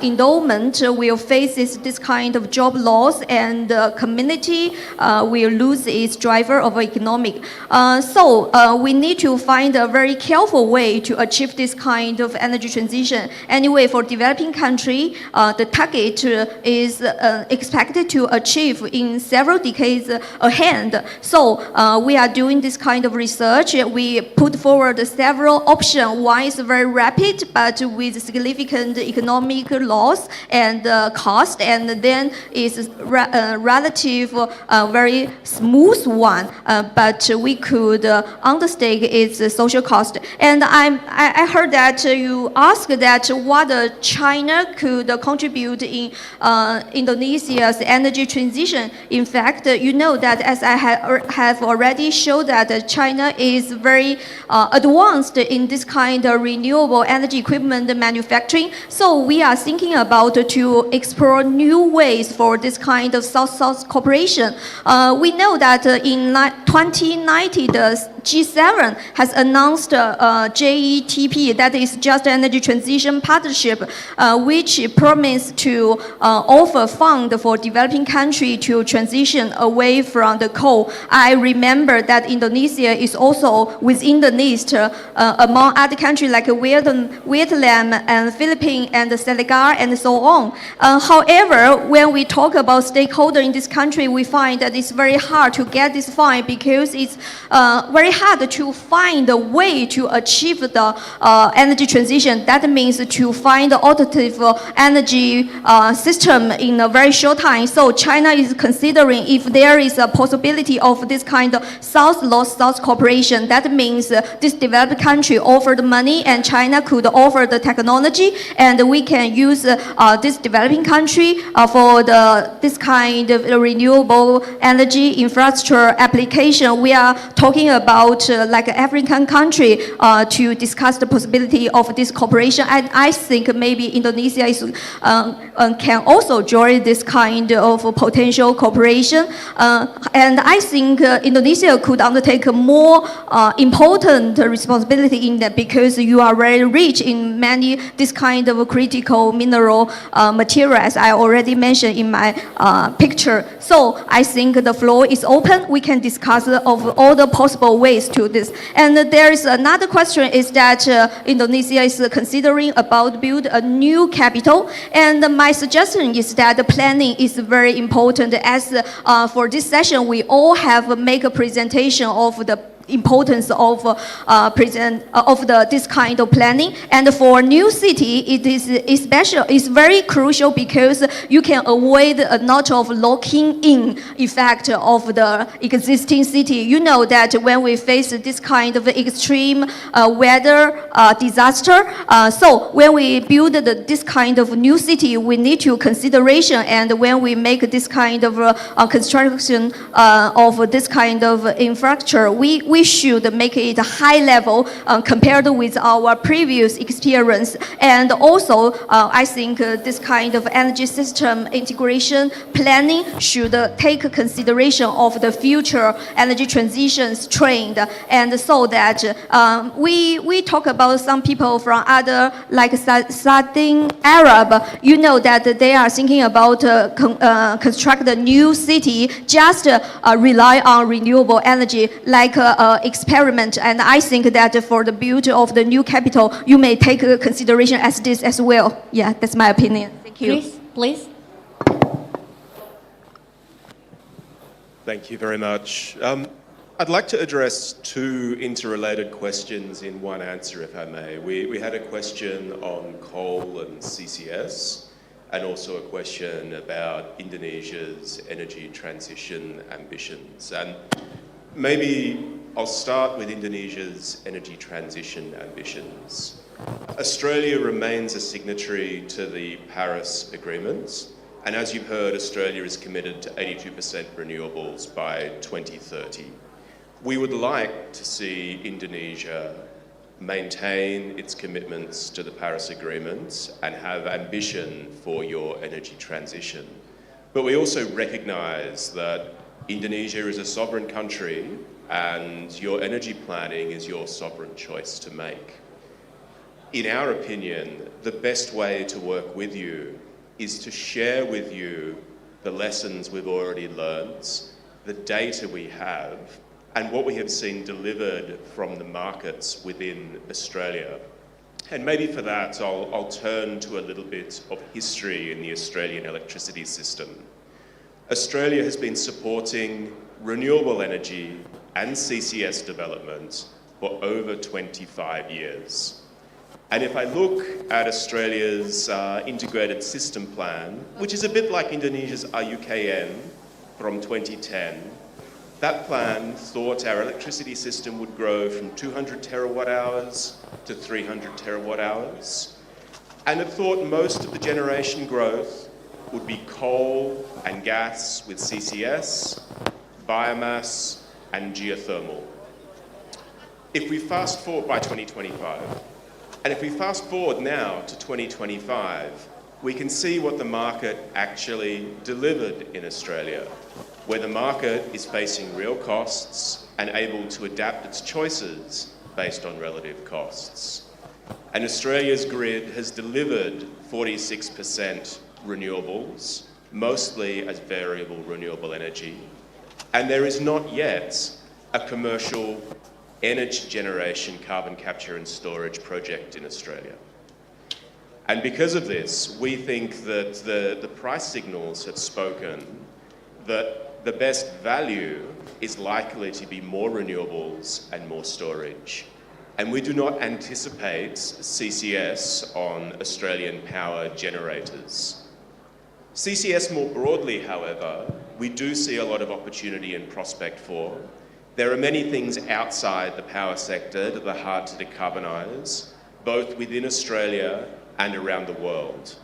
endowment will face this kind of job loss, and the community will lose its driver of economic. So we need to find a very careful way to achieve this kind of energy transition. Anyway, for developing country, the target is expected to achieve in several decades ahead. So we are doing this kind of research. We put forward several options. One is very rapid, but with significant economic loss and cost, and then is relative very smooth one, but we could understand its social cost. And I heard that you asked that what China could contribute in Indonesia's energy transition. In fact, you know that as I have already showed that China is very advanced in this kind of renewable energy equipment manufacturing. So we are thinking about to explore new ways for this kind of South-South cooperation. We know that in 2090, the G7 has announced JETP, that is Just Energy Transition Partnership, which promised to offer fund for developing country to transition away from the coal. I remember that Indonesia is also within the list among other countries like Vietnam and Philippines and Senegal and so on. However, when we talk about stakeholders in this country, we find that it's very hard to get this fund because it's very hard to find a way to achieve the energy transition. That means to find the alternative energy system in a very short time. So China is considering if there is a possibility of this kind of South-South cooperation. That means this developed country offer the money and China could offer the technology, and we can use this developing country for this kind of renewable energy infrastructure application. We are talking about like African country to discuss the possibility of this cooperation. And I think maybe Indonesia can also join this kind of potential cooperation. And I think Indonesia could undertake a more important responsibility in that, because you are very rich in many this kind of critical mineral material, as I already mentioned in my picture. So I think the floor is open. We can discuss of all the possible ways to this. And there is another question is that Indonesia is considering about build a new capital. And my suggestion is that the planning is very important. As for this session, we all have make a presentation of the importance of this kind of planning. And for new city, it is very crucial because you can avoid a lot of locking in effect of the existing city. You know that when we face this kind of extreme weather disaster, so when we build this kind of new city, we need to consideration, and when we make this kind of construction of this kind of infrastructure, we should make it high level compared with our previous experience. And also, I think this kind of energy system integration planning should take consideration of the future energy transitions trend. And so that we talk about some people from other, like Saudi Arab, you know that they are thinking about construct a new city, just rely on renewable energy, like experiment. And I think that for the build of the new capital, you may take consideration as this as well. Yeah, that's my opinion. Thank you. Please. Thank you very much. I'd like to address two interrelated questions in one answer, if I may. We had a question on coal and CCS, and also a question about Indonesia's energy transition ambitions. And maybe I'll start with Indonesia's energy transition ambitions. Australia remains a signatory to the Paris Agreement, and as you've heard, Australia is committed to 82% renewables by 2030. We would like to see Indonesia maintain its commitments to the Paris Agreement and have ambition for your energy transition. But we also recognise that Indonesia is a sovereign country and your energy planning is your sovereign choice to make. In our opinion, the best way to work with you is to share with you the lessons we've already learned, the data we have, and what we have seen delivered from the markets within Australia. And maybe for that, I'll turn to a little bit of history in the Australian electricity system. Australia has been supporting renewable energy and CCS development for over 25 years. And if I look at Australia's integrated system plan, which is a bit like Indonesia's RUKN from 2010, that plan thought our electricity system would grow from 200 terawatt hours to 300 terawatt hours. And it thought most of the generation growth would be coal and gas with CCS, biomass, and geothermal. If we fast forward by 2025, and if we fast forward now to 2025, we can see what the market actually delivered in Australia, where the market is facing real costs and able to adapt its choices based on relative costs. And Australia's grid has delivered 46% renewables, mostly as variable renewable energy, and there is not yet a commercial energy generation carbon capture and storage project in Australia. And because of this, we think that the price signals have spoken that the best value is likely to be more renewables and more storage. And we do not anticipate CCS on Australian power generators. CCS more broadly, however, we do see a lot of opportunity and prospect for. There are many things outside the power sector that are hard to decarbonise, both within Australia and around the world.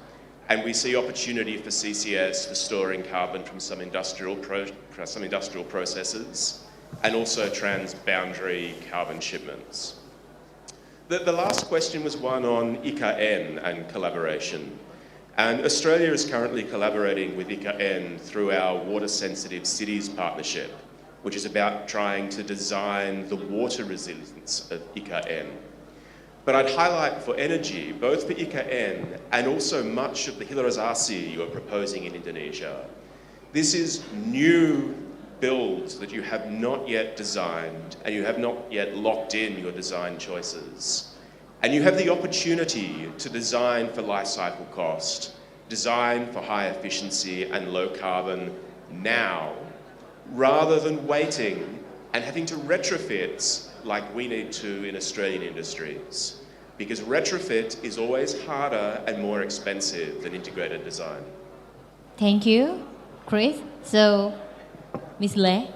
And we see opportunity for CCS for storing carbon from some industrial processes, and also transboundary carbon shipments. The last question was one on IKN and collaboration. And Australia is currently collaborating with IKN through our Water Sensitive Cities Partnership, which is about trying to design the water resilience of IKN. But I'd highlight for energy, both for IKN and also much of the hilirisasi you're proposing in Indonesia, this is new builds that you have not yet designed and you have not yet locked in your design choices. And you have the opportunity to design for life cycle cost, design for high efficiency and low carbon now, rather than waiting and having to retrofit like we need to in Australian industries. Because retrofit is always harder and more expensive than integrated design. Thank you, Chris. So, Ms. Le.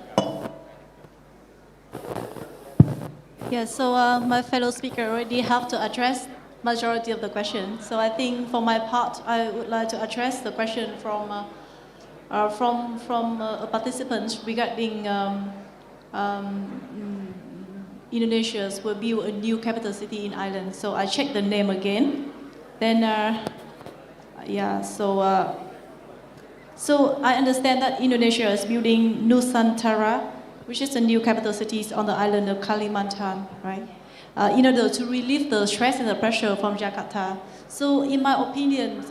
Yeah, so my fellow speaker already have to address majority of the question. So I think for my part, I would like to address the question from a participant regarding Indonesia will build a new capital city in Ireland. So I checked the name again. Then, so I understand that Indonesia is building Nusantara, which is a new capital city on the island of Kalimantan, right? In order to relieve the stress and the pressure from Jakarta. So in my opinion,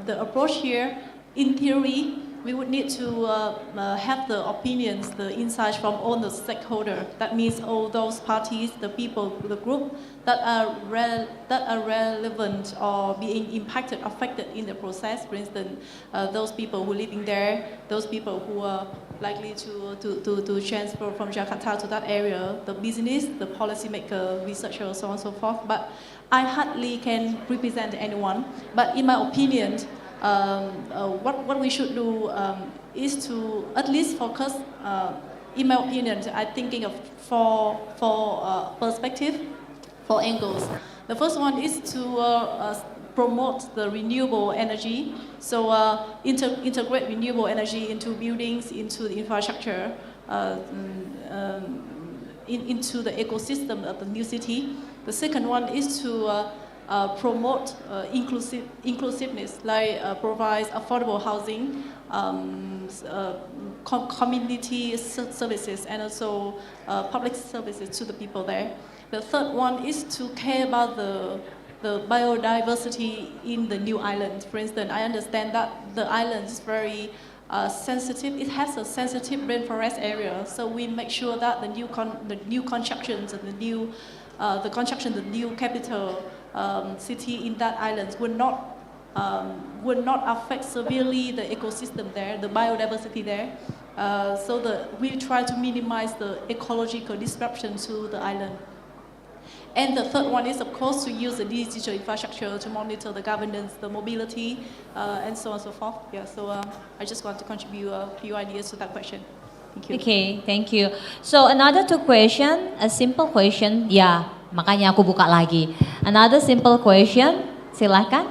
the approach here, in theory, we would need to have the opinions, the insights from all the stakeholders. That means all those parties, the people, the group that are relevant or being impacted, affected in the process. For instance, those people who are living there, those people who are likely to transfer from Jakarta to that area, the business, the policymaker, researcher, so on and so forth. But I hardly can represent anyone. But in my opinion, what we should do is to at least focus, in my opinion, I'm thinking of four perspectives, 4 angles. The first one is to promote the renewable energy, so integrate renewable energy into buildings, into the infrastructure, into the ecosystem of the new city. The second one is to promote inclusiveness, like provides affordable housing, community services, and also public services to the people there. The third one is to care about the biodiversity in the new island. For instance, I understand that the island is very sensitive. It has a sensitive rainforest area, so we make sure that the new constructions and the new capital city in that island would not affect severely the ecosystem there, the biodiversity there. So we try to minimize the ecological disruption to the island. And the third one is, of course, to use the digital infrastructure to monitor the governance, the mobility, and so on and so forth. Yeah, so I just want to contribute a few ideas to that question. Thank you. Okay, thank you. So another 2 question, a simple question. Ya, makanya aku buka lagi. Another simple question, silakan.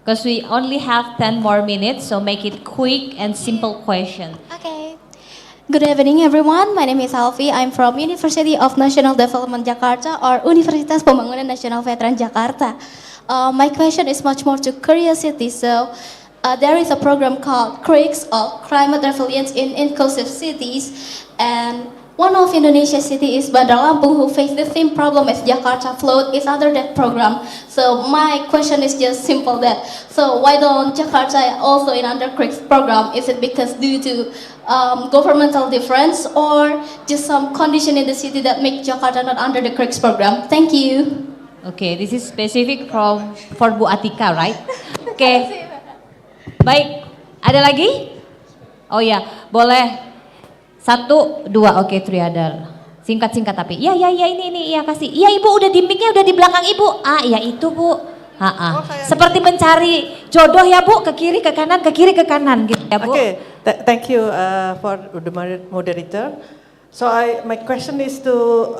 Because we only have 10 more minutes, so make it quick and simple question. Okay. Good evening, everyone. My name is Alfi. I'm from University of National Development Jakarta, or Universitas Pembangunan Nasional Veteran Jakarta. My question is much more to curiosity. So, there is a program called CRIX, or Climate Resilience in Inclusive Cities, and one of Indonesia's city is Bandar Lampung, who face the same problem as Jakarta flood is under that program. So my question is just simple that, so why don't Jakarta also in under CRIX program? Is it because due to governmental difference or just some condition in the city that make Jakarta not under the CRIX program? Thank you. Okay, this is specific for Bu Atika, right? Okay. Baik, ada lagi? Oh ya, boleh. 1, 2, oke, triadar. Singkat-singkat tapi. Iya, ini, iya kasih. Iya Ibu, udah di mic-nya udah di belakang Ibu. Ya itu Bu. Seperti mencari jodoh ya Bu, ke kiri, ke kanan, ke kiri, ke kanan gitu ya Bu. Okay, thank you for the moderator. So my question is to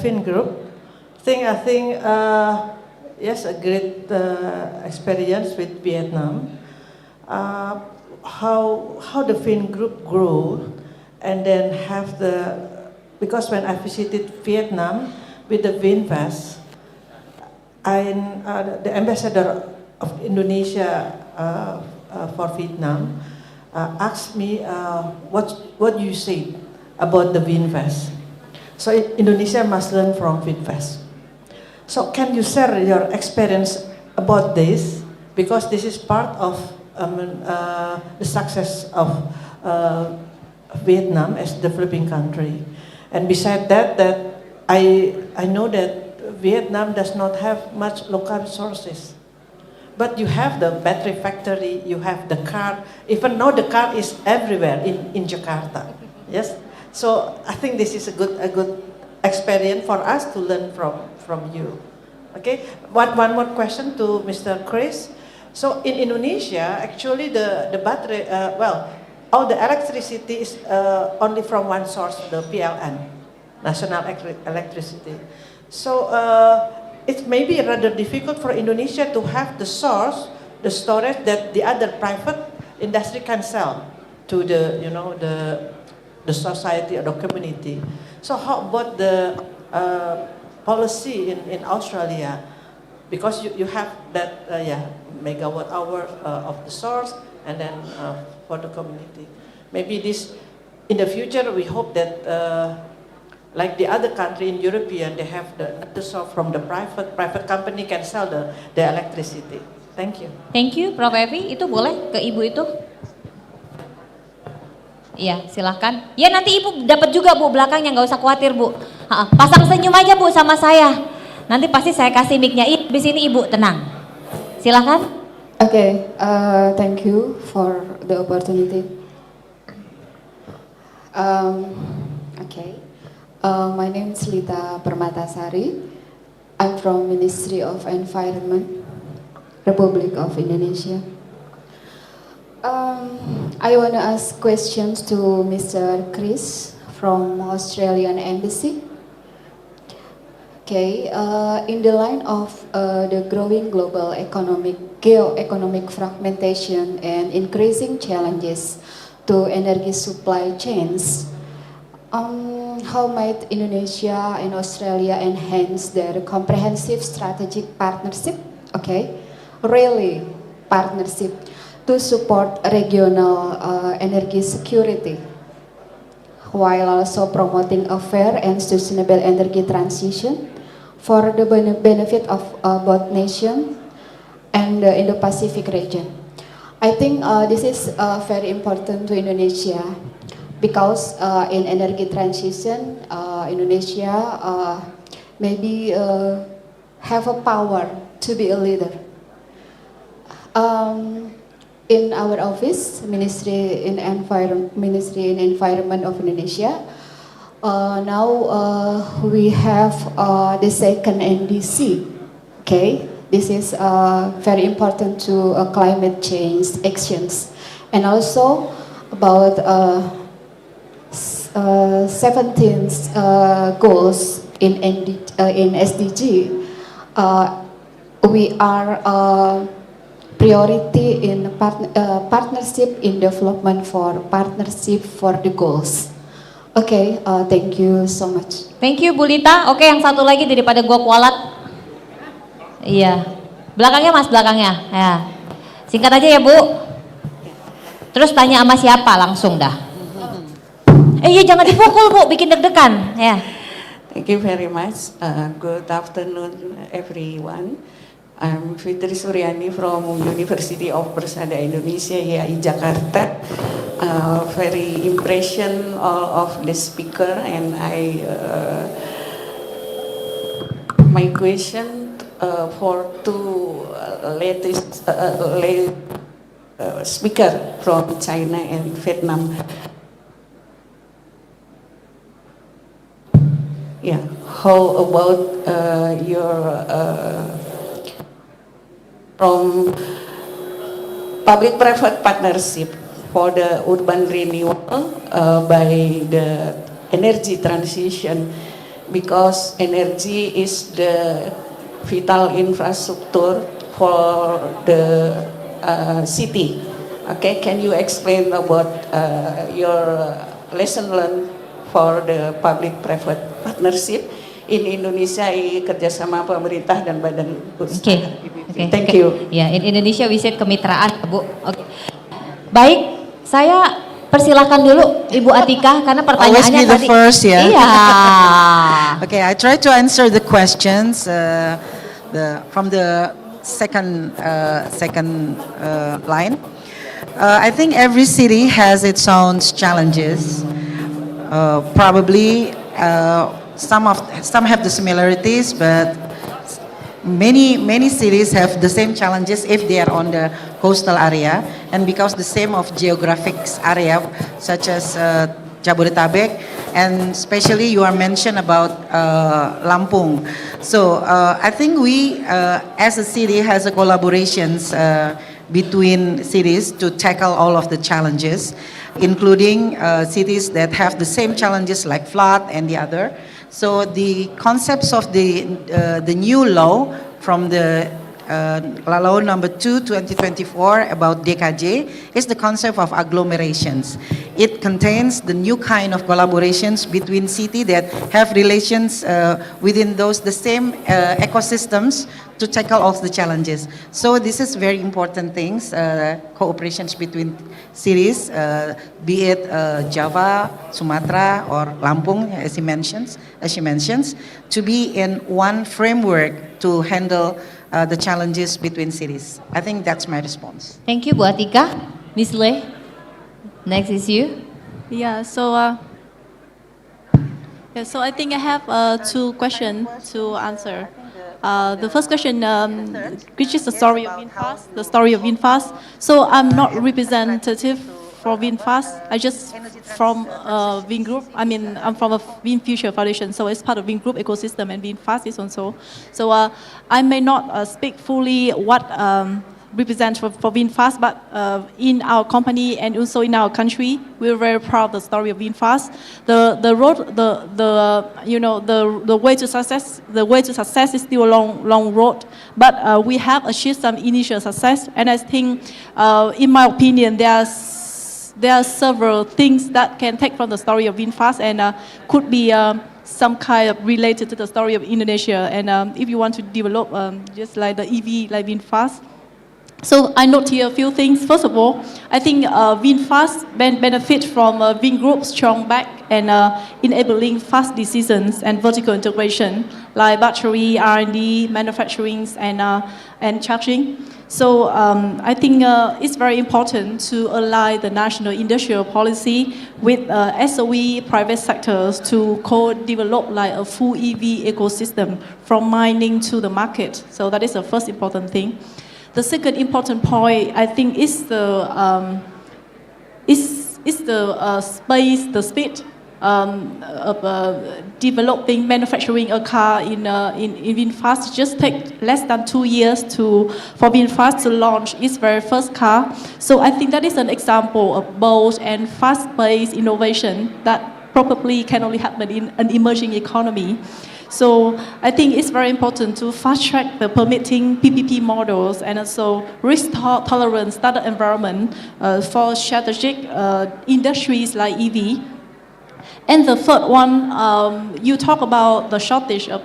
Fin Group. I think yes, a great experience with Vietnam. How the Fin Group grow, and then have because when I visited Vietnam with the Vinfast, the ambassador of Indonesia for Vietnam asked me what you say about the Vinfast. So Indonesia must learn from Vinfast. So can you share your experience about this? Because this is part of the success of Vietnam as a developing country. And beside that, I know that Vietnam does not have much local resources. But you have the battery factory, you have the car, even now the car is everywhere in Jakarta. Yes? So I think this is a good experience for us to learn from you. Okay? One more question to Mr. Chris. So in Indonesia, actually the battery, all the electricity is only from one source, the PLN, National Electricity. So it may be rather difficult for Indonesia to have the source, the storage that the other private industry can sell to the society or the community. So how about the policy in Australia? Because you have that megawatt hour of the source, and then for the community. Maybe this, in the future, we hope that like the other country in European, they have the source from the private company can sell the electricity. Thank you. Thank you, Prof. Evi. Itu boleh ke Ibu itu? Iya, silahkan. Ya nanti Ibu dapat juga Bu belakangnya, nggak usah khawatir Bu. Pasang senyum aja Bu sama saya. Nanti pasti saya kasih mic-nya. Di sini Ibu tenang. Silahkan. Okay, thank you for the opportunity. My name is Lita Permatasari. I'm from Ministry of Environment, Republic of Indonesia. I want to ask questions to Mr. Chris from Australian Embassy. Okay, in the line of the growing global geoeconomic fragmentation and increasing challenges to energy supply chains, how might Indonesia and Australia enhance their comprehensive strategic partnership? Okay, really partnership to support regional energy security, while also promoting a fair and sustainable energy transition for the benefit of both nations and the Indo-Pacific region. I think this is very important to Indonesia because in energy transition, Indonesia maybe have a power to be a leader. In our office, Ministry in Environment of Indonesia, now we have the second NDC. Okay, this is very important to climate change actions, and also about 17 goals in SDG. We are priority in partnership in development for partnership for the goals. Okay, thank you so much. Thank you Bu Lita. Oke, yang satu lagi daripada gua kualat. Iya. Belakangnya Mas, belakangnya. Ya. Singkat aja ya Bu. Terus tanya sama siapa langsung dah. Iya jangan dipukul Bu, bikin deg-degan. Ya. Thank you very much. Good afternoon everyone. I'm Fitri Suryani from University of Persada Indonesia here in Jakarta. Very impression all of the speaker, and my question for two latest speaker from China and Vietnam. Yeah, how about your from public-private partnership for the urban renewal by the energy transition, because energy is the vital infrastructure for the city. Okay, can you explain about your lesson learned for the public-private partnership in Indonesia, kerjasama pemerintah dan badan usaha. Okay. Thank you. Ya, in Indonesia we said kemitraan, Bu. Oke. Baik, saya persilahkan dulu Ibu Atika karena pertanyaannya Always be the first, ya. Iya. Okay, I try to answer the questions from the second line. I think every city has its own challenges. Probably some have the similarities, but many cities have the same challenges if they are on the coastal area, and because the same of geographic area such as Jabodetabek, and especially you are mentioned about Lampung. So I think we as a city has a collaborations between cities to tackle all of the challenges, including cities that have the same challenges like flood and the other. So the concepts of the new law from the law number 2/2024 about DKJ is the concept of agglomerations. It contains the new kind of collaborations between cities that have relations within those the same ecosystems to tackle all the challenges. So this is very important things, cooperations between cities, be it Java, Sumatra, or Lampung, as she mentions, to be in one framework to handle the challenges between cities. I think that's my response. Thank you, Bu Atika. Ms. Lei, next is you. Yeah, so I think I have two questions to answer. The first question, which is the story of VinFast. So I'm not representative for VinFast. I just from Vin Group. I mean, I'm from a Vin Future Foundation, so it's part of Vin Group ecosystem, and VinFast is also. So I may not speak fully what represent for VinFast, but in our company and also in our country, we're very proud of the story of VinFast. The way to success is still a long road, but we have achieved some initial success, and I think, in my opinion, there are several things that can take from the story of VinFast and could be some kind of related to the story of Indonesia. And if you want to develop just like the EV, like VinFast. So I note here a few things. First of all, I think VinFast benefit from Vin Group's strong back and enabling fast decisions and vertical integration, like battery, R&D, manufacturing, and charging. So I think it's very important to align the national industrial policy with SOE private sectors to co-develop like a full EV ecosystem from mining to the market. So that is the first important thing. The second important point, I think, is the speed of developing, manufacturing a car in VinFast. It just take less than 2 years for VinFast to launch its very first car. So I think that is an example of bold and fast-paced innovation that probably can only happen in an emerging economy. So I think it's very important to fast-track the permitting PPP models and also risk-tolerant startup environment for strategic industries like EV. And the third one, you talk about the shortage of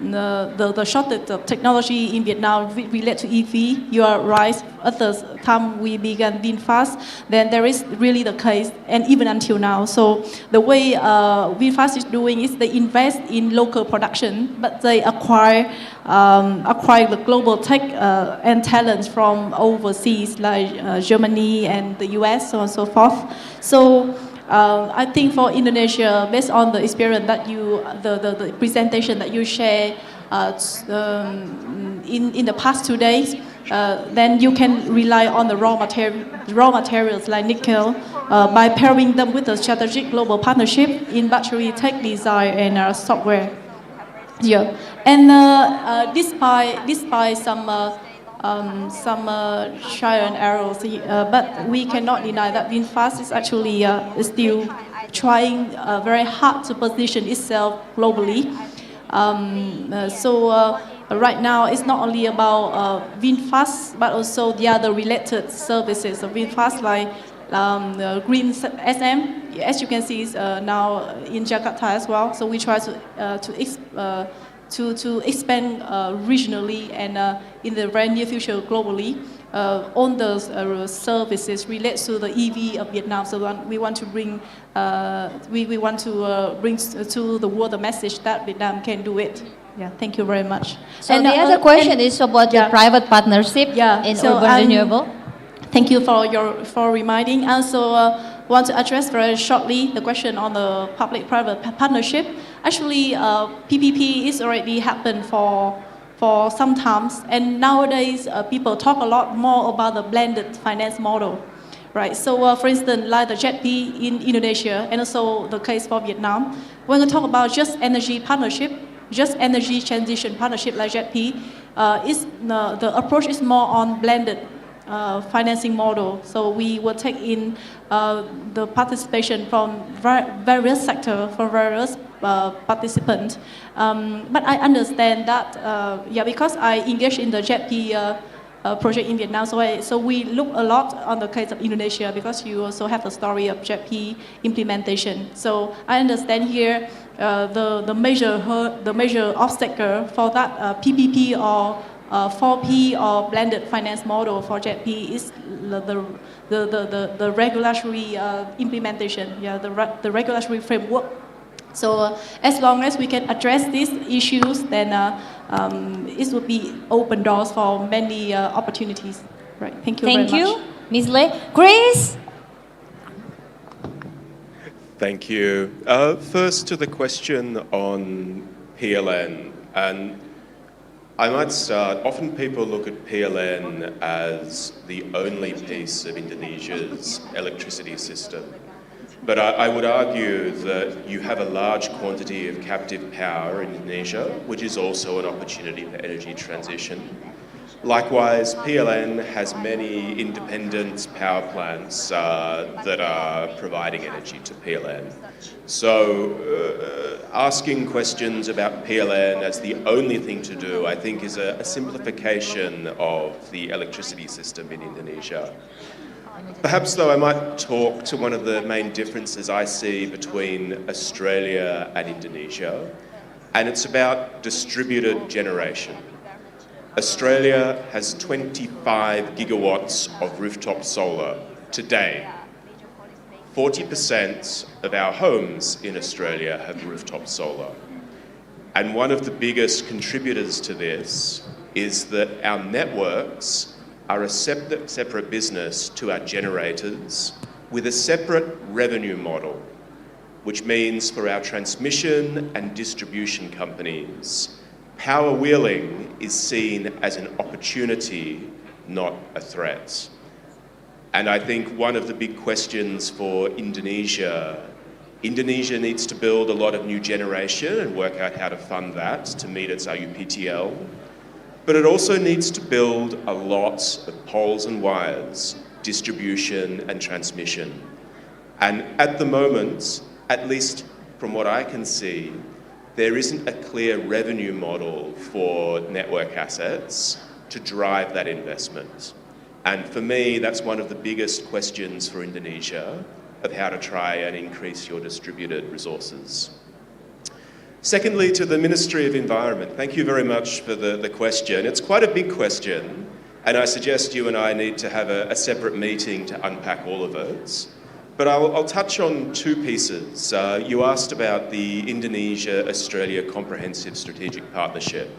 the shortage of technology in Vietnam related to EV. You are right. At the time we began VinFast, then there is really the case, and even until now. So the way VinFast is doing is they invest in local production, but they acquire the global tech and talents from overseas, like Germany and the US, so on and so forth. So I think for Indonesia, based on the experience that the presentation that you share in the past 2 days, then you can rely on the raw materials like nickel by pairing them with a strategic global partnership in battery tech design and software. Yeah, and despite some trial and errors, but we cannot deny that VinFast is actually still trying very hard to position itself globally. Right now, it's not only about VinFast, but also the other related services of VinFast, like Green SM. As you can see, is now in Jakarta as well. So we try to expand regionally and in the very near future globally on the services related to the EV of Vietnam. So we want to bring bring to the world the message that Vietnam can do it. Yeah, thank you very much. So and the other question is about the private partnership in urban renewable. Thank you for reminding. I also want to address very shortly the question on the public-private partnership. Actually, PPP is already happened for some times, and nowadays people talk a lot more about the blended finance model, right? So, for instance, like the JETP in Indonesia, and also the case for Vietnam, when we talk about just energy partnership, just energy transition partnership like JETP, the approach is more on blended financing model. So we will take in the participation from various sectors, from various participants. But I understand that, because I engaged in the JETP project in Vietnam, so we look a lot on the case of Indonesia, because you also have the story of JETP implementation. So I understand here the major obstacle for that PPP or 4P or blended finance model for JETP is the regulatory implementation, the regulatory framework. So as long as we can address these issues, then it would be open doors for many opportunities. Right. Thank you very much. Thank you, Ms. Lei. Chris? Thank you. First to the question on PLN, and I might start, often people look at PLN as the only piece of Indonesia's electricity system. But I would argue that you have a large quantity of captive power in Indonesia, which is also an opportunity for energy transition. Likewise, PLN has many independent power plants that are providing energy to PLN. So asking questions about PLN as the only thing to do, I think, is a simplification of the electricity system in Indonesia. Perhaps, though, I might talk to one of the main differences I see between Australia and Indonesia, and it's about distributed generation. Australia has 25 gigawatts of rooftop solar today. 40% of our homes in Australia have rooftop solar. And one of the biggest contributors to this is that our networks are a separate business to our generators with a separate revenue model, which means for our transmission and distribution companies, power wheeling is seen as an opportunity, not a threat. And I think one of the big questions for Indonesia needs to build a lot of new generation and work out how to fund that to meet its IUPTL. But it also needs to build a lot of poles and wires, distribution and transmission. And at the moment, at least from what I can see, there isn't a clear revenue model for network assets to drive that investment. And for me, that's one of the biggest questions for Indonesia, of how to try and increase your distributed resources. Secondly, to the Ministry of Environment, thank you very much for the question. It's quite a big question, and I suggest you and I need to have a separate meeting to unpack all of it. But I'll touch on two pieces. You asked about the Indonesia-Australia Comprehensive Strategic Partnership.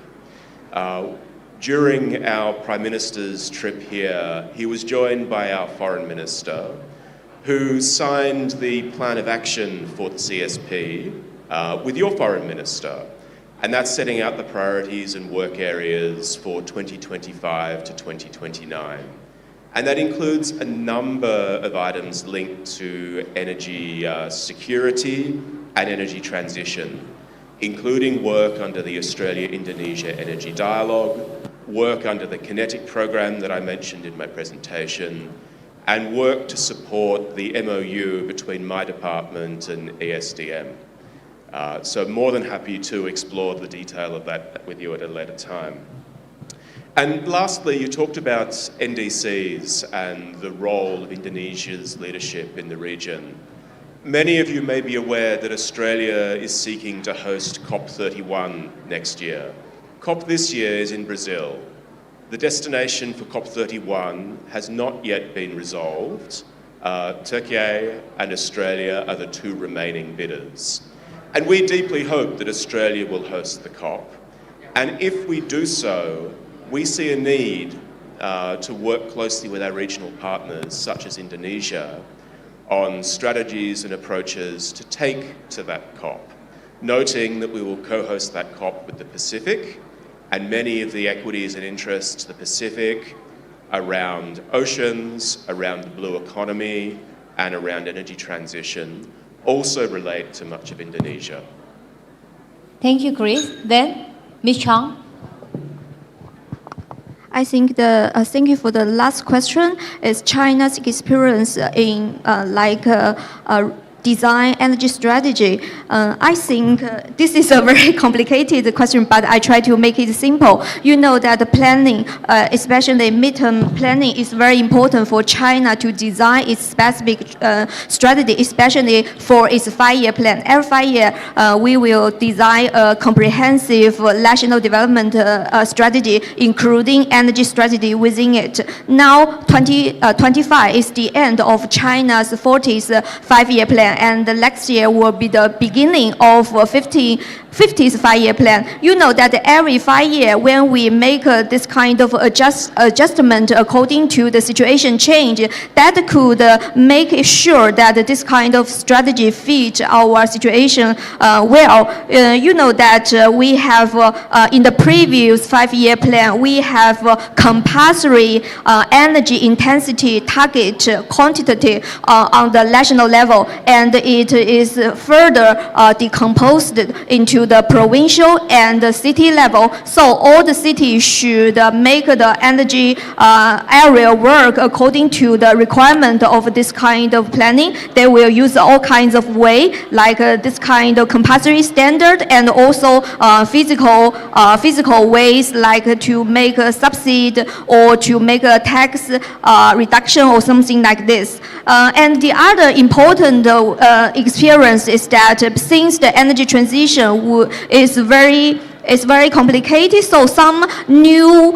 During our Prime Minister's trip here, he was joined by our Foreign Minister, who signed the Plan of Action for the CSP with your Foreign Minister. And that's setting out the priorities and work areas for 2025 to 2029. And that includes a number of items linked to energy security and energy transition, including work under the Australia-Indonesia Energy Dialogue, work under the Kinetic program that I mentioned in my presentation, and work to support the MOU between my department and ESDM. So I'm more than happy to explore the detail of that with you at a later time. And lastly, you talked about NDCs and the role of Indonesia's leadership in the region. Many of you may be aware that Australia is seeking to host COP31 next year. COP this year is in Brazil. The destination for COP31 has not yet been resolved. Turkey and Australia are the two remaining bidders. And we deeply hope that Australia will host the COP. And if we do so, we see a need to work closely with our regional partners, such as Indonesia, on strategies and approaches to take to that COP, noting that we will co-host that COP with the Pacific, and many of the equities and interests the Pacific around oceans, around the blue economy, and around energy transition also relate to much of Indonesia. Thank you, Chris. Then, Ms. Chang. I think thank you for the last question. Is China's experience in design energy strategy? I think this is a very complicated question, but I try to make it simple. You know that the planning, especially midterm planning, is very important for China to design its specific strategy, especially for its 5-year plan. Every 5 years, we will design a comprehensive national development strategy, including energy strategy within it. Now, 2025 is the end of China's 40th 5-year plan, and the next year will be the beginning of 50th 5-year plan. You know that every 5 years, when we make this kind of adjustment according to the situation change, that could make sure that this kind of strategy fit our situation well. You know that we have in the previous 5-year plan, we have compulsory energy intensity target quantity on the national level, and it is further decomposed into the provincial and the city level. So all the cities should make the energy area work according to the requirement of this kind of planning. They will use all kinds of way, like this kind of compulsory standard, and also physical ways, like to make a subsidy or to make a tax reduction or something like this. And the other important experience is that since the energy transition is very complicated, so some new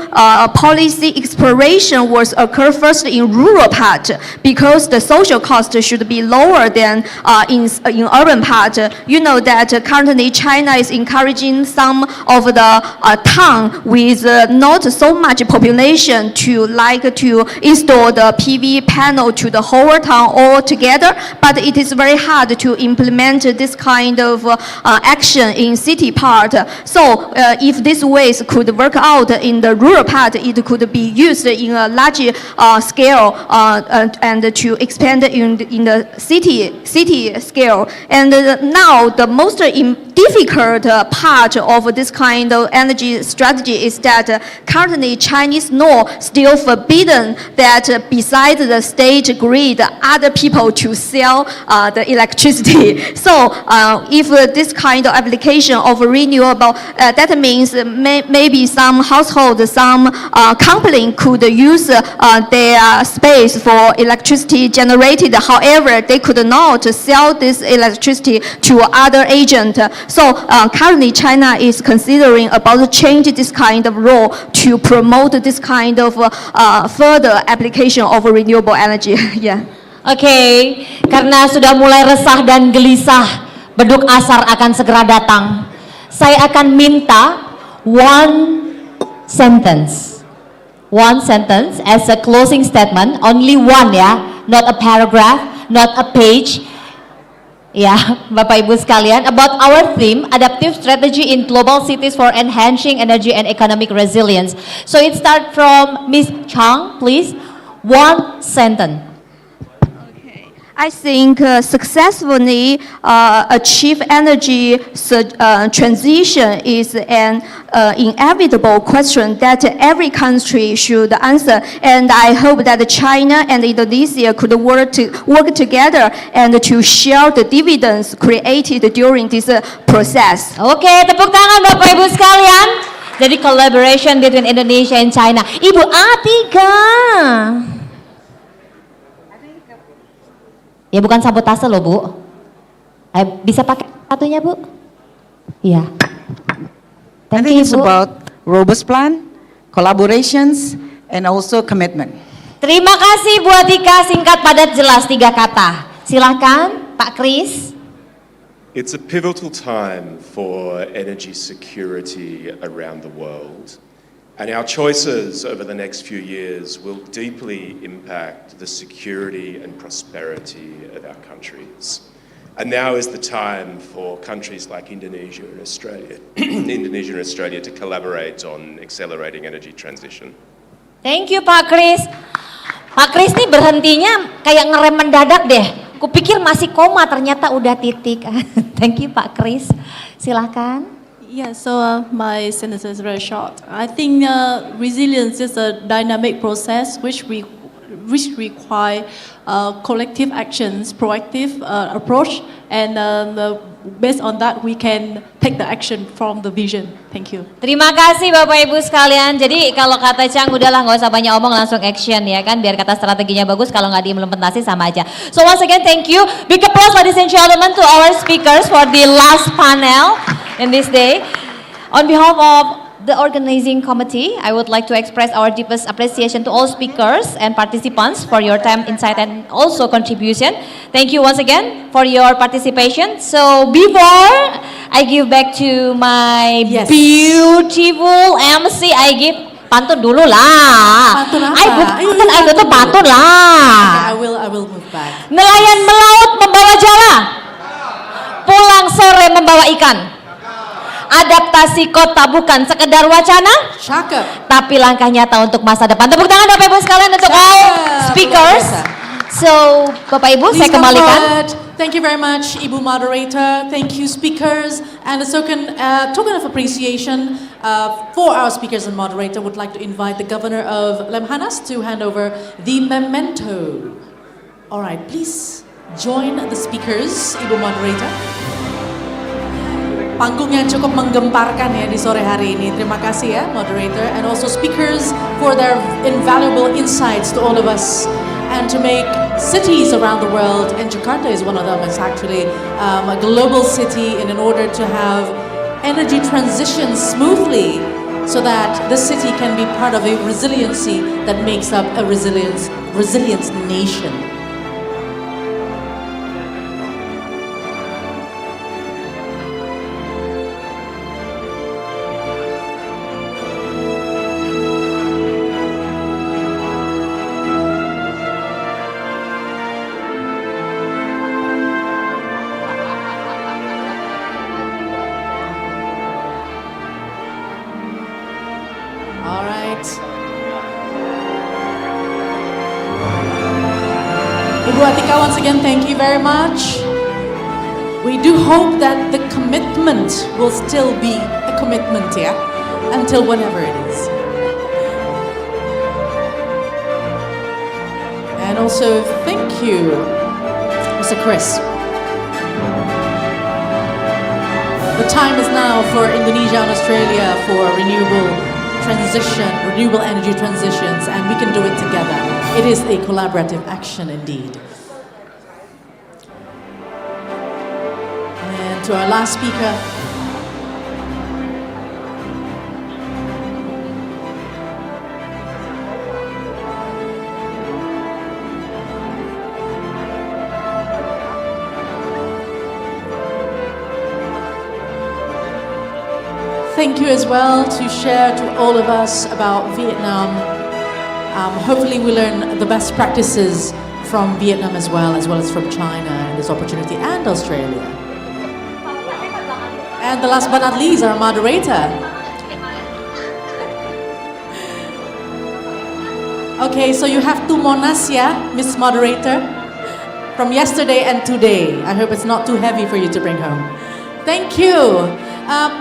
policy exploration was occur first in rural part, because the social cost should be lower than in urban part. You know that currently China is encouraging some of the town with not so much population to install the PV panel to the whole town all together, but it is very hard to implement this kind of action in city part. So if these ways could work out in the rural part, it could be used in a large scale and to expand in the city scale. And now the most difficult part of this kind of energy strategy is that currently Chinese law still forbidden that besides the state grid, other people to sell the electricity. So if this kind of application of renewable, that means maybe some household, some company could use their space for electricity generated. However, they could not sell this electricity to other agent. So currently China is considering about to change this kind of law to promote this kind of further application of renewable energy. Yeah. Oke, karena sudah mulai resah dan gelisah, beduk asar akan segera datang. Saya akan minta one sentence as a closing statement, only one ya, not a paragraph, not a page. Ya, Bapak Ibu sekalian, about our theme, adaptive strategy in global cities for enhancing energy and economic resilience. So it starts from Ms. Chang, please. One sentence. I think successfully achieve energy transition is an inevitable question that every country should answer, and I hope that China and Indonesia could work together and to share the dividends created during this process. Oke, tepuk tangan Bapak Ibu sekalian. Jadi collaboration between Indonesia and China. Ibu Atika. Ya bukan sabotase loh Bu. Bisa pakai satunya Bu? Iya. I think it's about robust plan, collaborations, and also commitment. Terima kasih Bu Atika, singkat padat jelas 3 kata. Silakan Pak Kris. It's a pivotal time for energy security around the world. And our choices over the next few years will deeply impact the security and prosperity of our countries. And now is the time for countries like Indonesia and Australia, to collaborate on accelerating energy transition. Thank you Pak Kris. Pak Kris nih berhentinya kayak ngerem mendadak deh. Kupikir masih koma, ternyata udah titik. Thank you Pak Kris. Silahkan. Yeah, so my sentence is very short. I think resilience is a dynamic process which require collective actions, proactive approach, and based on that we can take the action from the vision. Thank you. Terima kasih Bapak Ibu sekalian. Jadi kalau kata Chang udahlah nggak usah banyak omong, langsung action ya kan, biar kata strateginya bagus, kalau nggak diimplementasi sama aja. So once again thank you. Big applause ladies and gentlemen to our speakers for the last panel in this day. On behalf of the organizing committee, I would like to express our deepest appreciation to all speakers and participants for your time, insight, and also contribution. Thank you once again for your participation. So before I give back to my beautiful MC, I give pantun dulu lah. Pantun apa? Ayo tuh pantun lah. Okay, I will move back. Nelayan melaut membawa jala, pulang sore membawa ikan. Adaptasi kota bukan sekedar wacana, tapi langkah nyata untuk masa depan. Tepuk tangan Bapak Ibu sekalian untuk all speakers. So, Bapak Ibu, saya kembalikan. Thank you very much, Ibu Moderator. Thank you, speakers. And a token of appreciation for our speakers and moderator, would like to invite the Governor of Lemhanas to hand over the memento. All right, please join the speakers, Ibu Moderator. Panggung yang cukup menggemparkan ya di sore hari ini. Terima kasih ya, moderator, and also speakers for their invaluable insights to all of us, and to make cities around the world, and Jakarta is one of them. It's actually a global city, and in order to have energy transition smoothly, so that the city can be part of a resiliency that makes up a resilient nation. Once again, thank you very much. We do hope that the commitment will still be a commitment, yeah, until whenever it is. And also, thank you, Mr. Chris. The time is now for Indonesia and Australia for renewable energy transitions, and we can do it together. It is a collaborative action indeed. To our last speaker, thank you as well to share to all of us about Vietnam. Hopefully we learn the best practices from Vietnam as well as from China in this opportunity, and Australia. And the last but not least, our moderator. Okay, so you have two Monas, yeah, Miss Moderator, from yesterday and today. I hope it's not too heavy for you to bring home. Thank you.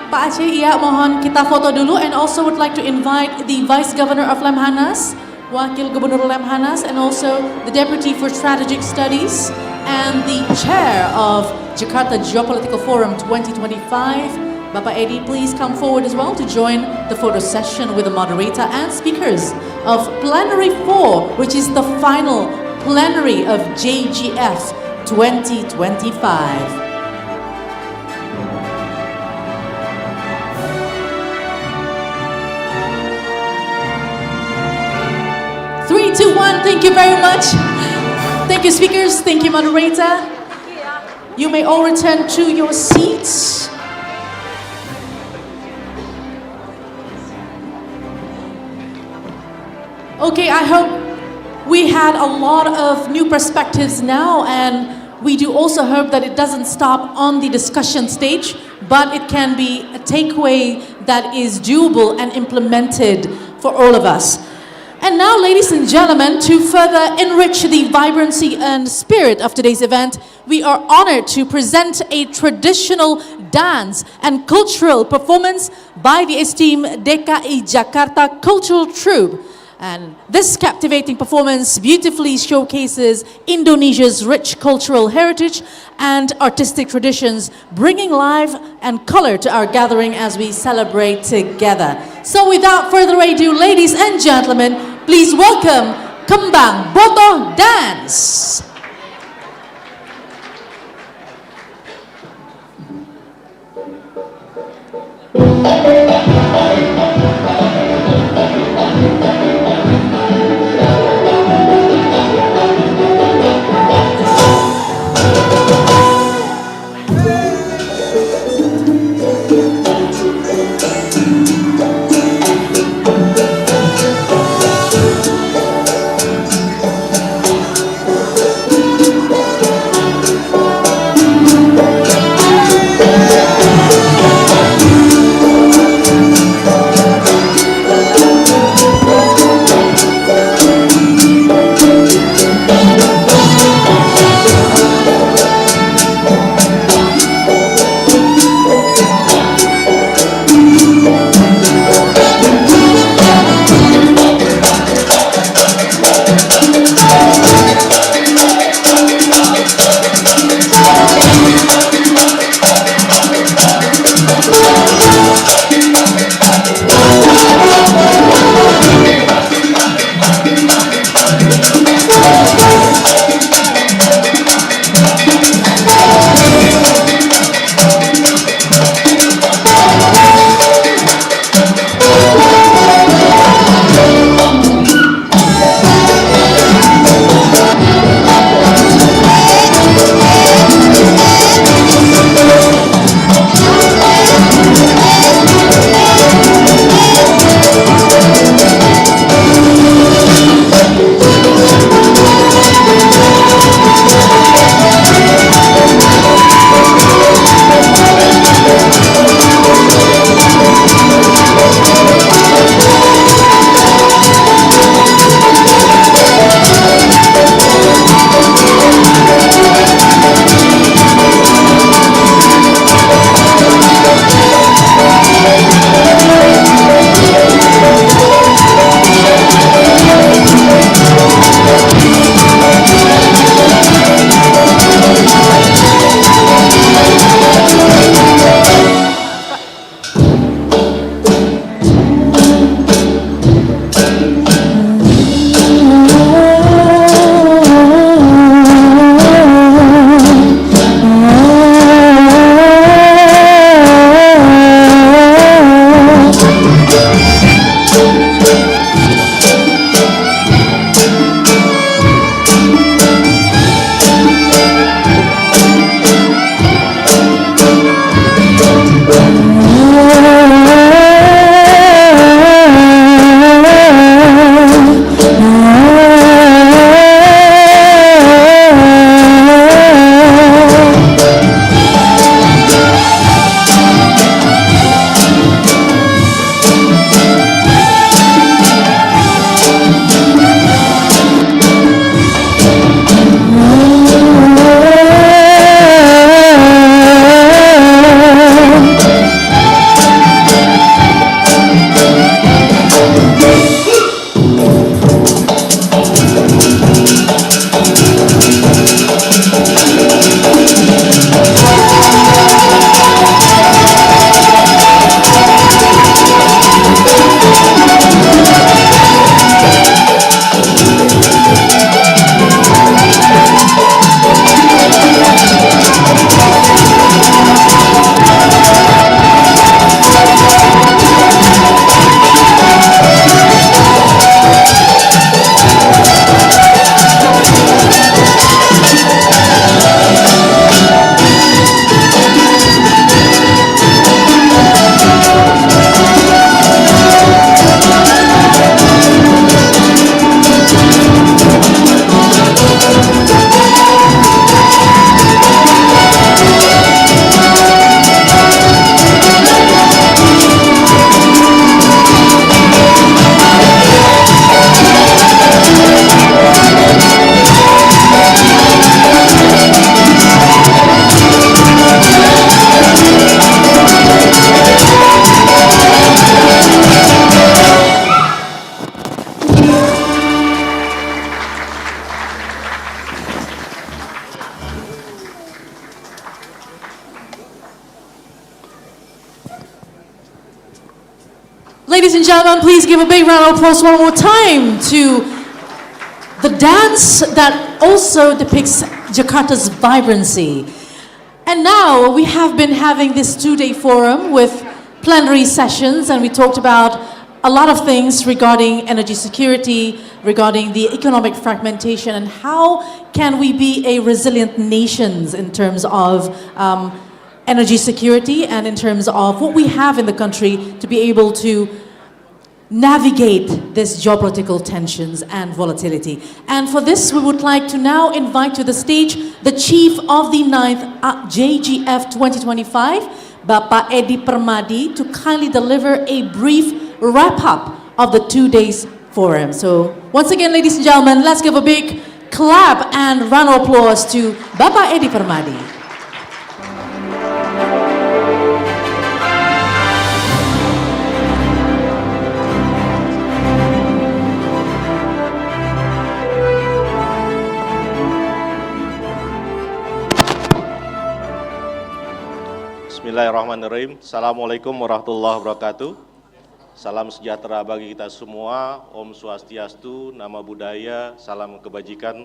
Pak Aceh, iya, mohon kita foto dulu, and also would like to invite the Vice Governor of Lemhanas, Wakil Gubernur Lemhanas, and also the Deputy for Strategic Studies, and the Chair of Jakarta Geopolitical Forum 2025, Bapak Edi, please come forward as well to join the photo session with the moderator and speakers of Plenary 4, which is the final plenary of JGF 2025. 3, 2, 1, thank you very much. Thank you, speakers. Thank you, moderator. You may all return to your seats. Okay, I hope we had a lot of new perspectives now, and we do also hope that it doesn't stop on the discussion stage, but it can be a takeaway that is doable and implemented for all of us. And now, ladies and gentlemen, to further enrich the vibrancy and spirit of today's event, we are honored to present a traditional dance and cultural performance by the esteemed DKI Jakarta Cultural Troupe. And this captivating performance beautifully showcases Indonesia's rich cultural heritage and artistic traditions, bringing life and color to our gathering as we celebrate together. So without further ado, ladies and gentlemen, please welcome Kembang Botoh Dance. Ladies and gentlemen, please give a big round of applause one more time to the dance that also depicts Jakarta's vibrancy. And now we have been having this two-day forum with plenary sessions, and we talked about a lot of things regarding energy security, regarding the economic fragmentation, and how can we be a resilient nation in terms of energy security and in terms of what we have in the country to be able to navigate this geopolitical tensions and volatility. And for this, we would like to now invite to the stage the Chief of the 9th JGF 2025, Bapak Edi Permadi, to kindly deliver a brief wrap-up of the 2 days forum. So once again, ladies and gentlemen, let's give a big clap and round of applause to Bapak Edi Permadi. Bismillahirrahmanirrahim. Assalamualaikum warahmatullahi wabarakatuh. Salam sejahtera bagi kita semua. Om Swastiastu, Nama Budaya, salam kebajikan.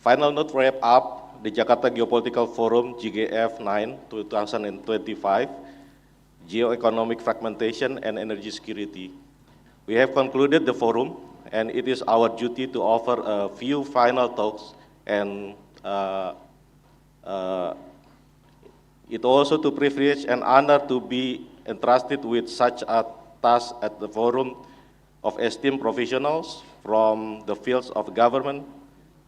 Final note wrap up the Jakarta Geopolitical Forum JGF 9 2025, Geoeconomic Fragmentation and Energy Security. We have concluded the forum, and it is our duty to offer a few final talks and it also to privilege and honor to be entrusted with such a task at the forum of esteemed professionals from the fields of government,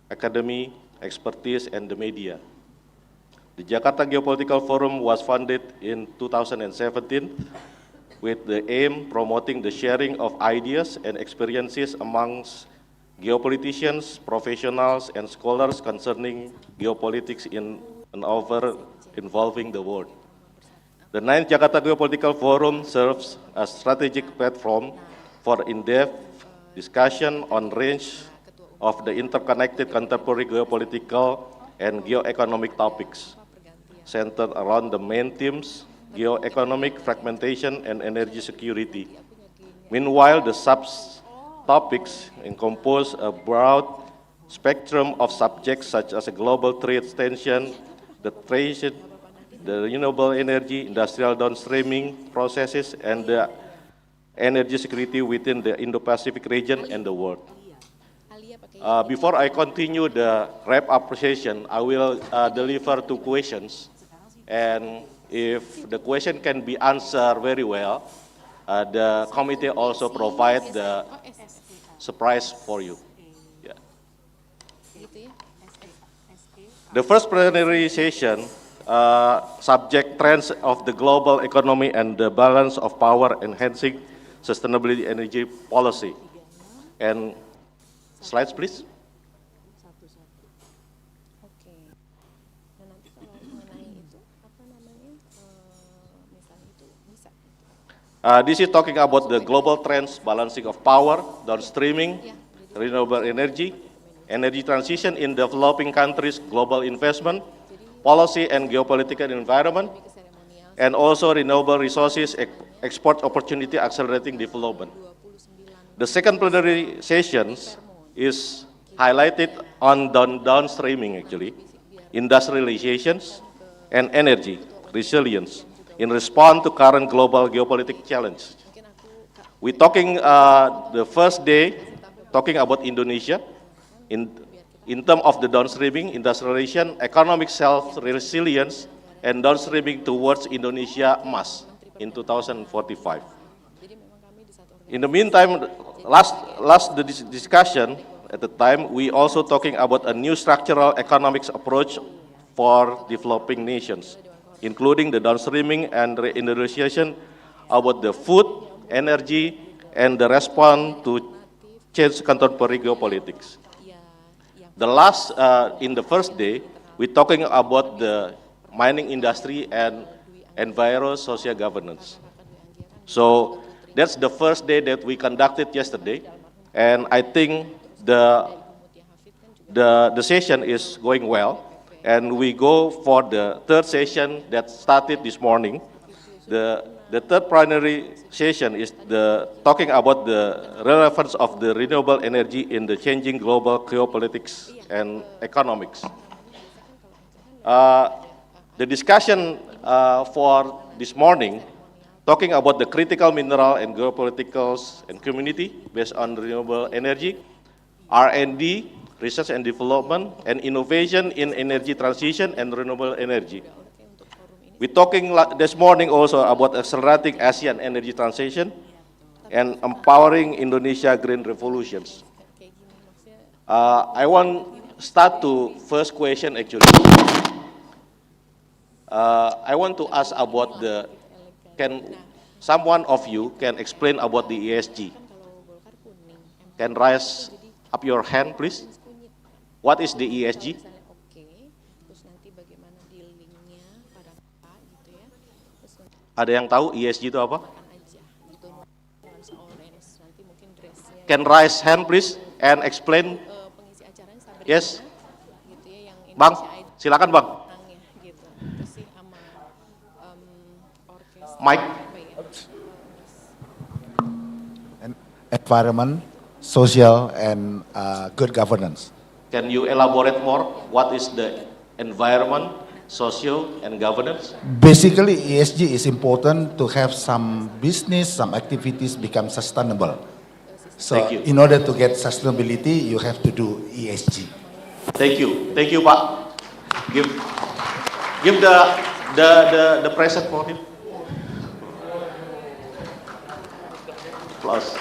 academy, expertise, and the media. The Jakarta Geopolitical Forum was founded in 2017 with the aim promoting the sharing of ideas and experiences amongst geopoliticians, professionals, and scholars concerning geopolitics in and over involving the world. The 9th Jakarta Geopolitical Forum serves as a strategic platform for in-depth discussion on range of the interconnected contemporary geopolitical and geoeconomic topics, centered around the main themes, geoeconomic fragmentation and energy security. Meanwhile, the sub-topics encompass a broad spectrum of subjects such as a global trade tension, the renewable energy, industrial downstreaming processes, and the energy security within the Indo-Pacific region and the world. Before I continue the wrap-up session, I will deliver 2 questions, and if the question can be answered very well, the committee also provide the surprise for you. Yeah. The first plenary session subject trends of the global economy and the balance of power enhancing sustainability energy policy. And slides, please. This is talking about the global trends, balancing of power, downstreaming, renewable energy, energy transition in developing countries, global investment, policy and geopolitical environment, and also renewable resources, export opportunity, accelerating development. The second plenary sessions is highlighted on downstreaming actually, industrializations and energy resilience in response to current global geopolitical challenge. We're talking the first day, talking about Indonesia, in terms of the downstreaming, industrialization, economic self-resilience, and downstreaming towards Indonesia emas in 2045. In the meantime, last the discussion at the time, we also talking about a new structural economics approach for developing nations, including the downstreaming and reindustrialization about the food, energy, and the response to change contemporary geopolitics. The last, in the first day, we're talking about the mining industry and environmental social governance. So that's the first day that we conducted yesterday, and I think the session is going well, and we go for the third session that started this morning, The third primary session is talking about the relevance of the renewable energy in the changing global geopolitics and economics. The discussion for this morning, talking about the critical mineral and geopoliticals and community based on renewable energy, R&D, research and development, and innovation in energy transition and renewable energy. We're talking this morning also about accelerating ASEAN energy transition and empowering Indonesia green revolutions. I want to start to first question actually. I want to ask about can someone of you can explain about the ESG? Can raise up your hand, please? What is the ESG? Ada yang tahu ESG itu apa? Can raise hand, please, and explain. Yes, Bang, silakan Bang. Mike. Environment, social, and good governance. Can you elaborate more? What is the environment, social, and governance? Basically, ESG is important to have some business, some activities become sustainable. So, in order to get sustainability, you have to do ESG. Thank you, Pak. Give the present for him. Applause.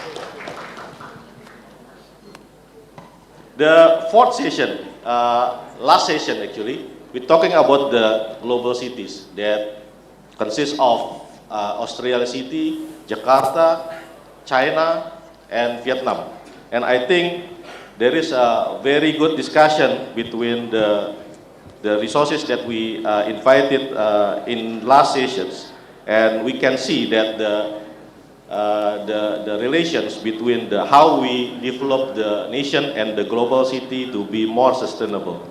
The fourth session, last session actually, we're talking about the global cities that consist of Australia City, Jakarta, China, and Vietnam. And I think there is a very good discussion between the resources that we invited in last sessions, and we can see that the relations between how we develop the nation and the global city to be more sustainable.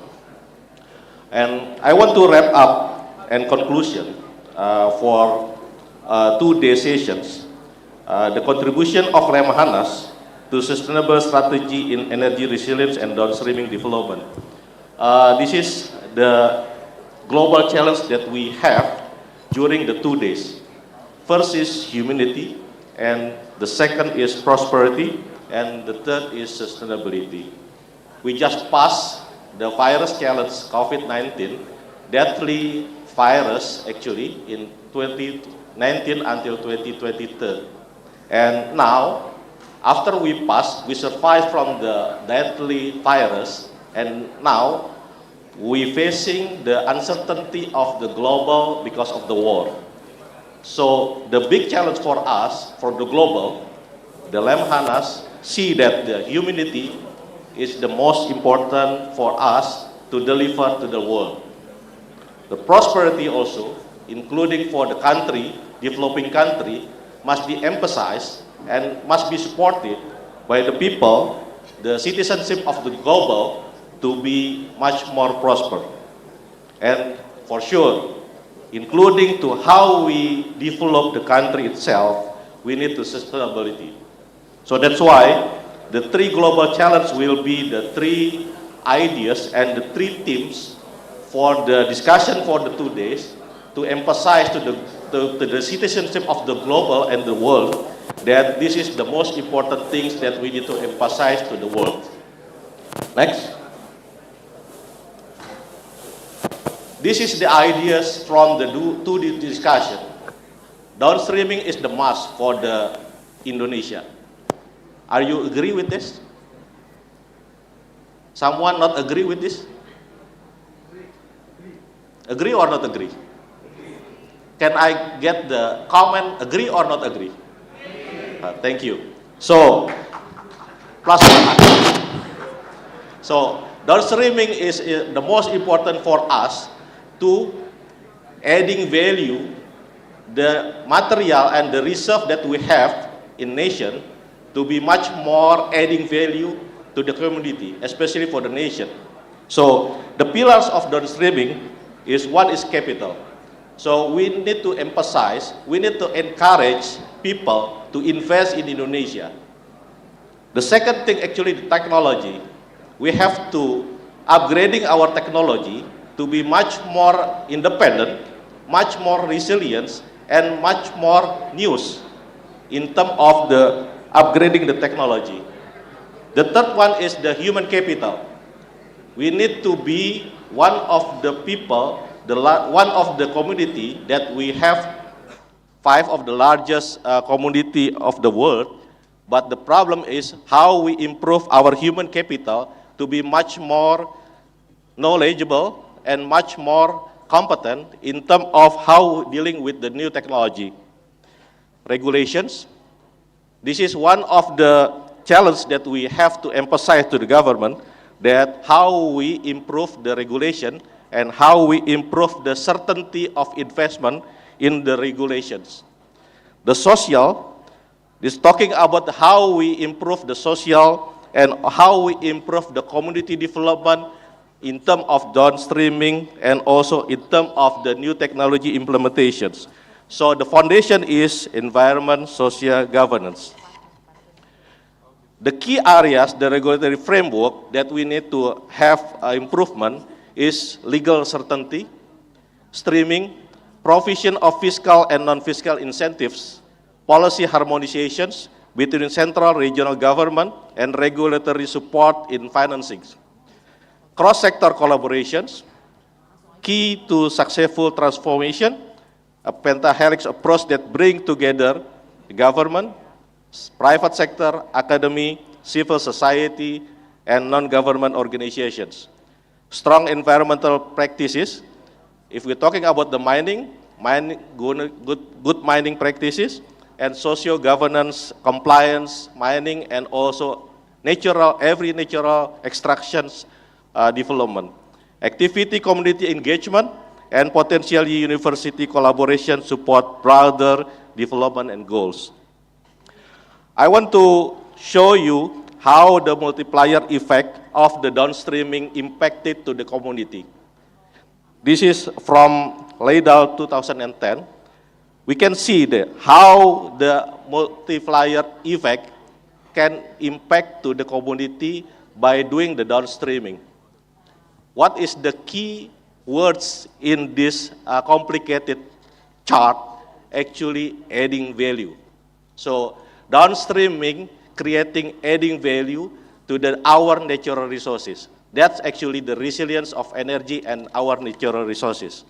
And I want to wrap up and conclusion for 2-day sessions. The contribution of Lemhanas to sustainable strategy in energy resilience and downstreaming development. This is the global challenge that we have during the 2 days. First is humanity, and the second is prosperity, and the third is sustainability. We just passed the virus challenge, COVID-19, deadly virus actually in 2019 until 2023. And now, after we passed, we survived from the deadly virus, and now we're facing the uncertainty of the global because of the war. So the big challenge for us, for the global, the Lemhanas see that the humanity is the most important for us to deliver to the world. The prosperity also, including for the country, developing country, must be emphasized and must be supported by the people, the citizenship of the global, to be much more prosper. And for sure, including to how we develop the country itself, we need to sustainability. So that's why the 3 global challenges will be the 3 ideas and the 3 themes for the discussion for the 2 days to emphasize to the citizenship of the global and the world that this is the most important things that we need to emphasize to the world. Next. This is the ideas from the 2D discussion. Downstreaming is the must for the Indonesia. Are you agree with this? Someone not agree with this? Agree or not agree? Can I get the comment agree or not agree? Thank you. So, plus one. So, downstreaming is the most important for us to adding value, the material and the reserve that we have in nation to be much more adding value to the community, especially for the nation. So the pillars of downstreaming is one is capital. So we need to emphasize, we need to encourage people to invest in Indonesia. The second thing, actually, the technology. We have to upgrading our technology to be much more independent, much more resilient, and much more news in terms of the upgrading the technology. The third one is the human capital. We need to be one of the people, one of the community that we have 5 of the largest community of the world, but the problem is how we improve our human capital to be much more knowledgeable and much more competent in terms of how dealing with the new technology. Regulations. This is one of the challenges that we have to emphasize to the government, that how we improve the regulation and how we improve the certainty of investment in the regulations. The social, is talking about how we improve the social and how we improve the community development in terms of downstreaming and also in terms of the new technology implementations. So the foundation is environment, social governance. The key areas, the regulatory framework that we need to have improvement is legal certainty, streaming, provision of fiscal and non-fiscal incentives, policy harmonizations between central regional government and regulatory support in financing, cross-sector collaborations, key to successful transformation, a pentahelix approach that brings together the government, private sector, academy, civil society, and non-government organizations. Strong environmental practices. If we're talking about the mining, good mining practices, and social governance, compliance, mining, and also every natural extractions development. Activity community engagement and potentially university collaboration support broader development and goals. I want to show you how the multiplier effect of the downstreaming impacted to the community. This is from laid out 2010. We can see how the multiplier effect can impact to the community by doing the downstreaming. What is the key words in this complicated chart? Actually adding value. So downstreaming, creating adding value to our natural resources. That's actually the resilience of energy and our natural resources.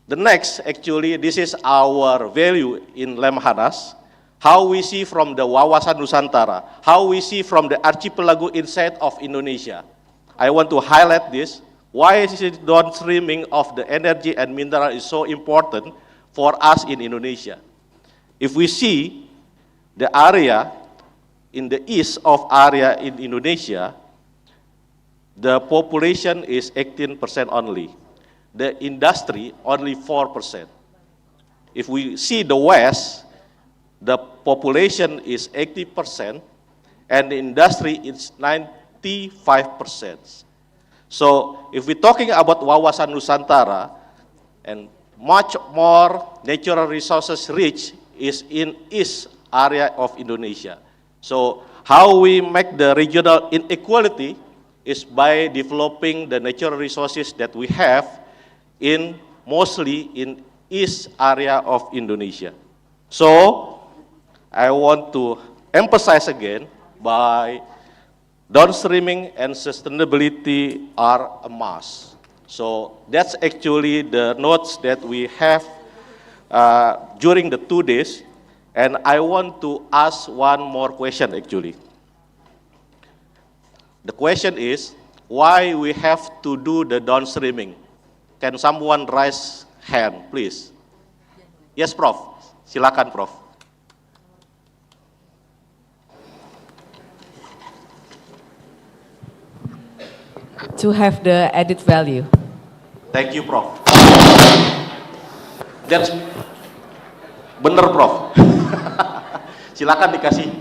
The next, actually, this is our value in Lemhanas, how we see from the Wawasan Nusantara, how we see from the archipelago inside of Indonesia. I want to highlight this. Why is it downstreaming of the energy and mineral is so important for us in Indonesia? If we see the area in the east of area in Indonesia, the population is 18% only. The industry only 4%. If we see the west, the population is 80% and the industry is 95%. So if we're talking about Wawasan Nusantara, and much more natural resources rich is in east area of Indonesia. So how we make the regional inequality is by developing the natural resources that we have mostly in east area of Indonesia. So I want to emphasize again by downstreaming and sustainability are a must. So that's actually the notes that we have during the 2 days. And I want to ask one more question actually. The question is, why we have to do the downstreaming? Can someone raise hand, please? Yes, Prof. Silakan, Prof. To have the added value. Thank you, Prof. That's bener, Prof. Silakan dikasih.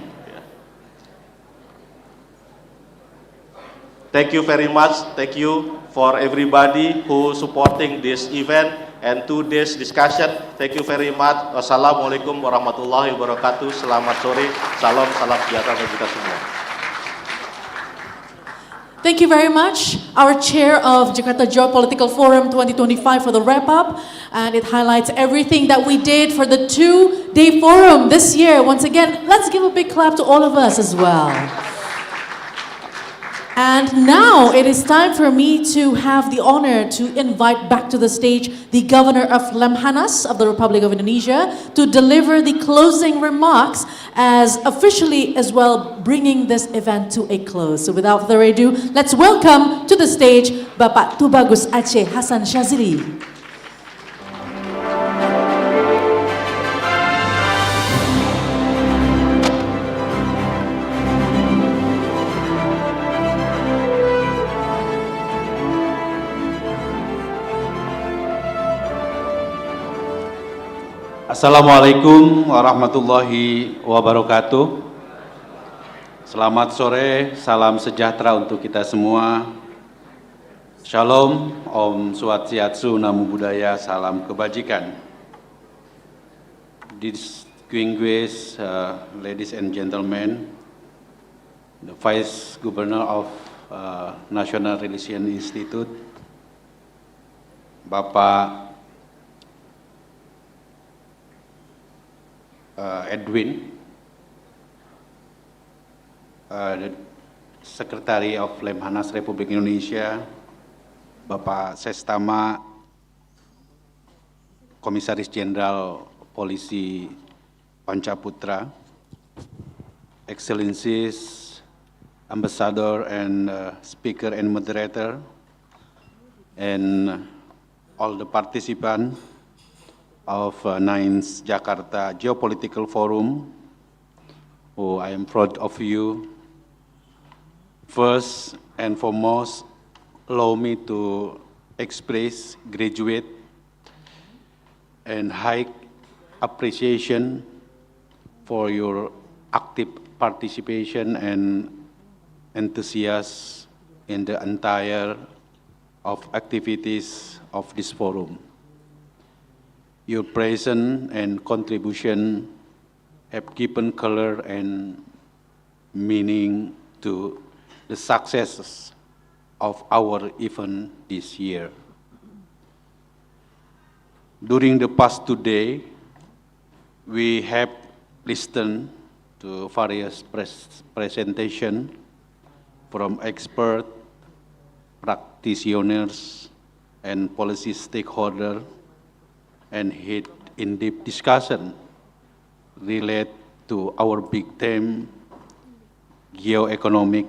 Thank you very much. Thank you for everybody who supporting this event and today's discussion. Thank you very much. Wassalamualaikum warahmatullahi wabarakatuh. Selamat sore. Salam sejahtera bagi kita semua. Thank you very much, our chair of Jakarta Geopolitical Forum 2025 for the wrap-up, and it highlights everything that we did for the 2-day forum this year. Once again, let's give a big clap to all of us as well. And now it is time for me to have the honor to invite back to the stage the Governor of Lemhanas of the Republic of Indonesia to deliver the closing remarks, as officially as well bringing this event to a close. So without further ado, let's welcome to the stage Bapak Tubagus Aceh Hasan Shazili. Assalamualaikum warahmatullahi wabarakatuh. Selamat sore, salam sejahtera untuk kita semua. Shalom, Om Swastiastu, Namo Buddhaya, salam kebajikan. Distinguished ladies and gentlemen, the Vice Governor of National Relations Institute, Bapak Edwin, the Secretary of Lemhanas Republik Indonesia, Bapak Sestama, Komisaris Jenderal Polisi Pancaputra, Excellencies, Ambassador and Speaker and Moderator, and all the participants of 9th Jakarta Geopolitical Forum. Oh, I am proud of you. First and foremost, allow me to express graduate and high appreciation for your active participation and enthusiasm in the entire of activities of this forum. Your presence and contribution have given color and meaning to the successes of our event this year. During the past 2 days, we have listened to various presentations from experts, practitioners, and policy stakeholders, and had in-depth discussion related to our big theme, geoeconomic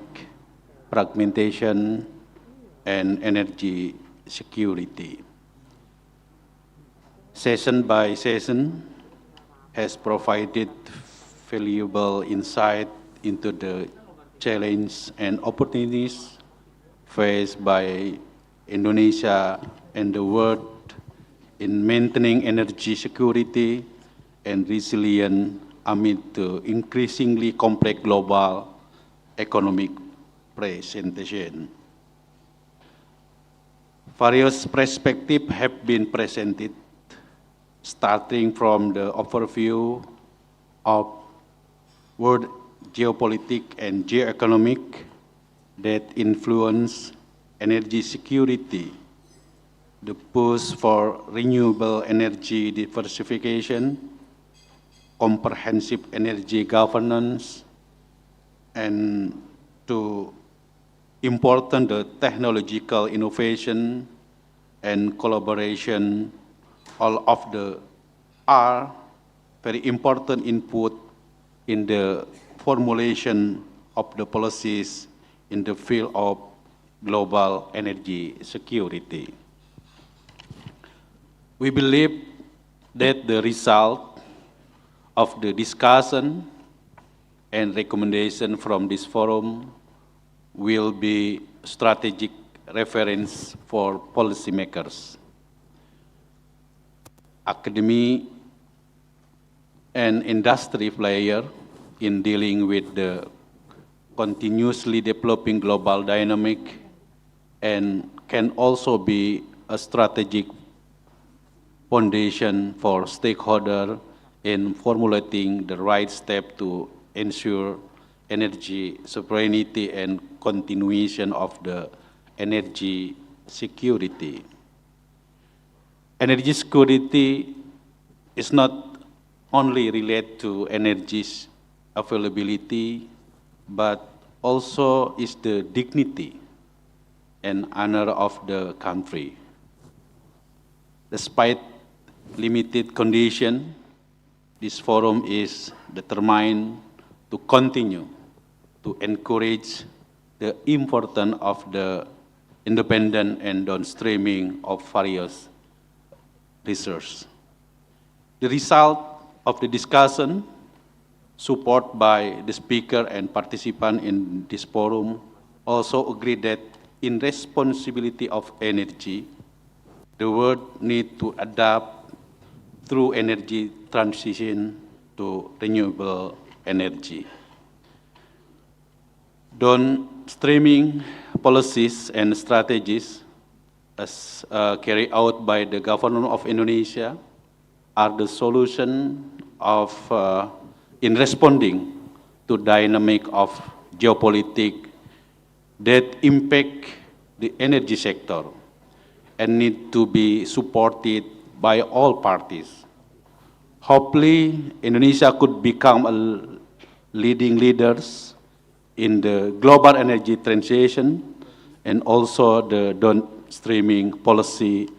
fragmentation and energy security. Session by session has provided valuable insight into the challenges and opportunities faced by Indonesia and the world in maintaining energy security and resilience amid the increasingly complex global economic presentation. Various perspectives have been presented, starting from the overview of world geopolitics and geoeconomic that influence energy security, the push for renewable energy diversification, comprehensive energy governance, and to important the technological innovation and collaboration. All of the are very important input in the formulation of the policies in the field of global energy security. We believe that the result of the discussion and recommendation from this forum will be strategic reference for policymakers, academy, and industry players in dealing with the continuously developing global dynamic, and can also be a strategic foundation for stakeholders in formulating the right step to ensure energy sovereignty and continuation of the energy security. Energy security is not only related to energy availability, but also is the dignity and honor of the country. Despite limited condition, this forum is determined to continue to encourage the importance of the independent and downstreaming of various research. The result of the discussion, supported by the speaker and participant in this forum, also agree that in responsibility of energy, the world needs to adapt through energy transition to renewable energy. Downstreaming policies and strategies as carried out by the government of Indonesia are the solution of in responding to dynamic of geopolitics that impact the energy sector and need to be supported by all parties. Hopefully, Indonesia could become a leading leaders in the global energy transition, and also the downstreaming policy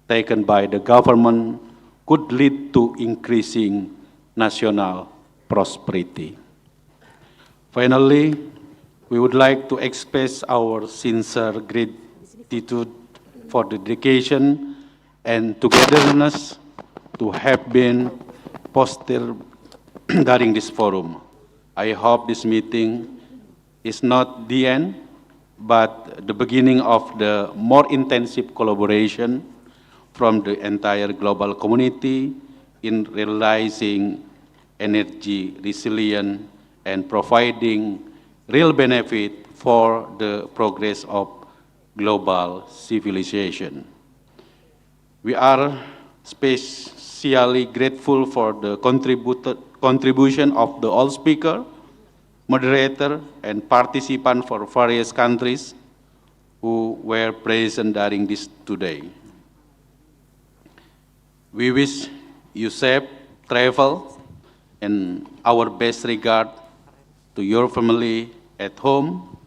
taken by the government could lead to increasing national prosperity. Finally, we would like to express our sincere gratitude for the dedication and togetherness to have been fostered during this forum. I hope this meeting is not the end, but the beginning of the more intensive collaboration from the entire global community in realizing energy resilience and providing real benefit for the progress of global civilization. We are especially grateful for the contribution of the all speaker, moderator, and participant for various countries who were present during this today. We wish you safe travel and our best regard to your family at home.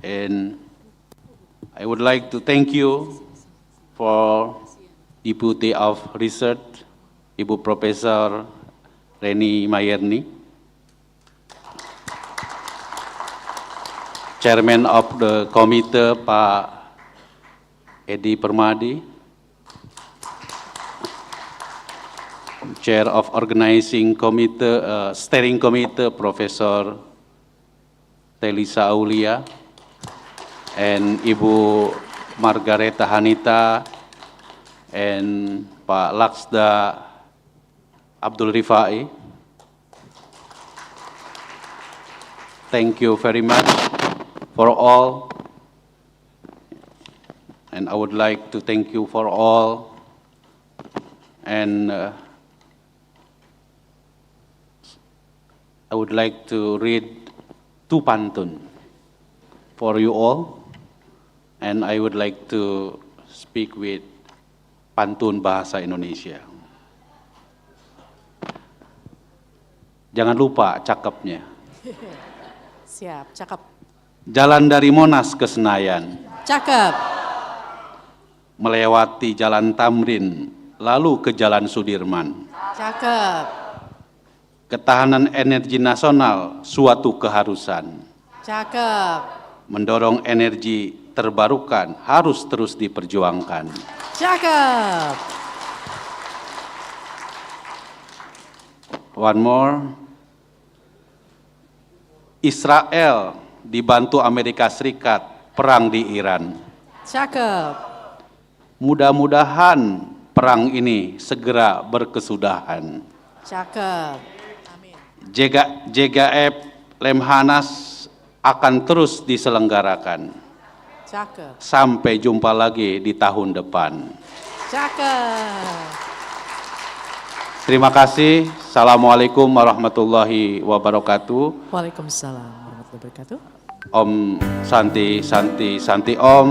And I would like to thank you for Deputy of Research, Ibu Profesor Reni Mayerni, Chairman of the Committee, Pak Edi Permadi, Chair of Organizing Committee, Steering Committee, Professor Telisa Aulia, and Ibu Margareta Hanita, and Pak Laksda Abdul Rifai. Thank you very much for all, and I would like to thank you for all, and I would like to read 2 pantun for you all, and I would like to speak with pantun bahasa Indonesia. Jangan lupa cakepnya. Siap, cakep. Jalan dari Monas ke Senayan. Cakep. Melewati Jalan Tamrin, lalu ke Jalan Sudirman. Cakep. Ketahanan energi nasional suatu keharusan. Cakep. Mendorong energi terbarukan harus terus diperjuangkan. Cakep. One more. Israel dibantu Amerika Serikat perang di Iran. Cakep. Mudah-mudahan perang ini segera berkesudahan. Cakep. JGF Lemhanas akan terus diselenggarakan. Cakep. Sampai jumpa lagi di tahun depan. Cakep. Terima kasih. Assalamualaikum warahmatullahi wabarakatuh. Waalaikumsalam warahmatullahi wabarakatuh. Om Santi, Santi, Santi Om.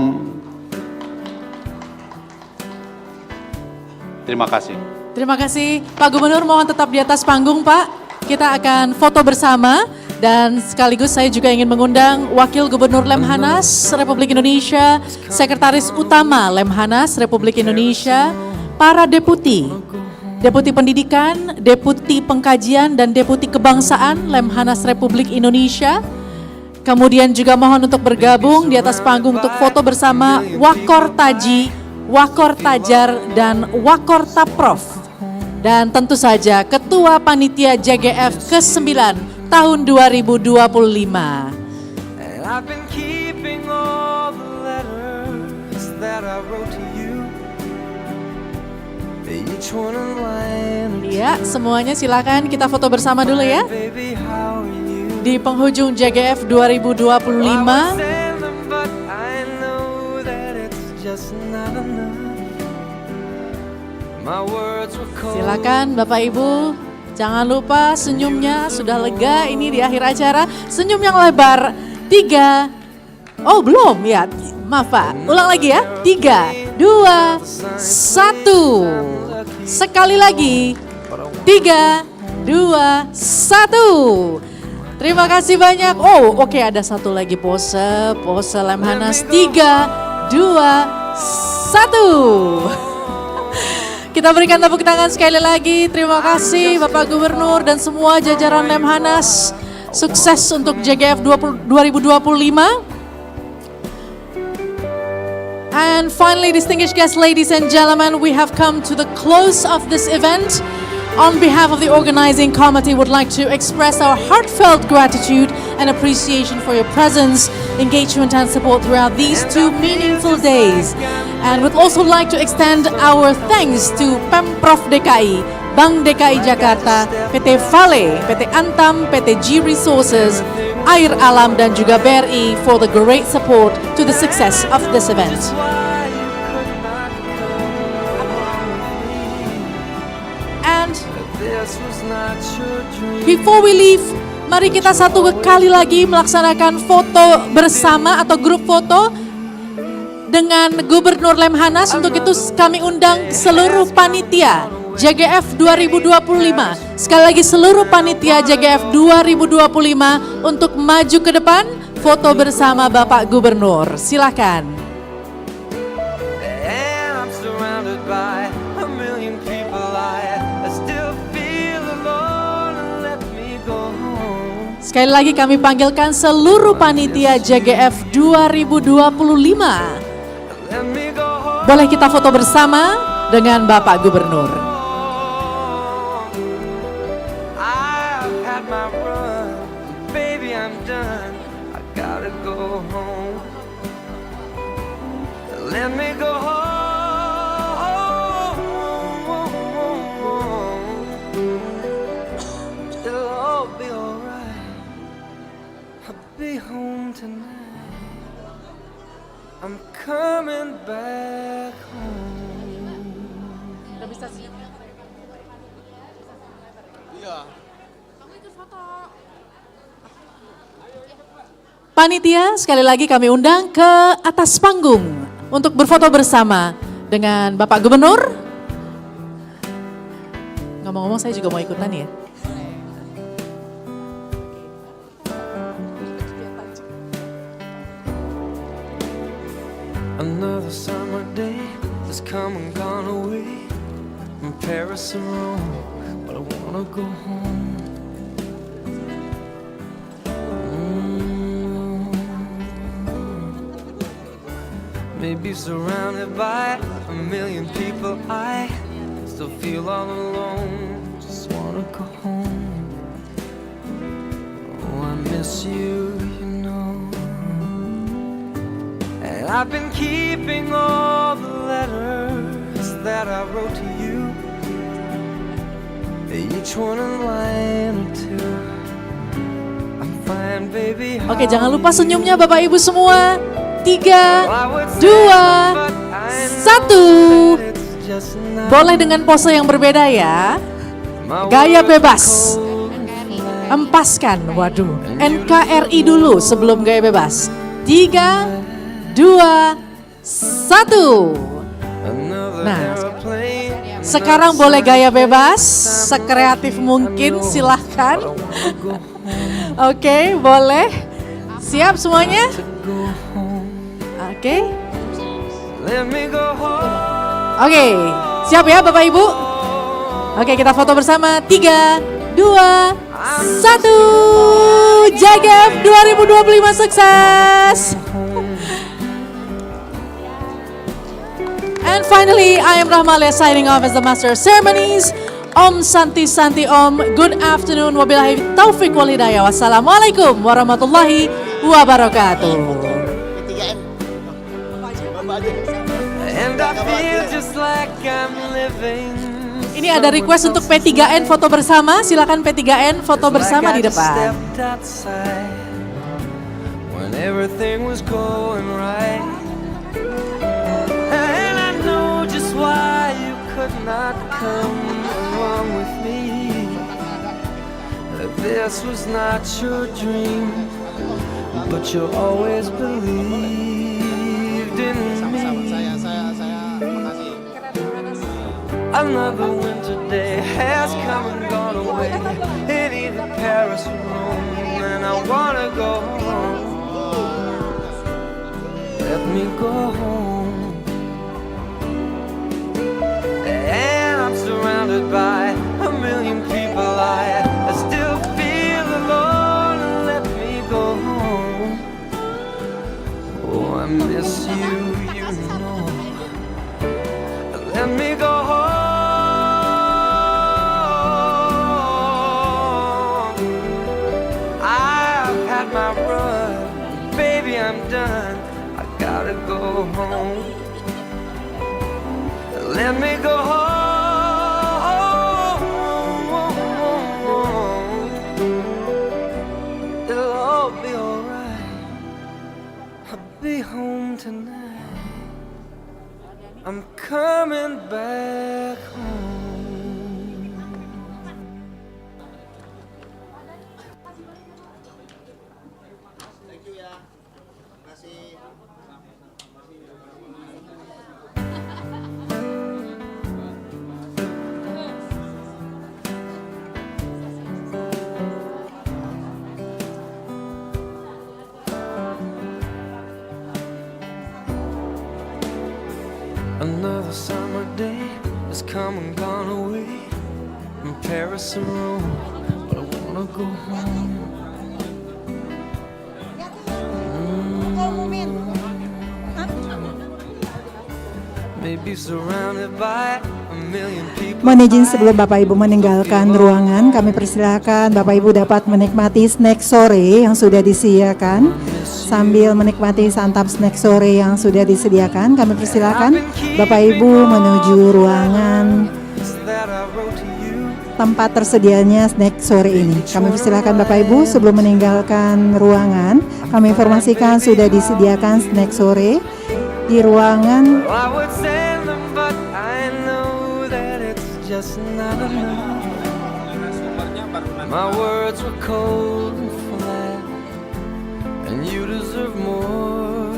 Terima kasih. Terima kasih. Pak Gubernur mohon tetap di atas panggung Pak. Kita akan foto bersama dan sekaligus saya juga ingin mengundang Wakil Gubernur Lemhanas Republik Indonesia, Sekretaris Utama Lemhanas Republik Indonesia, para deputi, Deputi Pendidikan, Deputi Pengkajian dan Deputi Kebangsaan Lemhanas Republik Indonesia. Kemudian juga mohon untuk bergabung di atas panggung untuk foto bersama Wakor Taji, Wakor Tajar, dan Wakor Taprov. Dan tentu saja Ketua Panitia JGF ke-9 tahun 2025. Ya, semuanya silakan kita foto bersama dulu ya. Di penghujung JGF 2025. Silakan Bapak Ibu, jangan lupa senyumnya sudah lega ini di akhir acara. Senyum yang lebar. 3. Oh belum ya, maaf Pak. Ulang lagi ya. 3, 2, 1. Sekali lagi. 3, 2, 1. Terima kasih banyak. Oh oke, ada satu lagi pose Lemhanas. 3, 2, 1. Kita berikan tepuk tangan sekali lagi. Terima kasih Bapak Gubernur dan semua jajaran Lemhanas. Sukses untuk JGF 2025. And finally, distinguished guests, ladies and gentlemen, we have come to the close of this event. On behalf of the organizing committee, would like to express our heartfelt gratitude and appreciation for your presence, engagement and support throughout these 2 meaningful days. And would also like to extend our thanks to Pemprov DKI, Bank DKI Jakarta, PT Vale, PT Antam, PT G Resources, Air Alam dan juga BRI for the great support to the success of this event. And before we leave, mari kita satu kali lagi melaksanakan foto bersama atau grup foto dengan Gubernur Lemhanas. Untuk itu kami undang seluruh panitia JGF 2025. Sekali lagi seluruh panitia JGF 2025 untuk maju ke depan foto bersama Bapak Gubernur. Silakan. Sekali lagi kami panggilkan seluruh panitia JGF 2025. Boleh kita foto bersama dengan Bapak Gubernur. I'm coming back home. Panitia, sekali lagi kami undang ke atas panggung untuk berfoto bersama dengan Bapak Gubernur. Ngomong-ngomong saya juga mau ikutan ya. Another summer day has come and gone away from Paris and Rome, but I wanna go home. Maybe surrounded by a million people, I still feel all alone. Just wanna go home. Oh, I miss you, you know. And I've been keeping all the letters that I wrote to you, each one a line or two. I'm fine, baby. Oke, jangan lupa senyumnya Bapak Ibu semua. 3, 2, 1. Boleh dengan pose yang berbeda ya. Gaya bebas. Empaskan, waduh. NKRI dulu sebelum gaya bebas. 3, 2, 1. Nah, sekarang boleh gaya bebas, sekreatif mungkin, silahkan. Oke, boleh. Siap semuanya? Oke. Oke, siap ya Bapak Ibu? Oke, kita foto bersama. 3, 2, 1. JGF 2025 sukses. And finally, I am Rahmalia signing off as the Master of Ceremonies. Om Santi Santi Om. Good afternoon. Wabillahi taufiq wal hidayah. Wassalamualaikum warahmatullahi wabarakatuh. Ini ada request untuk P3N foto bersama. Silakan P3N foto bersama di depan. When everything was going right. And I know just why you could not come along with me. That this was not your dream, but you always believed in me. Another winter day has come and gone away. In either Paris or Rome, and I wanna go home. Let me go home. And I'm surrounded by a million people. I still feel alone. Let me go home. Oh, I miss you, you know. Let me go home. I've had my run, baby, I'm done. I gotta go home. Let me go home. It'll all be alright. I'll be home tonight. I'm coming back home. Thank you ya. Terima kasih. Another summer day has come and gone away from Paris or Rome, but I wanna go home. Maybe surrounded by a million people. Mohon izin sebelum Bapak Ibu meninggalkan ruangan, kami persilakan Bapak Ibu dapat menikmati snack sore yang sudah disediakan. Sambil menikmati santap snack sore yang sudah disediakan, kami persilakan Bapak Ibu menuju ruangan tempat tersedianya snack sore ini. Kami persilakan Bapak Ibu sebelum meninggalkan ruangan, kami informasikan sudah disediakan snack sore di ruangan My words were cold and flat, and you deserve more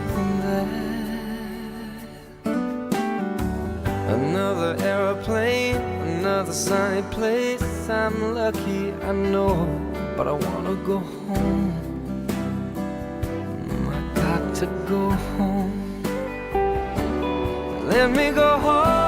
than that. Another airplane, another sunny place. I'm lucky, I know, but I wanna go home. I got to go home. Let me go home.